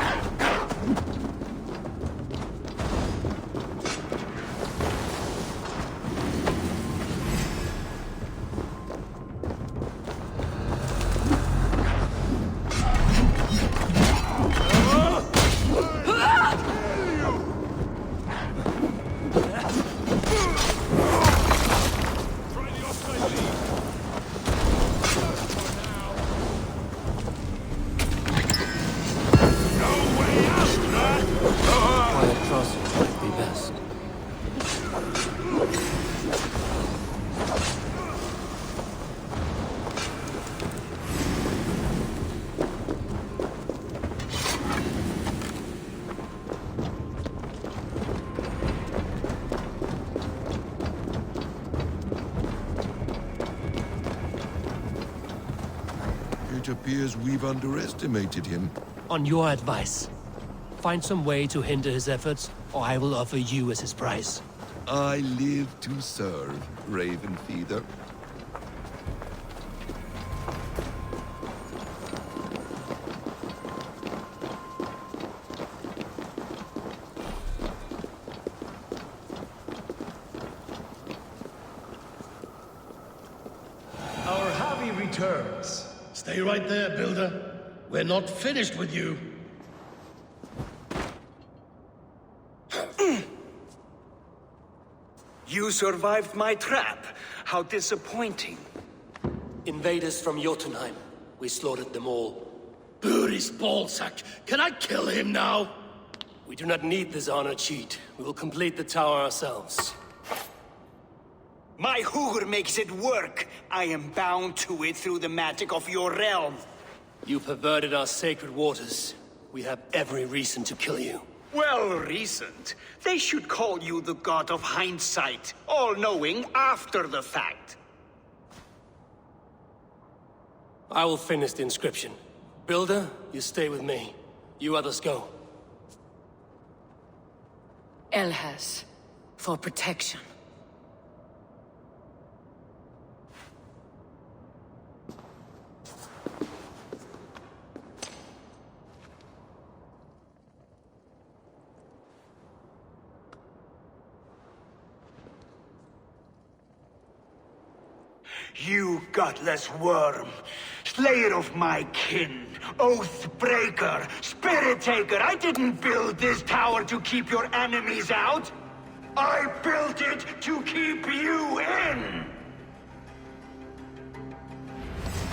It appears we've underestimated him. On your advice, find some way to hinder his efforts, or I will offer you as his prize. I live to serve, Raven Feeder. Our hobby returns. Stay right there, Builder. We're not finished with you. You survived my trap. How disappointing. Invaders from Jotunheim. We slaughtered them all. Buri's ballsack. Can I kill him now? We do not need this honor cheat. We will complete the tower ourselves. My Hugr makes it work. I am bound to it through the magic of your realm. You perverted our sacred waters. We have every reason to kill you. Well reasoned. They should call you the god of hindsight, all-knowing after the fact. I will finish the inscription. Builder, you stay with me. You others go. Elhas, for protection. You gutless worm, slayer of my kin, oath breaker, spirit taker, I didn't build this tower to keep your enemies out. I built it to keep you in.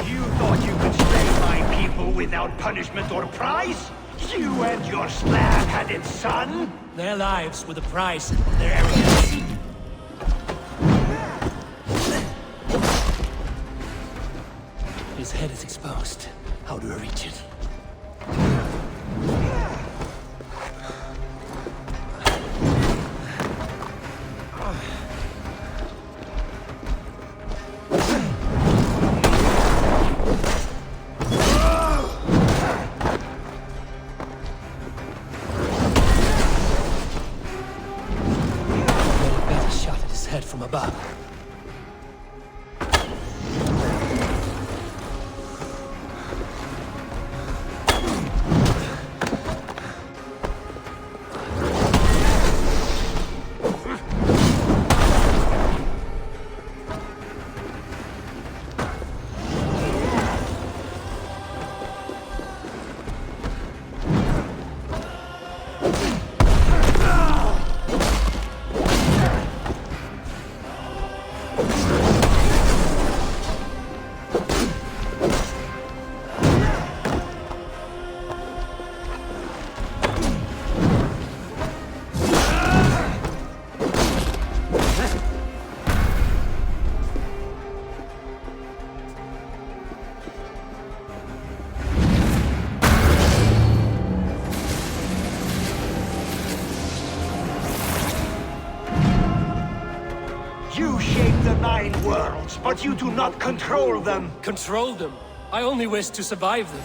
You thought you could slay my people without punishment or prize? You and your slab-headed son? Their lives were the price of their arrogance. His head is exposed. How do I reach it? A better shot at his head from above. You shape the 9 worlds, but you do not control them. Control them? I only wish to survive them.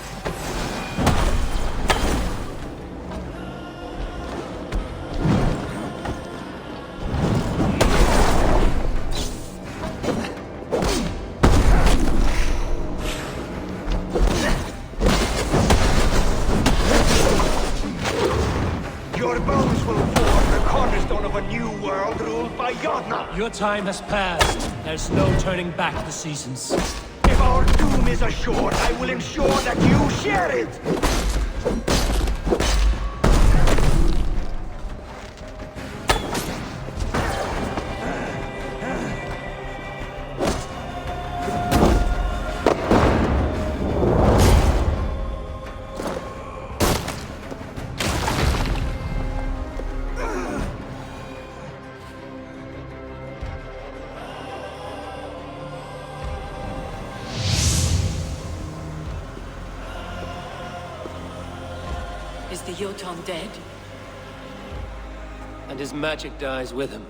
Your bones will form the cornerstone of a new world ruled by Yodna. Your time has passed. There's no turning back the seasons. If our doom is assured, I will ensure that you share it. Is the Jotun dead? And his magic dies with him.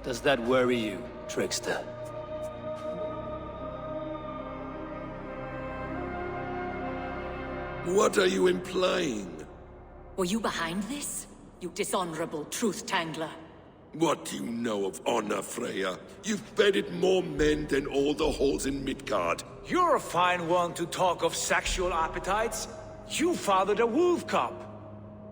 Does that worry you, trickster? What are you implying? Were you behind this? You dishonorable truth-tangler. What do you know of honor, Freya? You've bedded more men than all the halls in Midgard. You're a fine one to talk of sexual appetites. You fathered a wolf cub.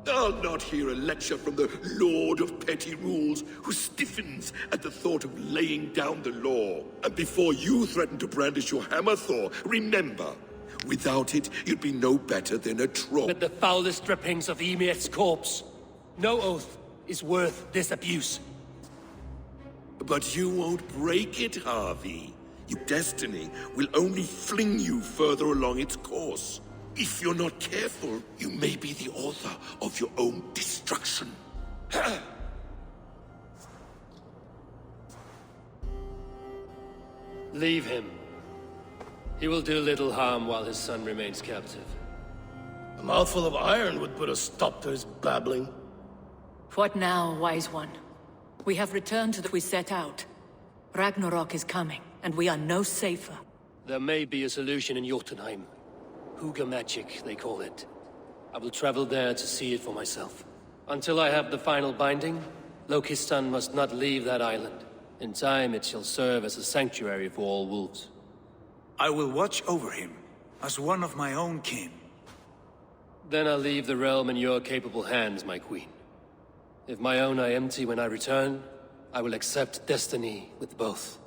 I'll not hear a lecture from the Lord of Petty Rules, who stiffens at the thought of laying down the law. And before you threaten to brandish your hammer, Thor, remember, without it, you'd be no better than a troll. With the foulest drippings of Ymir's corpse. No oath is worth this abuse. But you won't break it, Harvey. Your destiny will only fling you further along its course. If you're not careful, you may be the author of your own destruction. Leave him. He will do little harm while his son remains captive. A mouthful of iron would put a stop to his babbling. What now, wise one? We have returned to the we set out. Ragnarok is coming, and we are no safer. There may be a solution in Jotunheim. Huga magic, they call it. I will travel there to see it for myself. Until I have the final binding, Lokistan must not leave that island. In time, it shall serve as a sanctuary for all wolves. I will watch over him, as one of my own kin. Then I'll leave the realm in your capable hands, my queen. If my own are empty when I return, I will accept destiny with both.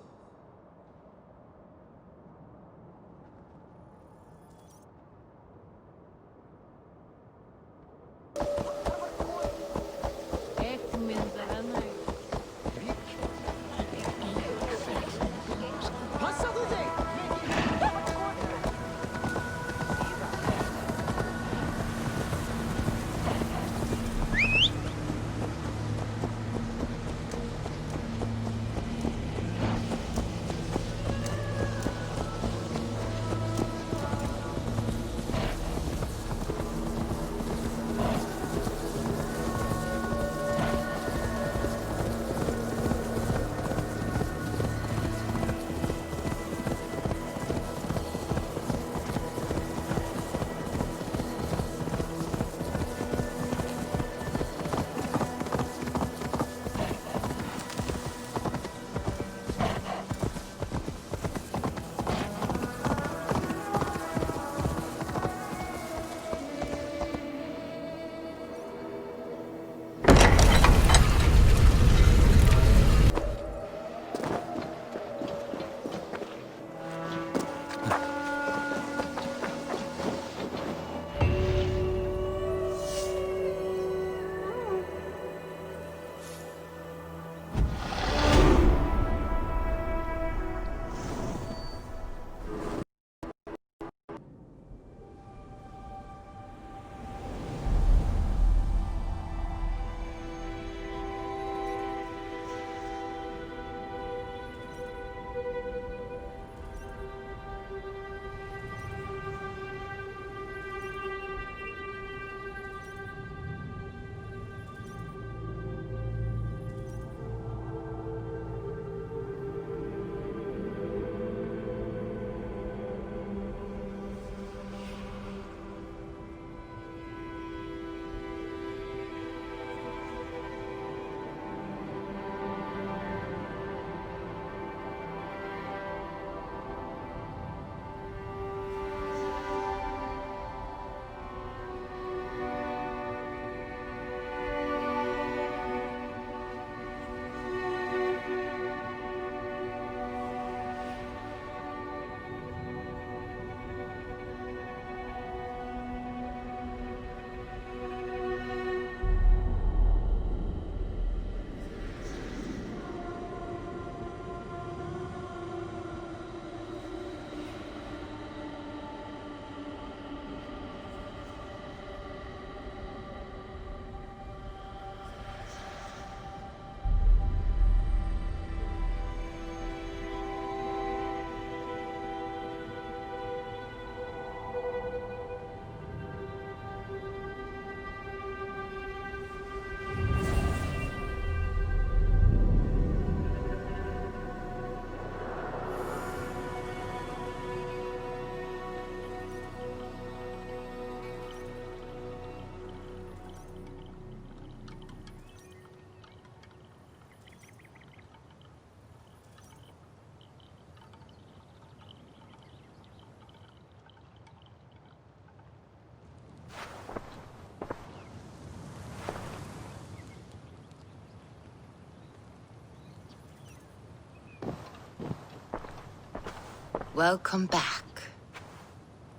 Welcome back.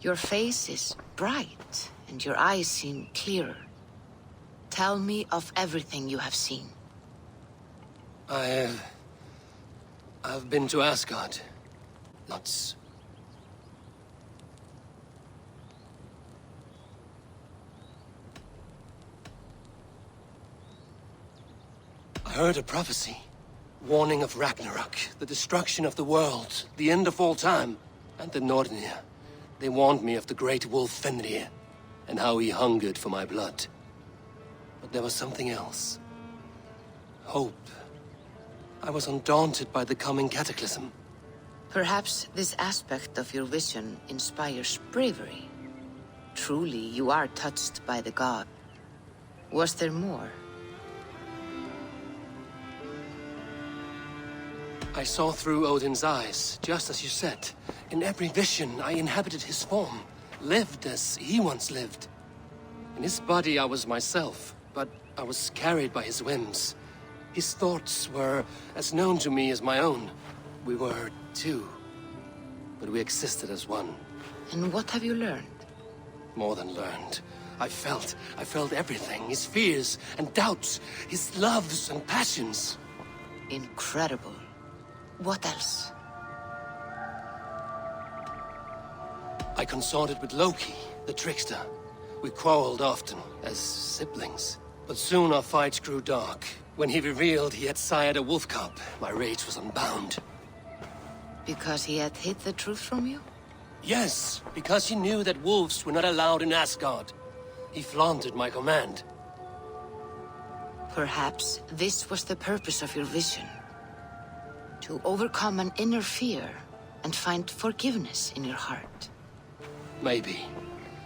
Your face is bright, and your eyes seem clearer. Tell me of everything you have seen. I've been to Asgard. Lots. I heard a prophecy. Warning of Ragnarok, the destruction of the world, the end of all time. And the Nornir. They warned me of the great wolf Fenrir, and how he hungered for my blood. But there was something else. Hope. I was undaunted by the coming cataclysm. Perhaps this aspect of your vision inspires bravery. Truly, you are touched by the god. Was there more? I saw through Odin's eyes, just as you said. In every vision, I inhabited his form, lived as he once lived. In his body, I was myself, but I was carried by his whims. His thoughts were as known to me as my own. We were two, but we existed as one. And what have you learned? More than learned. I felt everything. His fears and doubts, his loves and passions. Incredible. What else? I consorted with Loki, the trickster. We quarreled often, as siblings. But soon our fights grew dark. When he revealed he had sired a wolf cub, my rage was unbound. Because he had hid the truth from you? Yes, because he knew that wolves were not allowed in Asgard. He flaunted my command. Perhaps this was the purpose of your vision. To overcome an inner fear and find forgiveness in your heart. Maybe.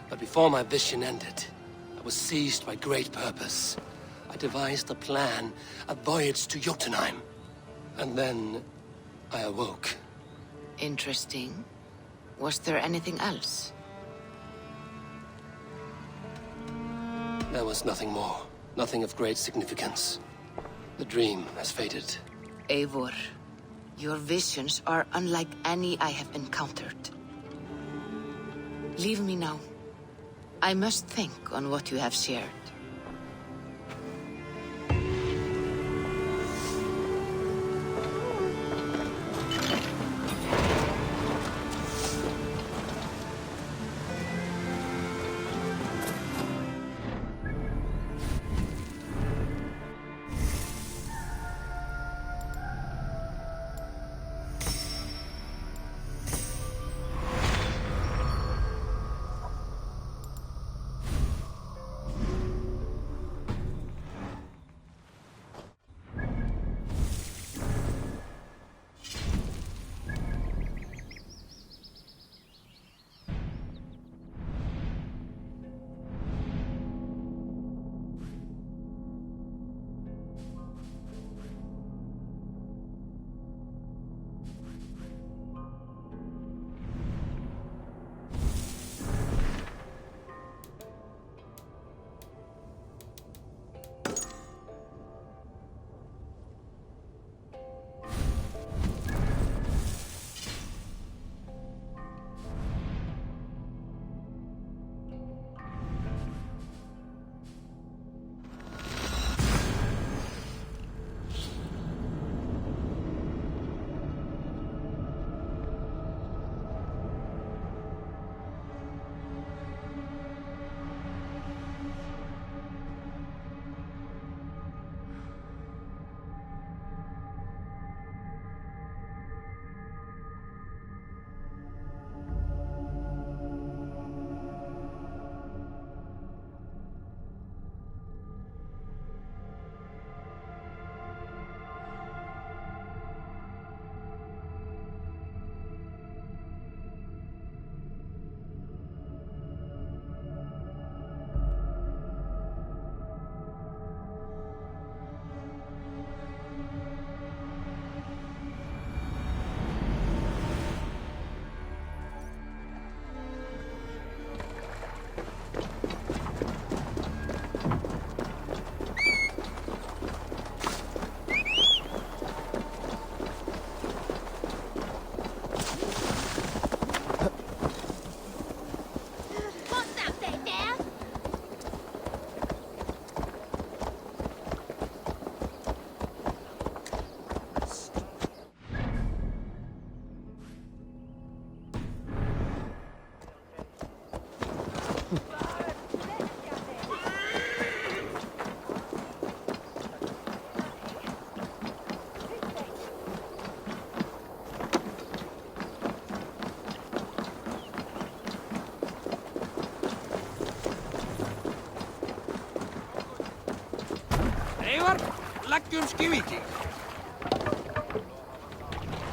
But before my vision ended, I was seized by great purpose. I devised a plan, a voyage to Jotunheim. And then I awoke. Interesting. Was there anything else? There was nothing more. Nothing of great significance. The dream has faded. Eivor, your visions are unlike any I have encountered. Leave me now. I must think on what you have shared.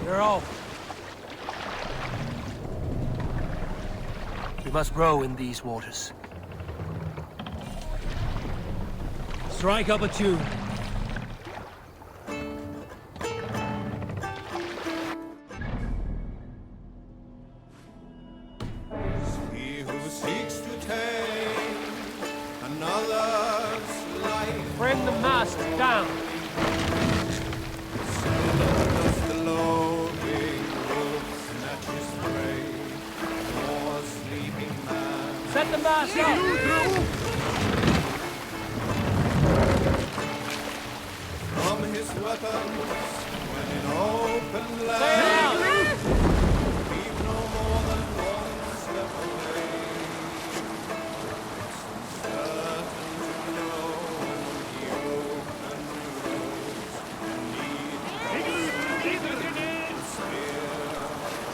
You're off. We must row in these waters. Strike up a tune. He who seeks to take another's life. Bring the mast down. The lowing wolf snatches prey for a sleeping man. Set the mast up! From his weapons, when in open land, leave no more than one step away. Certain to know you and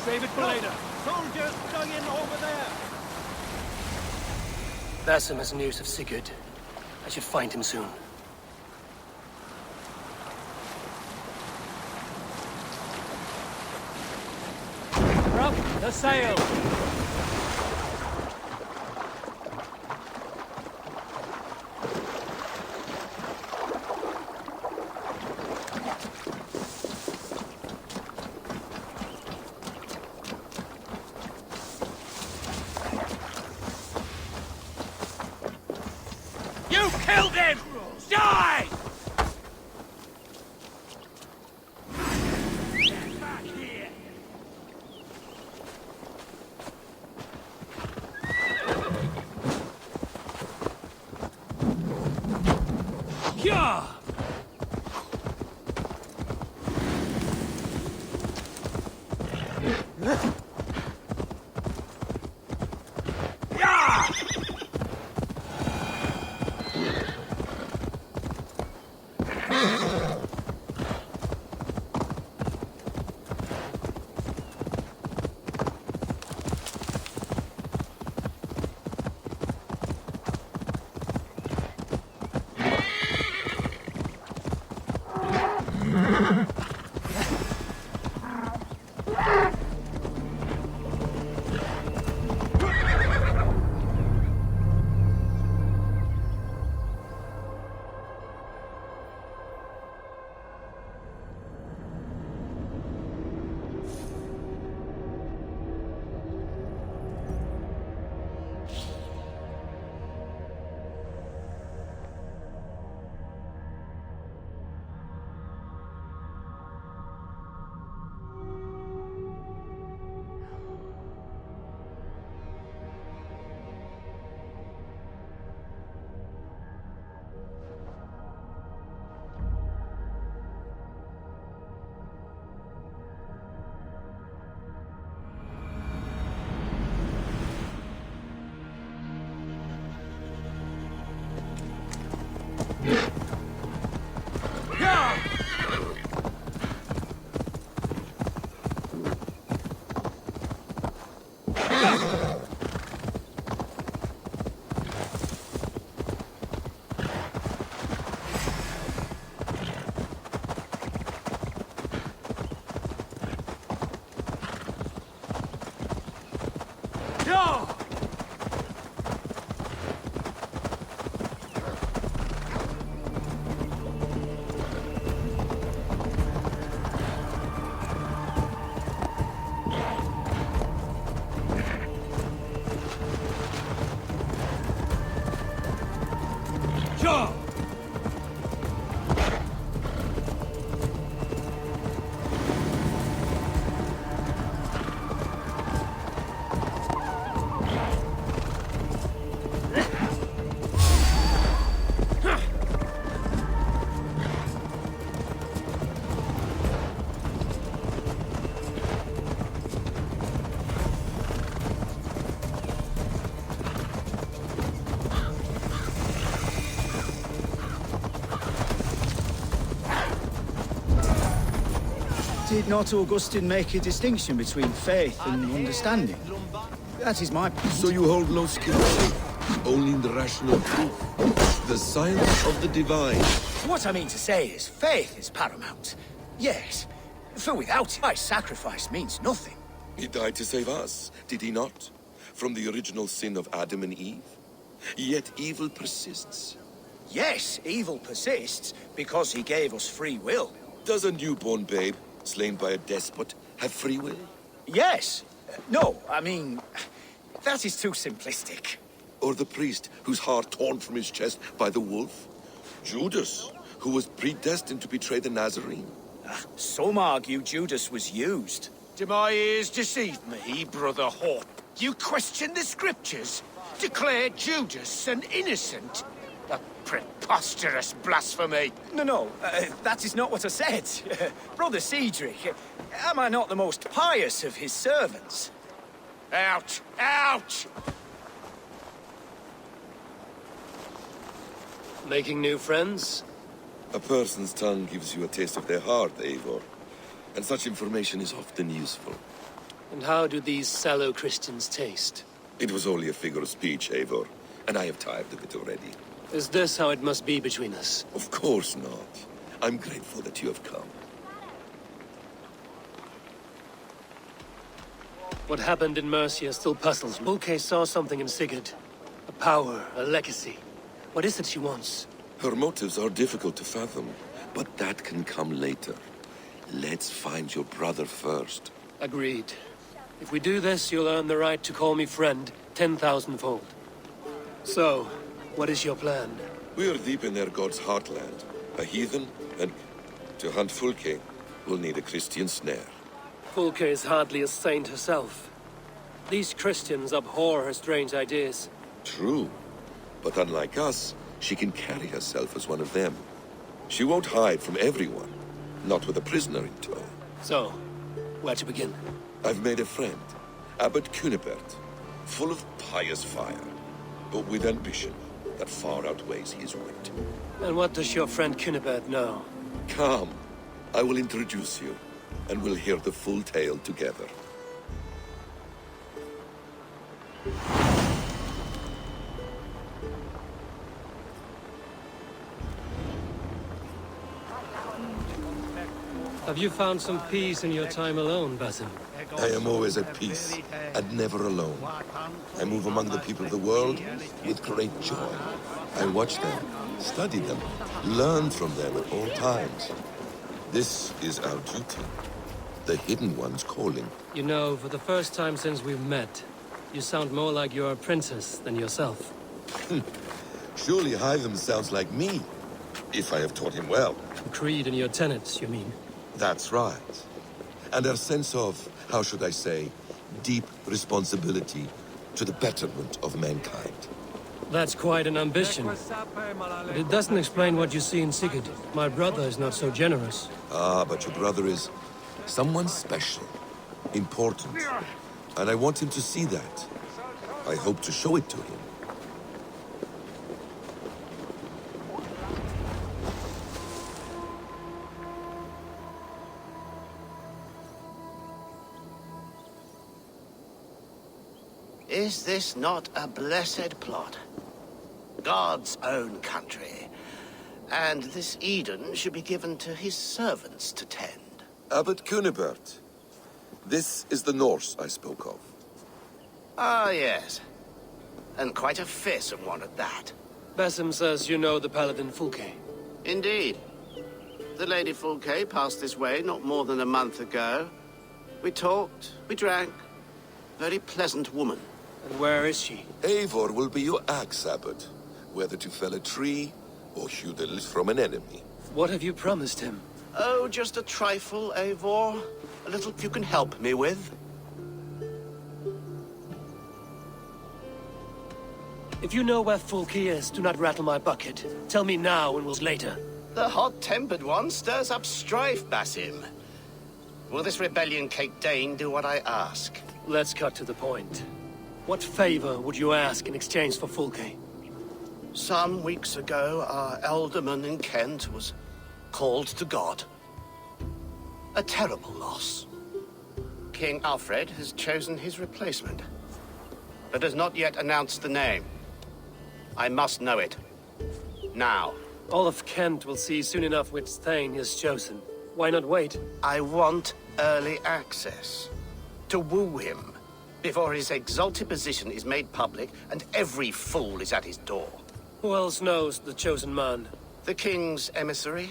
Save it for later. Soldiers dug in over there. Basim has news of Sigurd. I should find him soon. Up the sail! You killed him! Die! Get back here! Yeah! Did not Augustine make a distinction between faith and understanding? That is my point. So you hold no skill of faith, only in the rational truth. The science of the divine. What I mean to say is, faith is paramount. Yes, for without it, my sacrifice means nothing. He died to save us, did he not? From the original sin of Adam and Eve? Yet evil persists. Yes, evil persists because he gave us free will. Does a newborn babe, slain by a despot, have free will? Yes. No, I mean, that is too simplistic. Or the priest whose heart torn from his chest by the wolf? Judas, who was predestined to betray the Nazarene? Some argue Judas was used. Do my ears deceive me, Brother Hawk? You question the scriptures? Declare Judas an innocent? A preposterous blasphemy! No, that is not what I said. Brother Cedric, am I not the most pious of his servants? Out! Out! Making new friends? A person's tongue gives you a taste of their heart, Eivor. And such information is often useful. And how do these sallow Christians taste? It was only a figure of speech, Eivor, and I have tired of it already. Is this how it must be between us? Of course not. I'm grateful that you have come. What happened in Mercia still puzzles me. Fulke saw something in Sigurd. A power, a legacy. What is it she wants? Her motives are difficult to fathom, but that can come later. Let's find your brother first. Agreed. If we do this, you'll earn the right to call me friend 10,000-fold. So, what is your plan? We are deep in their god's heartland. A heathen, and to hunt Fulke, we'll need a Christian snare. Fulke is hardly a saint herself. These Christians abhor her strange ideas. True. But unlike us, she can carry herself as one of them. She won't hide from everyone, not with a prisoner in tow. So, where to begin? I've made a friend, Abbot Cunibert, full of pious fire, but with ambition that far outweighs his wit. And what does your friend Cunibert know? Come, I will introduce you, and we'll hear the full tale together. Have you found some peace in your time alone, Basim? I am always at peace, and never alone. I move among the people of the world with great joy. I watch them, study them, learn from them at all times. This is our duty. The Hidden One's calling. You know, for the first time since we've met, you sound more like you're a princess than yourself. Surely Hytham sounds like me, if I have taught him well. Creed and your tenets, you mean? That's right. And our sense of, how should I say, deep responsibility to the betterment of mankind. That's quite an ambition. But it doesn't explain what you see in Sigurd. My brother is not so generous. Ah, but your brother is someone special, important. And I want him to see that. I hope to show it to him. Is this not a blessed plot? God's own country. And this Eden should be given to his servants to tend. Abbot Cunibert. This is the Norse I spoke of. Ah, yes. And quite a fearsome one at that. Basim says you know the paladin Fulke. Indeed. The Lady Fulke passed this way not more than a month ago. We talked, we drank. Very pleasant woman. And where is she? Eivor will be your axe, Abbot. Whether to fell a tree or hew the lift from an enemy. What have you promised him? Oh, just a trifle, Eivor. A little you can help me with. If you know where Fulke is, do not rattle my bucket. Tell me now and we'll later. The hot-tempered one stirs up strife, Basim. Will this rebellion Cape Dane do what I ask? Let's cut to the point. What favor would you ask in exchange for Fulke? Some weeks ago, our alderman in Kent was called to God. A terrible loss. King Alfred has chosen his replacement, but has not yet announced the name. I must know it. Now. All of Kent will see soon enough which Thane he has chosen. Why not wait? I want early access. To woo him, before his exalted position is made public and every fool is at his door. Who else knows the chosen man? The king's emissary,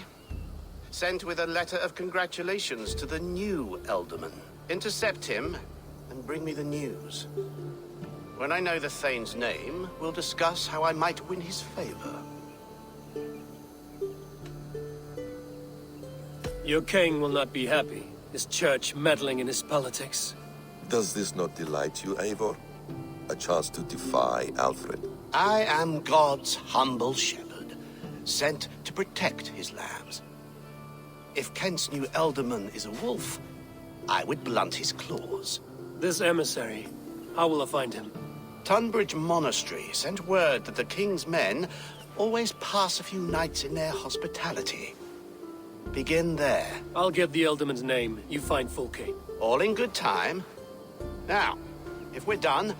sent with a letter of congratulations to the new Elderman. Intercept him and bring me the news. When I know the Thane's name, we'll discuss how I might win his favor. Your king will not be happy. His church meddling in his politics. Does this not delight you, Eivor? A chance to defy Alfred? I am God's humble shepherd, sent to protect his lambs. If Kent's new Elderman is a wolf, I would blunt his claws. This emissary, how will I find him? Tunbridge Monastery sent word that the king's men always pass a few nights in their hospitality. Begin there. I'll get the Elderman's name. You find Fulke. All in good time. Now, if we're done,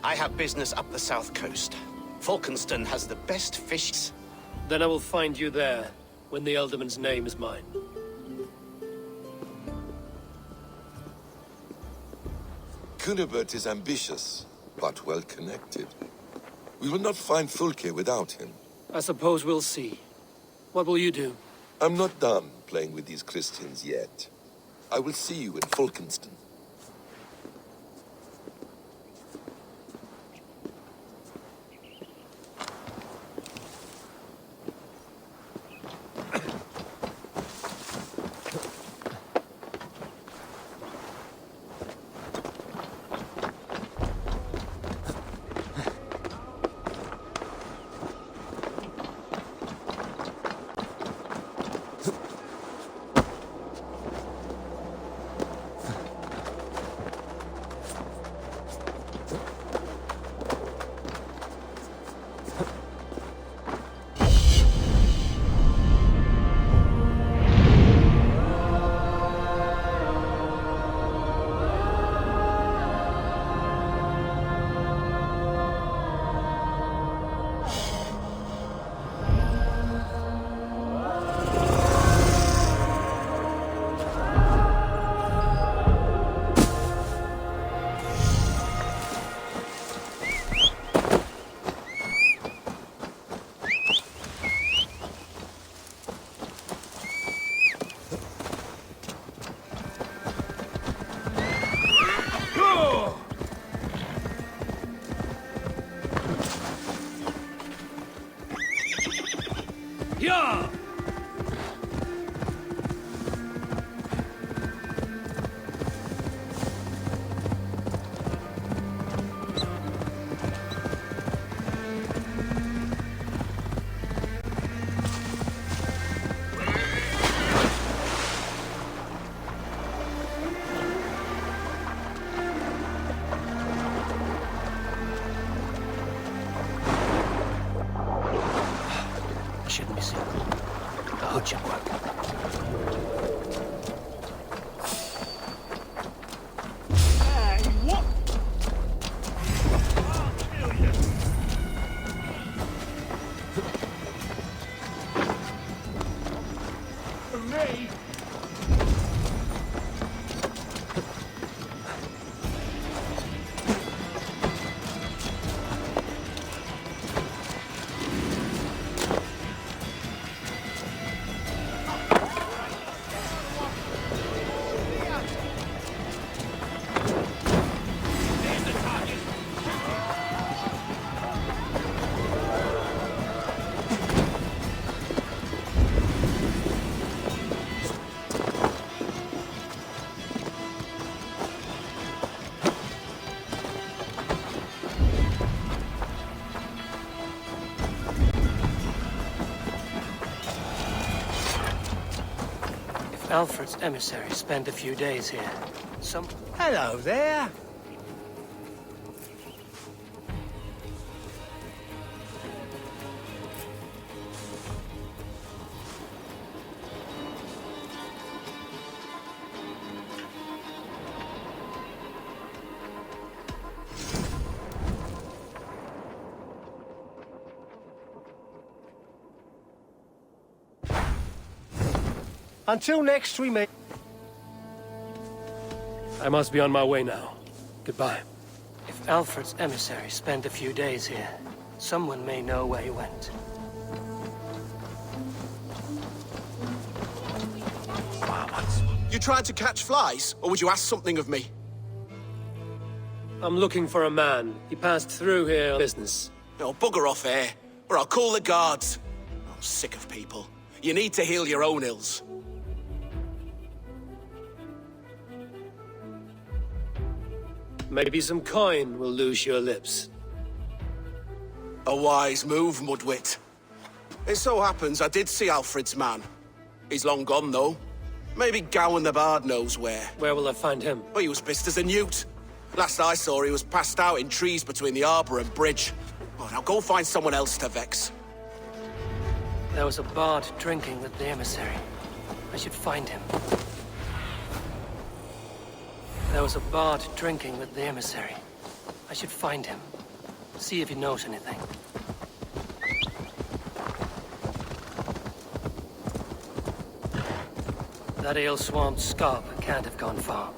I have business up the south coast. Falkenston has the best fish. Then I will find you there, when the Elderman's name is mine. Cunibert is ambitious, but well-connected. We will not find Fulke without him. I suppose we'll see. What will you do? I'm not done playing with these Christians yet. I will see you in Falkenston. Shouldn't be seen. The hood should work. Alfred's emissary spent a few days here. Hello there. Until next we meet. I must be on my way now. Goodbye. If Alfred's emissary spent a few days here, someone may know where he went. You tried to catch flies, or would you ask something of me? I'm looking for a man. He passed through here on business. No, bugger off here, or I'll call the guards. I'm sick of people. You need to heal your own ills. Maybe some coin will loose your lips. A wise move, Mudwit. It so happens I did see Alfred's man. He's long gone, though. Maybe Gowan the Bard knows where. Where will I find him? Well, he was pissed as a newt. Last I saw, he was passed out in trees between the arbor and bridge. Oh, now go find someone else to vex. There was a bard drinking with the emissary. I should find him. There was a bard drinking with the emissary. I should find him. See if he knows anything. That ale-swamped scarp can't have gone far.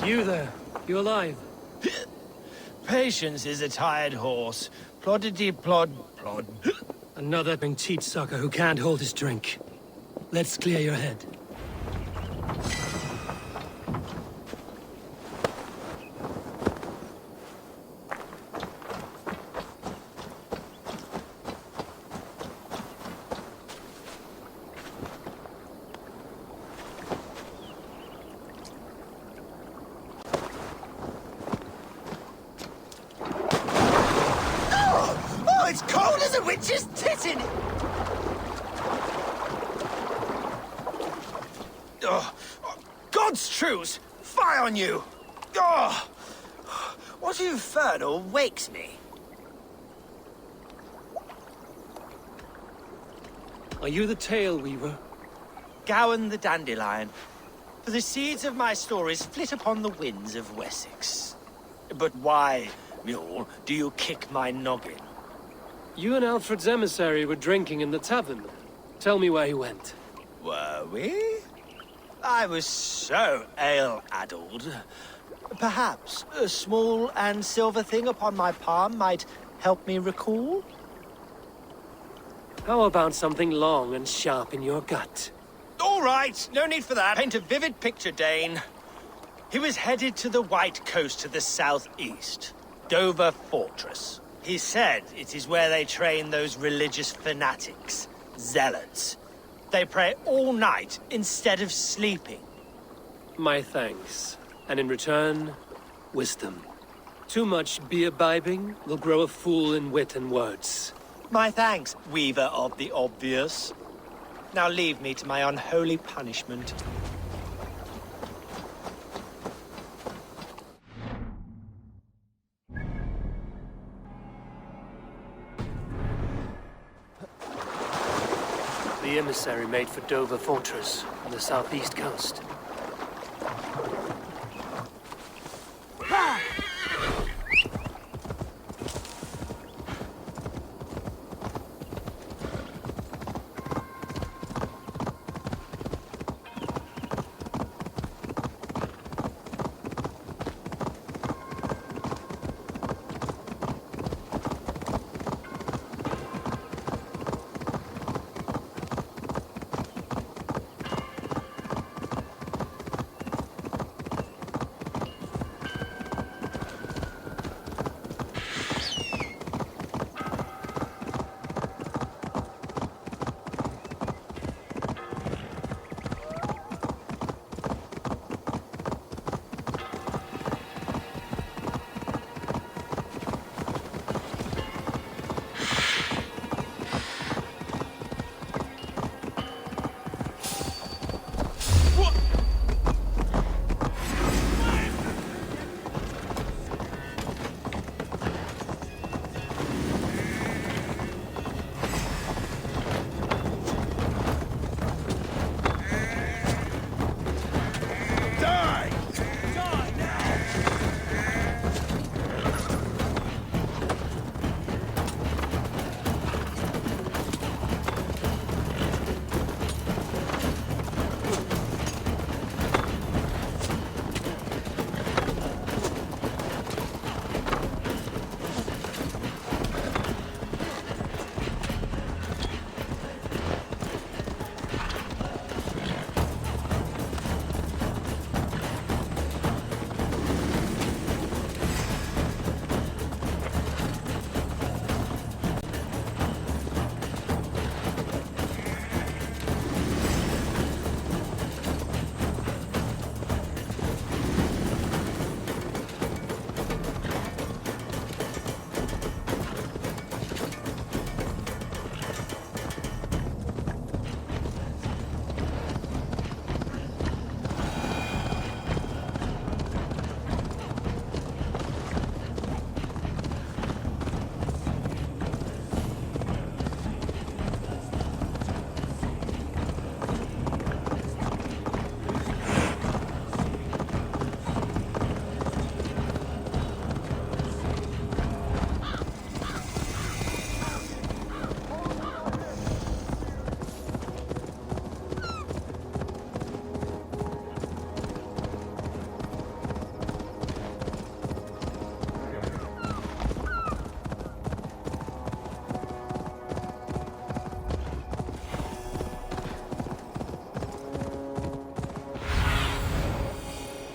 You there? You alive? Patience is a tired horse. Ploddity plod plod. Another teat sucker who can't hold his drink. Let's clear your head. Oh, it's cold as a witch's tit in it! Oh, God's truce! Fire on you! Oh, what infernal wakes me? Are you the Tale Weaver? Gowan the Dandelion. For the seeds of my stories flit upon the winds of Wessex. But why, mule, do you kick my noggin? You and Alfred's emissary were drinking in the tavern. Tell me where he went. Were we? I was so ale-addled. Perhaps a small and silver thing upon my palm might help me recall? How about something long and sharp in your gut? All right, no need for that. Paint a vivid picture, Dane. He was headed to the White Coast to the southeast, Dover Fortress. He said it is where they train those religious fanatics, zealots. They pray all night instead of sleeping. My thanks. And in return, wisdom. Too much beer-bibbing will grow a fool in wit and words. My thanks, Weaver of the Obvious. Now leave me to my unholy punishment. The emissary made for Dover Fortress on the southeast coast.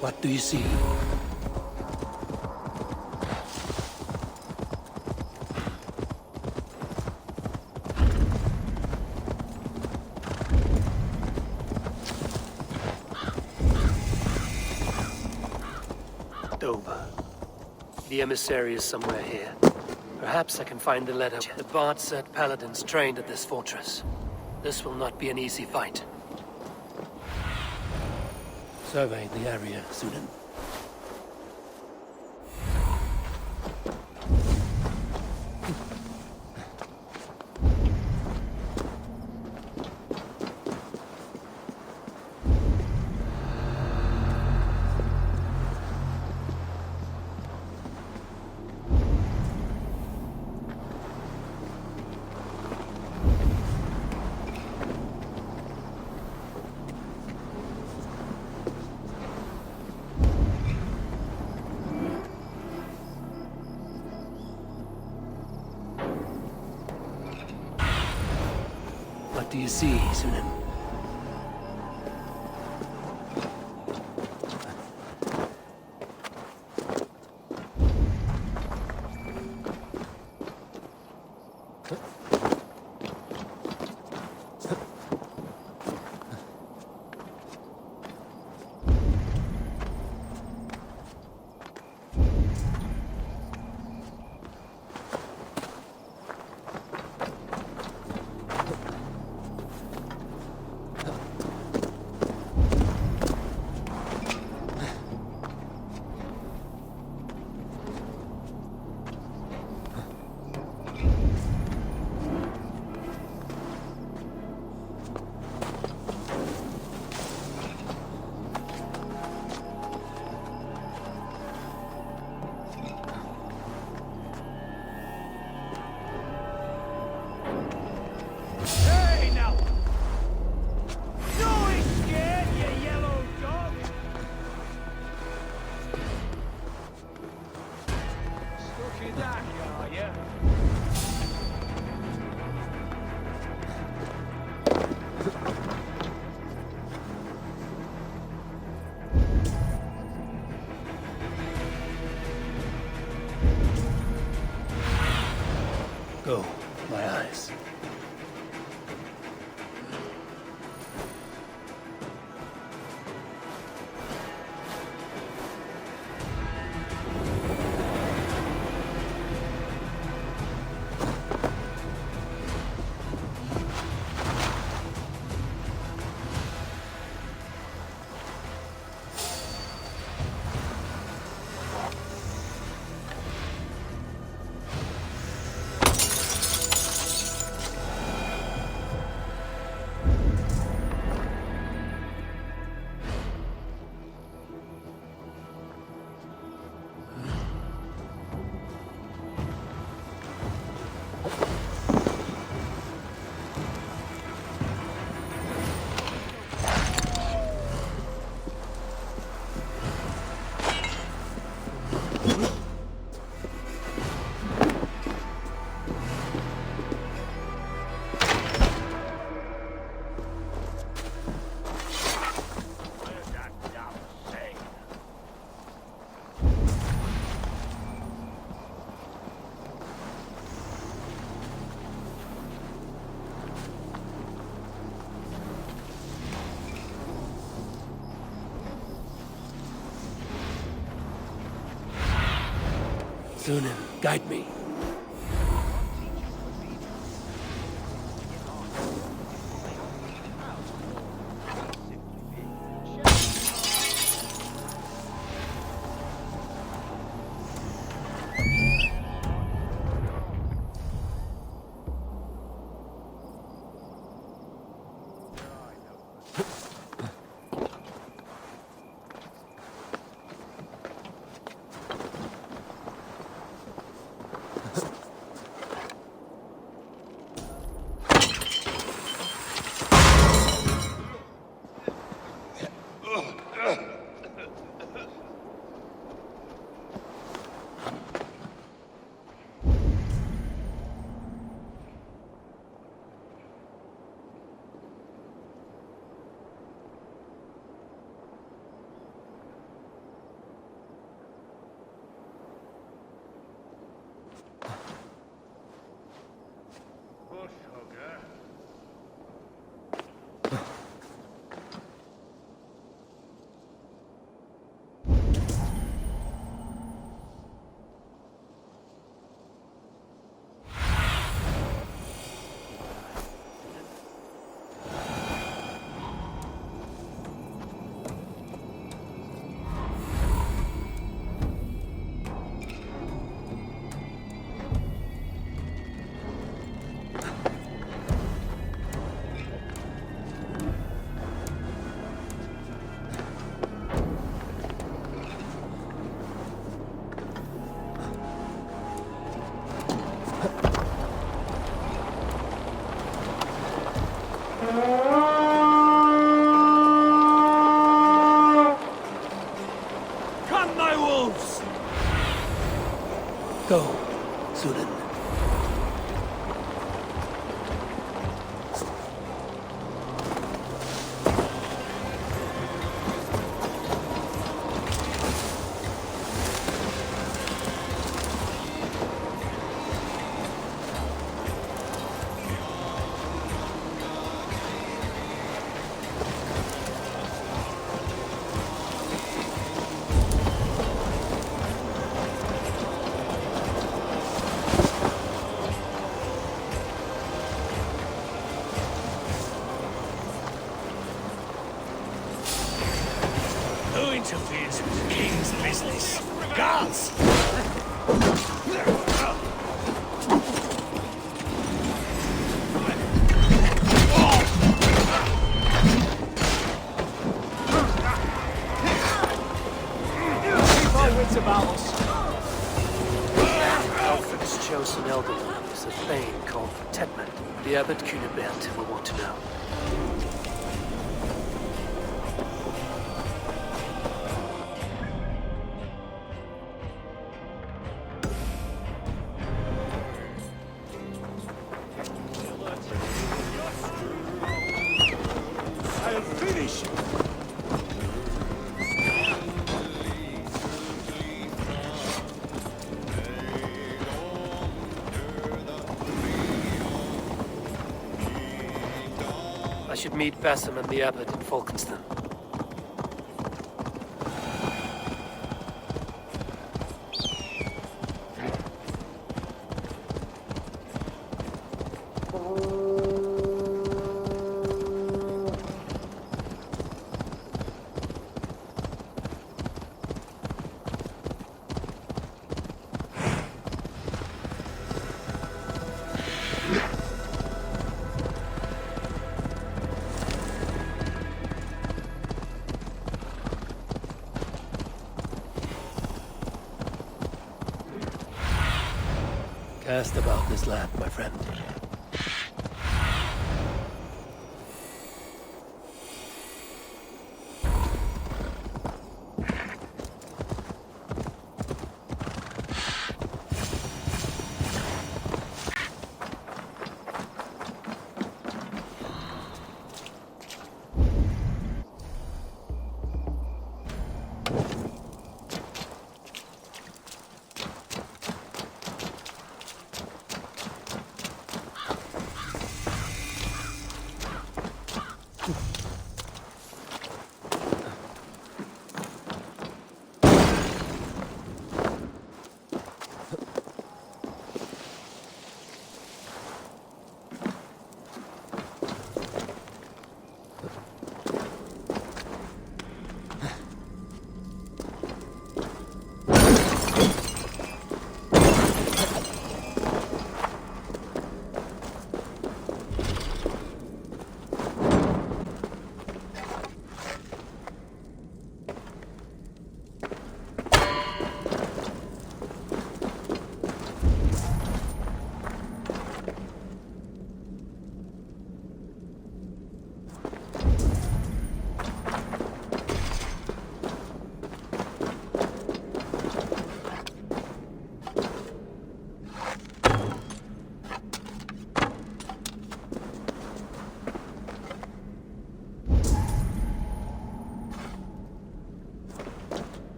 What do you see? Dover. The emissary is somewhere here. Perhaps I can find the letter. The Bard said paladins trained at this fortress. This will not be an easy fight. Survey the area, Sunan. What do you see, Sunan? Go, my eyes. Sunan, guide me. Go, Sunan. Who interferes with the king's business? Guards! Keep our wits about us. Alfred's chosen elderman is a thane called Tedman. The Abbot Cunibert will want to know. I'll finish you! I should meet Basim and the Abbot in Falkenston. Cast about this land, my friend.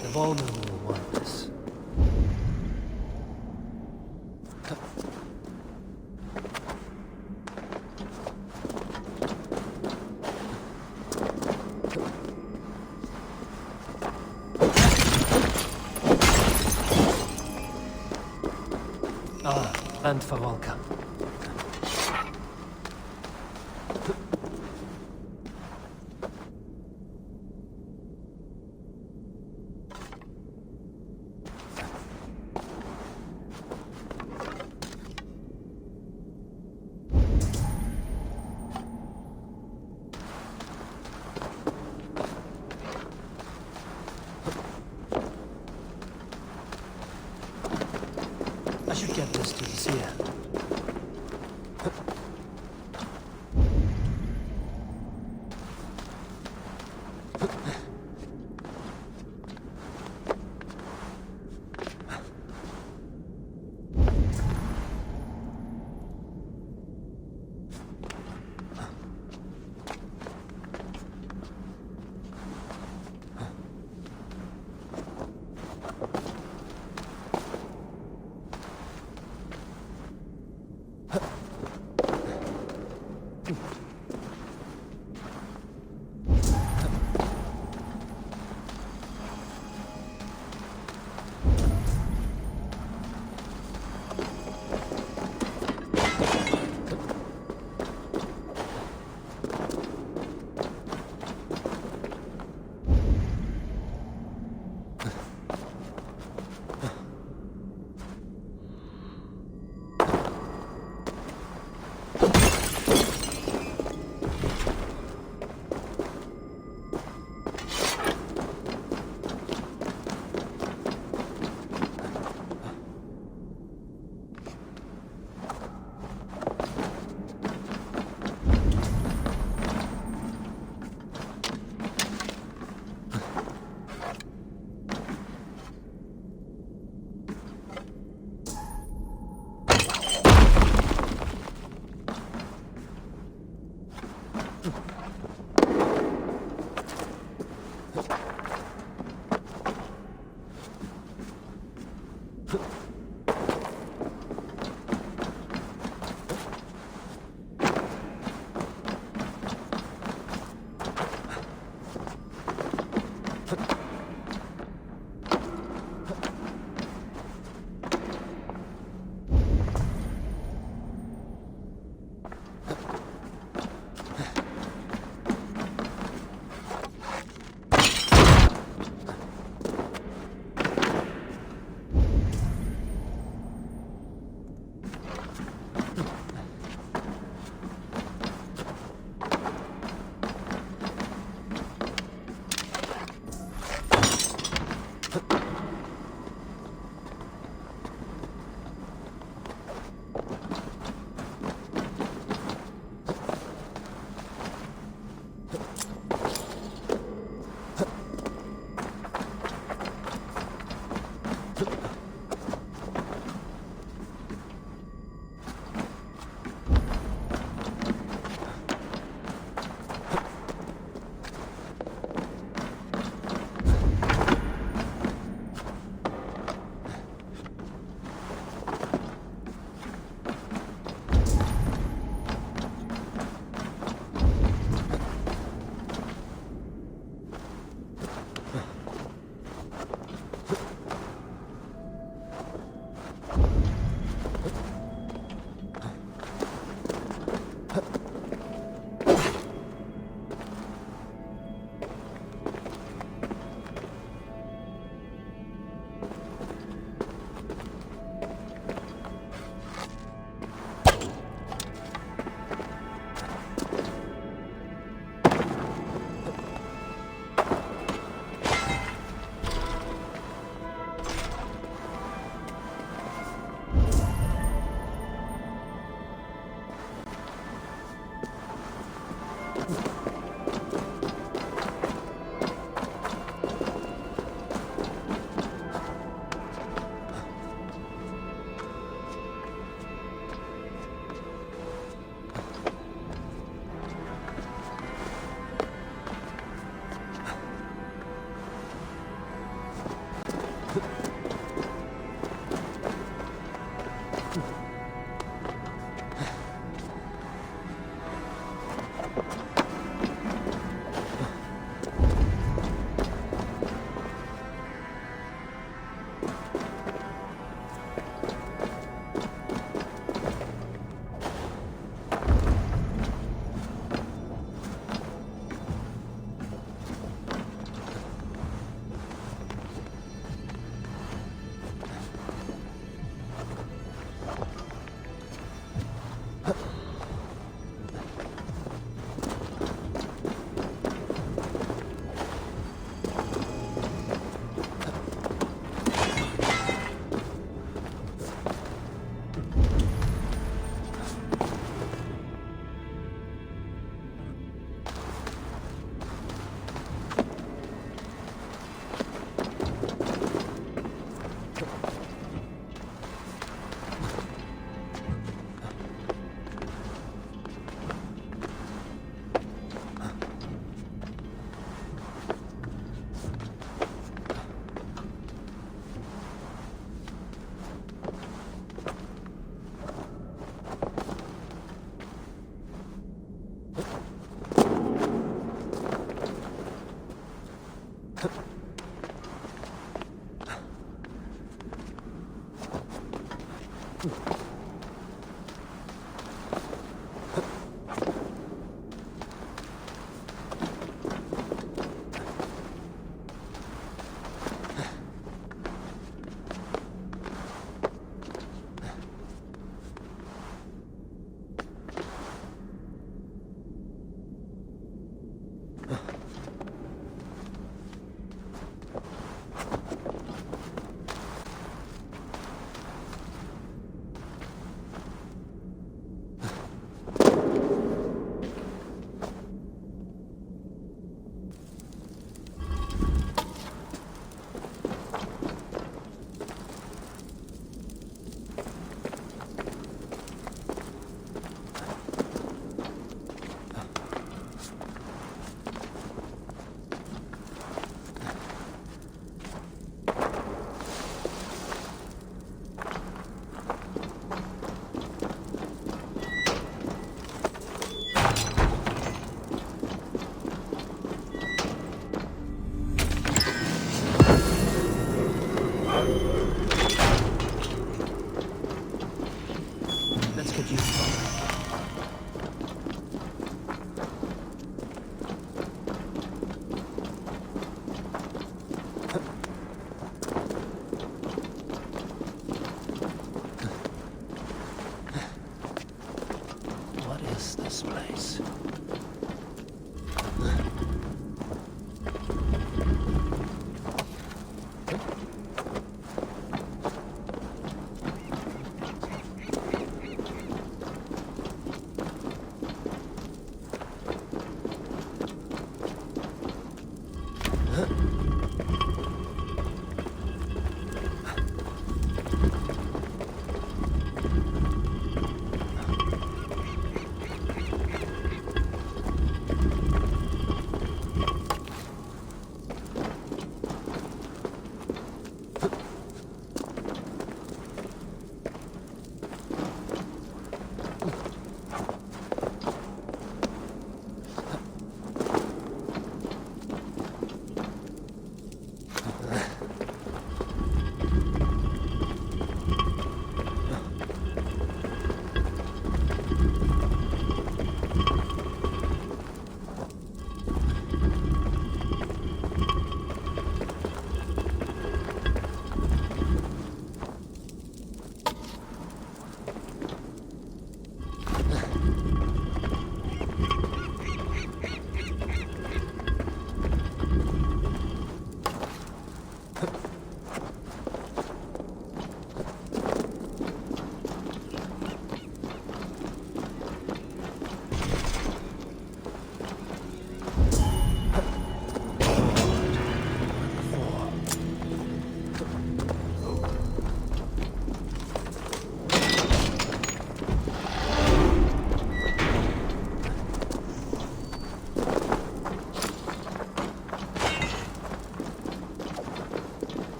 The Volman will want this. And for Volka. I should get this to the seer.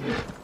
Yeah!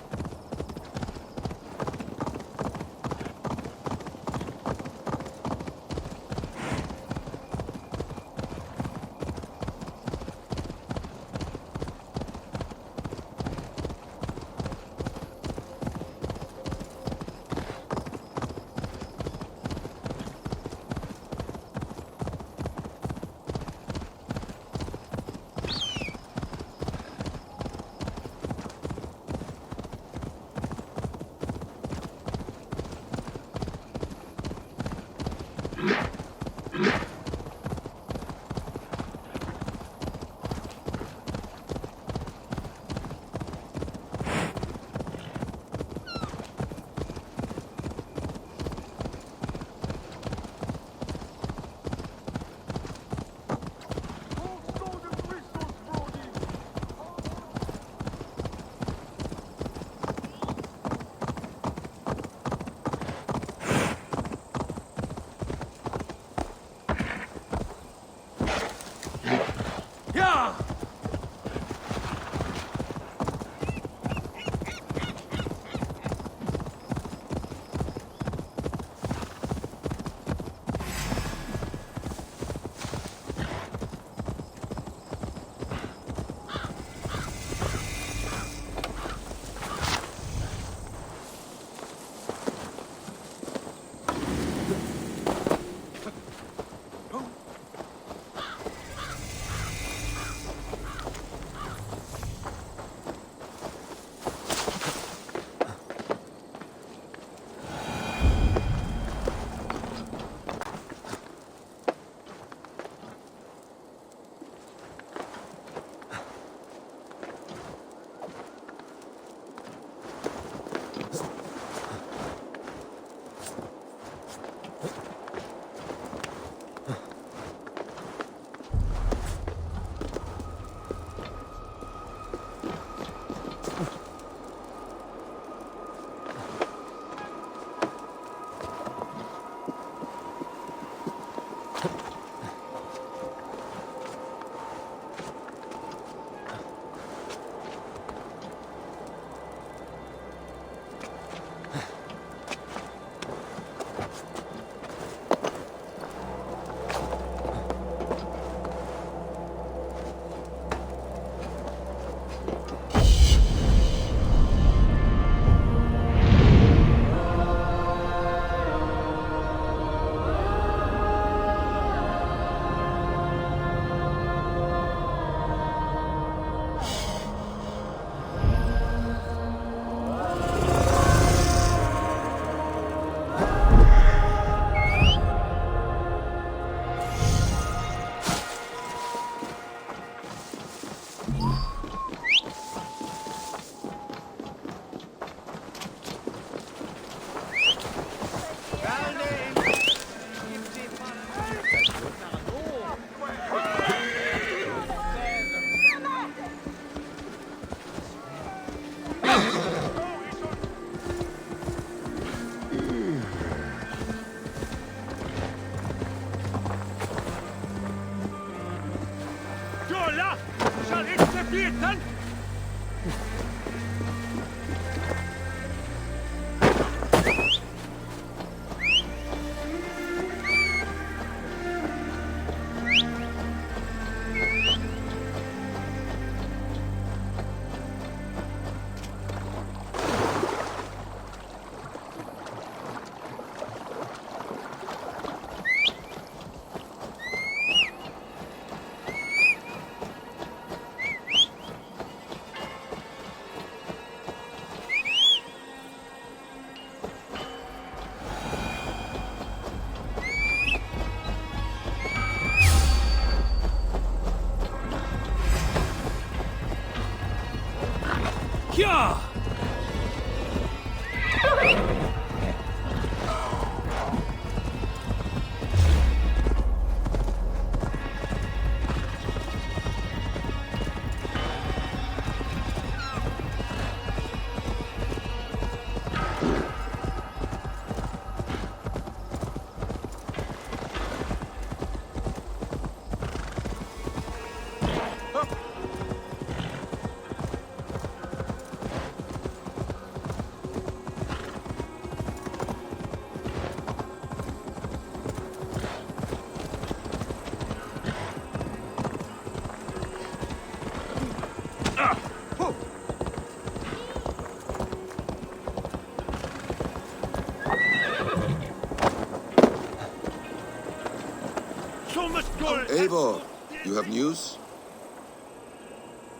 Eivor, you have news?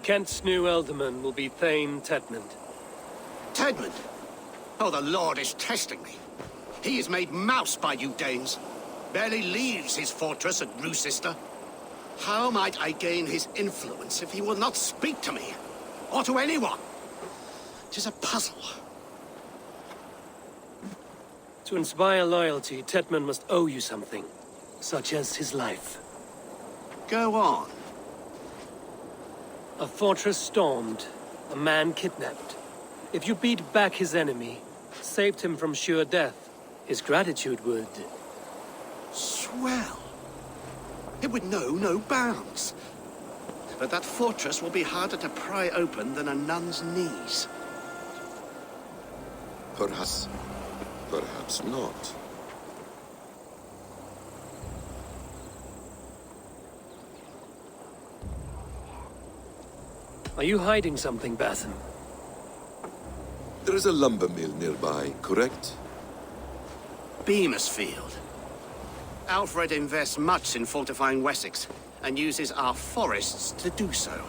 Kent's new ealdorman will be Thane Tedmund. Tedmund? Oh, the Lord is testing me. He is made mouse by you Danes. Barely leaves his fortress at Roosister. How might I gain his influence if he will not speak to me? Or to anyone? 'Tis a puzzle. To inspire loyalty, Tedmund must owe you something. Such as his life. Go on. A fortress stormed. A man kidnapped. If you beat back his enemy, saved him from sure death, his gratitude would... Swell. It would know no bounds. But that fortress will be harder to pry open than a nun's knees. Perhaps not. Are you hiding something, Basim? There is a lumber mill nearby, correct? Beamersfield. Alfred invests much in fortifying Wessex, and uses our forests to do so.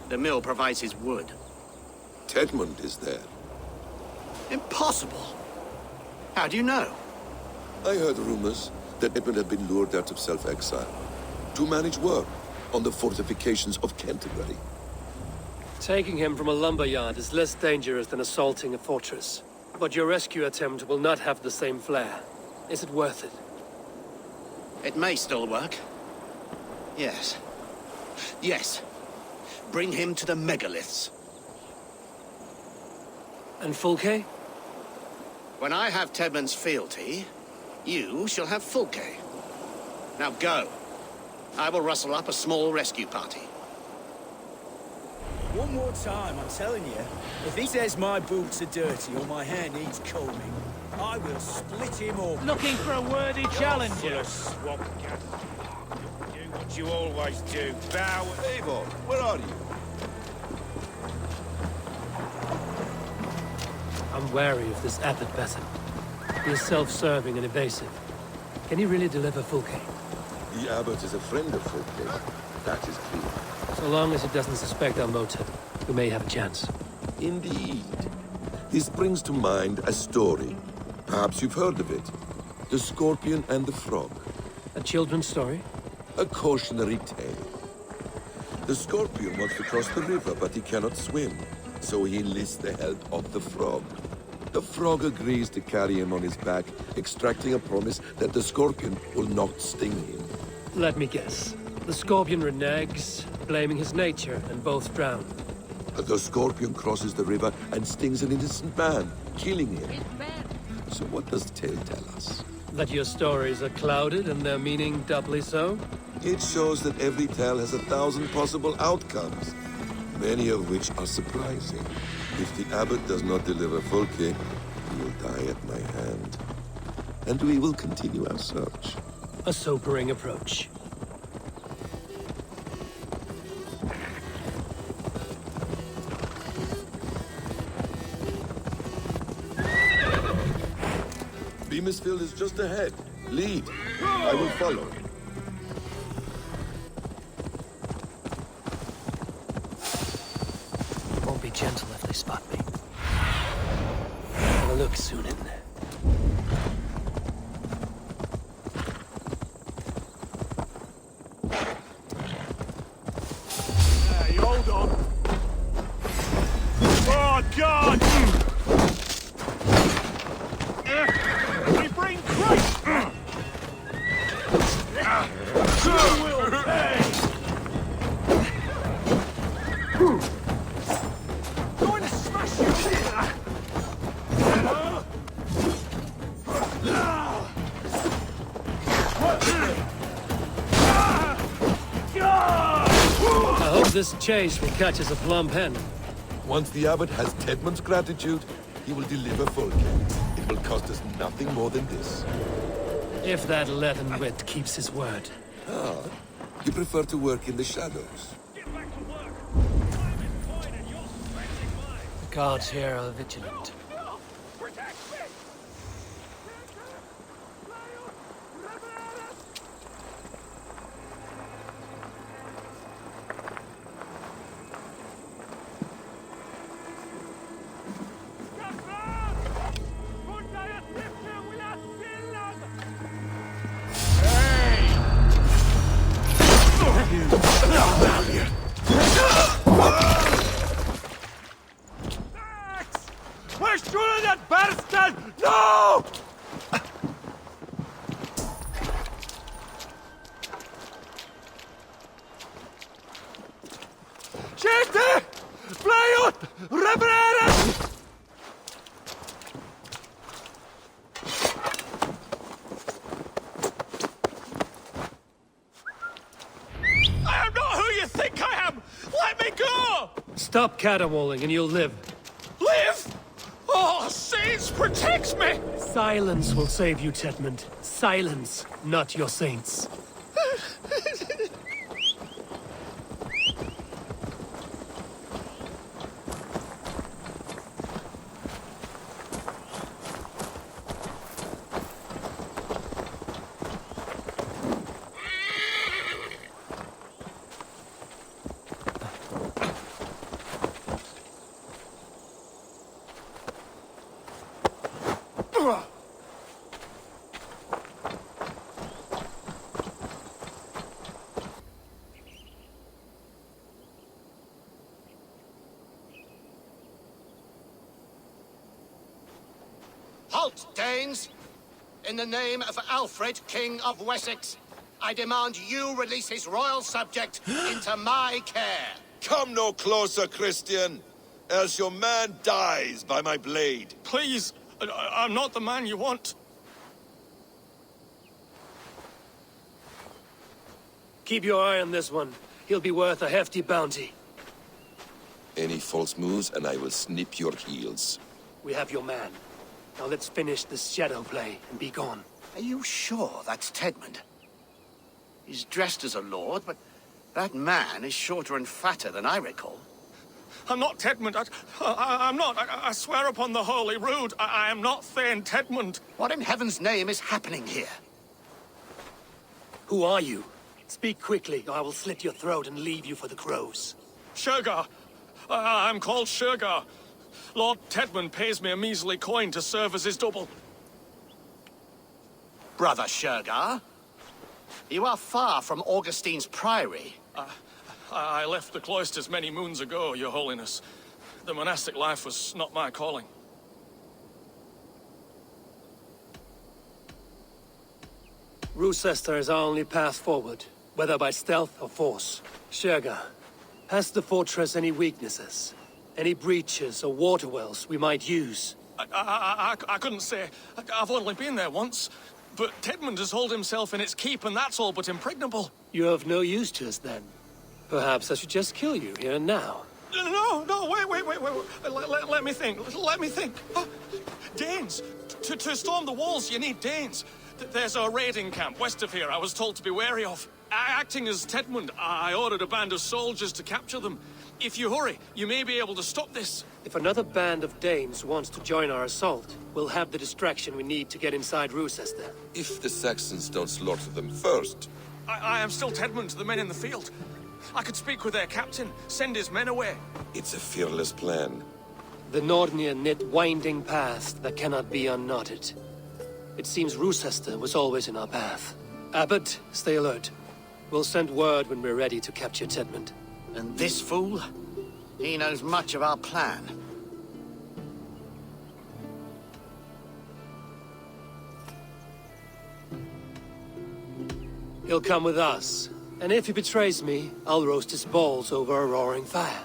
The mill provides his wood. Tedmund is there. Impossible! How do you know? I heard rumors that Edmund had been lured out of self-exile to manage work on the fortifications of Canterbury. Taking him from a lumberyard is less dangerous than assaulting a fortress. But your rescue attempt will not have the same flair. Is it worth it? It may still work. Yes. Yes. Bring him to the megaliths. And Fulke? When I have Tedmund's fealty, you shall have Fulke. Now go. I will rustle up a small rescue party. One more time, I'm telling you. If he says my boots are dirty or my hair needs combing, I will split him up. Looking for a worthy challenger. Swamp cat. Do what you always do. Bow. Eivor, where are you? I'm wary of this abbot Basim. He is self-serving and evasive. Can he really deliver Fulke? The abbot is a friend of Fulke. That is clear. So long as he doesn't suspect our motive, we may have a chance. Indeed. This brings to mind a story. Perhaps you've heard of it. The Scorpion and the Frog. A children's story? A cautionary tale. The Scorpion wants to cross the river, but he cannot swim. So he enlists the help of the Frog. The Frog agrees to carry him on his back, extracting a promise that the Scorpion will not sting him. Let me guess. The Scorpion reneges, blaming his nature, and both drown. The Scorpion crosses the river and stings an innocent man, killing him. So what does the tale tell us? That your stories are clouded and their meaning doubly so? It shows that every tale has 1,000 possible outcomes, many of which are surprising. If the abbot does not deliver Fulke, he will die at my hand. And we will continue our search. A sobering approach. Beamersfield is just ahead. Lead. I will follow. Won't be gentle if they spot me. Have a look soon in there. Hey, hold on. Oh, God! We bring Christ! You will pay! Going to smash you! I hope this chase will catch us a plump hen. Once the abbot has Tedmund's gratitude, he will deliver Fulke. It will cost us nothing more than this. If that leaden wit keeps his word. Ah, you prefer to work in the shadows. The guards here are vigilant. Siete! Flyot! Rebrera! I am not who you think I am! Let me go! Stop caterwauling and you'll live. Live? Oh, saints, protect me! Silence will save you, Tedmund. Silence, not your saints. Halt, Danes! In the name of Alfred, King of Wessex, I demand you release his royal subject into my care. Come no closer, Christian, else your man dies by my blade. Please, I'm not the man you want. Keep your eye on this one. He'll be worth a hefty bounty. Any false moves and I will snip your heels. We have your man. Now let's finish this shadow play and be gone. Are you sure that's Tedmund? He's dressed as a lord, but that man is shorter and fatter than I recall. I'm not Tedmund. I'm not. I swear upon the Holy Rood, I am not Thane Tedmund. What in heaven's name is happening here? Who are you? Speak quickly, or I will slit your throat and leave you for the crows. Shergar. I'm called Shergar. Lord Tedmund pays me a measly coin to serve as his double. Brother Shergar, you are far from Augustine's priory. I left the cloisters many moons ago, Your Holiness. The monastic life was not my calling. Rochester is our only path forward, whether by stealth or force. Shergar, has the fortress any weaknesses? Any breaches or water wells we might use? I couldn't say. I've only been there once. But Tedmund has hauled himself in its keep, and that's all but impregnable. You're of no use to us, then. Perhaps I should just kill you here and now. No, wait. Let me think. Danes! To storm the walls, you need Danes. There's a raiding camp west of here I was told to be wary of. Acting as Tedmund, I ordered a band of soldiers to capture them. If you hurry, you may be able to stop this. If another band of Danes wants to join our assault, we'll have the distraction we need to get inside Rochester. If the Saxons don't slaughter them first. I am still Tedmund to the men in the field. I could speak with their captain, send his men away. It's a fearless plan. The Nordnir knit winding paths that cannot be unknotted. It seems Rochester was always in our path. Abbot, stay alert. We'll send word when we're ready to capture Tedmund. And this fool? He knows much of our plan. He'll come with us. And if he betrays me, I'll roast his balls over a roaring fire.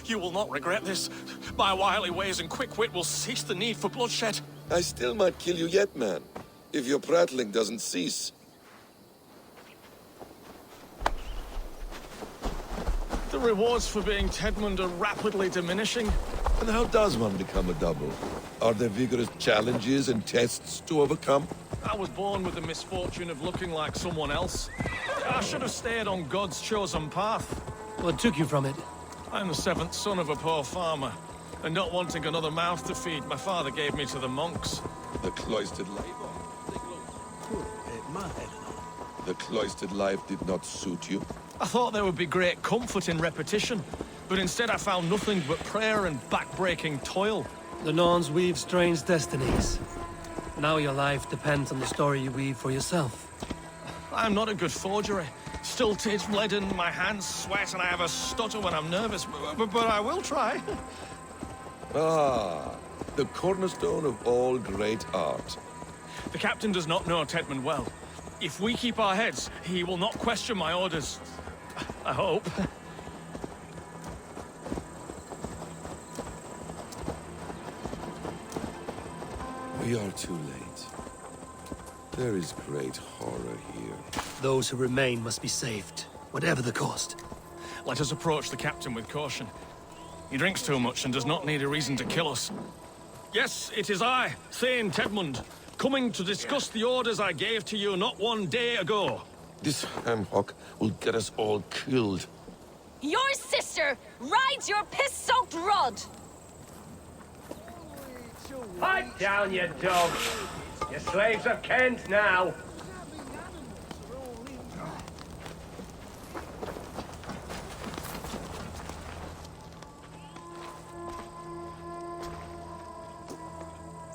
You will not regret this. My wily ways and quick wit will cease the need for bloodshed. I still might kill you yet, man. If your prattling doesn't cease. The rewards for being Tedmund are rapidly diminishing. And how does one become a double? Are there vigorous challenges and tests to overcome? I was born with the misfortune of looking like someone else. I should have stayed on God's chosen path. What took you from it? I'm the seventh son of a poor farmer. And not wanting another mouth to feed, my father gave me to the monks. The cloistered life... The cloistered life did not suit you? I thought there would be great comfort in repetition, but instead I found nothing but prayer and back-breaking toil. The Norns weave strange destinies. Now your life depends on the story you weave for yourself. I'm not a good forgery. Stilted, leaden, my hands sweat, and I have a stutter when I'm nervous, but I will try. Ah, the cornerstone of all great art. The captain does not know Tedmund well. If we keep our heads, he will not question my orders. I hope. We are too late. There is great horror here. Those who remain must be saved, whatever the cost. Let us approach the captain with caution. He drinks too much and does not need a reason to kill us. Yes, it is I, Thane Tedmund, coming to discuss the orders I gave to you not one day ago. This hamhock will get us all killed. Your sister rides your piss-soaked rod! Pipe down, you dog! Your slaves of Kent now!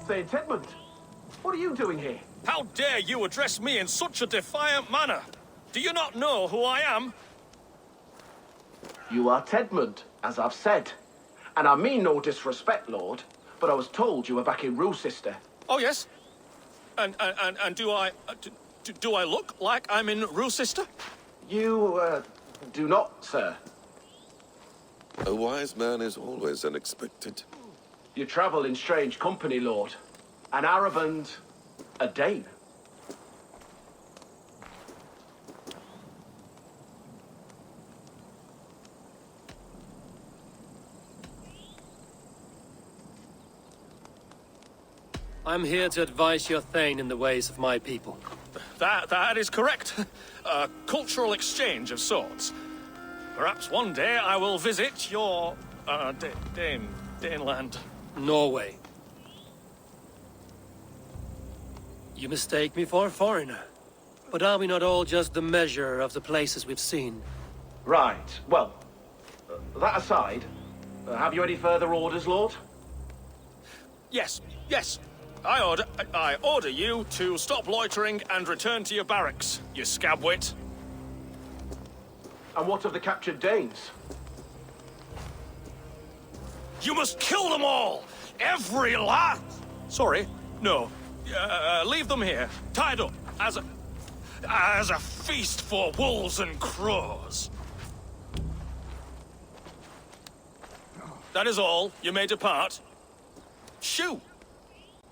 Say, Tedmund, what are you doing here? How dare you address me in such a defiant manner? Do you not know who I am? You are Tedmund, as I've said. And I mean no disrespect, Lord, but I was told you were back in Rochester. Oh, yes? And do I look like I'm in Rochester? You, do not, sir. A wise man is always unexpected. You travel in strange company, Lord. An Arab and a Dane. I'm here to advise your Thane in the ways of my people. That is correct. A cultural exchange of sorts. Perhaps one day I will visit your, Daneland. Norway. You mistake me for a foreigner. But are we not all just the measure of the places we've seen? Right. Well, that aside, have you any further orders, Lord? Yes. I order you to stop loitering and return to your barracks, you scabwit. And what of the captured Danes? You must kill them all! Every last! Sorry, no. Leave them here, tied up, as a feast for wolves and crows. That is all. You may depart. Shoo!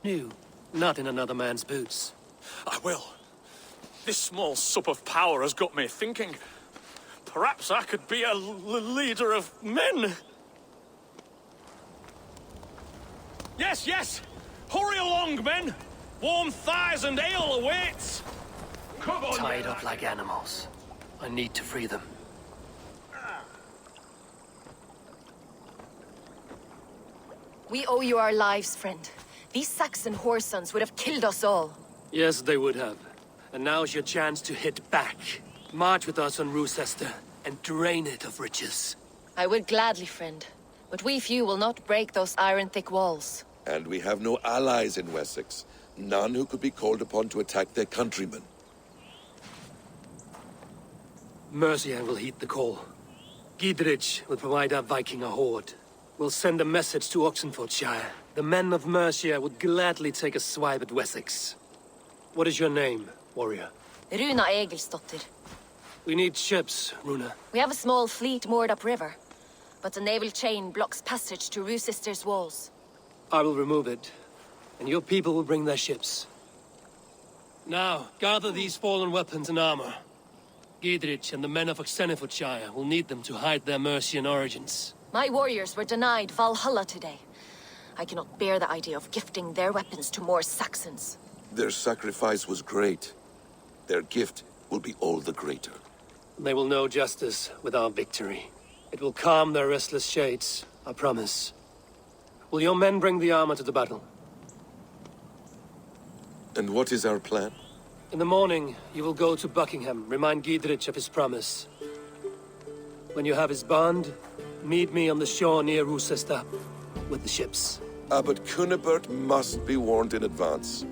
No, not in another man's boots. I will. This small sup of power has got me thinking. Perhaps I could be a leader of men. Yes! Hurry along, men! Warm thighs and ale awaits! Come on! Tied up like animals. I need to free them. We owe you our lives, friend. These Saxon whoresons would have killed us all. Yes, they would have. And now's your chance to hit back. March with us on Rochester and drain it of riches. I would gladly, friend. But we few will not break those iron-thick walls. And we have no allies in Wessex. None who could be called upon to attack their countrymen. Mercia will heed the call. Gidrich will provide our Viking a horde. We'll send a message to Oxenfordshire. The men of Mercia would gladly take a swipe at Wessex. What is your name, warrior? Runa Egilsdotter. We need ships, Runa. We have a small fleet moored upriver, but the naval chain blocks passage to Rochester's walls. I will remove it, and your people will bring their ships. Now, gather these fallen weapons and armor. Gidrich and the men of Oxenfordshire will need them to hide their Mercian origins. My warriors were denied Valhalla today. I cannot bear the idea of gifting their weapons to more Saxons. Their sacrifice was great. Their gift will be all the greater. They will know justice with our victory. It will calm their restless shades, I promise. Will your men bring the armor to the battle? And what is our plan? In the morning, you will go to Buckingham, remind Gidrich of his promise. When you have his bond, meet me on the shore near Rochester with the ships. Abbot Cunibert must be warned in advance.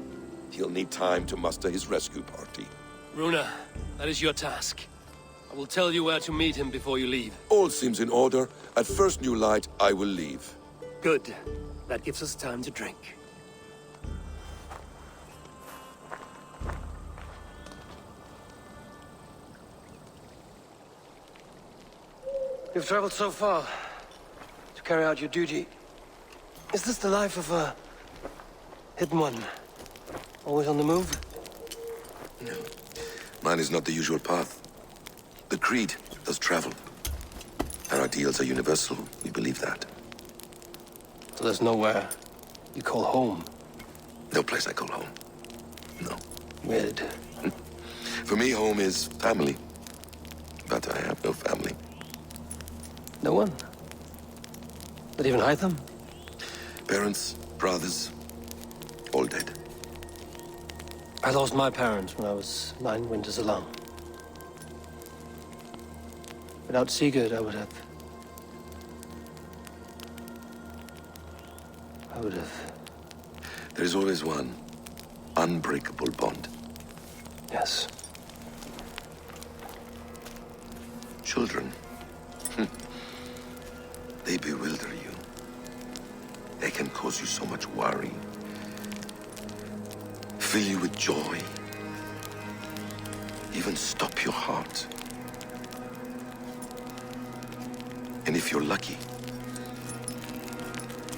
He'll need time to muster his rescue party. Runa, that is your task. I will tell you where to meet him before you leave. All seems in order. At first new light, I will leave. Good. That gives us time to drink. You've traveled so far to carry out your duty. Is this the life of a hidden one? Always on the move? No. Mine is not the usual path. The Creed does travel. Our ideals are universal. We believe that. So there's nowhere you call home? No place I call home. No. Weird. For me, home is family. But I have no family. No one? Not even Hytham? Parents, brothers, all dead. I lost my parents when I was 9 winters alone. Without Sigurd, I would have... There is always one unbreakable bond. Yes. Children. They bewilder you. They can cause you so much worry. Fill you with joy. Even stop your heart. And if you're lucky,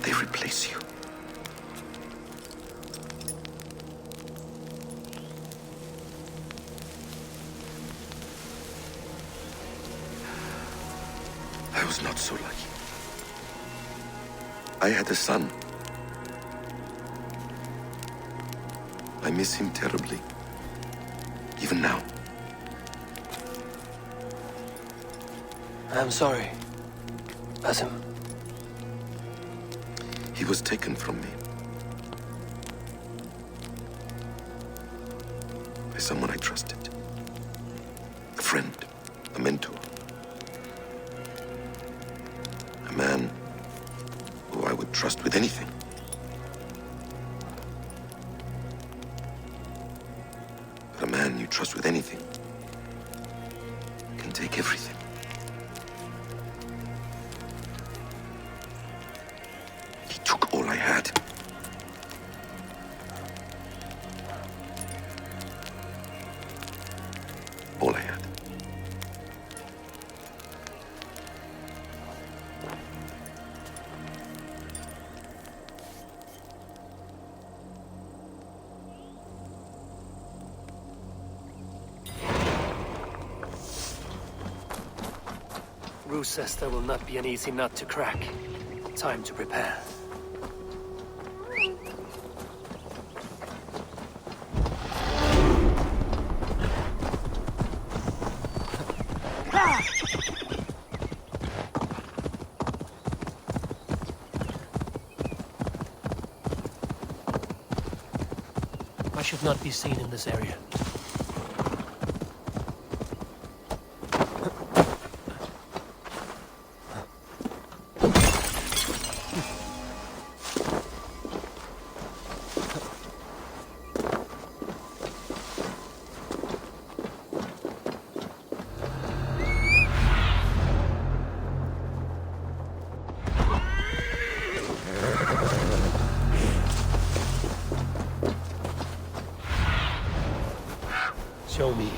they replace you. I was not so lucky. I had a son. I miss him terribly. Even now. I'm sorry. Basim. He was taken from me. By someone I trusted. A friend. A mentor. A man who I would trust with anything. But a man you trust with anything can take everything. He took all I had. All I had. Rochester will not be an easy nut to crack. Time to prepare. I should not be seen in this area. Show me.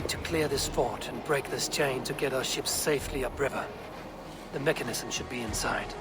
need to clear this fort and break this chain to get our ships safely upriver. The mechanism should be inside.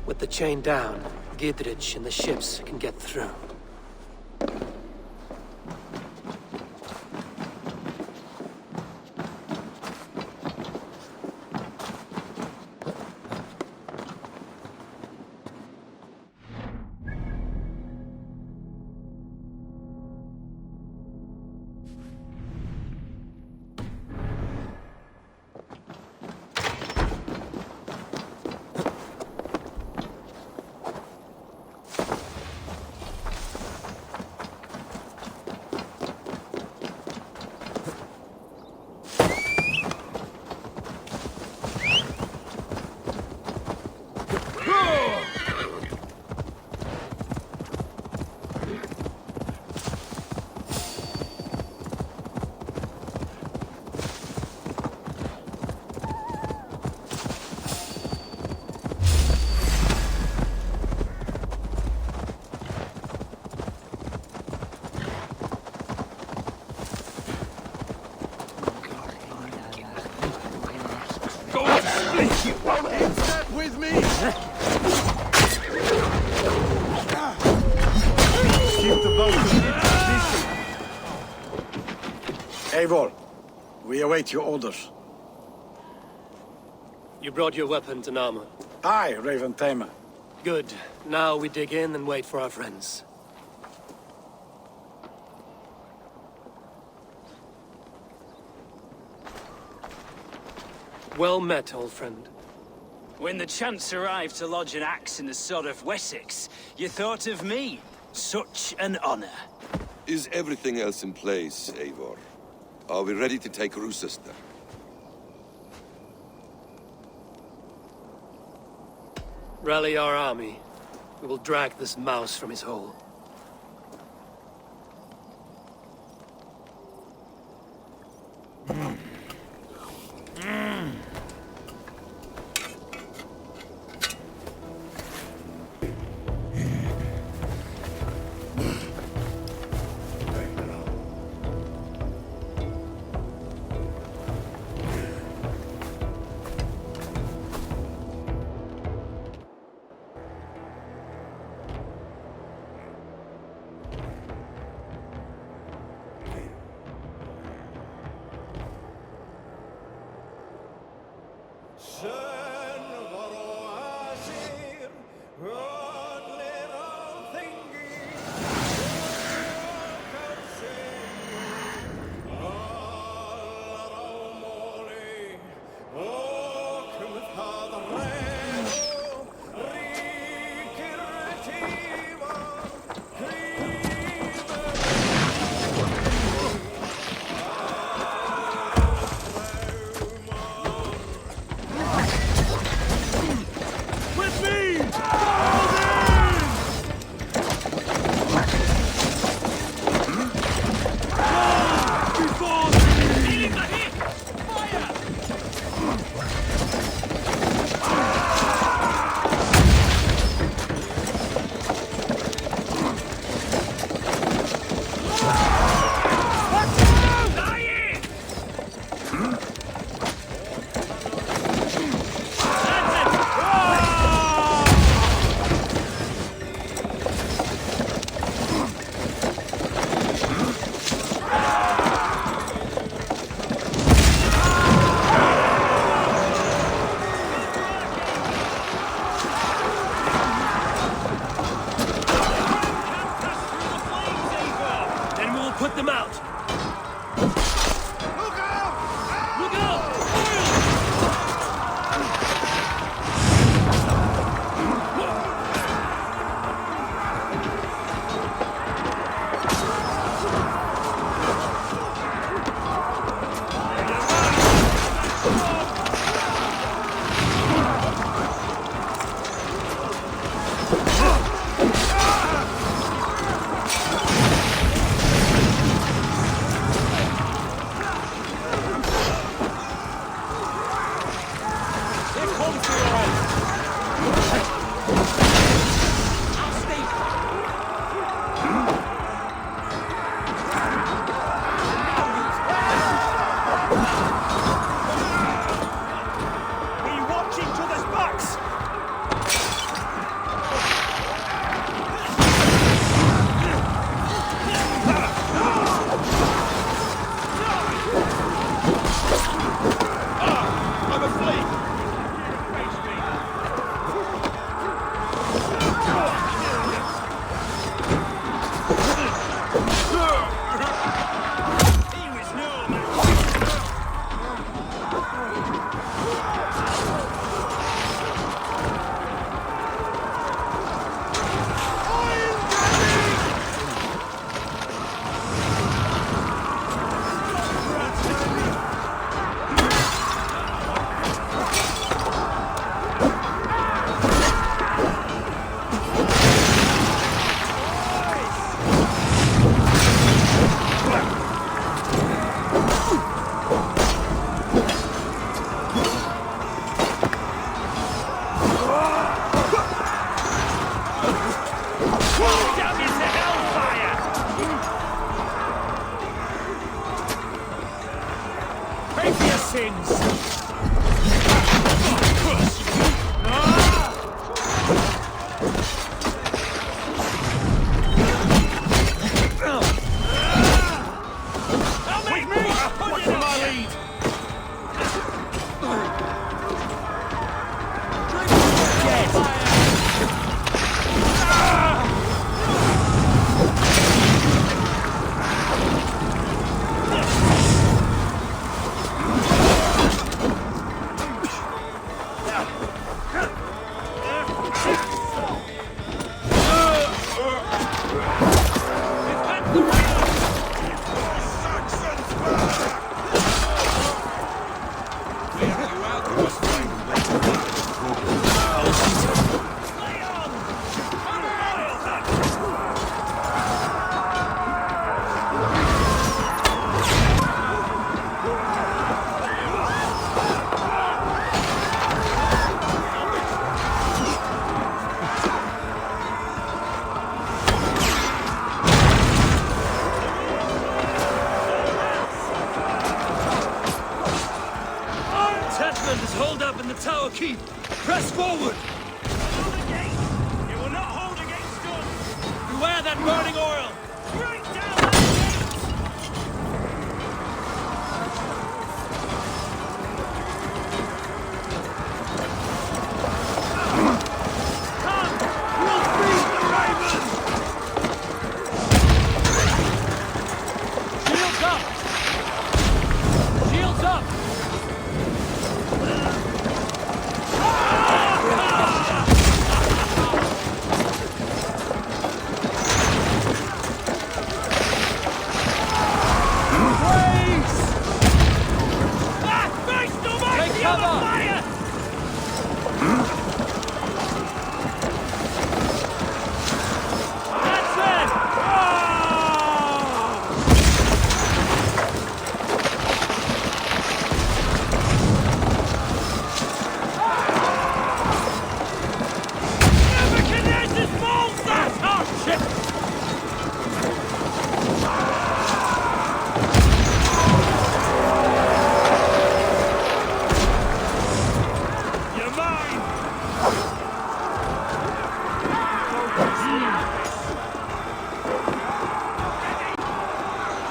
With the chain down, Gidrich and the ships can get through. With me! Keep the boat busy. Eivor, we await your orders. You brought your weapons and armor. Aye, Raven Tamer. Good. Now we dig in and wait for our friends. Well met, old friend. When the chance arrived to lodge an axe in the sod of Wessex, you thought of me. Such an honor. Is everything else in place, Eivor? Are we ready to take Rochester? Rally our army. We will drag this mouse from his hole.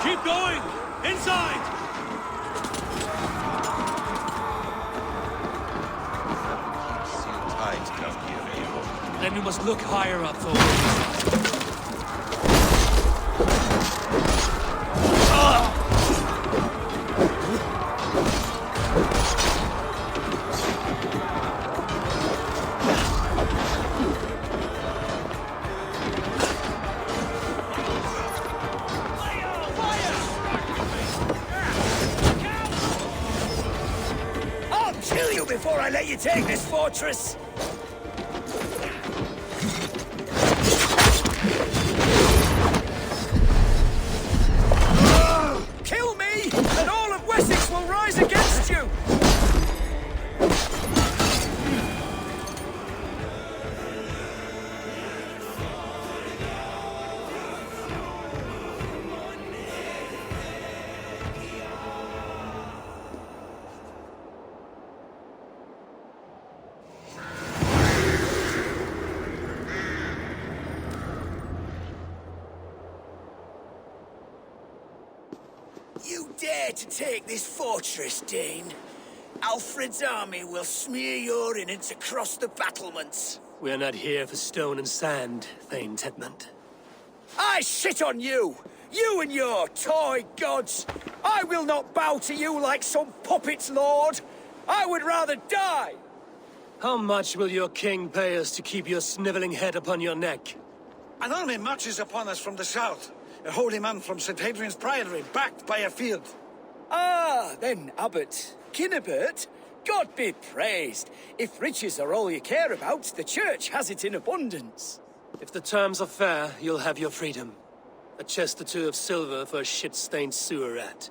Keep going! Inside! Seal tight, down here, Eivor. Then we must look higher up for I'll kill you before I let you take this fortress! Kill me, and all of Wessex will rise against you! You dare to take this fortress, Dane? Alfred's army will smear your innards across the battlements. We're not here for stone and sand, Thane Tedmund. I shit on you! You and your toy gods! I will not bow to you like some puppet's lord! I would rather die! How much will your king pay us to keep your sniveling head upon your neck? An army marches upon us from the south. A holy man from St. Hadrian's Priory, backed by a field. Ah, then, Abbot Kinnebert, God be praised. If riches are all you care about, the church has it in abundance. If the terms are fair, you'll have your freedom. A chest or two of silver for a shit-stained sewer rat.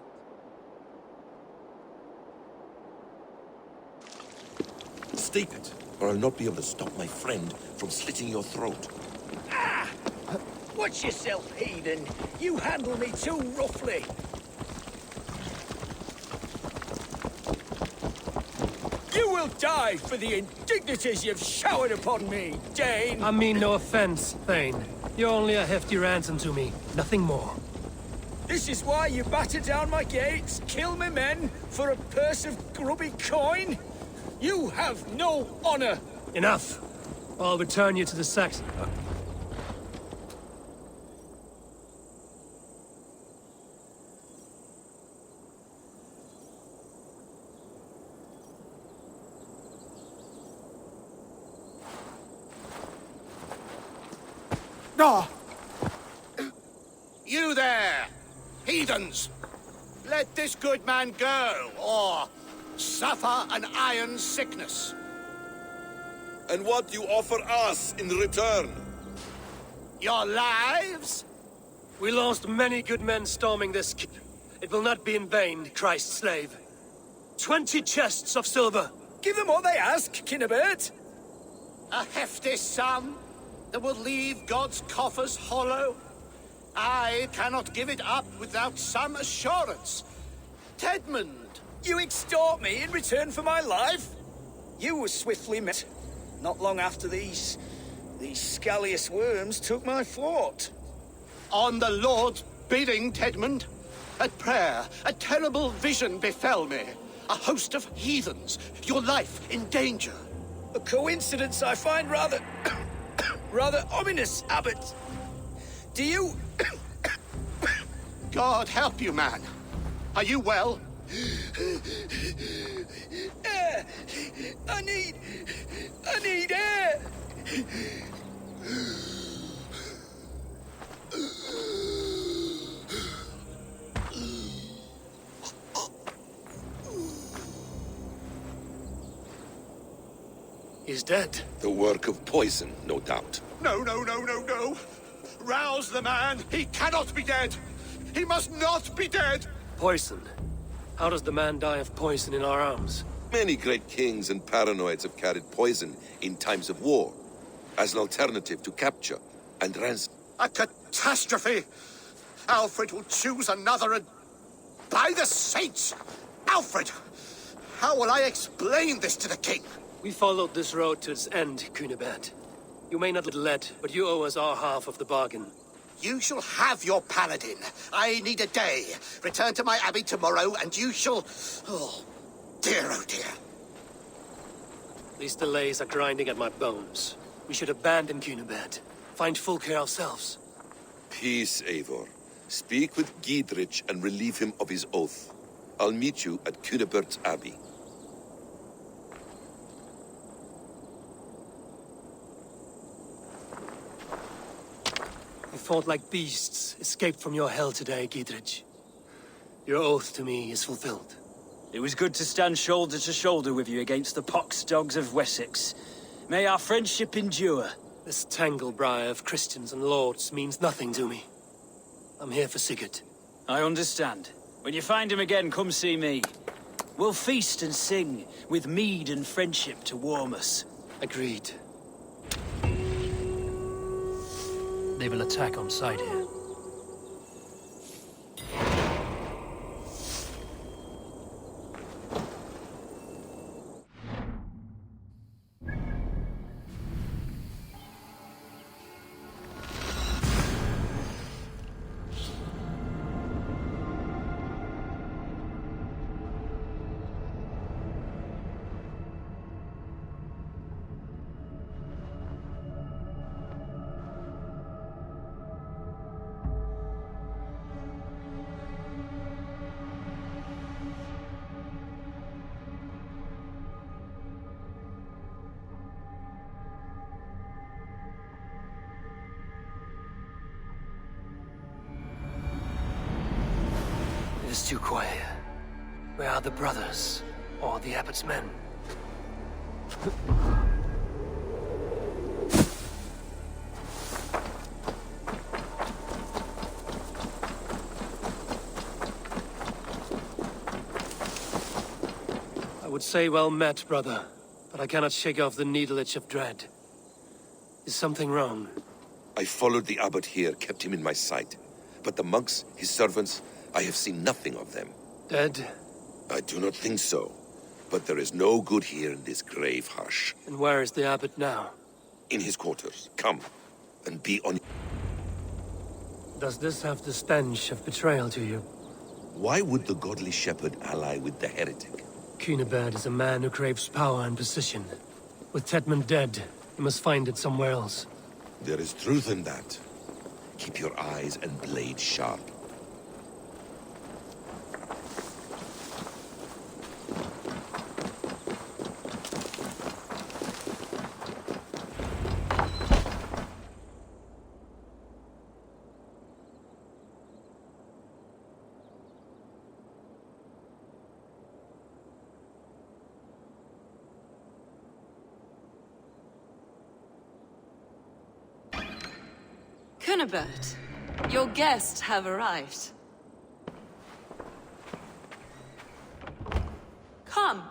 Stake it, or I'll not be able to stop my friend from slitting your throat. Ah! Watch yourself, heathen. You handle me too roughly. You will die for the indignities you've showered upon me, Dane! I mean no offense, Thane. You're only a hefty ransom to me, nothing more. This is why you batter down my gates, kill me men, for a purse of grubby coin? You have no honor! Enough! I'll return you to the Saxon. No! You there! Heathens! Let this good man go, or suffer an iron sickness. And what do you offer us in return? Your lives? We lost many good men storming this keep. It will not be in vain, Christ's slave. 20 chests of silver. Give them what they ask, Kinnebert. A hefty sum that will leave God's coffers hollow. I cannot give it up without some assurance. Tedmund! You extort me in return for my life? You were swiftly met. Not long after these scallious worms took my fort. On the Lord's bidding, Tedmund. At prayer, a terrible vision befell me. A host of heathens, your life in danger. A coincidence I find rather... rather ominous, Abbot. Do you... God help you, man. Are you well? Air! I need air! He's dead. The work of poison, no doubt. No, no, no, no, no! Rouse the man! He cannot be dead! He must not be dead! Poison? How does the man die of poison in our arms? Many great kings and paranoids have carried poison in times of war, as an alternative to capture and ransom. A catastrophe! Alfred will choose another and... By the saints! Alfred! How will I explain this to the king? We followed this road to its end, Cunibert. You may not have led, but you owe us our half of the bargain. You shall have your paladin. I need a day. Return to my abbey tomorrow, and you shall... Oh, dear, oh dear. These delays are grinding at my bones. We should abandon Cunibert. Find Fulke ourselves. Peace, Eivor. Speak with Giedrich and relieve him of his oath. I'll meet you at Cunibert's abbey. You fought like beasts, escaped from your hell today, Giedrich. Your oath to me is fulfilled. It was good to stand shoulder to shoulder with you against the pox dogs of Wessex. May our friendship endure. This tanglebriar of Christians and lords means nothing to me. I'm here for Sigurd. I understand. When you find him again, come see me. We'll feast and sing, with mead and friendship to warm us. Agreed. They will attack on sight here. It is too quiet. Where are the brothers? Or the abbot's men? I would say well met, brother, but I cannot shake off the needle itch of dread. Is something wrong? I followed the abbot here, kept him in my sight. But the monks, his servants, I have seen nothing of them. Dead? I do not think so. But there is no good here in this grave hush. And where is the abbot now? In his quarters. Come, and be on... Does this have the stench of betrayal to you? Why would the godly shepherd ally with the heretic? Cunibert is a man who craves power and position. With Tedmund dead, he must find it somewhere else. There is truth in that. Keep your eyes and blade sharp. Cunibert, your guests have arrived. Come.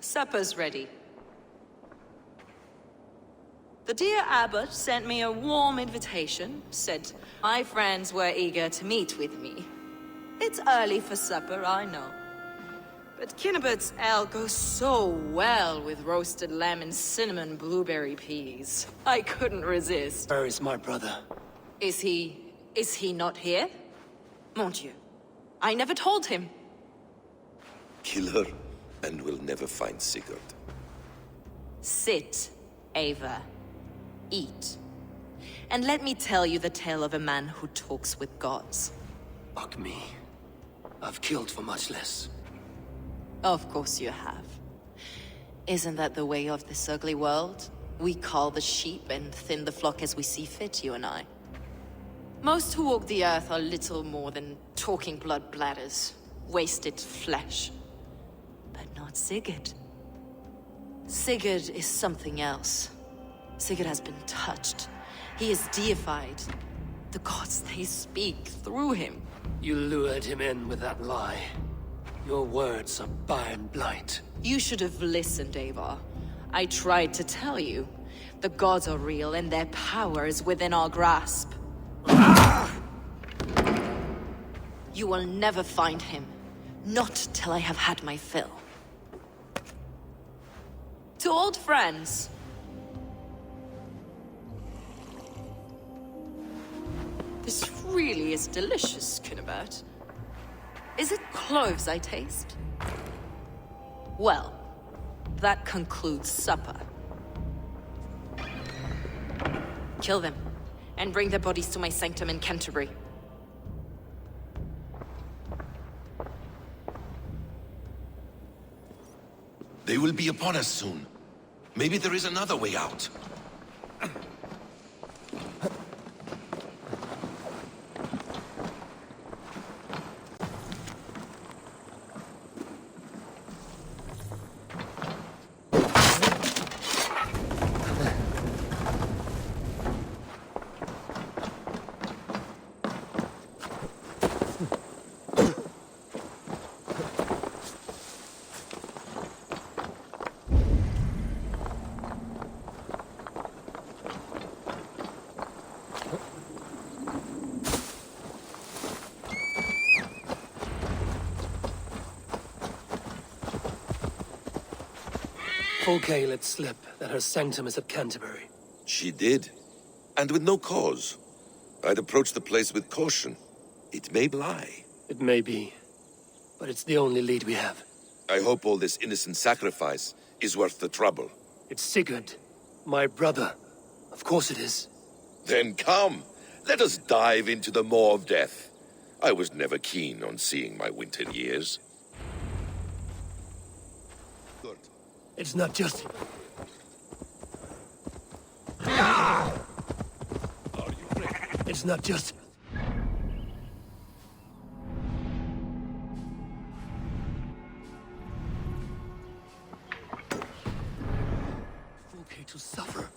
Supper's ready. The dear abbot sent me a warm invitation, said my friends were eager to meet with me. It's early for supper, I know. But Cunibert's ale goes so well with roasted lamb and cinnamon blueberry peas. I couldn't resist. Where is my brother? Is he not here? Mon Dieu. I never told him. Kill her, and we'll never find Sigurd. Sit, Eivor. Eat. And let me tell you the tale of a man who talks with gods. Fuck me. I've killed for much less. Of course you have. Isn't that the way of this ugly world? We call the sheep and thin the flock as we see fit, you and I. Most who walk the earth are little more than talking blood bladders, wasted flesh. But not Sigurd. Sigurd is something else. Sigurd has been touched. He is deified. The gods, they speak through him. You lured him in with that lie. Your words are barren blight. You should have listened, Eivor. I tried to tell you. The gods are real, and their power is within our grasp. You will never find him. Not till I have had my fill. To old friends. This really is delicious, Cynibert. Is it cloves I taste? Well, that concludes supper. Kill them, and bring their bodies to my sanctum in Canterbury. They will be upon us soon. Maybe there is another way out. Fulke let slip that her sanctum is at Canterbury. She did. And with no cause. I'd approach the place with caution. It may lie. It may be. But it's the only lead we have. I hope all this innocent sacrifice is worth the trouble. It's Sigurd. My brother. Of course it is. Then come. Let us dive into the maw of death. I was never keen on seeing my winter years. It's not just... It's not just... Fulke to suffer.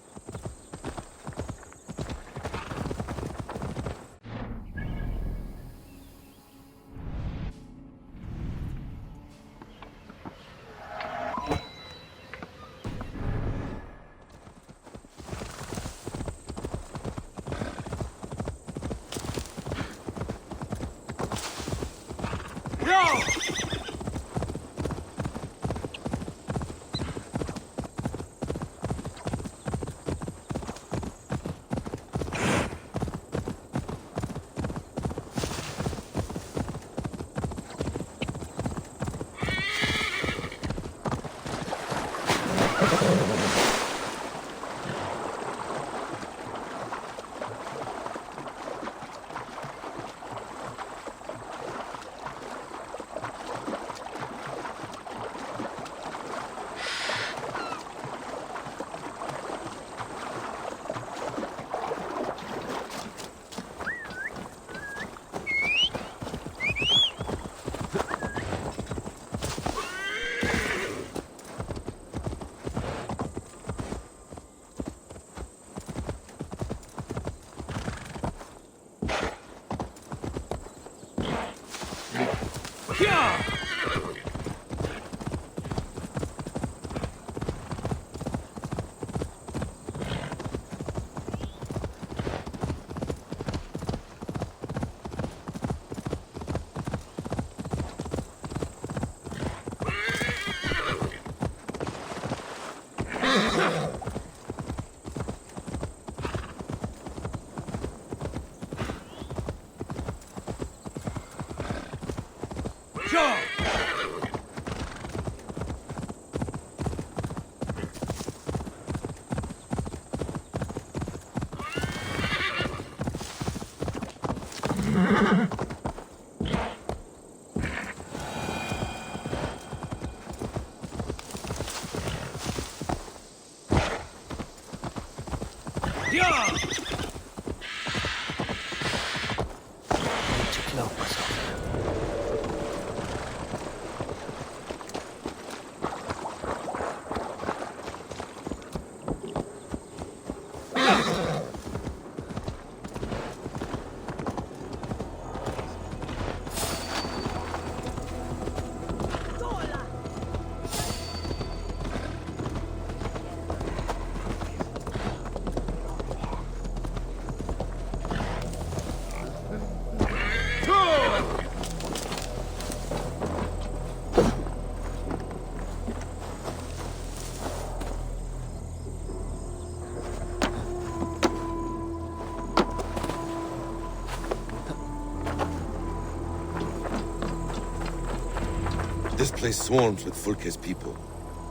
place swarms with Fulke's people.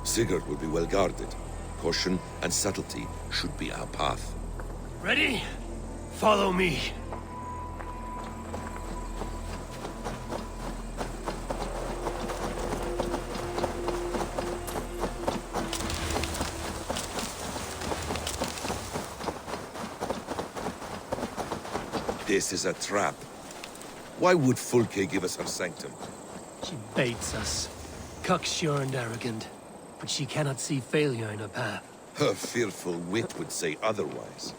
Sigurd will be well guarded. Caution and subtlety should be our path. Ready? Follow me. This is a trap. Why would Fulke give us her sanctum? She baits us. Cocksure and arrogant. But she cannot see failure in her path. Her fearful wit would say otherwise.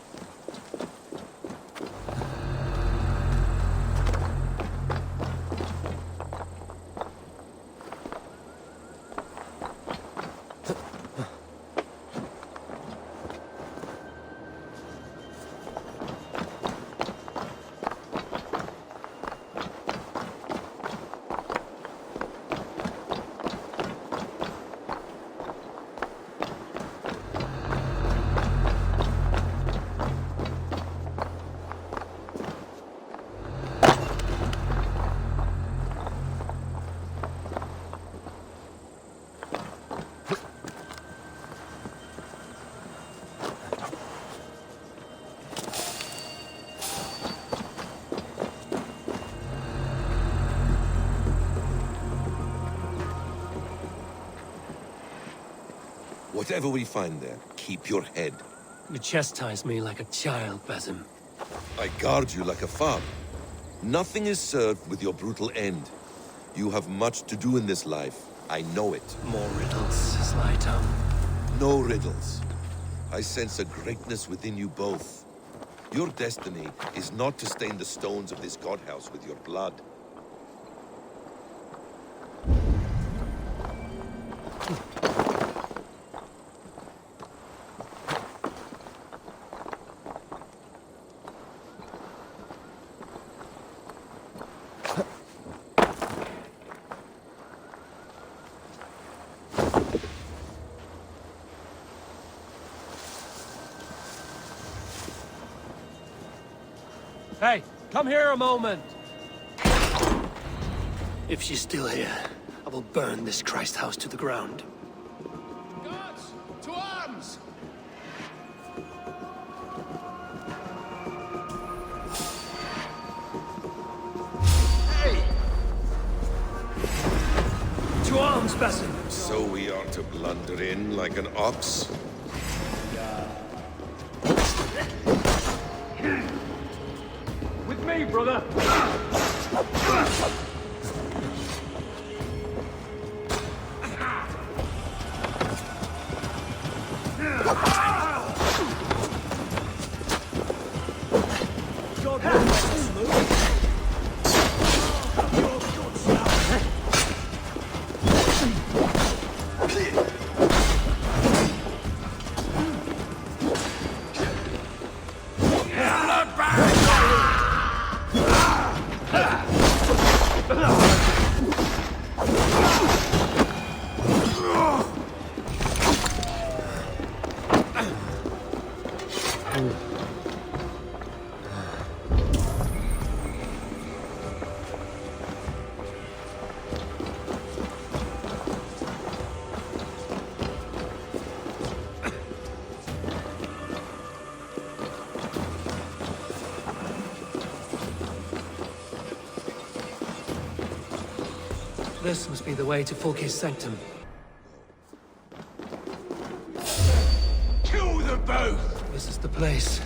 Whatever we find there, keep your head. You chastise me like a child, Basim. I guard you like a father. Nothing is served with your brutal end. You have much to do in this life. I know it. More riddles, sly tongue. No riddles. I sense a greatness within you both. Your destiny is not to stain the stones of this godhouse with your blood. Hey, come here a moment! If she's still here, I will burn this Christ house to the ground. Guards, to arms! Hey! To arms, Basim! So we are to blunder in like an ox? With me, brother! This must be the way to Fulke's sanctum. Kill them both! This is the place.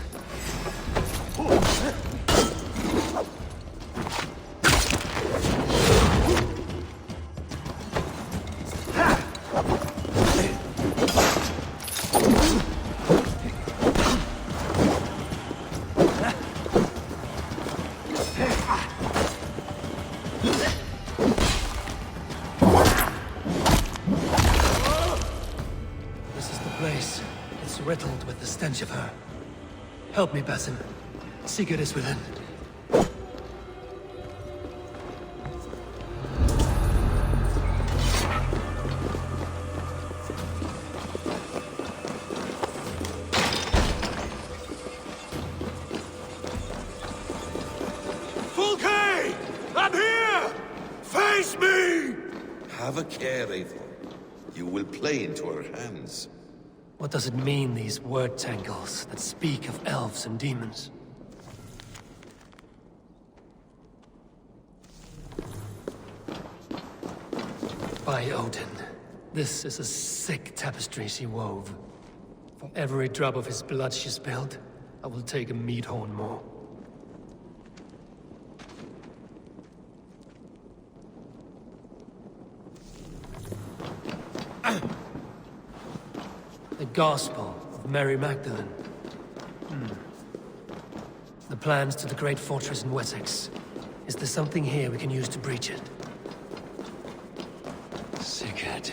It's riddled with the stench of her. Help me, Basim. Sigurd is within. Have a care, Eivor. You will play into our hands. What does it mean, these word tangles that speak of elves and demons? By Odin, this is a sick tapestry she wove. For every drop of his blood she spilled, I will take a meat horn more. The Gospel of Mary Magdalene. The plans to the great fortress in Wessex. Is there something here we can use to breach it? Sigurd.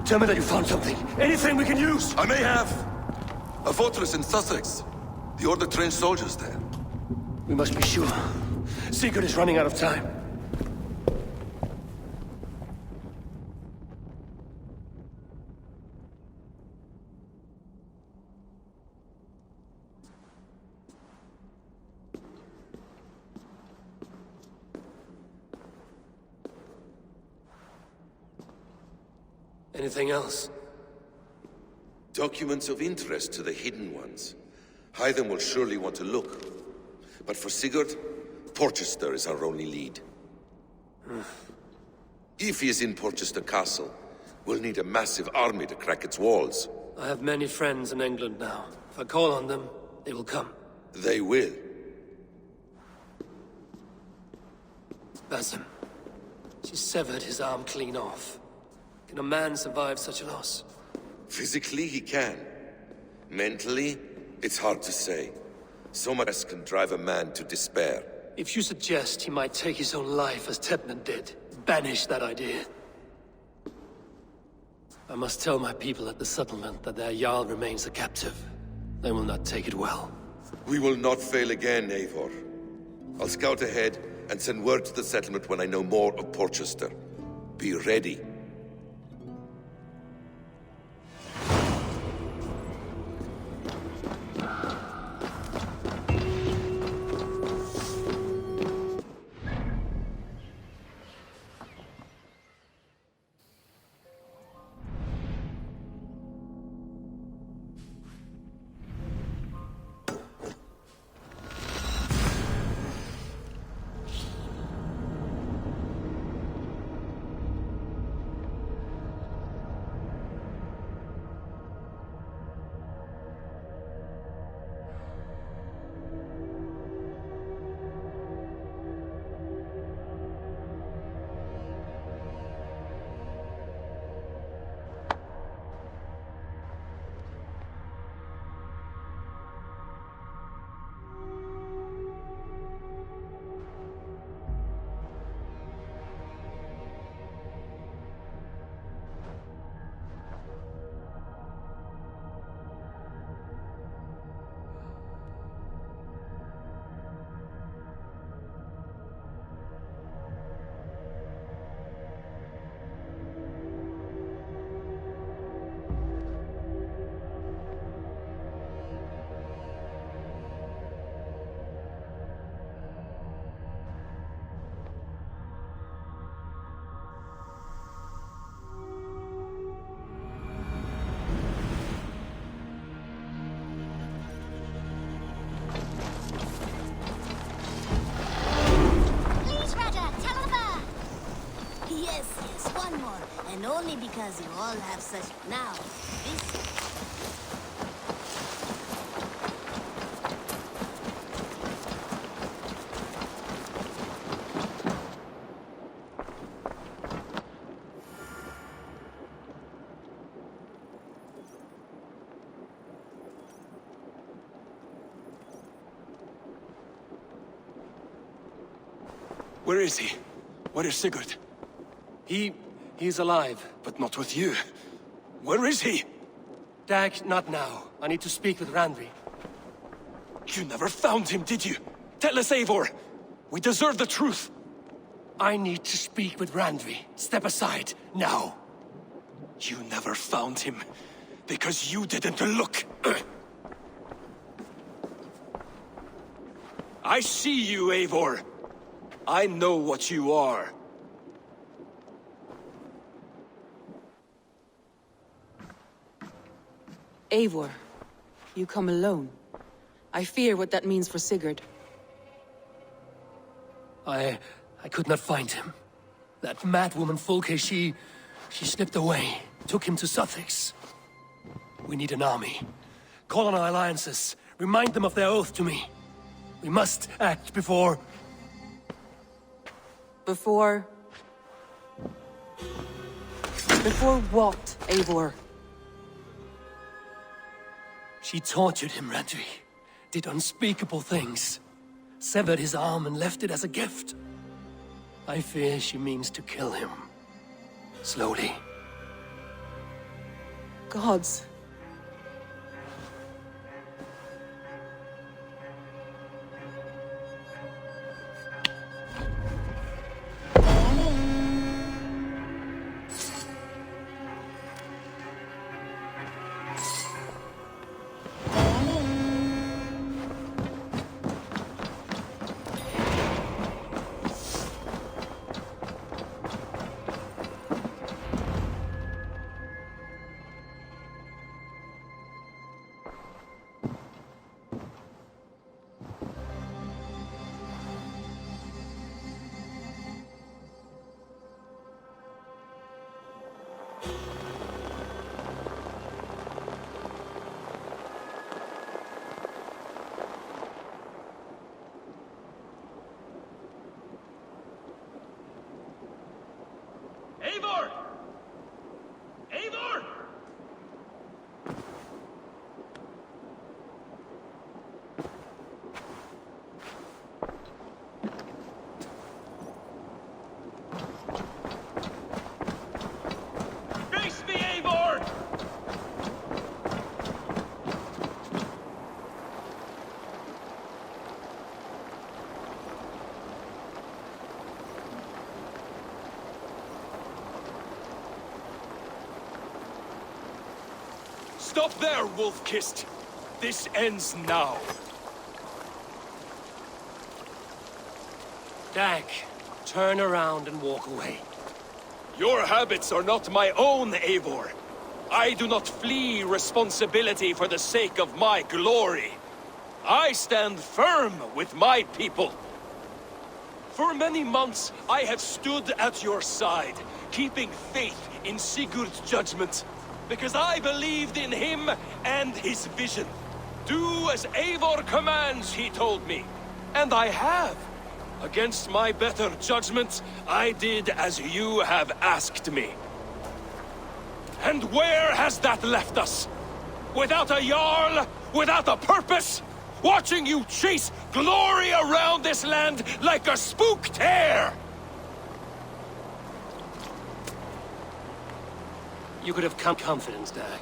Tell me that you found something. Anything we can use! I may have. A fortress in Sussex. The Order trained soldiers there. We must be sure. Sigurd is running out of time. Anything else? Documents of interest to the Hidden Ones. Hythen will surely want to look. But for Sigurd, Porchester is our only lead. If he is in Porchester Castle, we'll need a massive army to crack its walls. I have many friends in England now. If I call on them, they will come. They will. Basim. She severed his arm clean off. Can a man survive such a loss? Physically, he can. Mentally, it's hard to say. So much can drive a man to despair. If you suggest he might take his own life as Tepnan did, banish that idea. I must tell my people at the settlement that their Jarl remains a captive. They will not take it well. We will not fail again, Eivor. I'll scout ahead and send word to the settlement when I know more of Porchester. Be ready. And only because you all have such... Now, this... Where is he? Where is Sigurd? He's alive. But not with you. Where is he? Dag, not now. I need to speak with Randvi. You never found him, did you? Tell us, Eivor. We deserve the truth. I need to speak with Randvi. Step aside, now. You never found him, because you didn't look. I see you, Eivor. I know what you are. Eivor, you come alone. I fear what that means for Sigurd. I could not find him. That madwoman Folke, she slipped away, took him to Sussex. We need an army. Call on our alliances. Remind them of their oath to me. We must act before... Before what, Eivor? She tortured him, Randvi. Did unspeakable things. Severed his arm and left it as a gift. I fear she means to kill him. Slowly. Gods. Eivor! Eivor! Face me, Eivor! Stop there, Wolf-Kissed! This ends now. Dag, turn around and walk away. Your habits are not my own, Eivor. I do not flee responsibility for the sake of my glory. I stand firm with my people. For many months, I have stood at your side, keeping faith in Sigurd's judgment. Because I believed in him and his vision. Do as Eivor commands, he told me. And I have. Against my better judgment, I did as you have asked me. And where has that left us? Without a Jarl? Without a purpose? Watching you chase glory around this land like a spooked hare! You could have come confidence, Dag,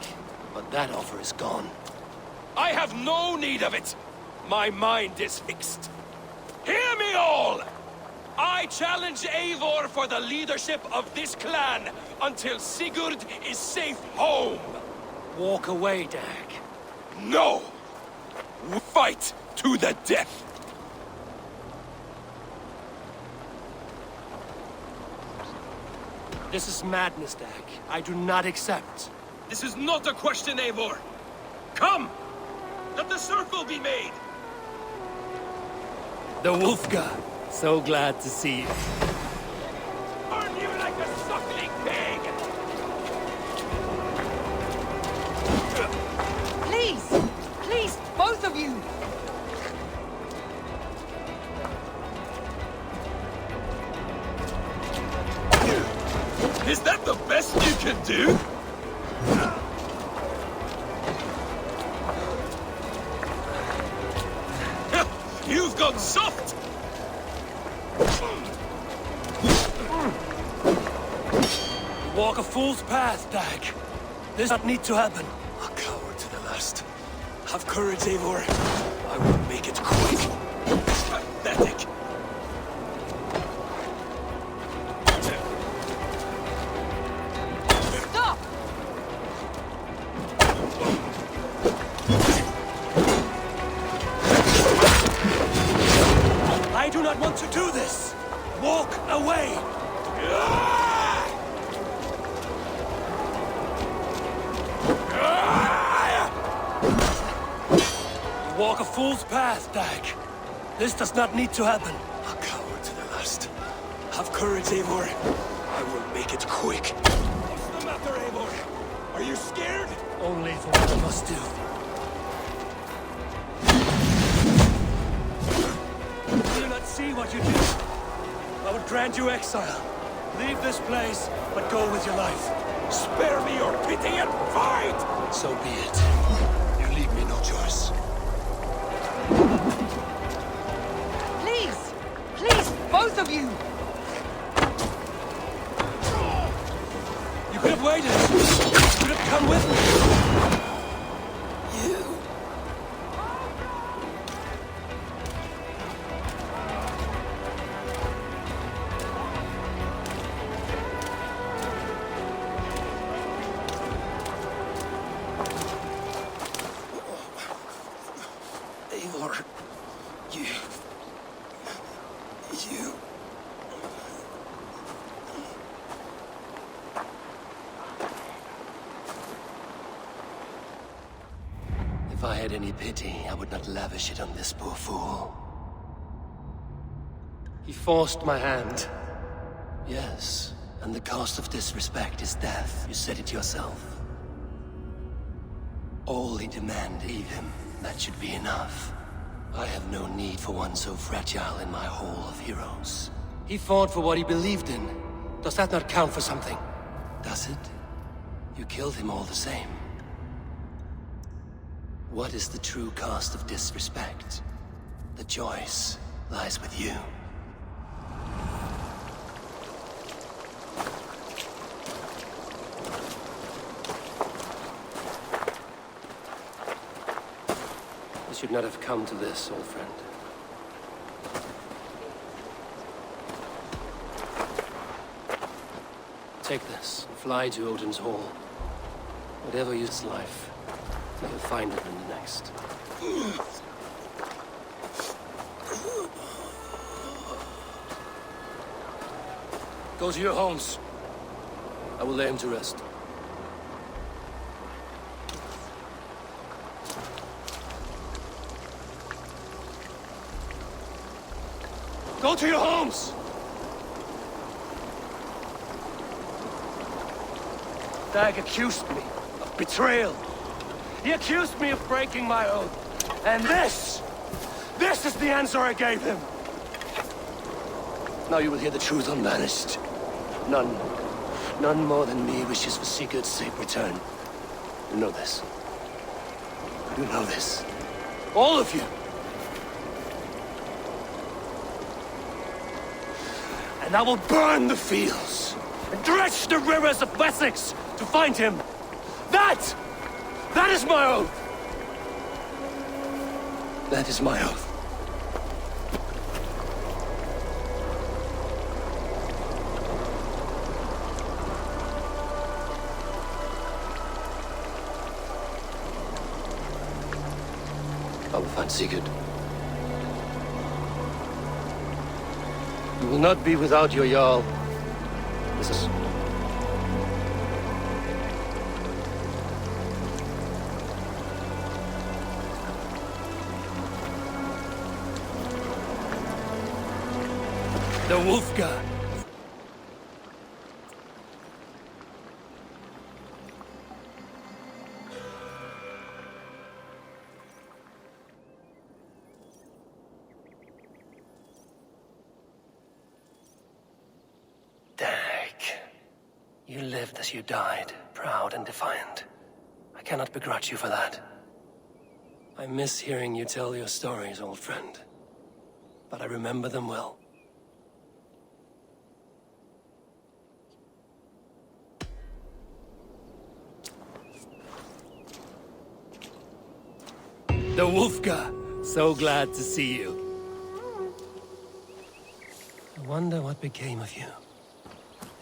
but that offer is gone. I have no need of it. My mind is fixed. Hear me all! I challenge Eivor for the leadership of this clan until Sigurd is safe home. Walk away, Dag. No! Fight to the death! This is madness, Dag. I do not accept. This is not a question, Eivor. Come! Let the circle be made! The Wolfga. So glad to see you. Burn you like a suckling pig! Please! Please, both of you! Is that the best you can do? You've got soft! Walk a fool's path, Dag. This does not need to happen. A coward to the last. Have courage, Eivor. I will make it quick. Pathetic. Stop! I do not want to do this. Walk away. Walk a fool's path, Dag. This does not need to happen. A coward to the last. Have courage, Eivor. I will make it quick. What's the matter, Eivor? Are you scared? Only for what I must do. Do you not see what you do? I would grant you exile. Leave this place, but go with your life. Spare me your pity and fight! So be it. You leave me no choice. Please! Please, both of you! You could have waited. You could have come with me. Eivor, you... If I had any pity, I would not lavish it on this poor fool. He forced my hand. Yes, and the cost of disrespect is death. You said it yourself. All he demanded, leave him. That should be enough. I have no need for one so fragile in my hall of heroes. He fought for what he believed in. Does that not count for something? Does it? You killed him all the same. What is the true cost of disrespect? The choice lies with you. I should not have come to this, old friend. Take this, fly to Odin's Hall. Whatever use life, you'll find it in the next. Go to your homes. I will lay him to rest. Go to your homes! Dag accused me of betrayal. He accused me of breaking my oath. And this is the answer I gave him. Now you will hear the truth unbanished. None more than me wishes for Sigurd's safe return. You know this. You know this. All of you. And I will burn the fields and dredge the rivers of Wessex to find him. That is my oath. That is my oath. I will find Sigurd. You will not be without your Jarl. This is... the Wolfgar. You lived as you died, proud and defiant. I cannot begrudge you for that. I miss hearing you tell your stories, old friend. But I remember them well. The Wolfgar! So glad to see you. I wonder what became of you.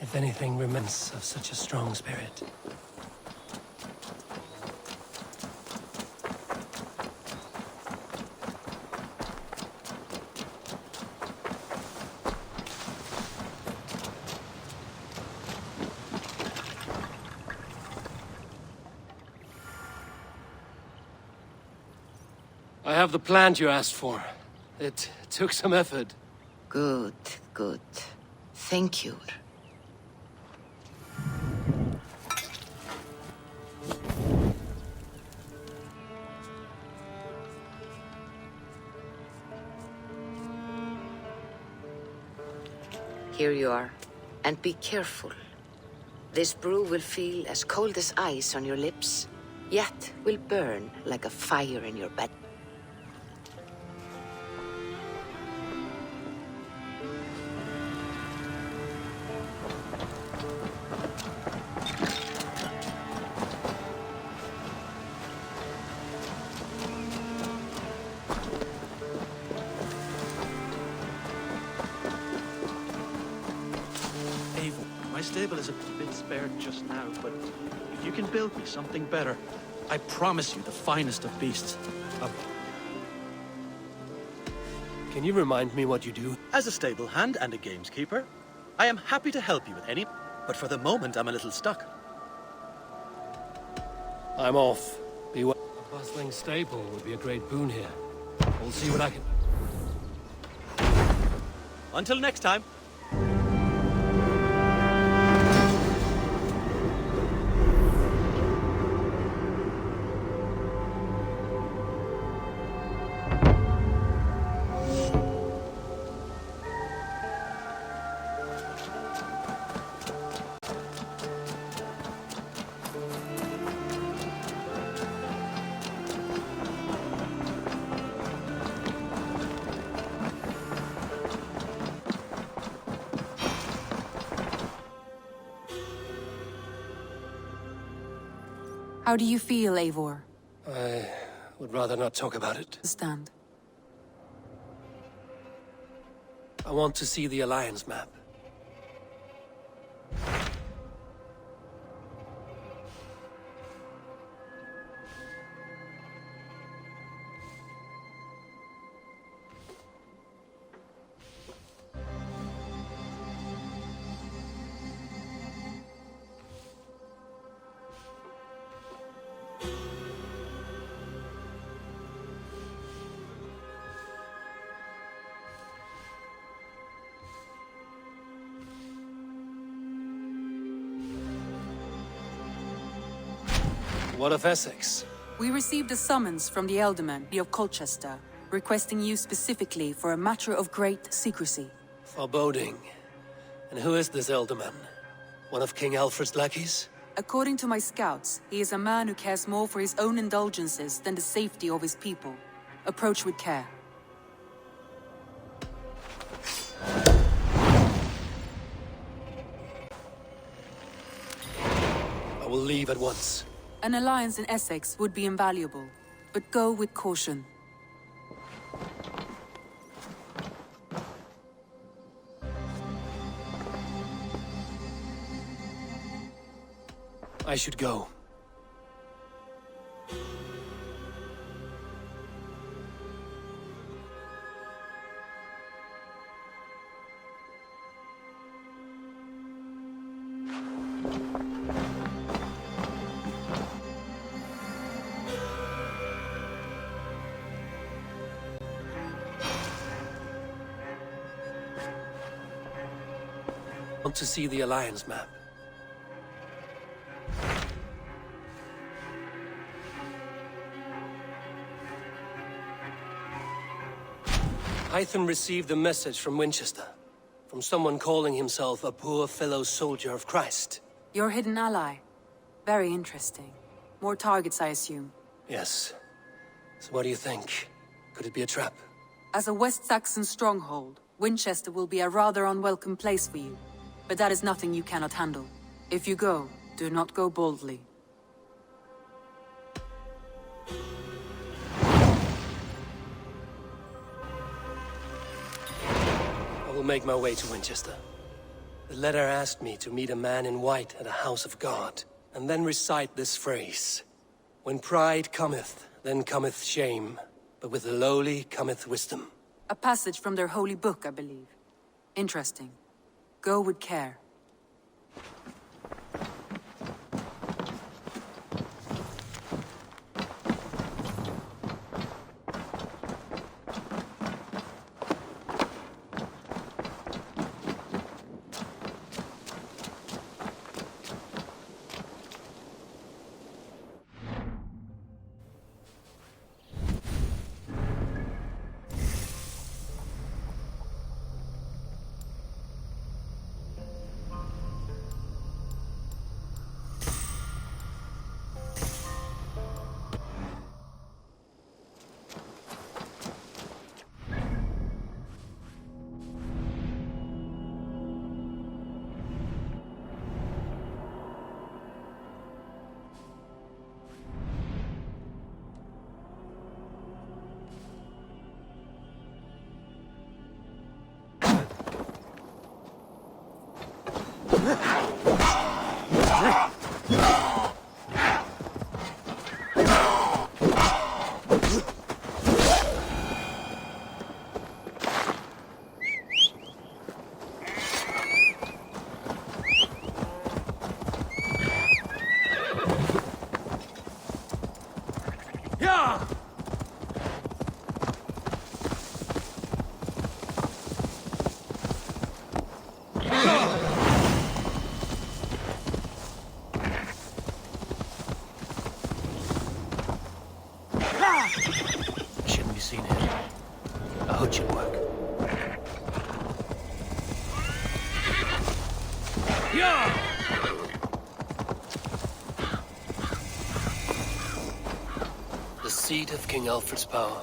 If anything remains of such a strong spirit. I have the plant you asked for. It took some effort. Good, good. Thank you. Here you are. And be careful. This brew will feel as cold as ice on your lips, yet will burn like a fire in your bed. Eivor, my stable is a bit spared just now, but if you can build me something better, I promise you the finest of beasts. Can you remind me what you do? As a stable hand and a gameskeeper, I am happy to help you with any, but for the moment I'm a little stuck. I'm off. Be well. A bustling stable would be a great boon here. We'll see what I can... Until next time. How do you feel, Eivor? I would rather not talk about it. Stand. I want to see the Alliance map. What of Essex? We received a summons from the Ealdorman of Colchester, requesting you specifically for a matter of great secrecy. Foreboding. And who is this Ealdorman? One of King Alfred's lackeys? According to my scouts, he is a man who cares more for his own indulgences than the safety of his people. Approach with care. I will leave at once. An alliance in Essex would be invaluable, but go with caution. I should go. Want to see the Alliance map. Hytham received a message from Winchester, from someone calling himself a poor fellow soldier of Christ. Your hidden ally. Very interesting. More targets, I assume. Yes. So what do you think? Could it be a trap? As a West Saxon stronghold, Winchester will be a rather unwelcome place for you. But that is nothing you cannot handle. If you go, do not go boldly. will make my way to Winchester. The letter asked me to meet a man in white at a house of God, and then recite this phrase. When pride cometh, then cometh shame, but with the lowly cometh wisdom. A passage from their holy book, I believe. Interesting. Go with care. Shouldn't be seen here. A hood should work. The seat of King Alfred's power,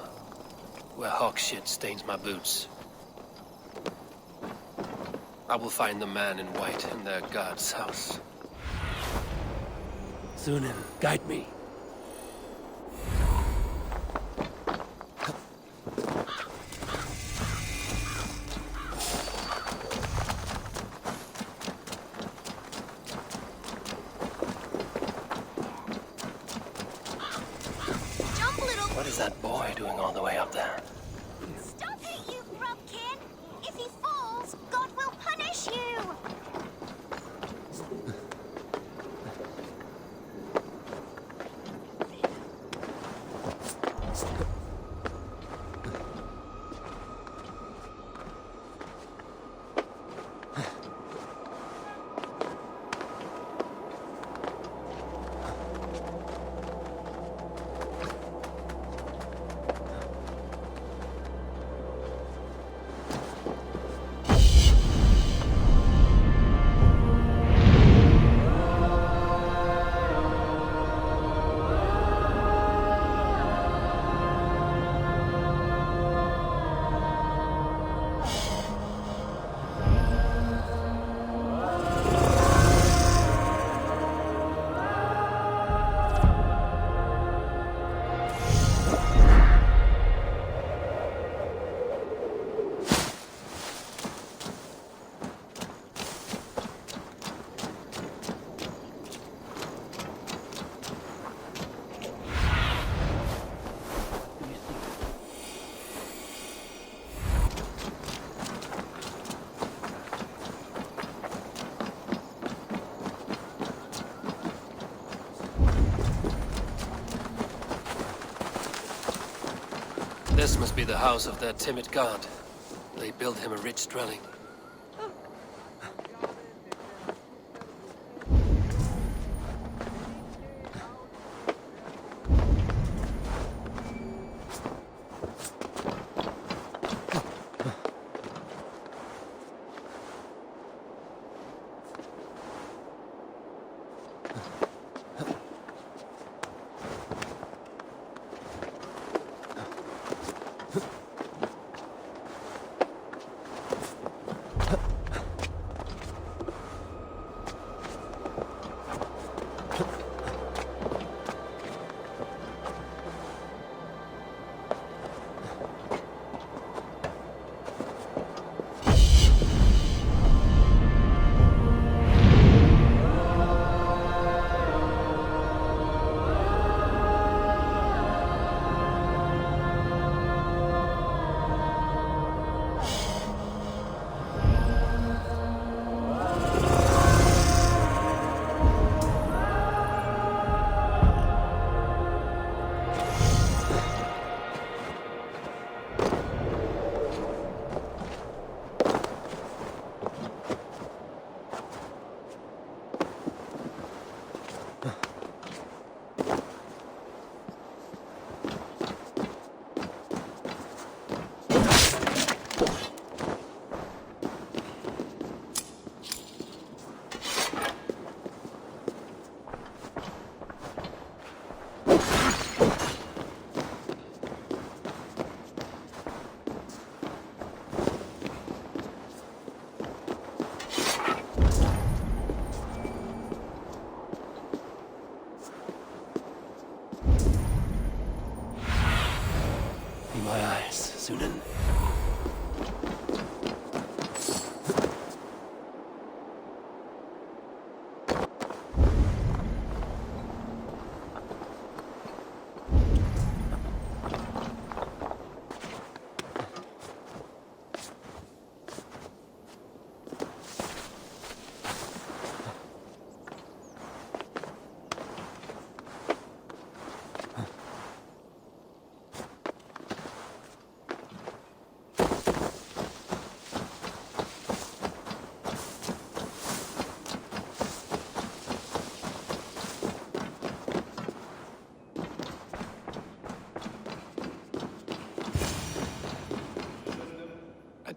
where hawk shit stains my boots. I will find the man in white in their god's house. Thunin, guide me. What is that boy doing all the way up there? Stop it, you grubkin! If he falls, God will punish you! This must be the house of their timid god. They built him a rich dwelling.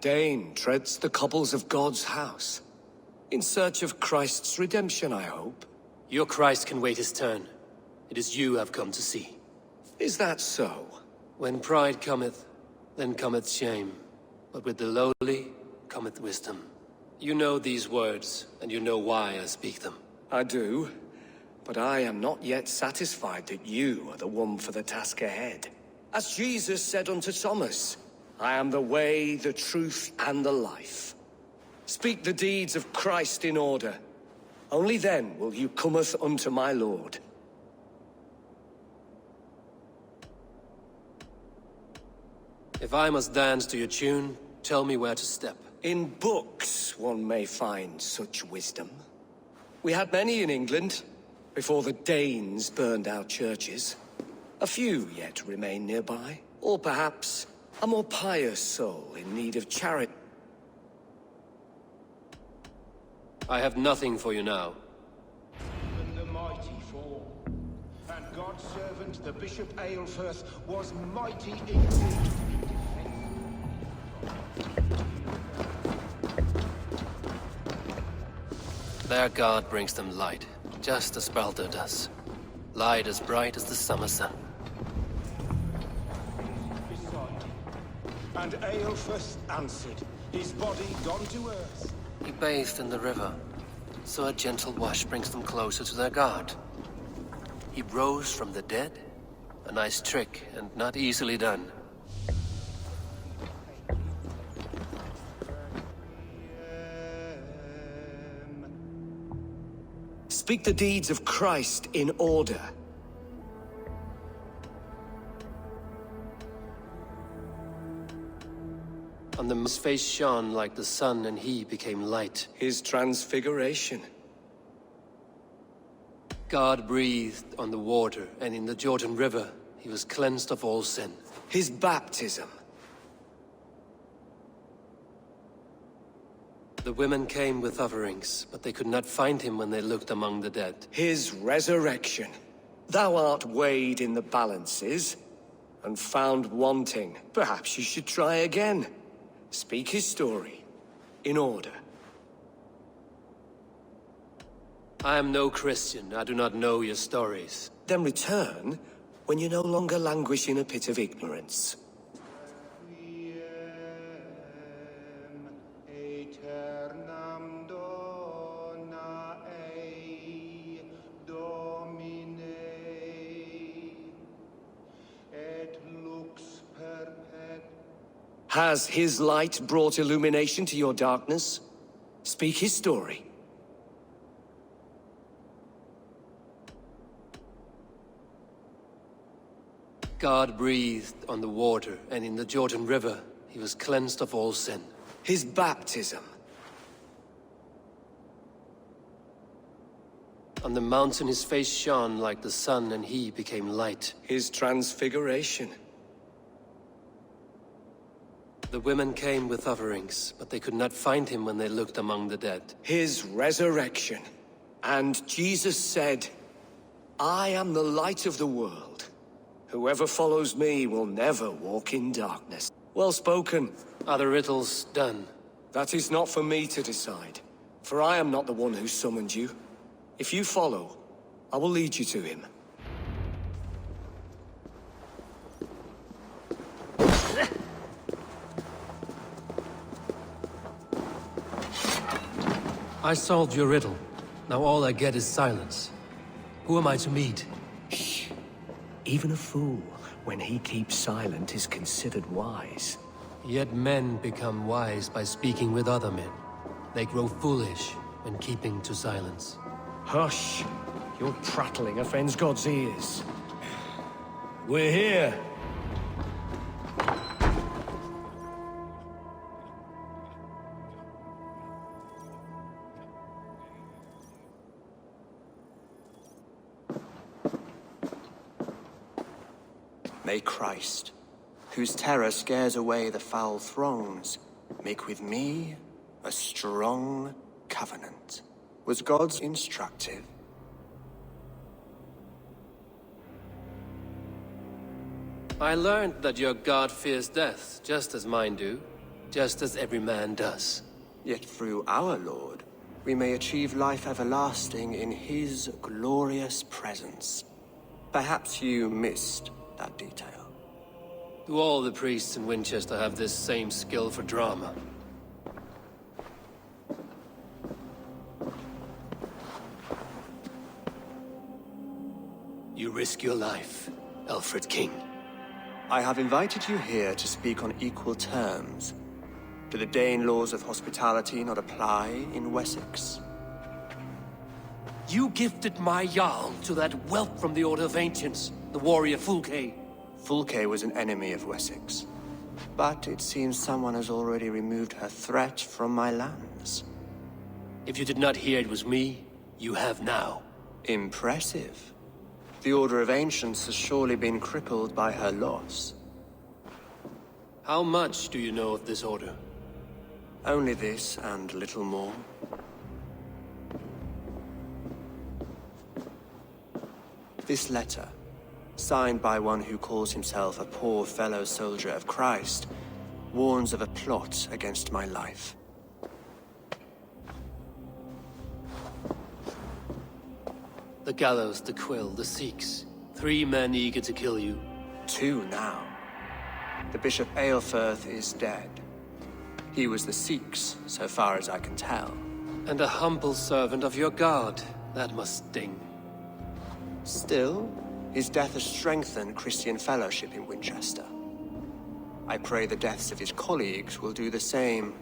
Dane treads the cobbles of God's house. In search of Christ's redemption, I hope. Your Christ can wait his turn. It is you I've come to see. Is that so? When pride cometh, then cometh shame. But with the lowly cometh wisdom. You know these words, and you know why I speak them. I do, but I am not yet satisfied that you are the one for the task ahead. As Jesus said unto Thomas, I am the way, the truth, and the life. Speak the deeds of Christ in order. Only then will you cometh unto my Lord. If I must dance to your tune, tell me where to step. In books one may find such wisdom. We had many in England, before the Danes burned our churches. A few yet remain nearby. Or perhaps a more pious soul in need of charity. I have nothing for you now. Even the mighty fall, and God's servant, the Bishop Eivor, was mighty indeed. Their God brings them light, just as Baldur does. Light as bright as the summer sun. And Eilfth answered, his body gone to earth. He bathed in the river, so a gentle wash brings them closer to their God. He rose from the dead, a nice trick and not easily done. Speak the deeds of Christ in order. On the his face shone like the sun, and he became light. His transfiguration. God breathed on the water, and in the Jordan River, he was cleansed of all sin. His baptism. The women came with offerings, but they could not find him when they looked among the dead. His resurrection. Thou art weighed in the balances, and found wanting. Perhaps you should try again. Speak his story, in order. I am no Christian. I do not know your stories. Then return when you no longer languish in a pit of ignorance. Has his light brought illumination to your darkness? Speak his story. God breathed on the water, and in the Jordan River, he was cleansed of all sin. His baptism. On the mountain his face shone like the sun, and he became light. His transfiguration. The women came with offerings, but they could not find him when they looked among the dead. His resurrection. And Jesus said, I am the light of the world. Whoever follows me will never walk in darkness. Well spoken. Are the riddles done? That is not for me to decide, for I am not the one who summoned you. If you follow, I will lead you to him. I solved your riddle. Now all I get is silence. Who am I to meet? Shh. Even a fool, when he keeps silent, is considered wise. Yet men become wise by speaking with other men. They grow foolish when keeping to silence. Hush! Your prattling offends God's ears. We're here. May Christ, whose terror scares away the foul throngs, make with me a strong covenant. Was God's instructive? I learned that your god fears death, just as mine do. just as every man does. Yet through our Lord, we may achieve life everlasting in his glorious presence. Perhaps you missed that detail. Do all the priests in Winchester have this same skill for drama? You risk your life, Alfred King. I have invited you here to speak on equal terms. Do the Dane laws of hospitality not apply in Wessex? You gifted my Jarl to that whelp from the Order of Ancients, the warrior Fulke. Fulke was an enemy of Wessex. But it seems someone has already removed her threat from my lands. If you did not hear it was me, you have now. Impressive. The Order of Ancients has surely been crippled by her loss. How much do you know of this order? Only this and little more. This letter, signed by one who calls himself a poor fellow soldier of Christ, warns of a plot against my life. The gallows, the quill, the Sikhs. 3 men eager to kill you. 2 now. The Bishop Eilfirth is dead. He was the Sikhs, so far as I can tell. And a humble servant of your god. That must sting. Still, his death has strengthened Christian fellowship in Winchester. I pray the deaths of his colleagues will do the same.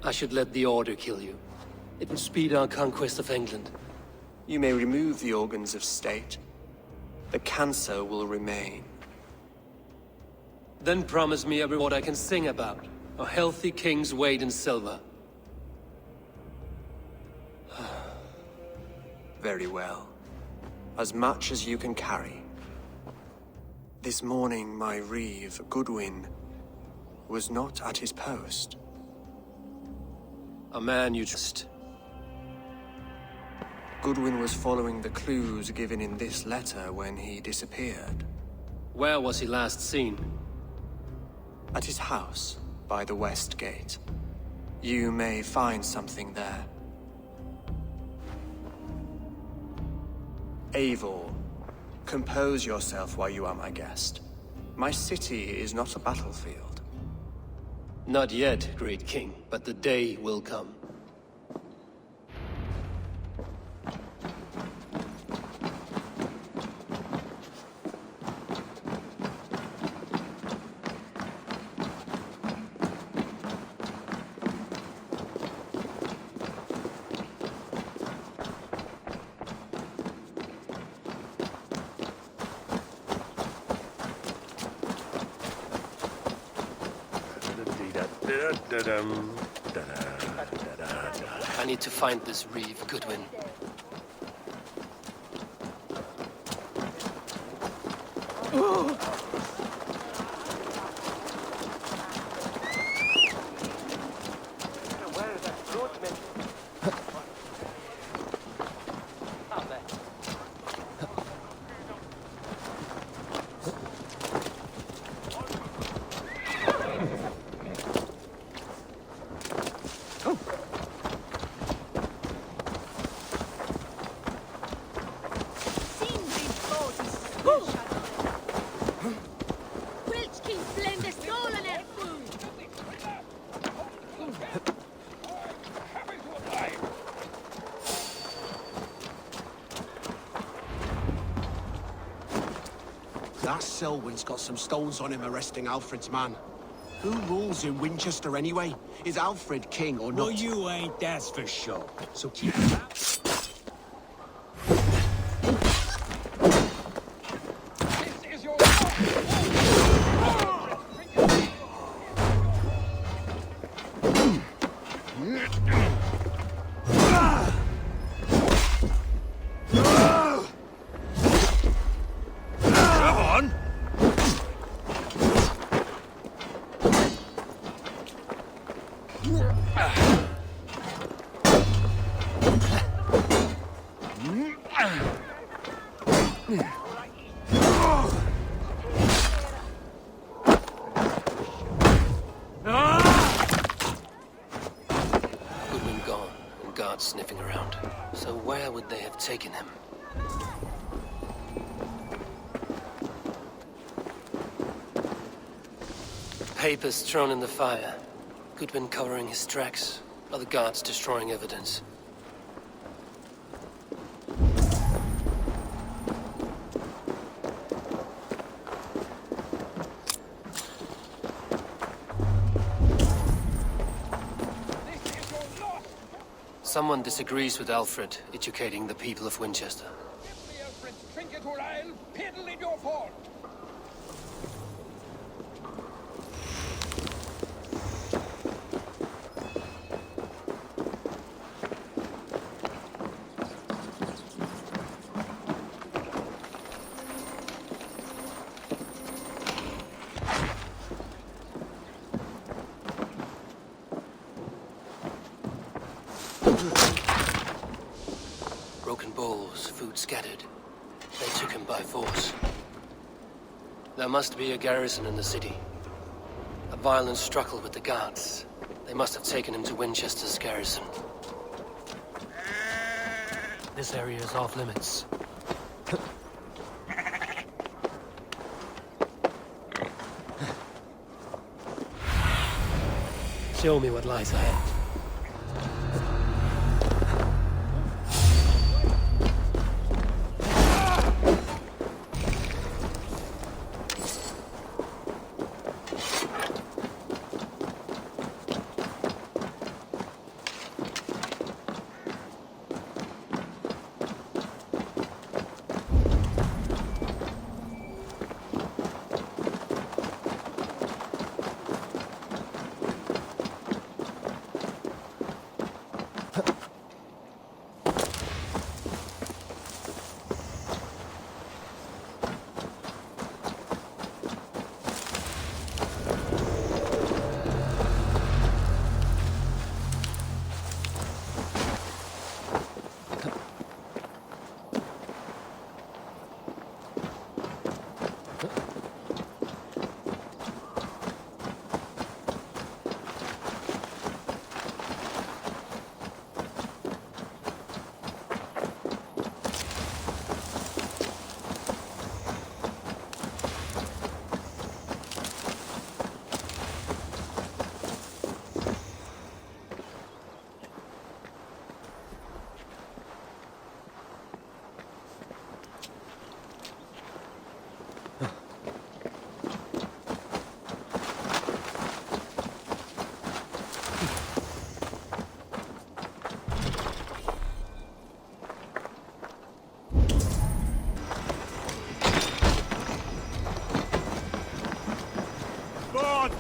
I should let the Order kill you. It would speed our conquest of England. You may remove the organs of state. The cancer will remain. Then promise me a reward I can sing about. A healthy king's weight in silver. Very well. As much as you can carry. This morning, my reeve, Goodwin, was not at his post. A man you trust. Goodwin was following the clues given in this letter when he disappeared. Where was he last seen? At his house, by the West Gate. You may find something there. Eivor, compose yourself while you are my guest. My city is not a battlefield. Not yet, great king, but the day will come. I need to find this reeve, Goodwin. That Selwyn's got some stones on him arresting Alfred's man. Who rules in Winchester anyway? Is Alfred king or not? Well, you ain't, that's for sure. So keep it up. guards sniffing around. So where would they have taken him? Papers thrown in the fire. Goodwin covering his tracks. Other guards destroying evidence. Someone disagrees with Alfred educating the people of Winchester. Broken bowls, food scattered. They took him by force. There must be a garrison in the city. A violent struggle with the guards. They must have taken him to Winchester's garrison. This area is off limits. Show me what lies ahead.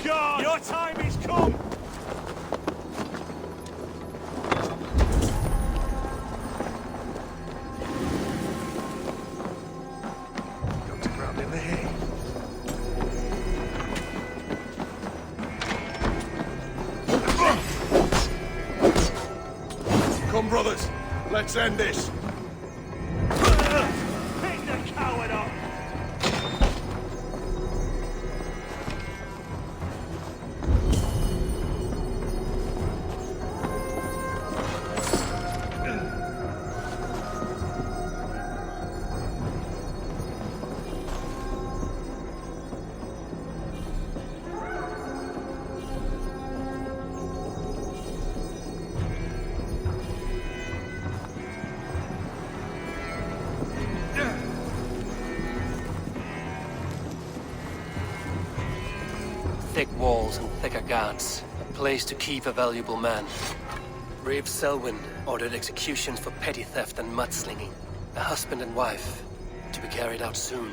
God! Your time is come! Got to ground in the hay. Come, brothers. Let's end this. Pick the coward up! Thick walls and thicker guards. A place to keep a valuable man. Reeve Selwyn ordered executions for petty theft and mudslinging. A husband and wife, to be carried out soon.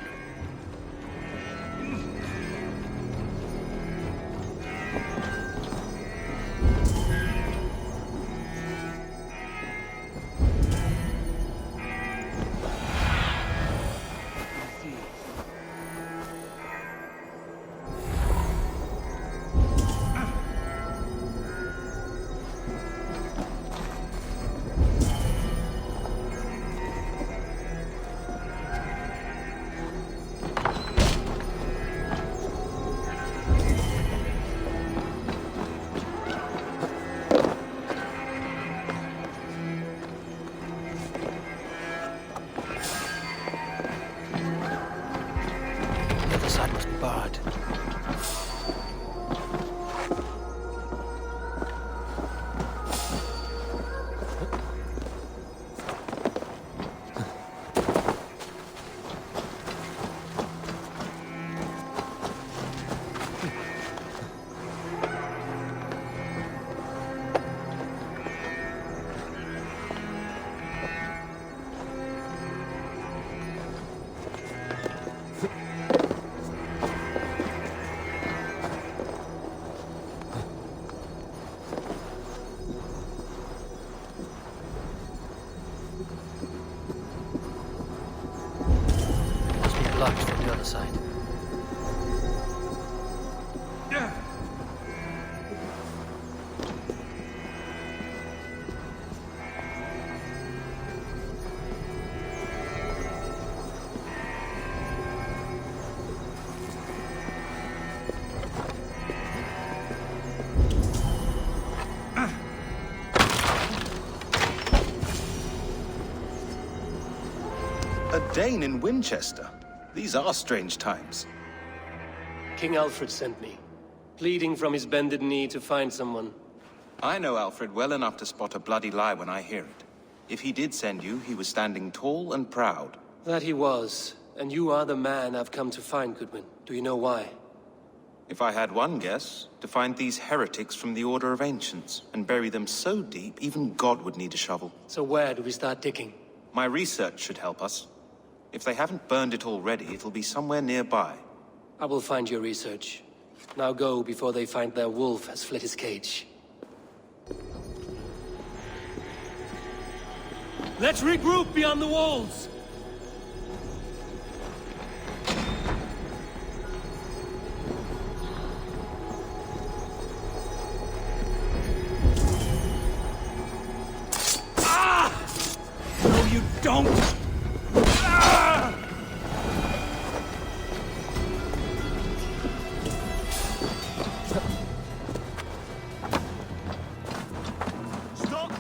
Dane in Winchester. These are strange times. King Alfred sent me, pleading from his bended knee to find someone. I know Alfred well enough to spot a bloody lie when I hear it. If he did send you, he was standing tall and proud. That he was, and you are the man I've come to find, Goodwin. Do you know why? If I had one guess, to find these heretics from the Order of Ancients, and bury them so deep, even God would need a shovel. So where do we start digging? My research should help us. If they haven't burned it already, it'll be somewhere nearby. I will find your research. Now go before they find their wolf has fled his cage. Let's regroup beyond the walls! No, you don't! Ah! Stop!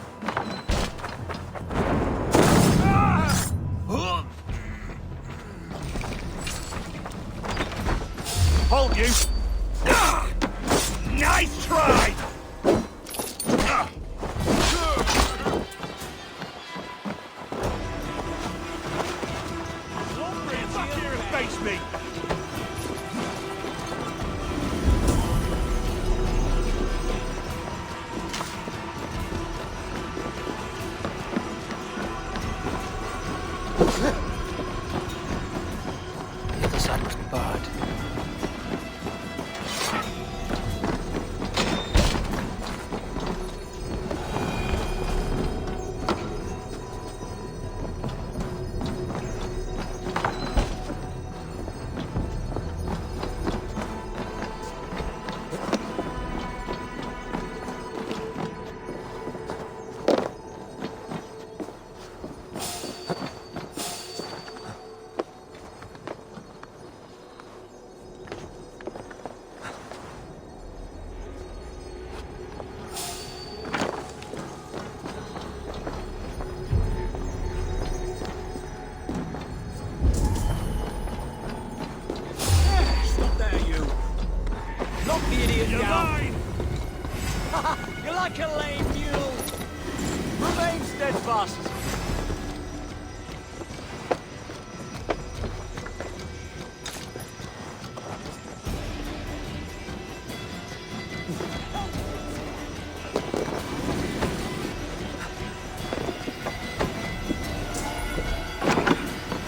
Ah! Hold you! Ah! Nice try! Face me! The other side must be barred. You're like a lame mule. Remain steadfast.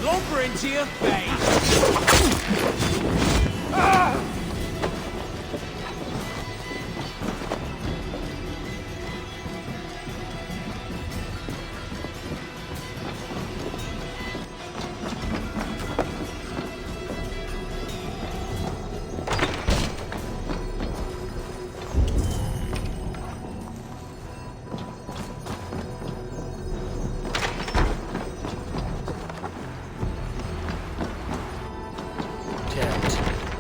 Lumber into your face. Ah!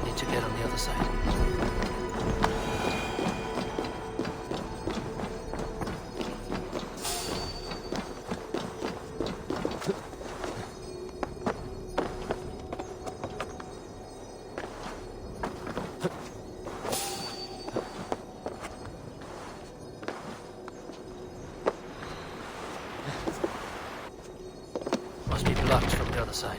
Need to get on the other side. Must be blocked from the other side.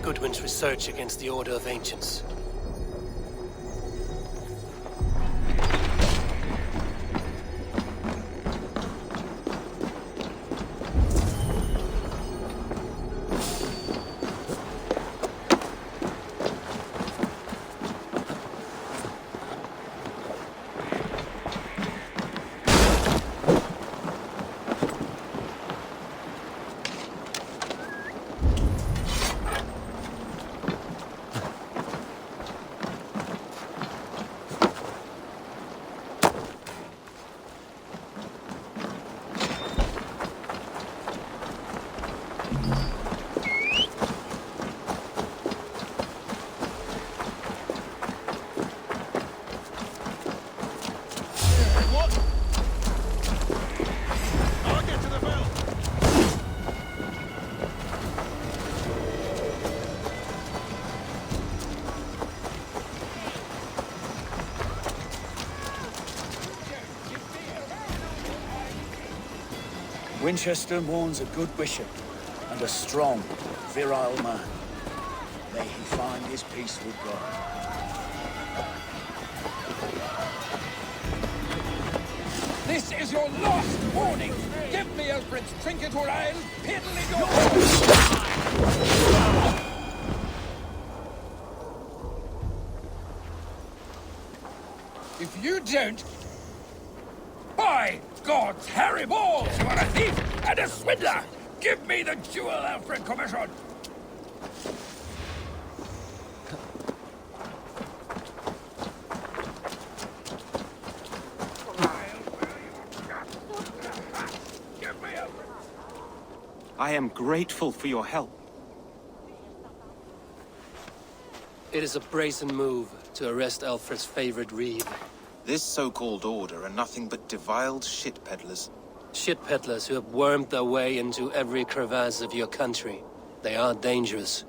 Goodwin's research against the Order of Ancients. Winchester mourns a good bishop and a strong, virile man. May he find his peace with God. This is your last warning! Give me Alfred's trinket or I'll piddle in your horse! If you don't... By God's Harry Balls, you are a thief and a swindler! Give me the jewel Alfred commissioned! I am grateful for your help. It is a brazen move to arrest Alfred's favorite reeve. This so-called order are nothing but deviled shit peddlers. Shit peddlers who have wormed their way into every crevasse of your country. They are dangerous.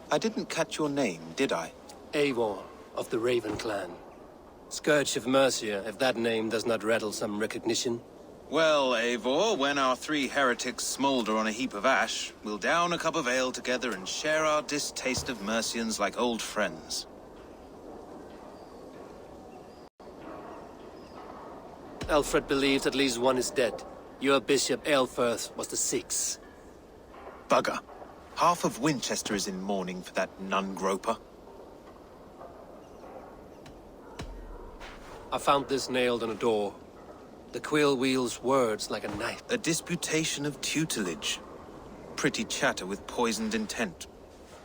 I didn't catch your name, did I? Eivor, of the Raven clan. Scourge of Mercia, if that name does not rattle some recognition. Well, Eivor, when our three heretics smolder on a heap of ash, we'll down a cup of ale together and share our distaste of Mercians like old friends. Alfred believes at least one is dead. Your bishop, Eilfir, was the sixth. Bugger. Half of Winchester is in mourning for that nun-groper. I found this nailed on a door. The quill wields words like a knife. A disputation of tutelage. Pretty chatter with poisoned intent.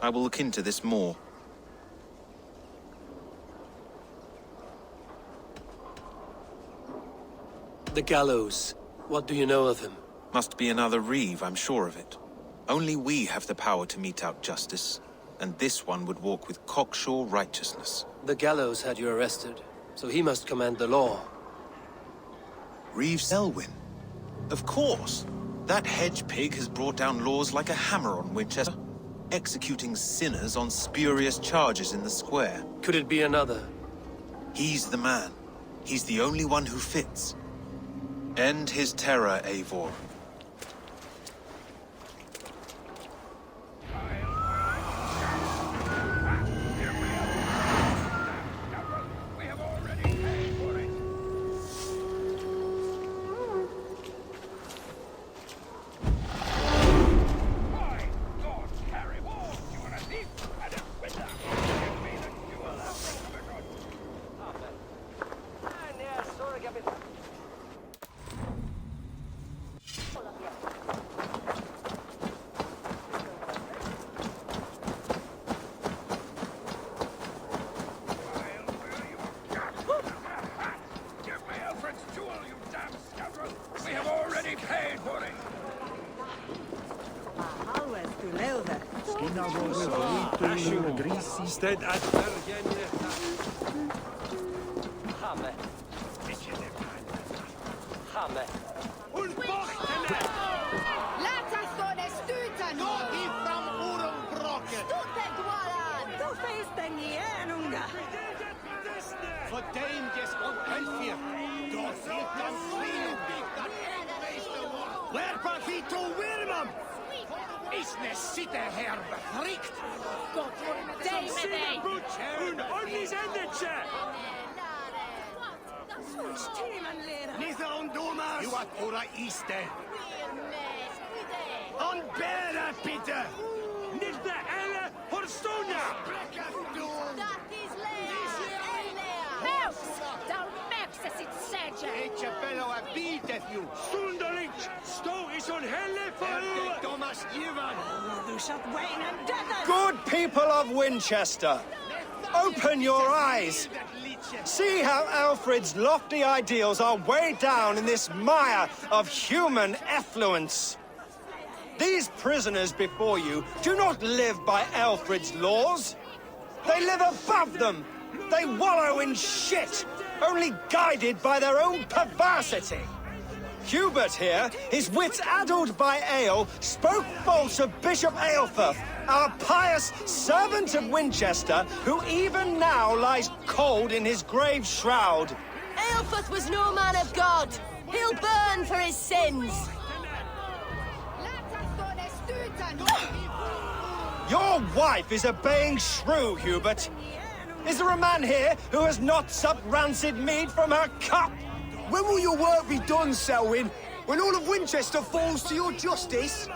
I will look into this more. The gallows. What do you know of him? Must be another reeve, I'm sure of it. Only we have the power to mete out justice, and this one would walk with cocksure righteousness. The gallows had you arrested, so he must command the law. Reeve Selwyn? Of course! That hedge pig has brought down laws like a hammer on Winchester, executing sinners on spurious charges in the square. Could it be another? He's the man. He's the only one who fits. End his terror, Eivor. Stead at Bergen. Hamme. Hamme. Lätsästående stuten! Gå ifrån Orumbrocken! Stuttegvaran! Du finns den igen, unga! För dem ges om Elfir. Då flyttar Svinbygdan envejste. Whereby he to Wirmam! Isne sitter här befrikt! Gott vore dig med dig! Und ordnis endetje! Nitha und Domas! You are ora iste! On bära, bitte! Nitha eller Horstona! Dat is Lea! Meus! Dal mepsesit sedje! Etje bello a bitet you! Sunderlich! Sto is on helle for Thomas Ivan! Good people of Winchester, open your eyes. See how Alfred's lofty ideals are weighed down in this mire of human effluence. These prisoners before you do not live by Alfred's laws. They live above them. They wallow in shit, only guided by their own perversity. Hubert here, his wits addled by ale, spoke false of Bishop Eilfir, our pious servant of Winchester, who even now lies cold in his grave shroud. Eilfir was no man of God. He'll burn for his sins. Your wife is a baying shrew, Hubert. Is there a man here who has not supped rancid mead from her cup? When will your work be done, Selwyn? When all of Winchester falls to your justice?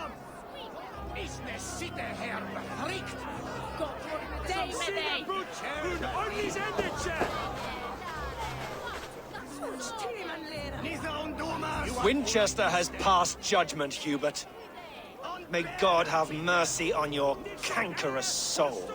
Winchester has passed judgment, Hubert. May God have mercy on your cankerous soul.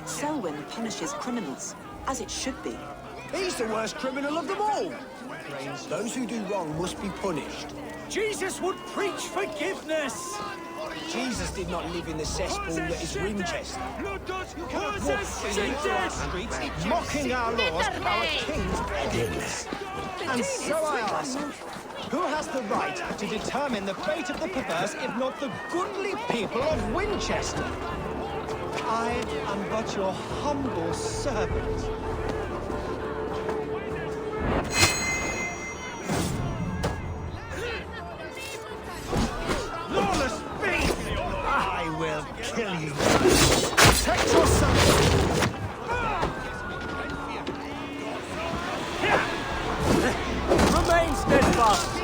Selwyn punishes criminals, as it should be. He's the worst criminal of them all. Those who do wrong must be punished. Jesus would preach forgiveness. Jesus did not live in the cesspool that is Winchester. You cannot walk freely through our streets, mocking our laws, our king's edicts. And so I ask, who has the right to determine the fate of the perverse if not the goodly people of Winchester? I am but your humble servant. Lawless beast! I will kill you. Protect yourself! Remain steadfast.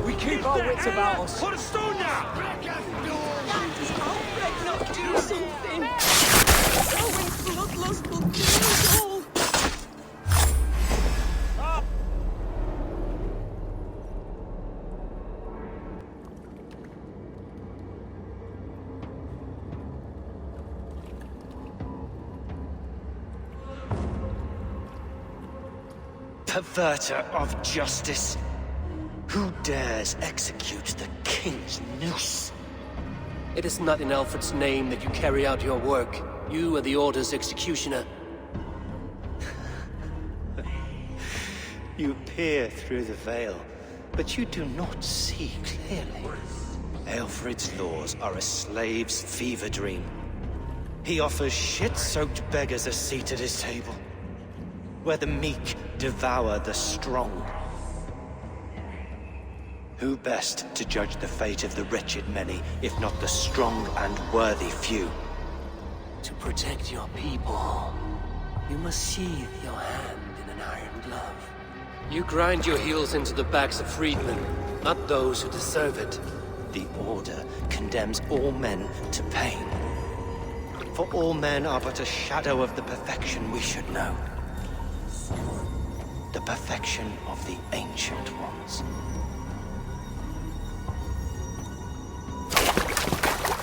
We keep our wits about us. Put a stone now! Does Albrecht not do something? Selwyn's bloodlust will kill us all. Perverter of justice. Who dares execute the king's noose? It is not in Alfred's name that you carry out your work. You are the Order's executioner. You peer through the veil, but you do not see clearly. Alfred's laws are a slave's fever dream. He offers shit-soaked beggars a seat at his table, where the meek devour the strong. Who best to judge the fate of the wretched many, if not the strong and worthy few? To protect your people, you must sheathe your hand in an iron glove. You grind your heels into the backs of freedmen, not those who deserve it. The Order condemns all men to pain. For all men are but a shadow of the perfection we should know. The perfection of the Ancient Ones.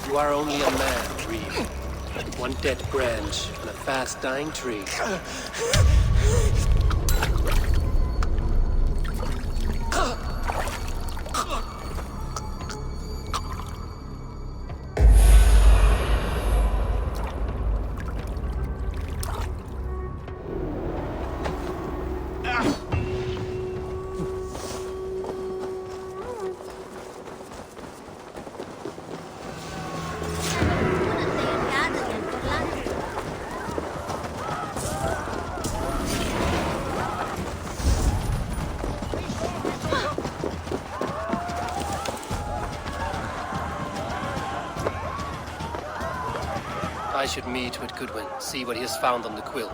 You are only a man, Creed. One dead branch on a fast-dying tree. I should meet with Goodwin, see what he has found on the quill.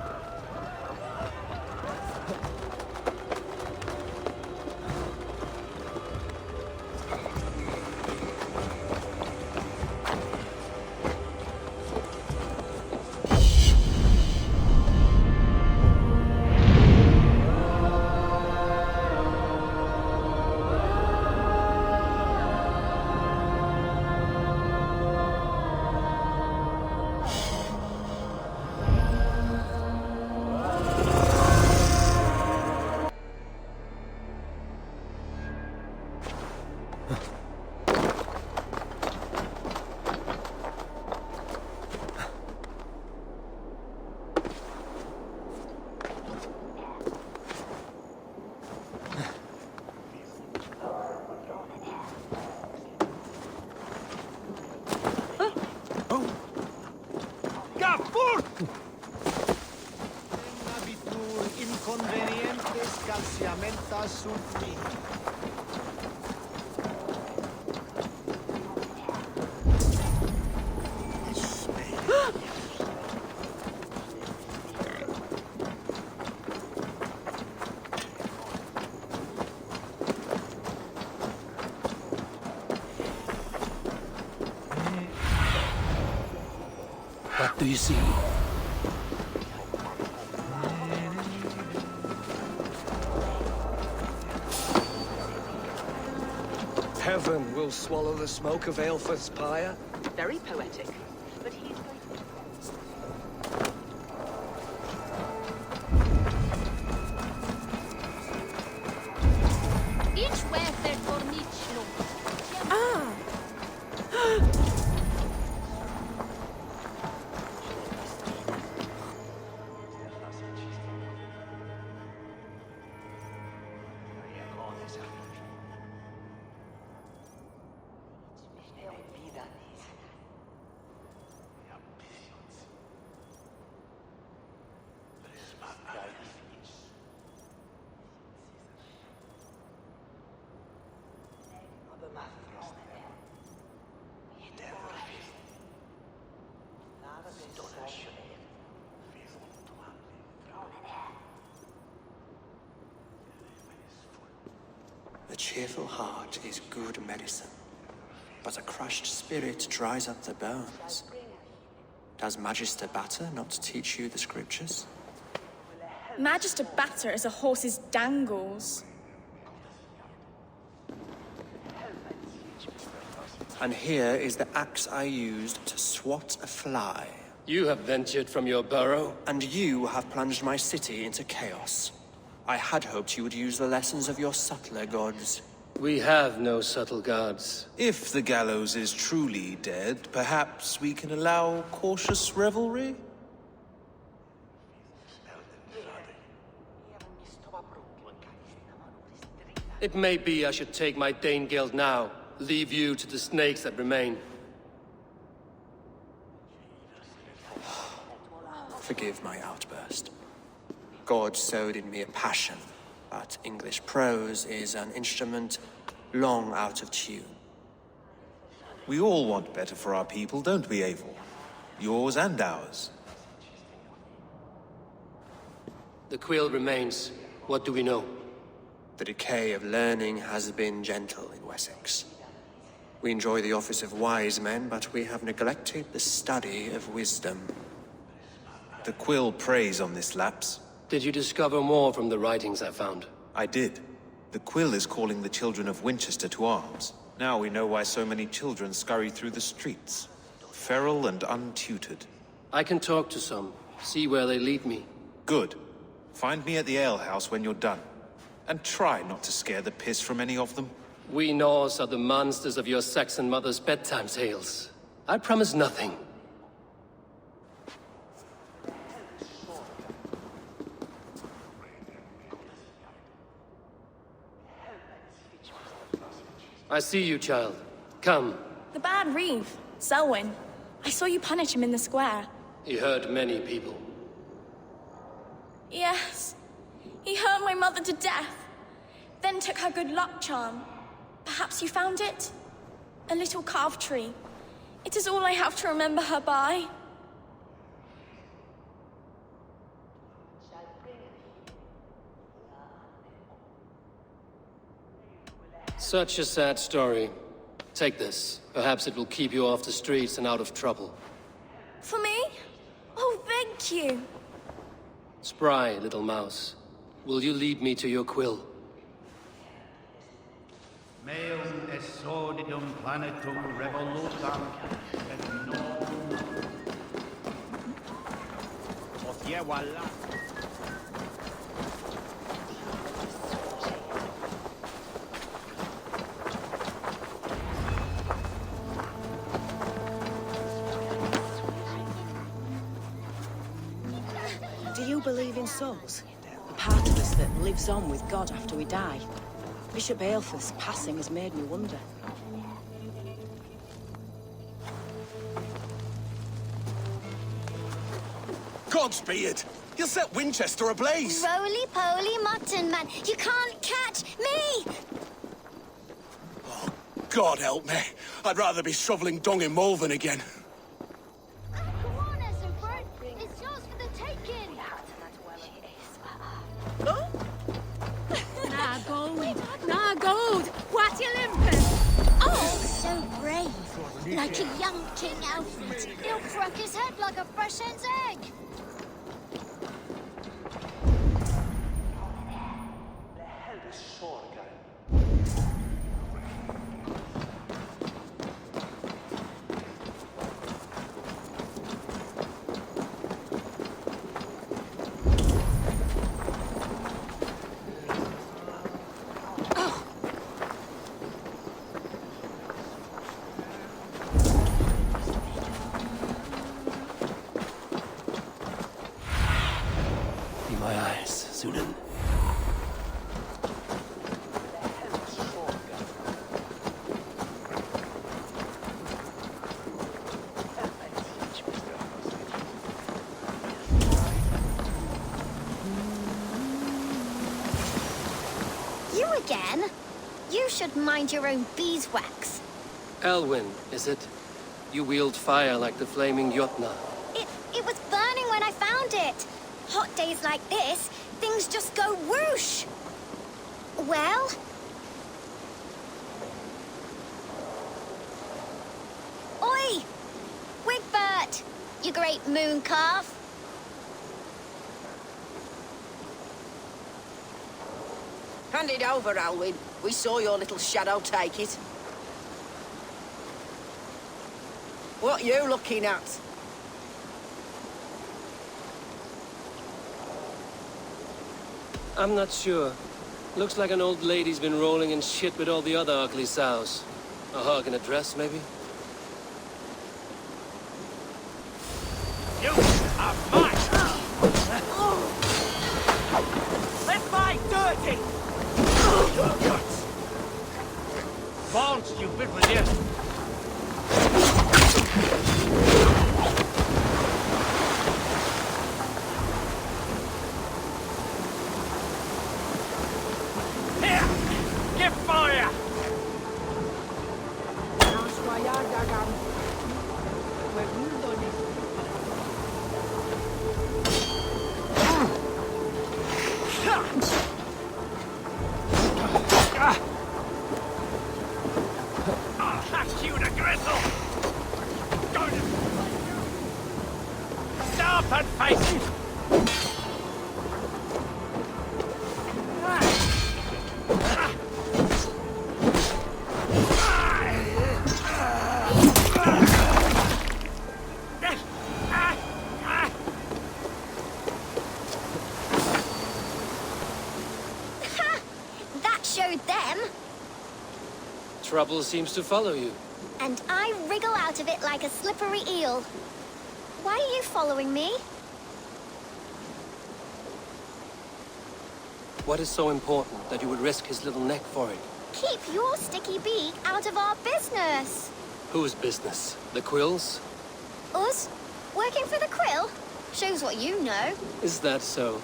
Scalciamenta sulfi. What do you see? Heaven will swallow the smoke of Aelfirth's pyre. Very poetic. But he's Each welfare for each Ah! A cheerful heart is good medicine, but a crushed spirit dries up the bones. Does Magister Batter not teach you the scriptures? Magister Batter is a horse's dangles. And here is the axe I used to swat a fly. You have ventured from your burrow. And you have plunged my city into chaos. I had hoped you would use the lessons of your subtler gods. We have no subtle gods. If the gallows is truly dead, perhaps we can allow cautious revelry? It may be I should take my Dane guild now. Leave you to the snakes that remain. Forgive my outburst. God sowed in me a passion, but English prose is an instrument long out of tune. We all want better for our people, don't we, Eivor? Yours and ours. The quill remains. What do we know? The decay of learning has been gentle in Wessex. We enjoy the office of wise men, but we have neglected the study of wisdom. The quill preys on this lapse. Did you discover more from the writings I found? I did. The quill is calling the children of Winchester to arms. Now we know why so many children scurry through the streets. Feral and untutored. I can talk to some, see where they lead me. Good. Find me at the alehouse when you're done. And try not to scare the piss from any of them. We Norse are the monsters of your Saxon mother's bedtime tales. I promise nothing. I see you, child. Come. The bad Reeve, Selwyn. I saw you punish him in the square. He hurt many people. Yes. He hurt my mother to death. Then took her good luck charm. Perhaps you found it? A little carved tree. It is all I have to remember her by. Such a sad story. Take this. Perhaps it will keep you off the streets and out of trouble. For me? Oh, thank you. Spry, little mouse. Will you lead me to your quill? Meum exordidum planetum revolutam et non. Do you believe in souls? A part of us that lives on with God after we die? Bishop Aelfirth's passing has made me wonder. Godspeed! You'll set Winchester ablaze. Roly-poly mutton, man. You can't catch me! God help me. I'd rather be shoveling dung in Malvern again. Come on, Esenford. It's yours for the taking. Nah, gold. Nah, gold. What you limping? Oh, so brave. Like a young King Alfred. He'll crack his head like a fresh hen's egg. Be my eyes, Sunan. You again? You should mind your own beeswax. Elwyn, is it? You wield fire like the flaming Jotnar. It was burning when I found it. Hot days like this, things just go whoosh. Well? Oi! Wigbert! You great moon calf. Hand it over, Alwyn. We saw your little shadow take it. What you looking at? I'm not sure. Looks like an old lady's been rolling in shit with all the other ugly sows. A hog and a dress, maybe? You are mine! Let's fight dirty! Born stupid with you. Trouble seems to follow you. And I wriggle out of it like a slippery eel. Why are you following me? What is so important that you would risk his little neck for it? Keep your sticky beak out of our business. Whose business? The Quills? Us? Working for the Quill? Shows what you know. Is that so?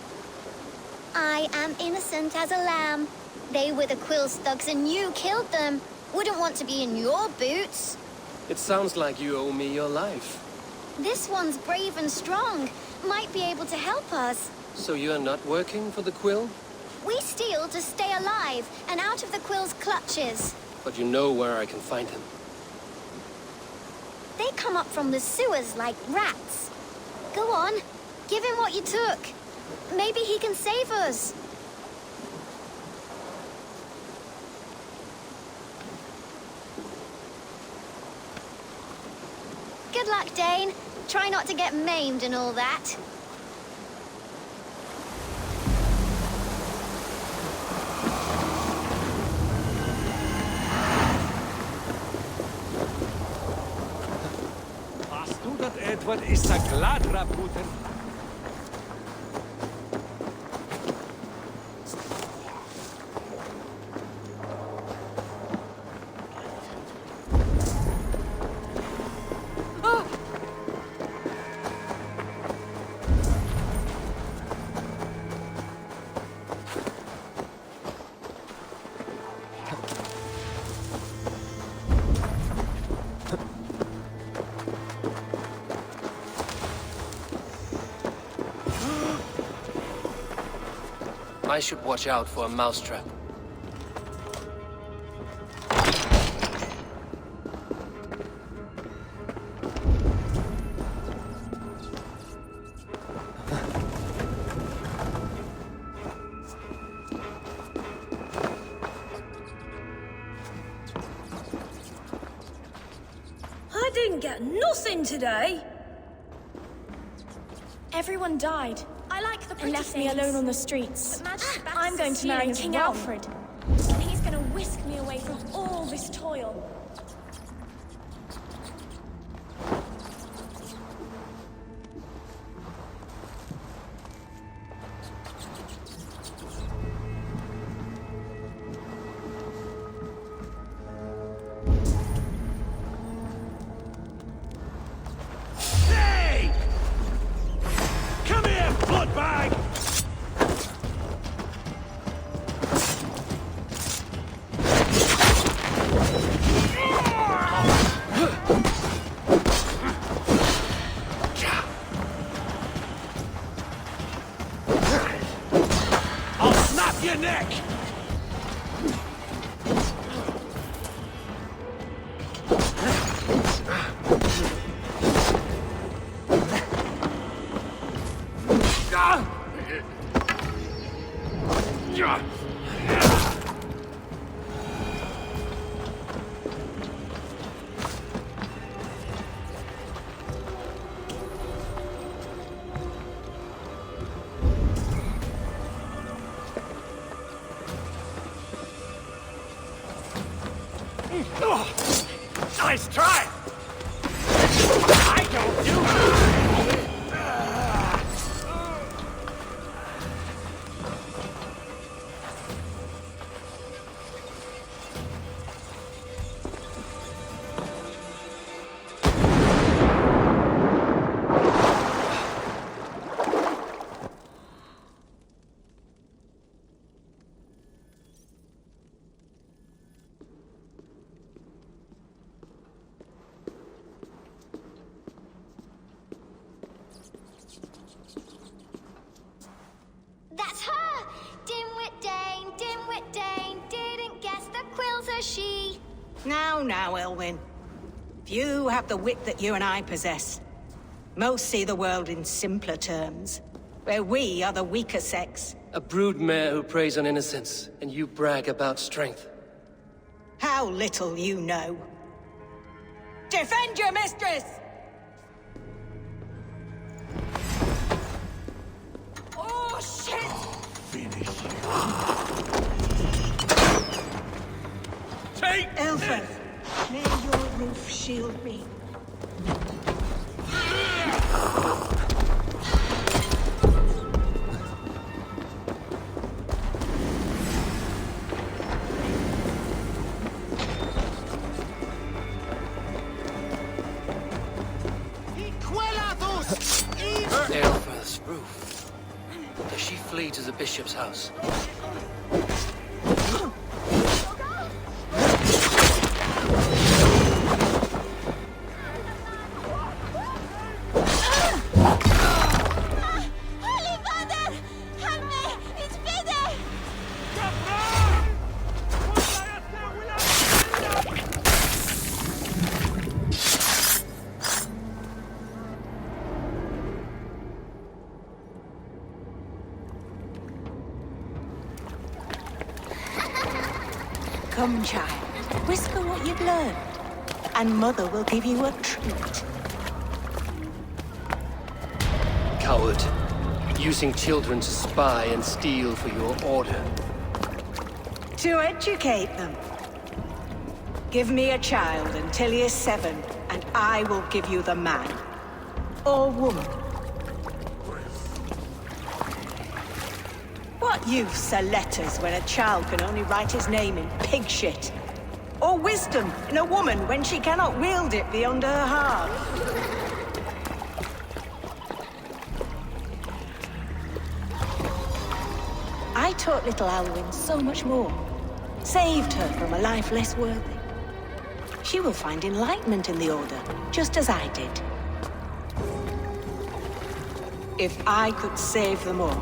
I am innocent as a lamb. They were the Quill's thugs and you killed them. Wouldn't want to be in your boots. It sounds like you owe me your life. This one's brave and strong. Might be able to help us. So you're not working for the Quill? We steal to stay alive and out of the Quill's clutches. But you know where I can find him. They come up from the sewers like rats. Go on, give him what you took. Maybe he can save us. Good luck, Dane. Try not to get maimed and all that. Hast du dat Edward is a glad raputen? I should watch out for a mousetrap. I didn't get nothing today. Everyone died. I like the pretty left me alone on the streets. I'm going to marry King Alfred. He's going to whisk me away from all this toil. Nice try! I don't do That's her! Dimwit Dane, didn't guess the quill's a she. Now, Elwyn. Few have the wit that you and I possess. Most see the world in simpler terms, where we are the weaker sex. A broodmare who preys on innocence, and you brag about strength. How little you know. Defend your mistress! Oh, shit! Finish Take Elfred, may your roof shield me. Eivor's roof. Does she flee to the bishop's house? Come, child. Whisper what you've learned, and Mother will give you a treat. Coward. Using children to spy and steal for your order. To educate them. Give me a child until he is 7, and I will give you the man. Or woman. What use are letters when a child can only write his name in pig shit? Or wisdom in a woman when she cannot wield it beyond her heart? I taught little Alwyn so much more. Saved her from a life less worthy. She will find enlightenment in the Order, just as I did. If I could save them all,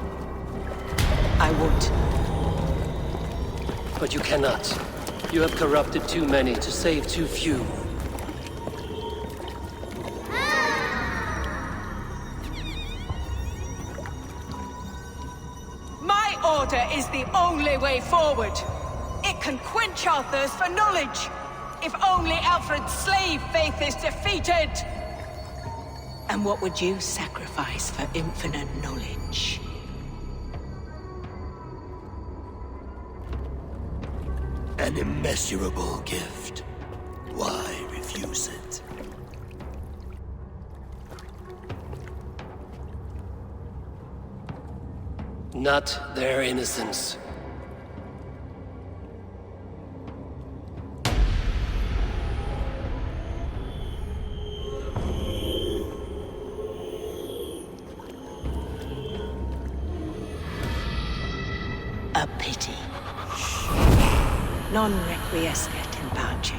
I would. But you cannot. You have corrupted too many to save too few. My order is the only way forward. It can quench our thirst for knowledge. If only Alfred's slave faith is defeated! And what would you sacrifice for infinite knowledge? An immeasurable gift. Why refuse it? Not their innocence. A pity. Non requiescat in pace.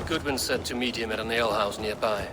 Goodwin said to meet him at an alehouse nearby.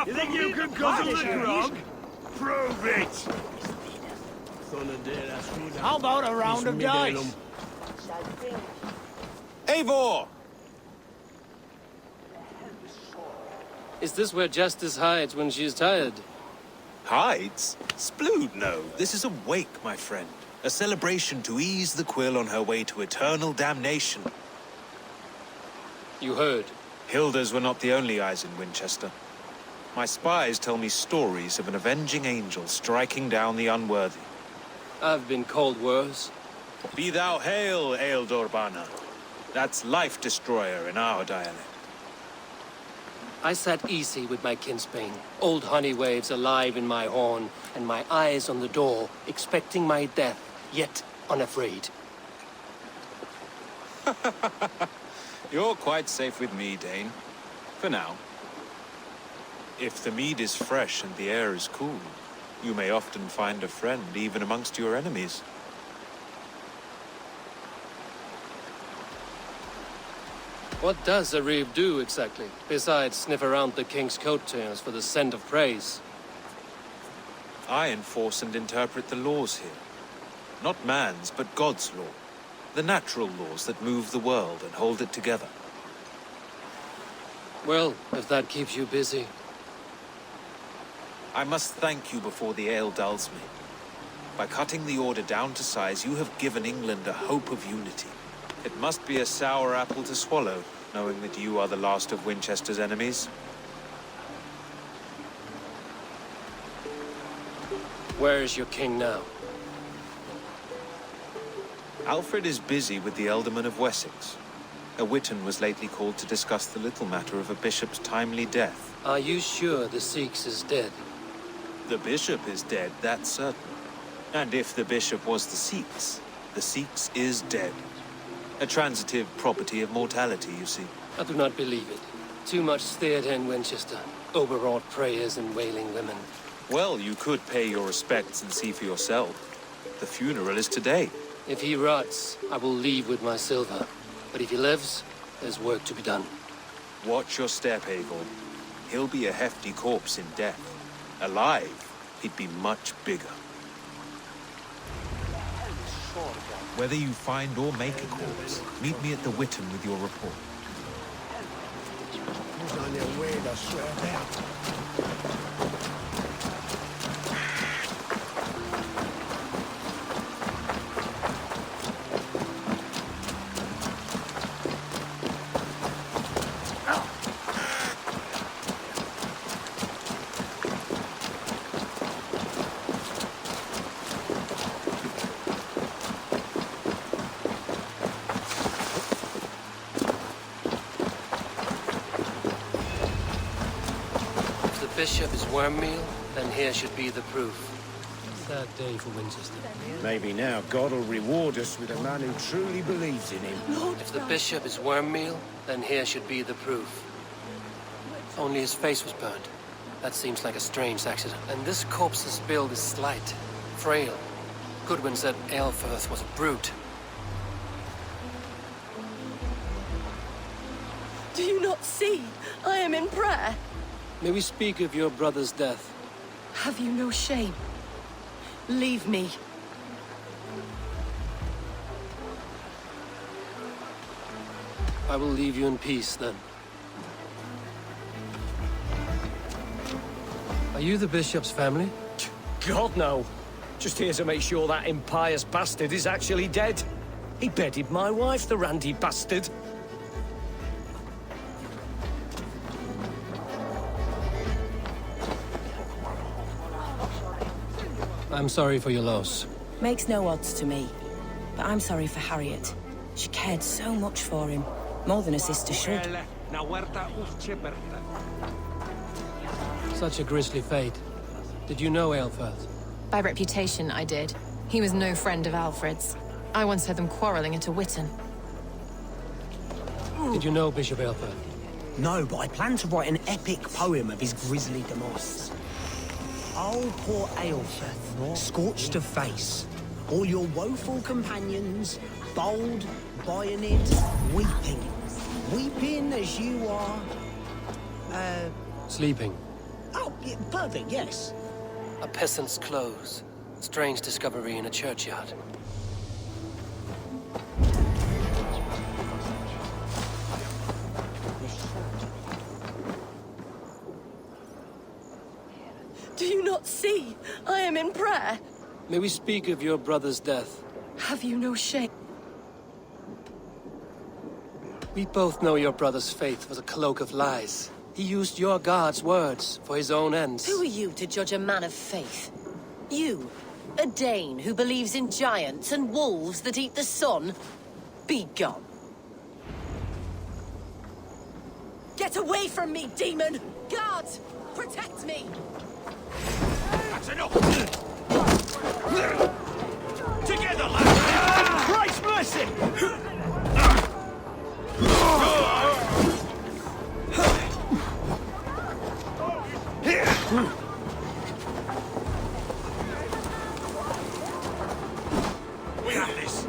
You think you can guzzle the grog? Prove it! How about a round of dice? Eivor! Is this where Justice hides when she is tired? Hides? Splood, no. This is a wake, my friend. A celebration to ease the quill on her way to eternal damnation. You heard. Hilda's were not the only eyes in Winchester. My spies tell me stories of an avenging angel striking down the unworthy. I've been called worse. Be thou hail, Eildor Bana. That's Life Destroyer in our dialect. I sat easy with my kinsbane, old honey waves alive in my horn, and my eyes on the door, expecting my death, yet unafraid. You're quite safe with me, Dane. For now. If the mead is fresh and the air is cool, you may often find a friend even amongst your enemies. What does a reeve do exactly, besides sniff around the king's coattails for the scent of praise? I enforce and interpret the laws here. Not man's, but God's law. The natural laws that move the world and hold it together. Well, if that keeps you busy. I must thank you before the ale dulls me. By cutting the order down to size, you have given England a hope of unity. It must be a sour apple to swallow, knowing that you are the last of Winchester's enemies. Where is your king now? Alfred is busy with the Ealdorman of Wessex. A Witan was lately called to discuss the little matter of a bishop's timely death. Are you sure the Sikhs is dead? The bishop is dead, that's certain. And if the bishop was the Sikhs is dead. A transitive property of mortality, you see. I do not believe it. Too much theatre in Winchester. Overwrought prayers and wailing women. Well, you could pay your respects and see for yourself. The funeral is today. If he rots, I will leave with my silver. But if he lives, there's work to be done. Watch your step, Eivor. He'll be a hefty corpse in death. Alive, he'd be much bigger. Whether you find or make a corpse, meet me at the Witan with your report. Bishop is worm meal, then here should be the proof. Sad day for Winchester. Maybe now God will reward us with a man who truly believes in him. If the bishop is worm meal, then here should be the proof. Only his face was burned. That seems like a strange accident. And this corpse's build is slight, frail. Goodwin said Eivor was a brute. Do you not see? I am in prayer. May we speak of your brother's death? Have you no shame? Leave me. I will leave you in peace, then. Are you the bishop's family? God, no. Just here to make sure that impious bastard is actually dead. He bedded my wife, the randy bastard. I'm sorry for your loss. Makes no odds to me. But I'm sorry for Harriet. She cared so much for him. More than a sister should. Such a grisly fate. Did you know Eivor? By reputation, I did. He was no friend of Alfred's. I once heard them quarreling at a Witan. Did you know Bishop Eivor? No, but I plan to write an epic poem of his grisly demise. Oh, poor Eivor, scorched of face. All your woeful companions, bold, bayonet, weeping. Weeping as you are... Sleeping. Oh, yeah, perfect, yes. A peasant's clothes. Strange discovery in a churchyard. Do you not see? I am in prayer. May we speak of your brother's death? Have you no shame? We both know your brother's faith was a cloak of lies. He used your God's words for his own ends. Who are you to judge a man of faith? You, a Dane who believes in giants and wolves that eat the sun? Be gone. Get away from me, demon! Guards, protect me! That's enough! Together, lads! Christ's mercy! We have this.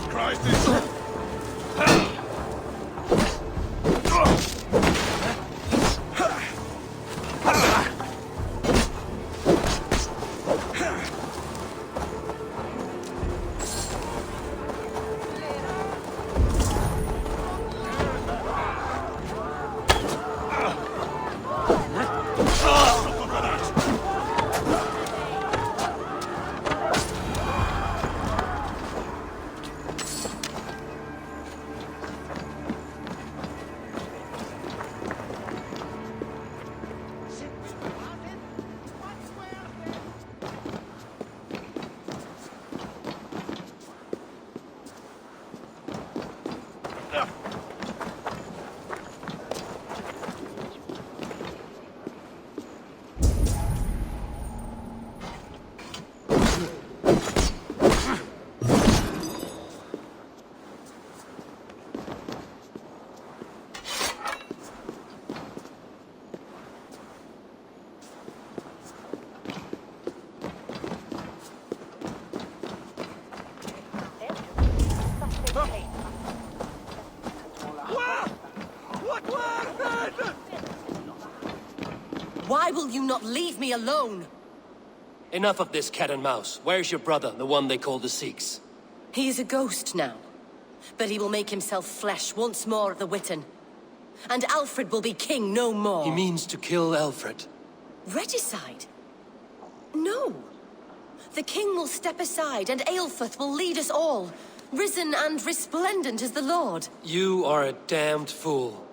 Christ is... Why will you not leave me alone? Enough of this cat and mouse. Where's your brother, the one they call the Sikhs? He is a ghost now. But he will make himself flesh once more at the Witten. And Alfred will be king no more. He means to kill Alfred. Regicide? No. The king will step aside and Aelfrith will lead us all. Risen and resplendent as the Lord. You are a damned fool.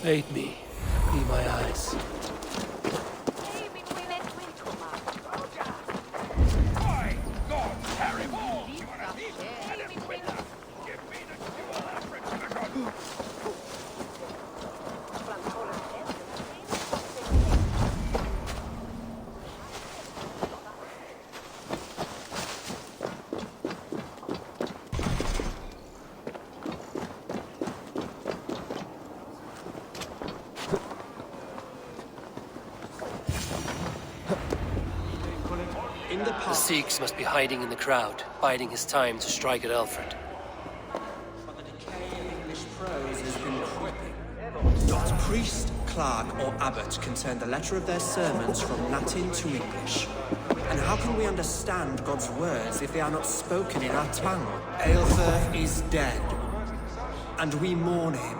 Aid me. Be my eyes. The Sikhs must be hiding in the crowd, biding his time to strike at Alfred. But the decay of English prose has been creeping. Not priest, clerk, or abbot can turn the letter of their sermons from Latin to English. And how can we understand God's words if they are not spoken in our tongue? Aelfir is dead, and we mourn him.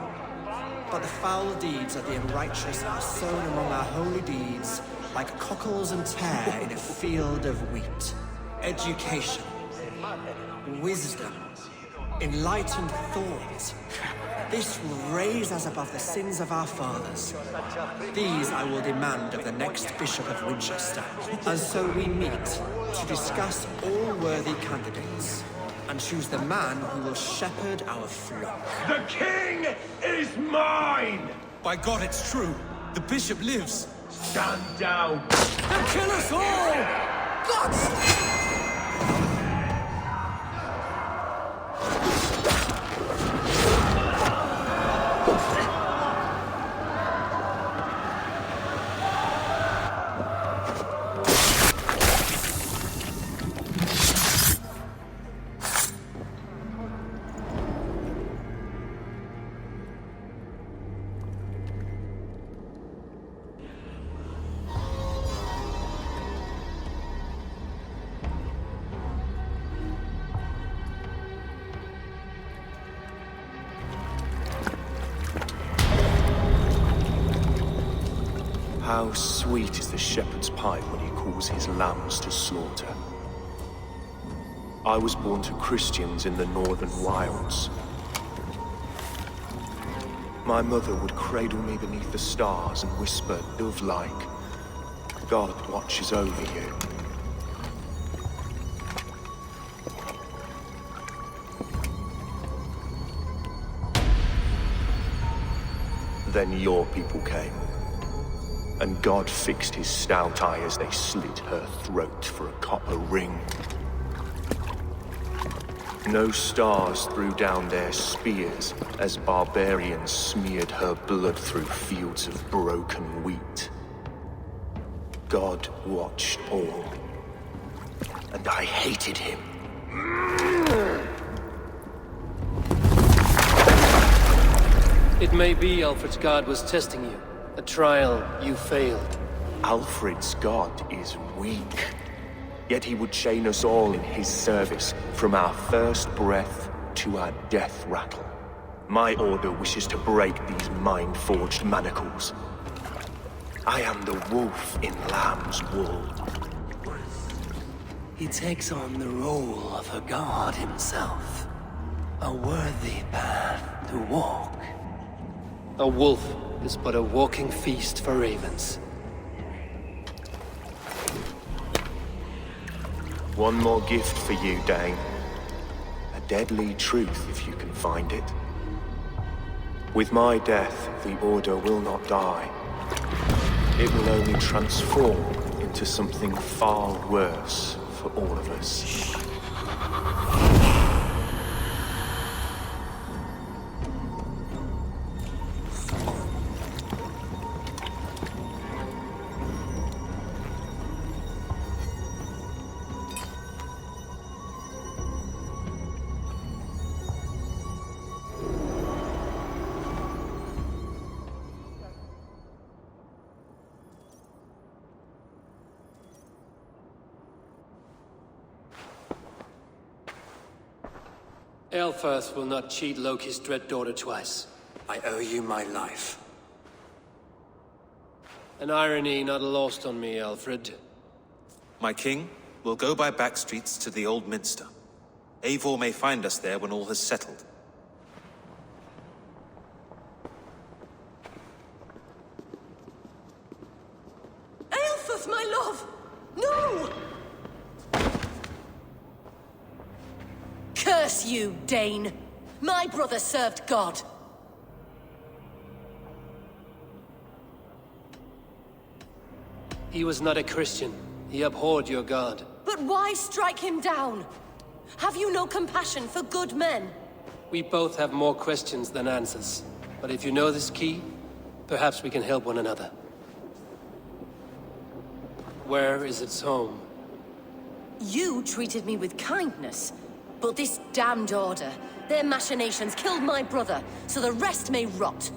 But the foul deeds of the unrighteous are sown among our holy deeds, like cockles and tare in a field of wheat. Education, wisdom, enlightened thought. This will raise us above the sins of our fathers. These I will demand of the next Bishop of Winchester. And so we meet to discuss all worthy candidates and choose the man who will shepherd our flock. The king is mine! By God, it's true. The bishop lives. Stand down! They'll kill us all! Gods! How sweet is the shepherd's pipe when he calls his lambs to slaughter. I was born to Christians in the northern wilds. My mother would cradle me beneath the stars and whisper, dove-like, God watches over you. Then your people came. And God fixed his stout eye as they slit her throat for a copper ring. No stars threw down their spears as barbarians smeared her blood through fields of broken wheat. God watched all, and I hated him. It may be Alfred's god was testing you. A trial you failed. Alfred's god is weak. Yet he would chain us all in his service, from our first breath to our death rattle. My order wishes to break these mind-forged manacles. I am the wolf in lamb's wool. He takes on the role of a god himself. A worthy path to walk. A wolf is but a walking feast for ravens. One more gift for you, Dane. A deadly truth, if you can find it. With my death, the Order will not die. It will only transform into something far worse for all of us. Eilfirth will not cheat Loki's dread daughter twice. I owe you my life. An irony not lost on me, Alfred. My king, we'll go by back streets to the Old Minster. Eivor may find us there when all has settled. Eilfirth, my love! No! Curse you, Dane! My brother served God. He was not a Christian. He abhorred your god. But why strike him down? Have you no compassion for good men? We both have more questions than answers. But if you know this key, perhaps we can help one another. Where is its home? You treated me with kindness. But this damned Order, their machinations killed my brother, so the rest may rot.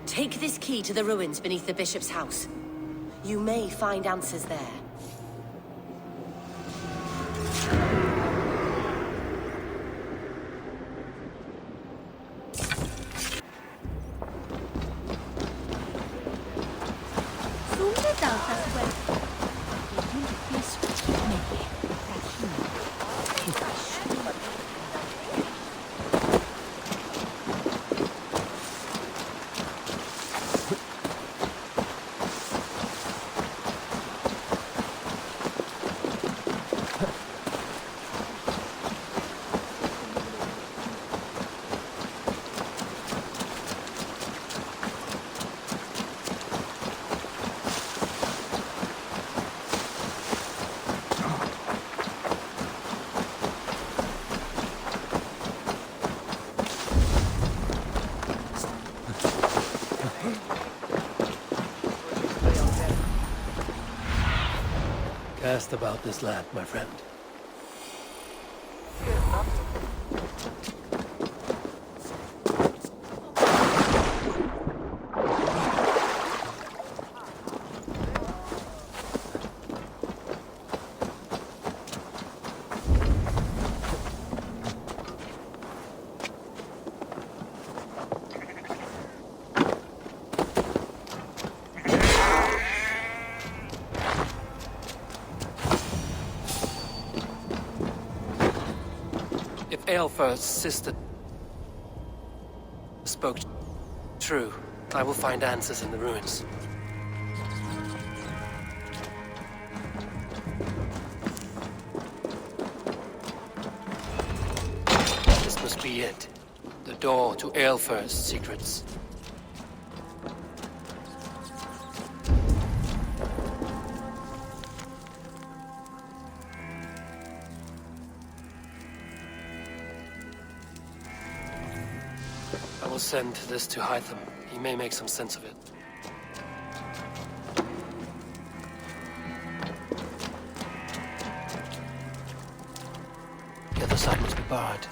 Take this key to the ruins beneath the Bishop's house. You may find answers there. Cast about this land, my friend. Eilfirth's sister spoke true. I will find answers in the ruins. This must be it. The door to Eilfirth's secrets. I will send this to Hytham. He may make some sense of it. The other side must be barred.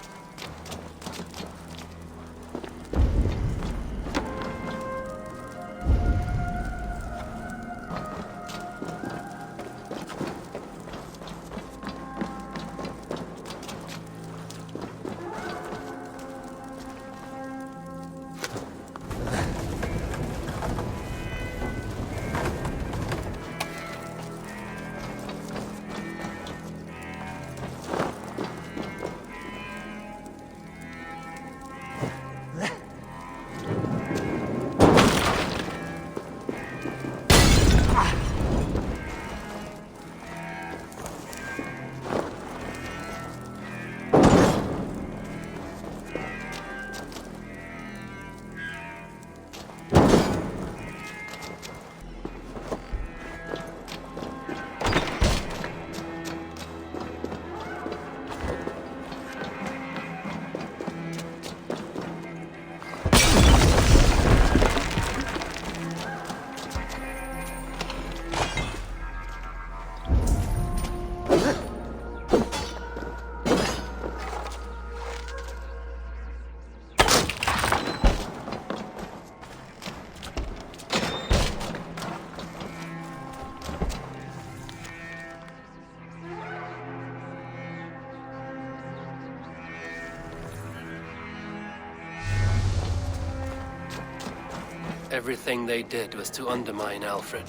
Everything they did was to undermine Alfred.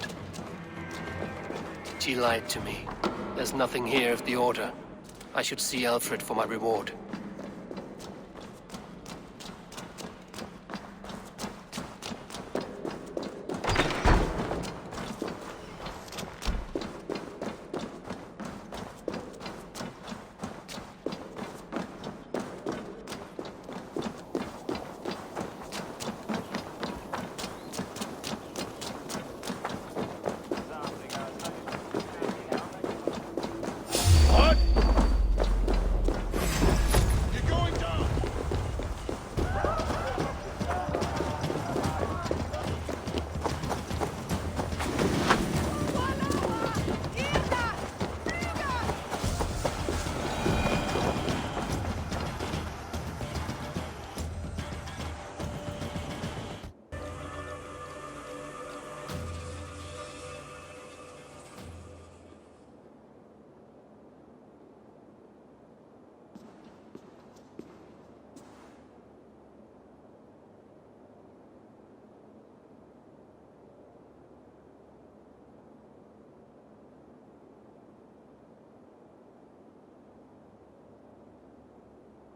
She lied to me. There's nothing here of the Order. I should see Alfred for my reward.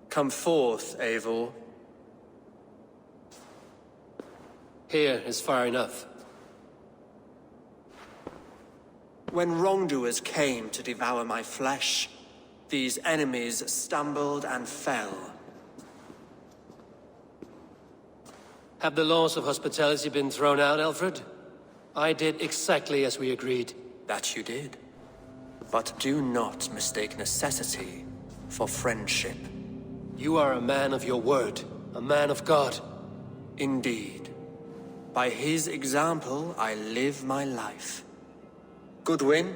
Come forth, Eivor. Here is far enough. When wrongdoers came to devour my flesh, these enemies stumbled and fell. Have the laws of hospitality been thrown out, Alfred? I did exactly as we agreed. That you did. But do not mistake necessity for friendship. You are a man of your word, a man of God. Indeed. By his example, I live my life. Goodwin?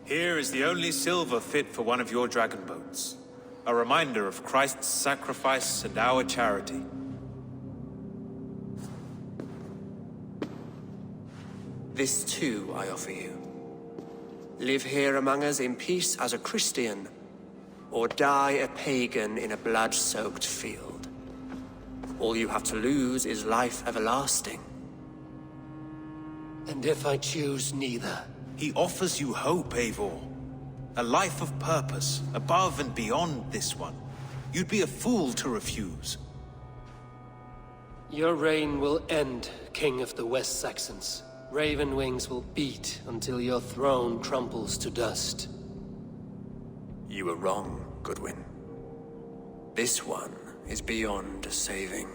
Here is the only silver fit for one of your dragon boats. A reminder of Christ's sacrifice and our charity. This too I offer you. Live here among us in peace as a Christian, or die a pagan in a blood-soaked field. All you have to lose is life everlasting. And if I choose neither? He offers you hope, Eivor. A life of purpose, above and beyond this one. You'd be a fool to refuse. Your reign will end, King of the West Saxons. Raven wings will beat until your throne crumbles to dust. You were wrong, Goodwin. This one is beyond saving.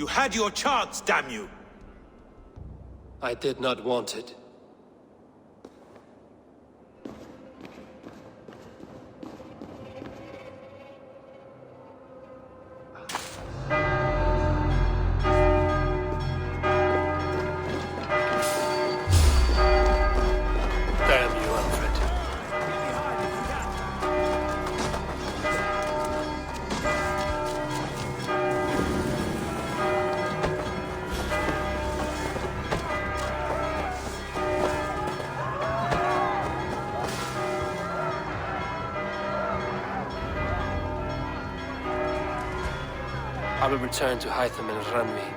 Had your chance, damn you! I did not want it. I will return to Hytham and Ranmi.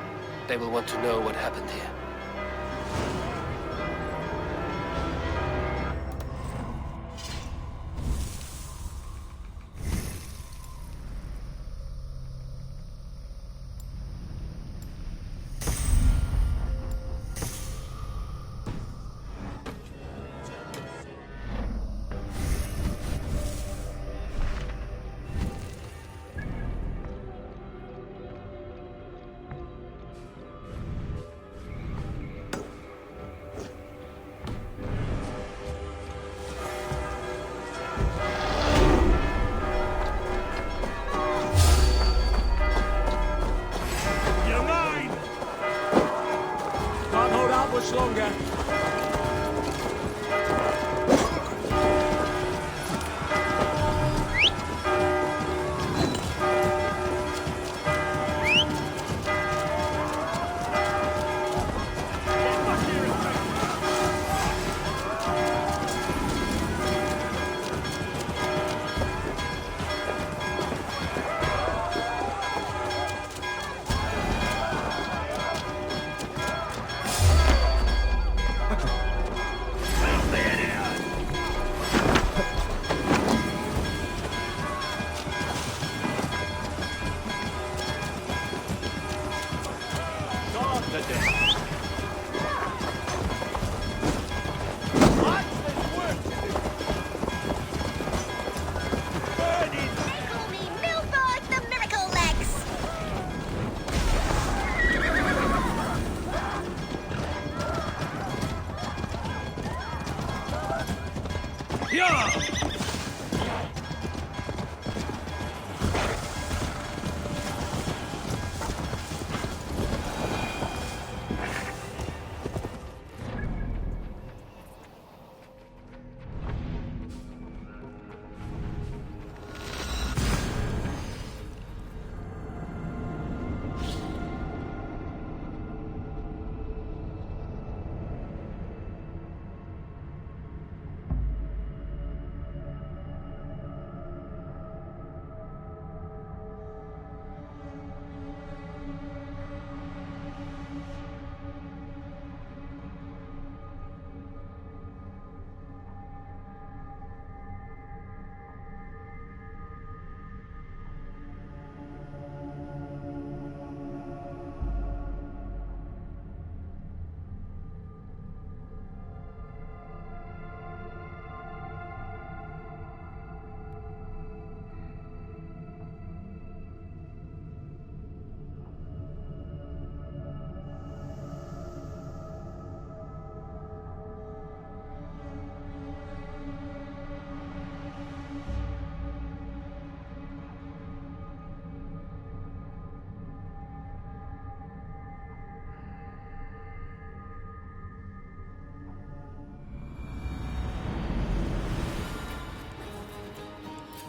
They will want to know what happened here.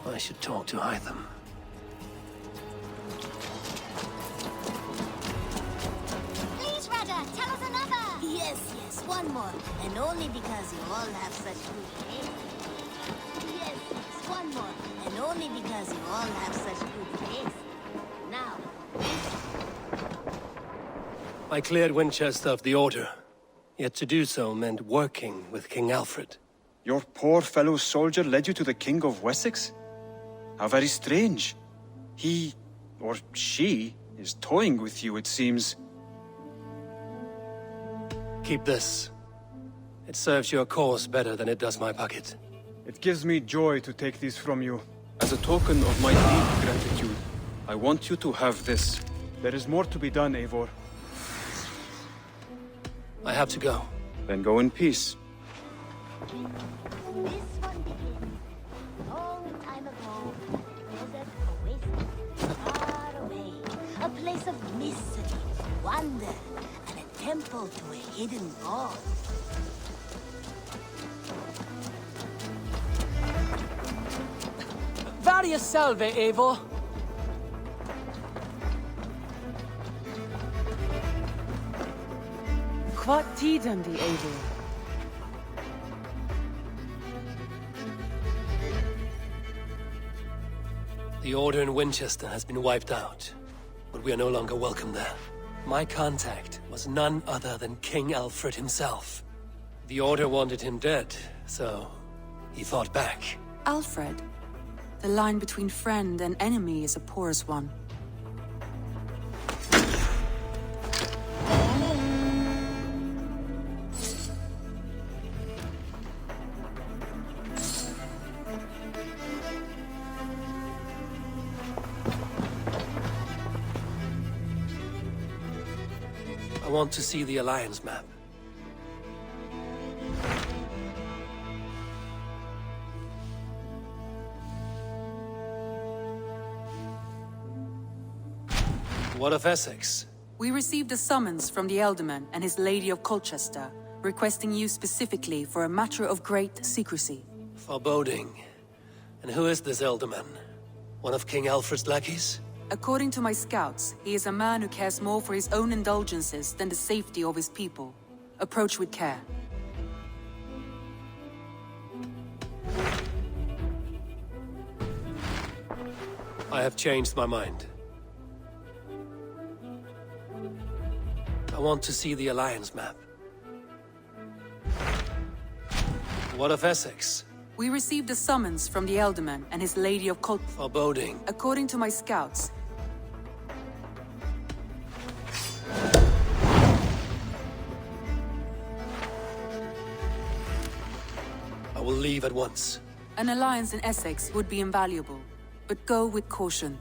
I should talk to Eivor. Please, Rada, tell us another! Yes, yes, one more. And only because you all have such good taste. Yes, yes, one more. And only because you all have such good taste. Now, I cleared Winchester of the Order. Yet to do so meant working with King Alfred. Your poor fellow soldier led you to the King of Wessex? How very strange. He, or she, is toying with you, it seems. Keep this. It serves your cause better than it does my pocket. It gives me joy to take these from you. As a token of my deep gratitude, I want you to have this. There is more to be done, Eivor. I have to go. Then go in peace. this one begins. Long time ago, desert oasis, far away. A place of mystery, wonder, and a temple to a hidden god. Varia salve, Eivor. What tidum the Eivor? The Order in Winchester has been wiped out, but we are no longer welcome there. My contact was none other than King Alfred himself. The Order wanted him dead, so he fought back. Alfred. The line between friend and enemy is a porous one. I want to see the Alliance map. What of Essex? We received a summons from the Ealdorman and his Lady of Colchester, requesting you specifically for a matter of great secrecy. Foreboding. And who is this Ealdorman? One of King Alfred's lackeys? According to my scouts, he is a man who cares more for his own indulgences than the safety of his people. Approach with care. I have changed my mind. I want to see the Alliance map. What of Essex? We received a summons from the Ealdorman and his Lady of Colchester. Foreboding. According to my scouts, I will leave at once. an alliance in Essex would be invaluable, but go with caution.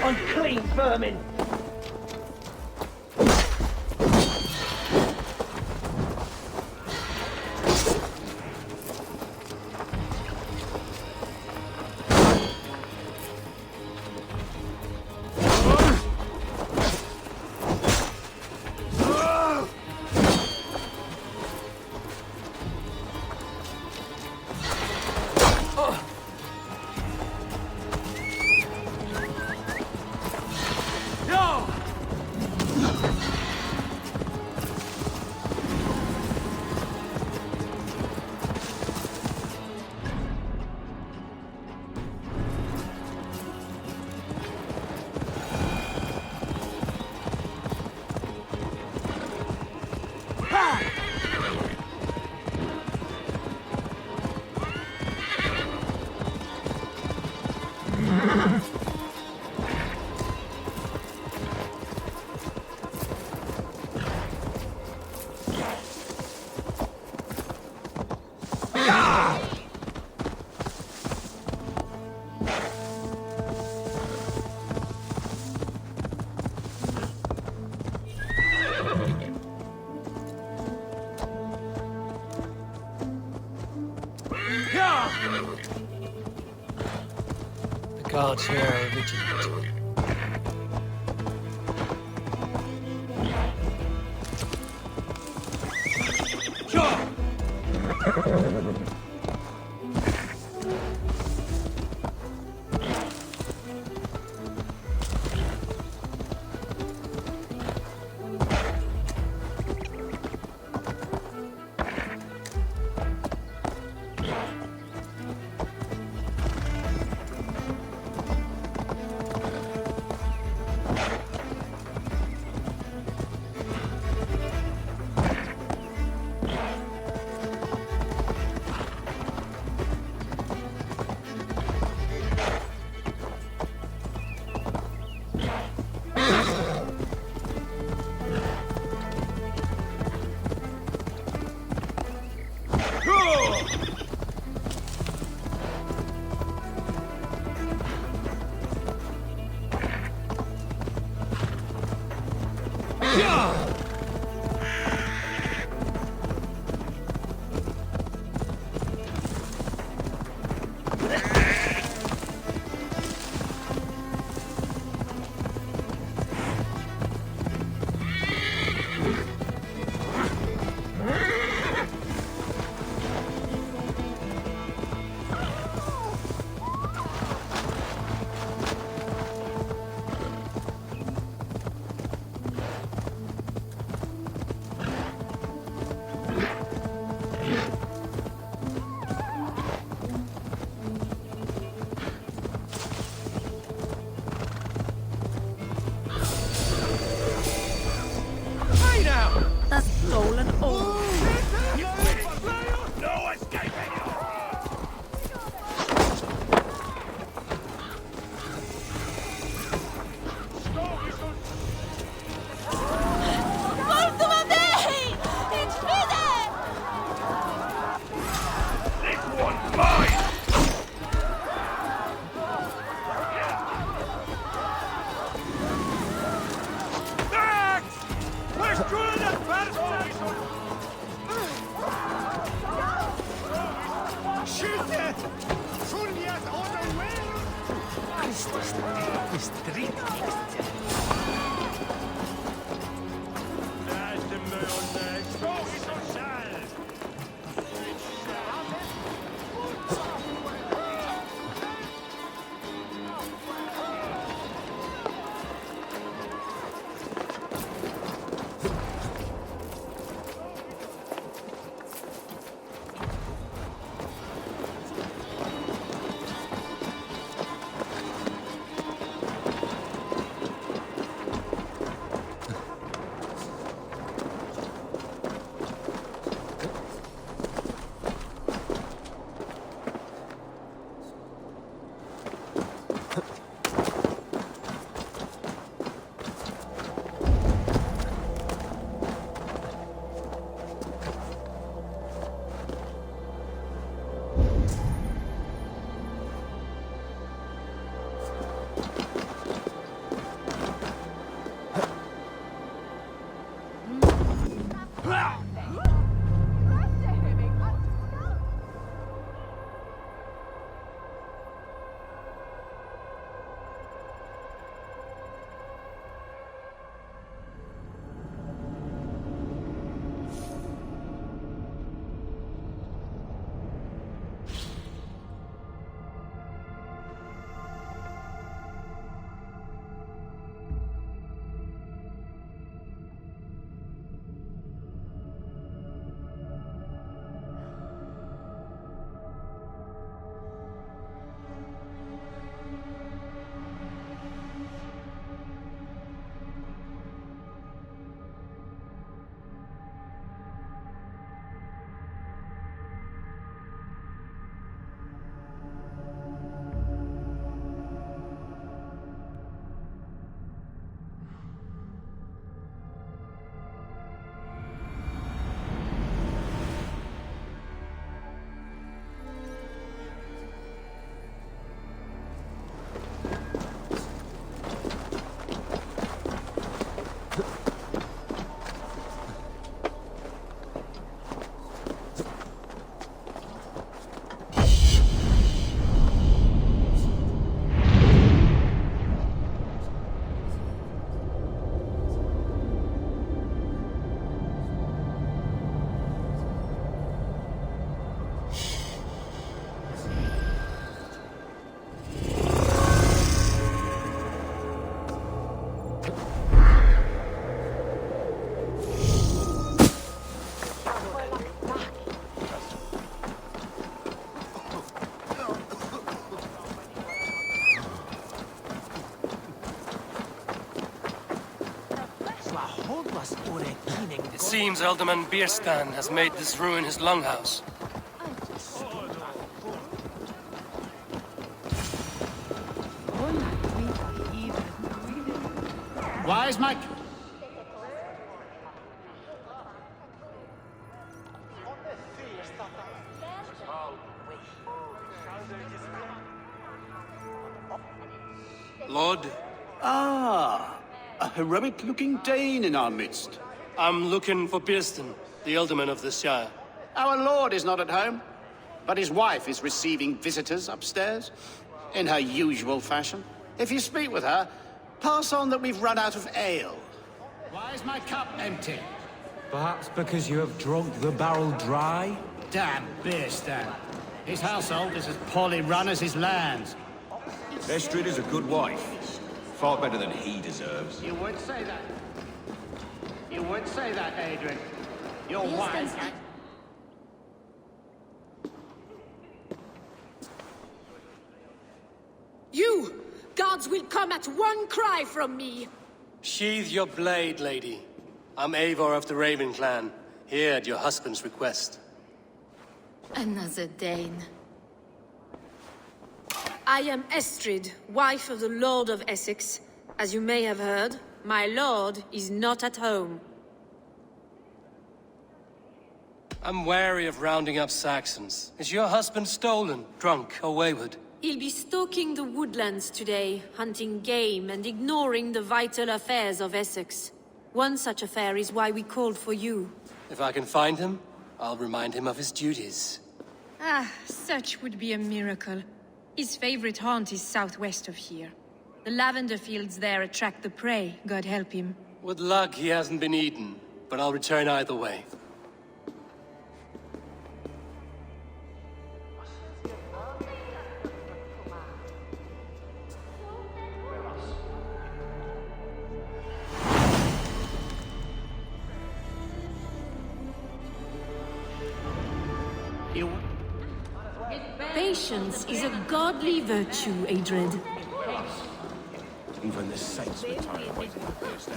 Unclean vermin! The guards here are vigilant. It seems Alderman Bierstan has made this ruin his longhouse. Wise Mike. Lord? Ah, a heroic-looking Dane in our midst. I'm looking for Bierstan, the alderman of the Shire. Our lord is not at home, but his wife is receiving visitors upstairs, in her usual fashion. If you speak with her, pass on that we've run out of ale. Why is my cup empty? Perhaps because you have drunk the barrel dry? Damn Bierstan. His household is as poorly run as his lands. Estrid is a good wife. Far better than he deserves. You would say that. You would say that, Adrian. Your wife... You! Gods will come at one cry from me! Sheathe your blade, lady. I'm Eivor of the Raven clan, here at your husband's request. Another Dane. I am Estrid, wife of the Lord of Essex. As you may have heard, my lord is not at home. I'm wary of rounding up Saxons. Is your husband stolen, drunk, or wayward? He'll be stalking the woodlands today, hunting game and ignoring the vital affairs of Essex. One such affair is why we called for you. If I can find him, I'll remind him of his duties. Ah, such would be a miracle. His favorite haunt is southwest of here. The lavender fields there attract the prey, God help him. With luck, he hasn't been eaten, but I'll return either way. Patience is a godly virtue, Adred. Even the saints were tired of waiting for this.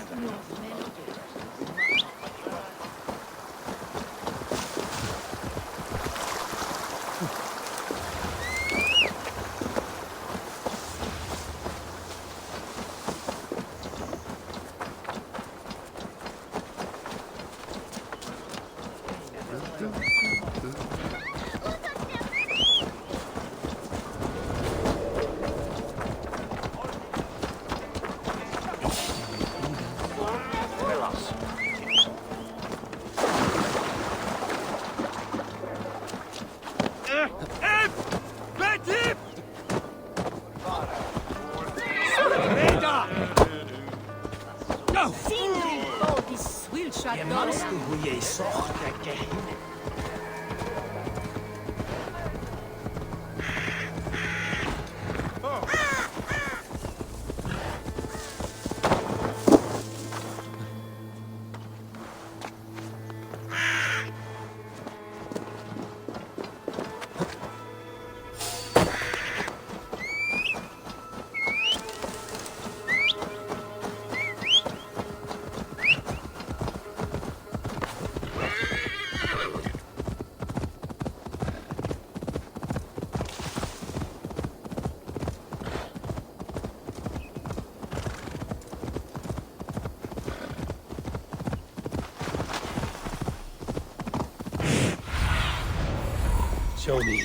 Show me.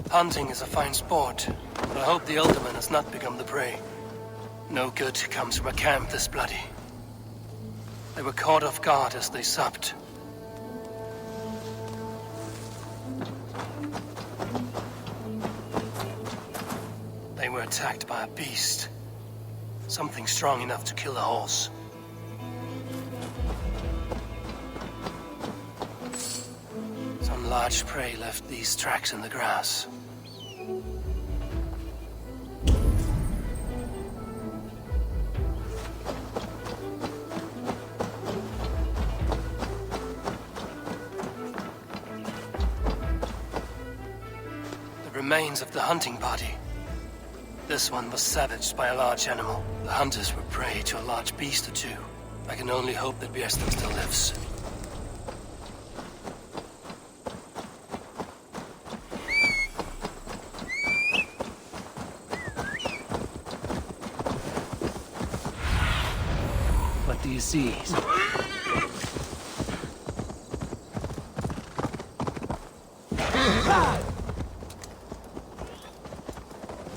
Hunting is a fine sport, but I hope the alderman has not become the prey. No good comes from a camp this bloody. They were caught off guard as they supped. They were attacked by a beast. Something strong enough to kill a horse. Some large prey left these tracks in the grass. The remains of the hunting party. This one was savaged by a large animal. The hunters were prey to a large beast or two. I can only hope that Björsten still lives. What do you see?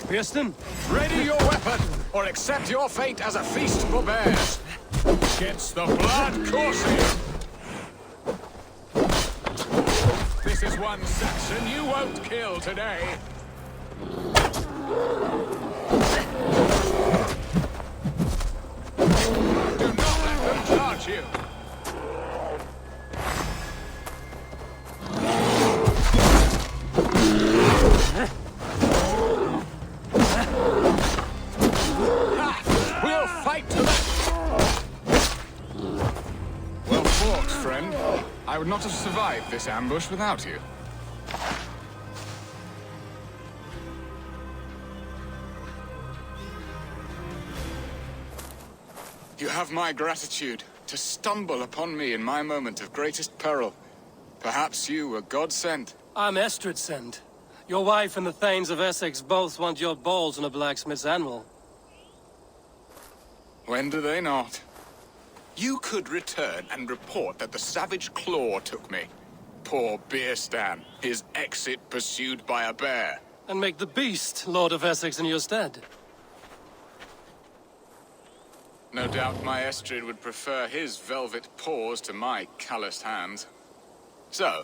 Björsten? Ready your weapon, or accept your fate as a feast for bears. Gets the blood coursing. This is one Saxon you won't kill today. Do not let them charge you. We'll fight to that. Well fought, friend. I would not have survived this ambush without you. You have my gratitude to stumble upon me in my moment of greatest peril. Perhaps you were God-sent. I'm Estrid sent. Your wife and the Thanes of Essex both want your balls on a blacksmith's anvil. When do they not? You could return and report that the savage claw took me. Poor Björsten, his exit pursued by a bear. And make the beast Lord of Essex in your stead. No doubt my Estrid would prefer his velvet paws to my calloused hands. So,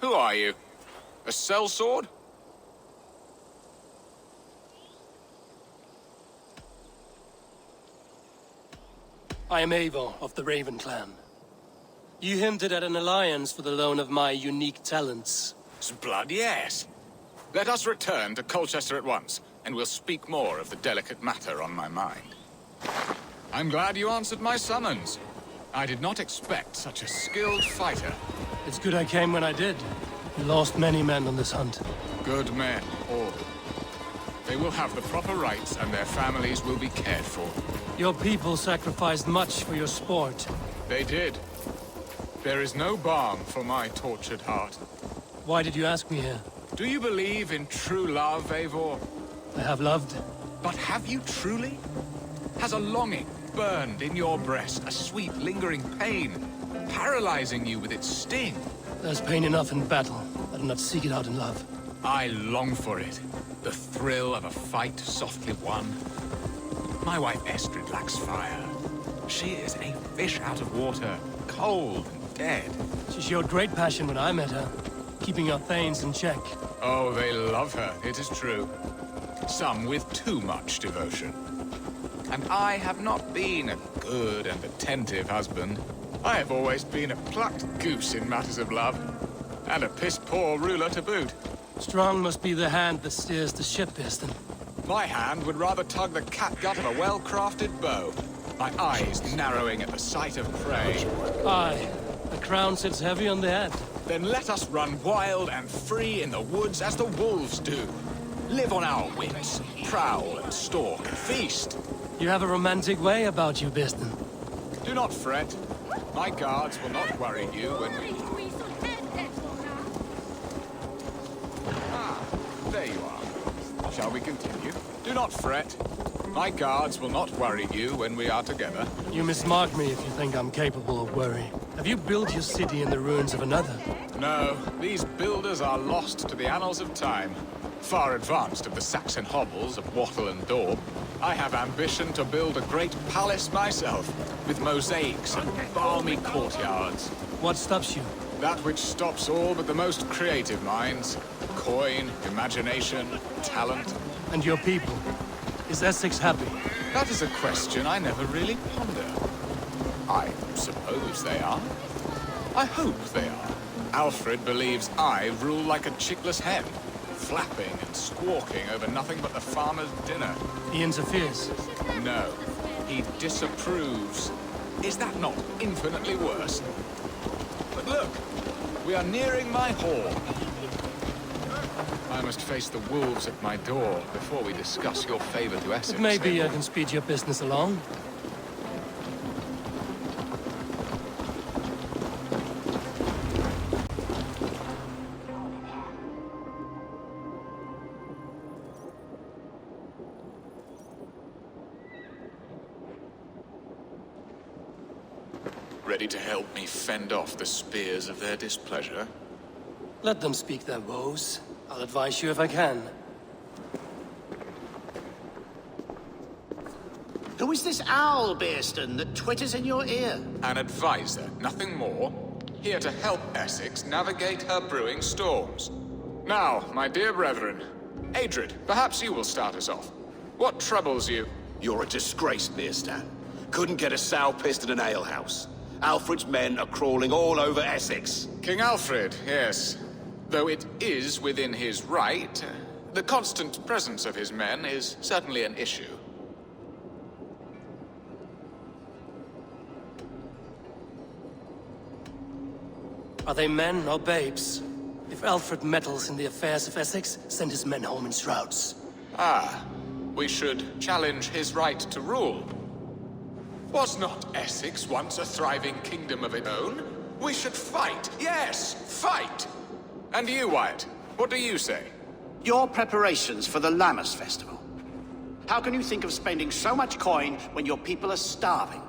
who are you? A sellsword? I am Eivor of the Raven clan. You hinted at an alliance for the loan of my unique talents. Blood, yes. Let us return to Colchester at once, and we'll speak more of the delicate matter on my mind. I'm glad you answered my summons. I did not expect such a skilled fighter. It's good I came when I did. We lost many men on this hunt. Good men, all. They will have the proper rights, and their families will be cared for. Your people sacrificed much for your sport. They did. There is no balm for my tortured heart. Why did you ask me here? Do you believe in true love, Eivor? I have loved. But have you truly? Has a longing burned in your breast, a sweet, lingering pain, paralyzing you with its sting? There's pain enough in battle. I do not seek it out in love. I long for it. The thrill of a fight softly won. My wife Estrid lacks fire. She is a fish out of water, cold and dead. She showed great passion when I met her, keeping our Thanes in check. Oh, they love her, it is true. Some with too much devotion. And I have not been a good and attentive husband. I have always been a plucked goose in matters of love. And a piss-poor ruler to boot. Strong must be the hand that steers the ship, Björsten. My hand would rather tug the catgut of a well-crafted bow. My eyes narrowing at the sight of prey. Aye, the crown sits heavy on the head. Then let us run wild and free in the woods as the wolves do. Live on our wits, prowl and stalk and feast. You have a romantic way about you, Björsten. Do not fret. My guards will not worry you when we... There you are. Shall we continue? Do not fret. My guards will not worry you when we are together. You mismark me if you think I'm capable of worry. Have you built your city in the ruins of another? No, these builders are lost to the annals of time. Far advanced of the Saxon hovels of Wattle and Daub, I have ambition to build a great palace myself, with mosaics and balmy courtyards. What stops you? That which stops all but the most creative minds. Coin, imagination, talent. And your people? Is Essex happy? That is a question I never really ponder. I suppose they are. I hope they are. Alfred believes I rule like a chickless hen, flapping and squawking over nothing but the farmer's dinner. He interferes? No, he disapproves. Is that not infinitely worse? But look, we are nearing my hall. I must face the wolves at my door before we discuss your favor to Essex. But maybe I Eivor. can speed your business along. Ready to help me fend off the spears of their displeasure? Let them speak their woes. I'll advise you if I can. Who is this owl, Bearston, that twitters in your ear? An advisor, nothing more. Here to help Essex navigate her brewing storms. Now, my dear brethren, Adrid, perhaps you will start us off. What troubles you? You're a disgrace, Bearstan. Couldn't get a sow pissed in an alehouse. Alfred's men are crawling all over Essex. King Alfred, yes. Though it is within his right, the constant presence of his men is certainly an issue. Are they men or babes? If Alfred meddles in the affairs of Essex, send his men home in shrouds. Ah, we should challenge his right to rule. Was not Essex once a thriving kingdom of its own? We should fight, yes, fight! And you, Wyatt, what do you say? Your preparations for the Lammas festival. How can you think of spending so much coin when your people are starving?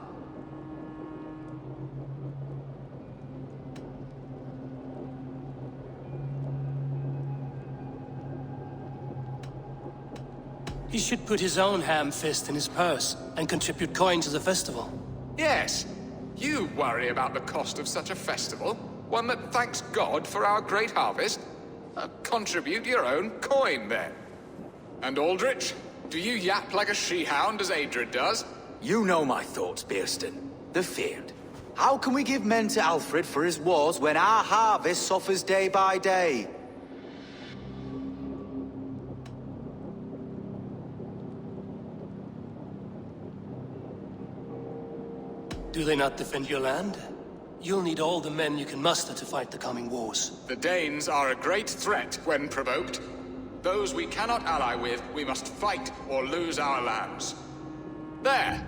He should put his own ham fist in his purse and contribute coin to the festival. Yes, you worry about the cost of such a festival, one that thanks God for our great harvest. Contribute your own coin, then. And Aldrich, do you yap like a she-hound as Adrid does? You know my thoughts, Bearston. They're feared. How can we give men to Alfred for his wars when our harvest suffers day by day? Do they not defend your land? You'll need all the men you can muster to fight the coming wars. The Danes are a great threat when provoked. Those we cannot ally with, we must fight or lose our lands. There!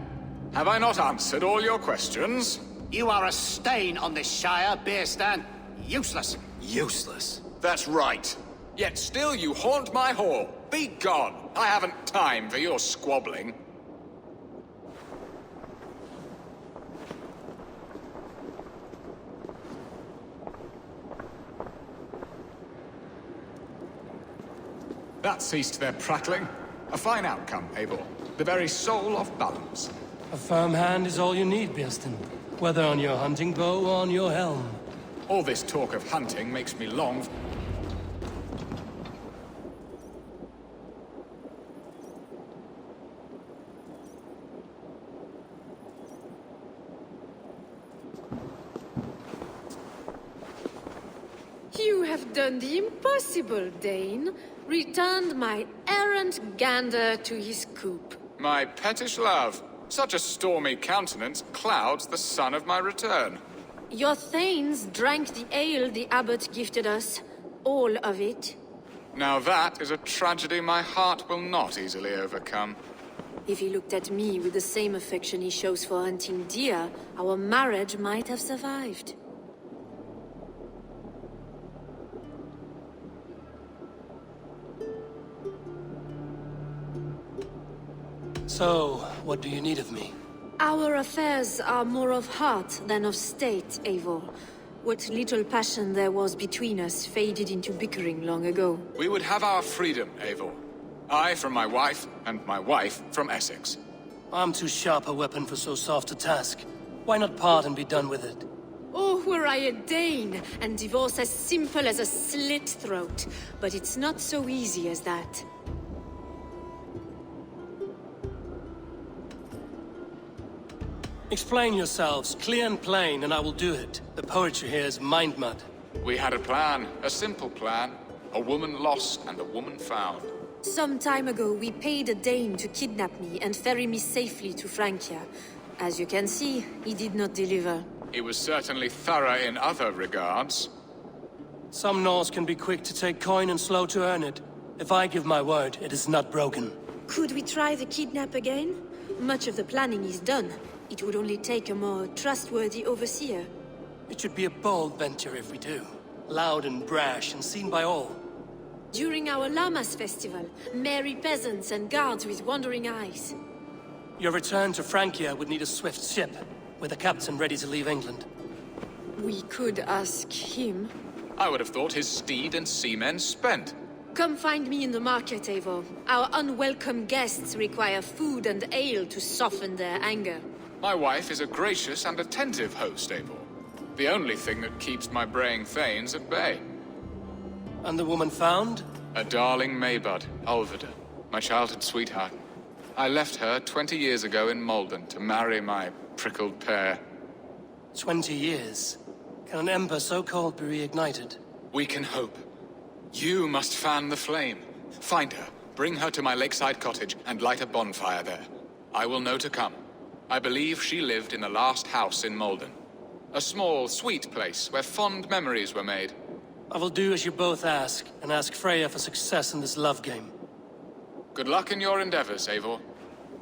Have I not answered all your questions? You are a stain on this Shire, Bearstan. Useless. Useless? That's right. Yet still you haunt my hall. Be gone! I haven't time for your squabbling. That ceased their prattling. A fine outcome, Eivor. The very soul of balance. A firm hand is all you need, Bearston. Whether on your hunting bow or on your helm. All this talk of hunting makes me long... You have done the impossible, Dane. Returned my errant gander to his coop. My pettish love. Such a stormy countenance clouds the sun of my return. Your thanes drank the ale the abbot gifted us. All of it. Now that is a tragedy my heart will not easily overcome. If he looked at me with the same affection he shows for hunting deer, our marriage might have survived. So, what do you need of me? Our affairs are more of heart than of state, Eivor. What little passion there was between us faded into bickering long ago. We would have our freedom, Eivor. I from my wife, and my wife from Essex. I'm too sharp a weapon for so soft a task. Why not part and be done with it? Oh, were I a Dane, and divorce as simple as a slit throat. But it's not so easy as that. Explain yourselves, clear and plain, and I will do it. The poetry here is mind mud. We had a plan, a simple plan. A woman lost and a woman found. Some time ago, we paid a Dane to kidnap me and ferry me safely to Francia. As you can see, he did not deliver. He was certainly thorough in other regards. Some Norse can be quick to take coin and slow to earn it. If I give my word, it is not broken. Could we try the kidnap again? Much of the planning is done. It would only take a more trustworthy overseer. It should be a bold venture if we do. Loud and brash and seen by all. During our Llamas festival, merry peasants and guards with wandering eyes. Your return to Francia would need a swift ship, with a captain ready to leave England. We could ask him. I would have thought his steed and seamen spent. Come find me in the market, Eivor. Our unwelcome guests require food and ale to soften their anger. My wife is a gracious and attentive host, Eivor. The only thing that keeps my braying thanes at bay. And the woman found? A darling Maybud, Alvida, my childhood sweetheart. I left her 20 years ago in Malden to marry my prickled pear. 20 years? Can an ember so cold be reignited? We can hope. You must fan the flame. Find her, bring her to my lakeside cottage, and light a bonfire there. I will know to come. I believe she lived in the last house in Malden. A small, sweet place where fond memories were made. I will do as you both ask, and ask Freya for success in this love game. Good luck in your endeavors, Eivor.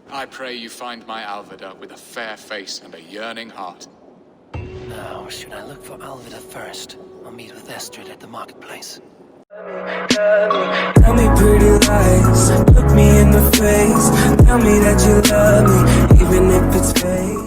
I pray you find my Alvida with a fair face and a yearning heart. Now, should I look for Alvida first, or meet with Estrid at the marketplace? Tell me pretty lies, look me in the face. Tell me that you love me, even if it's fake.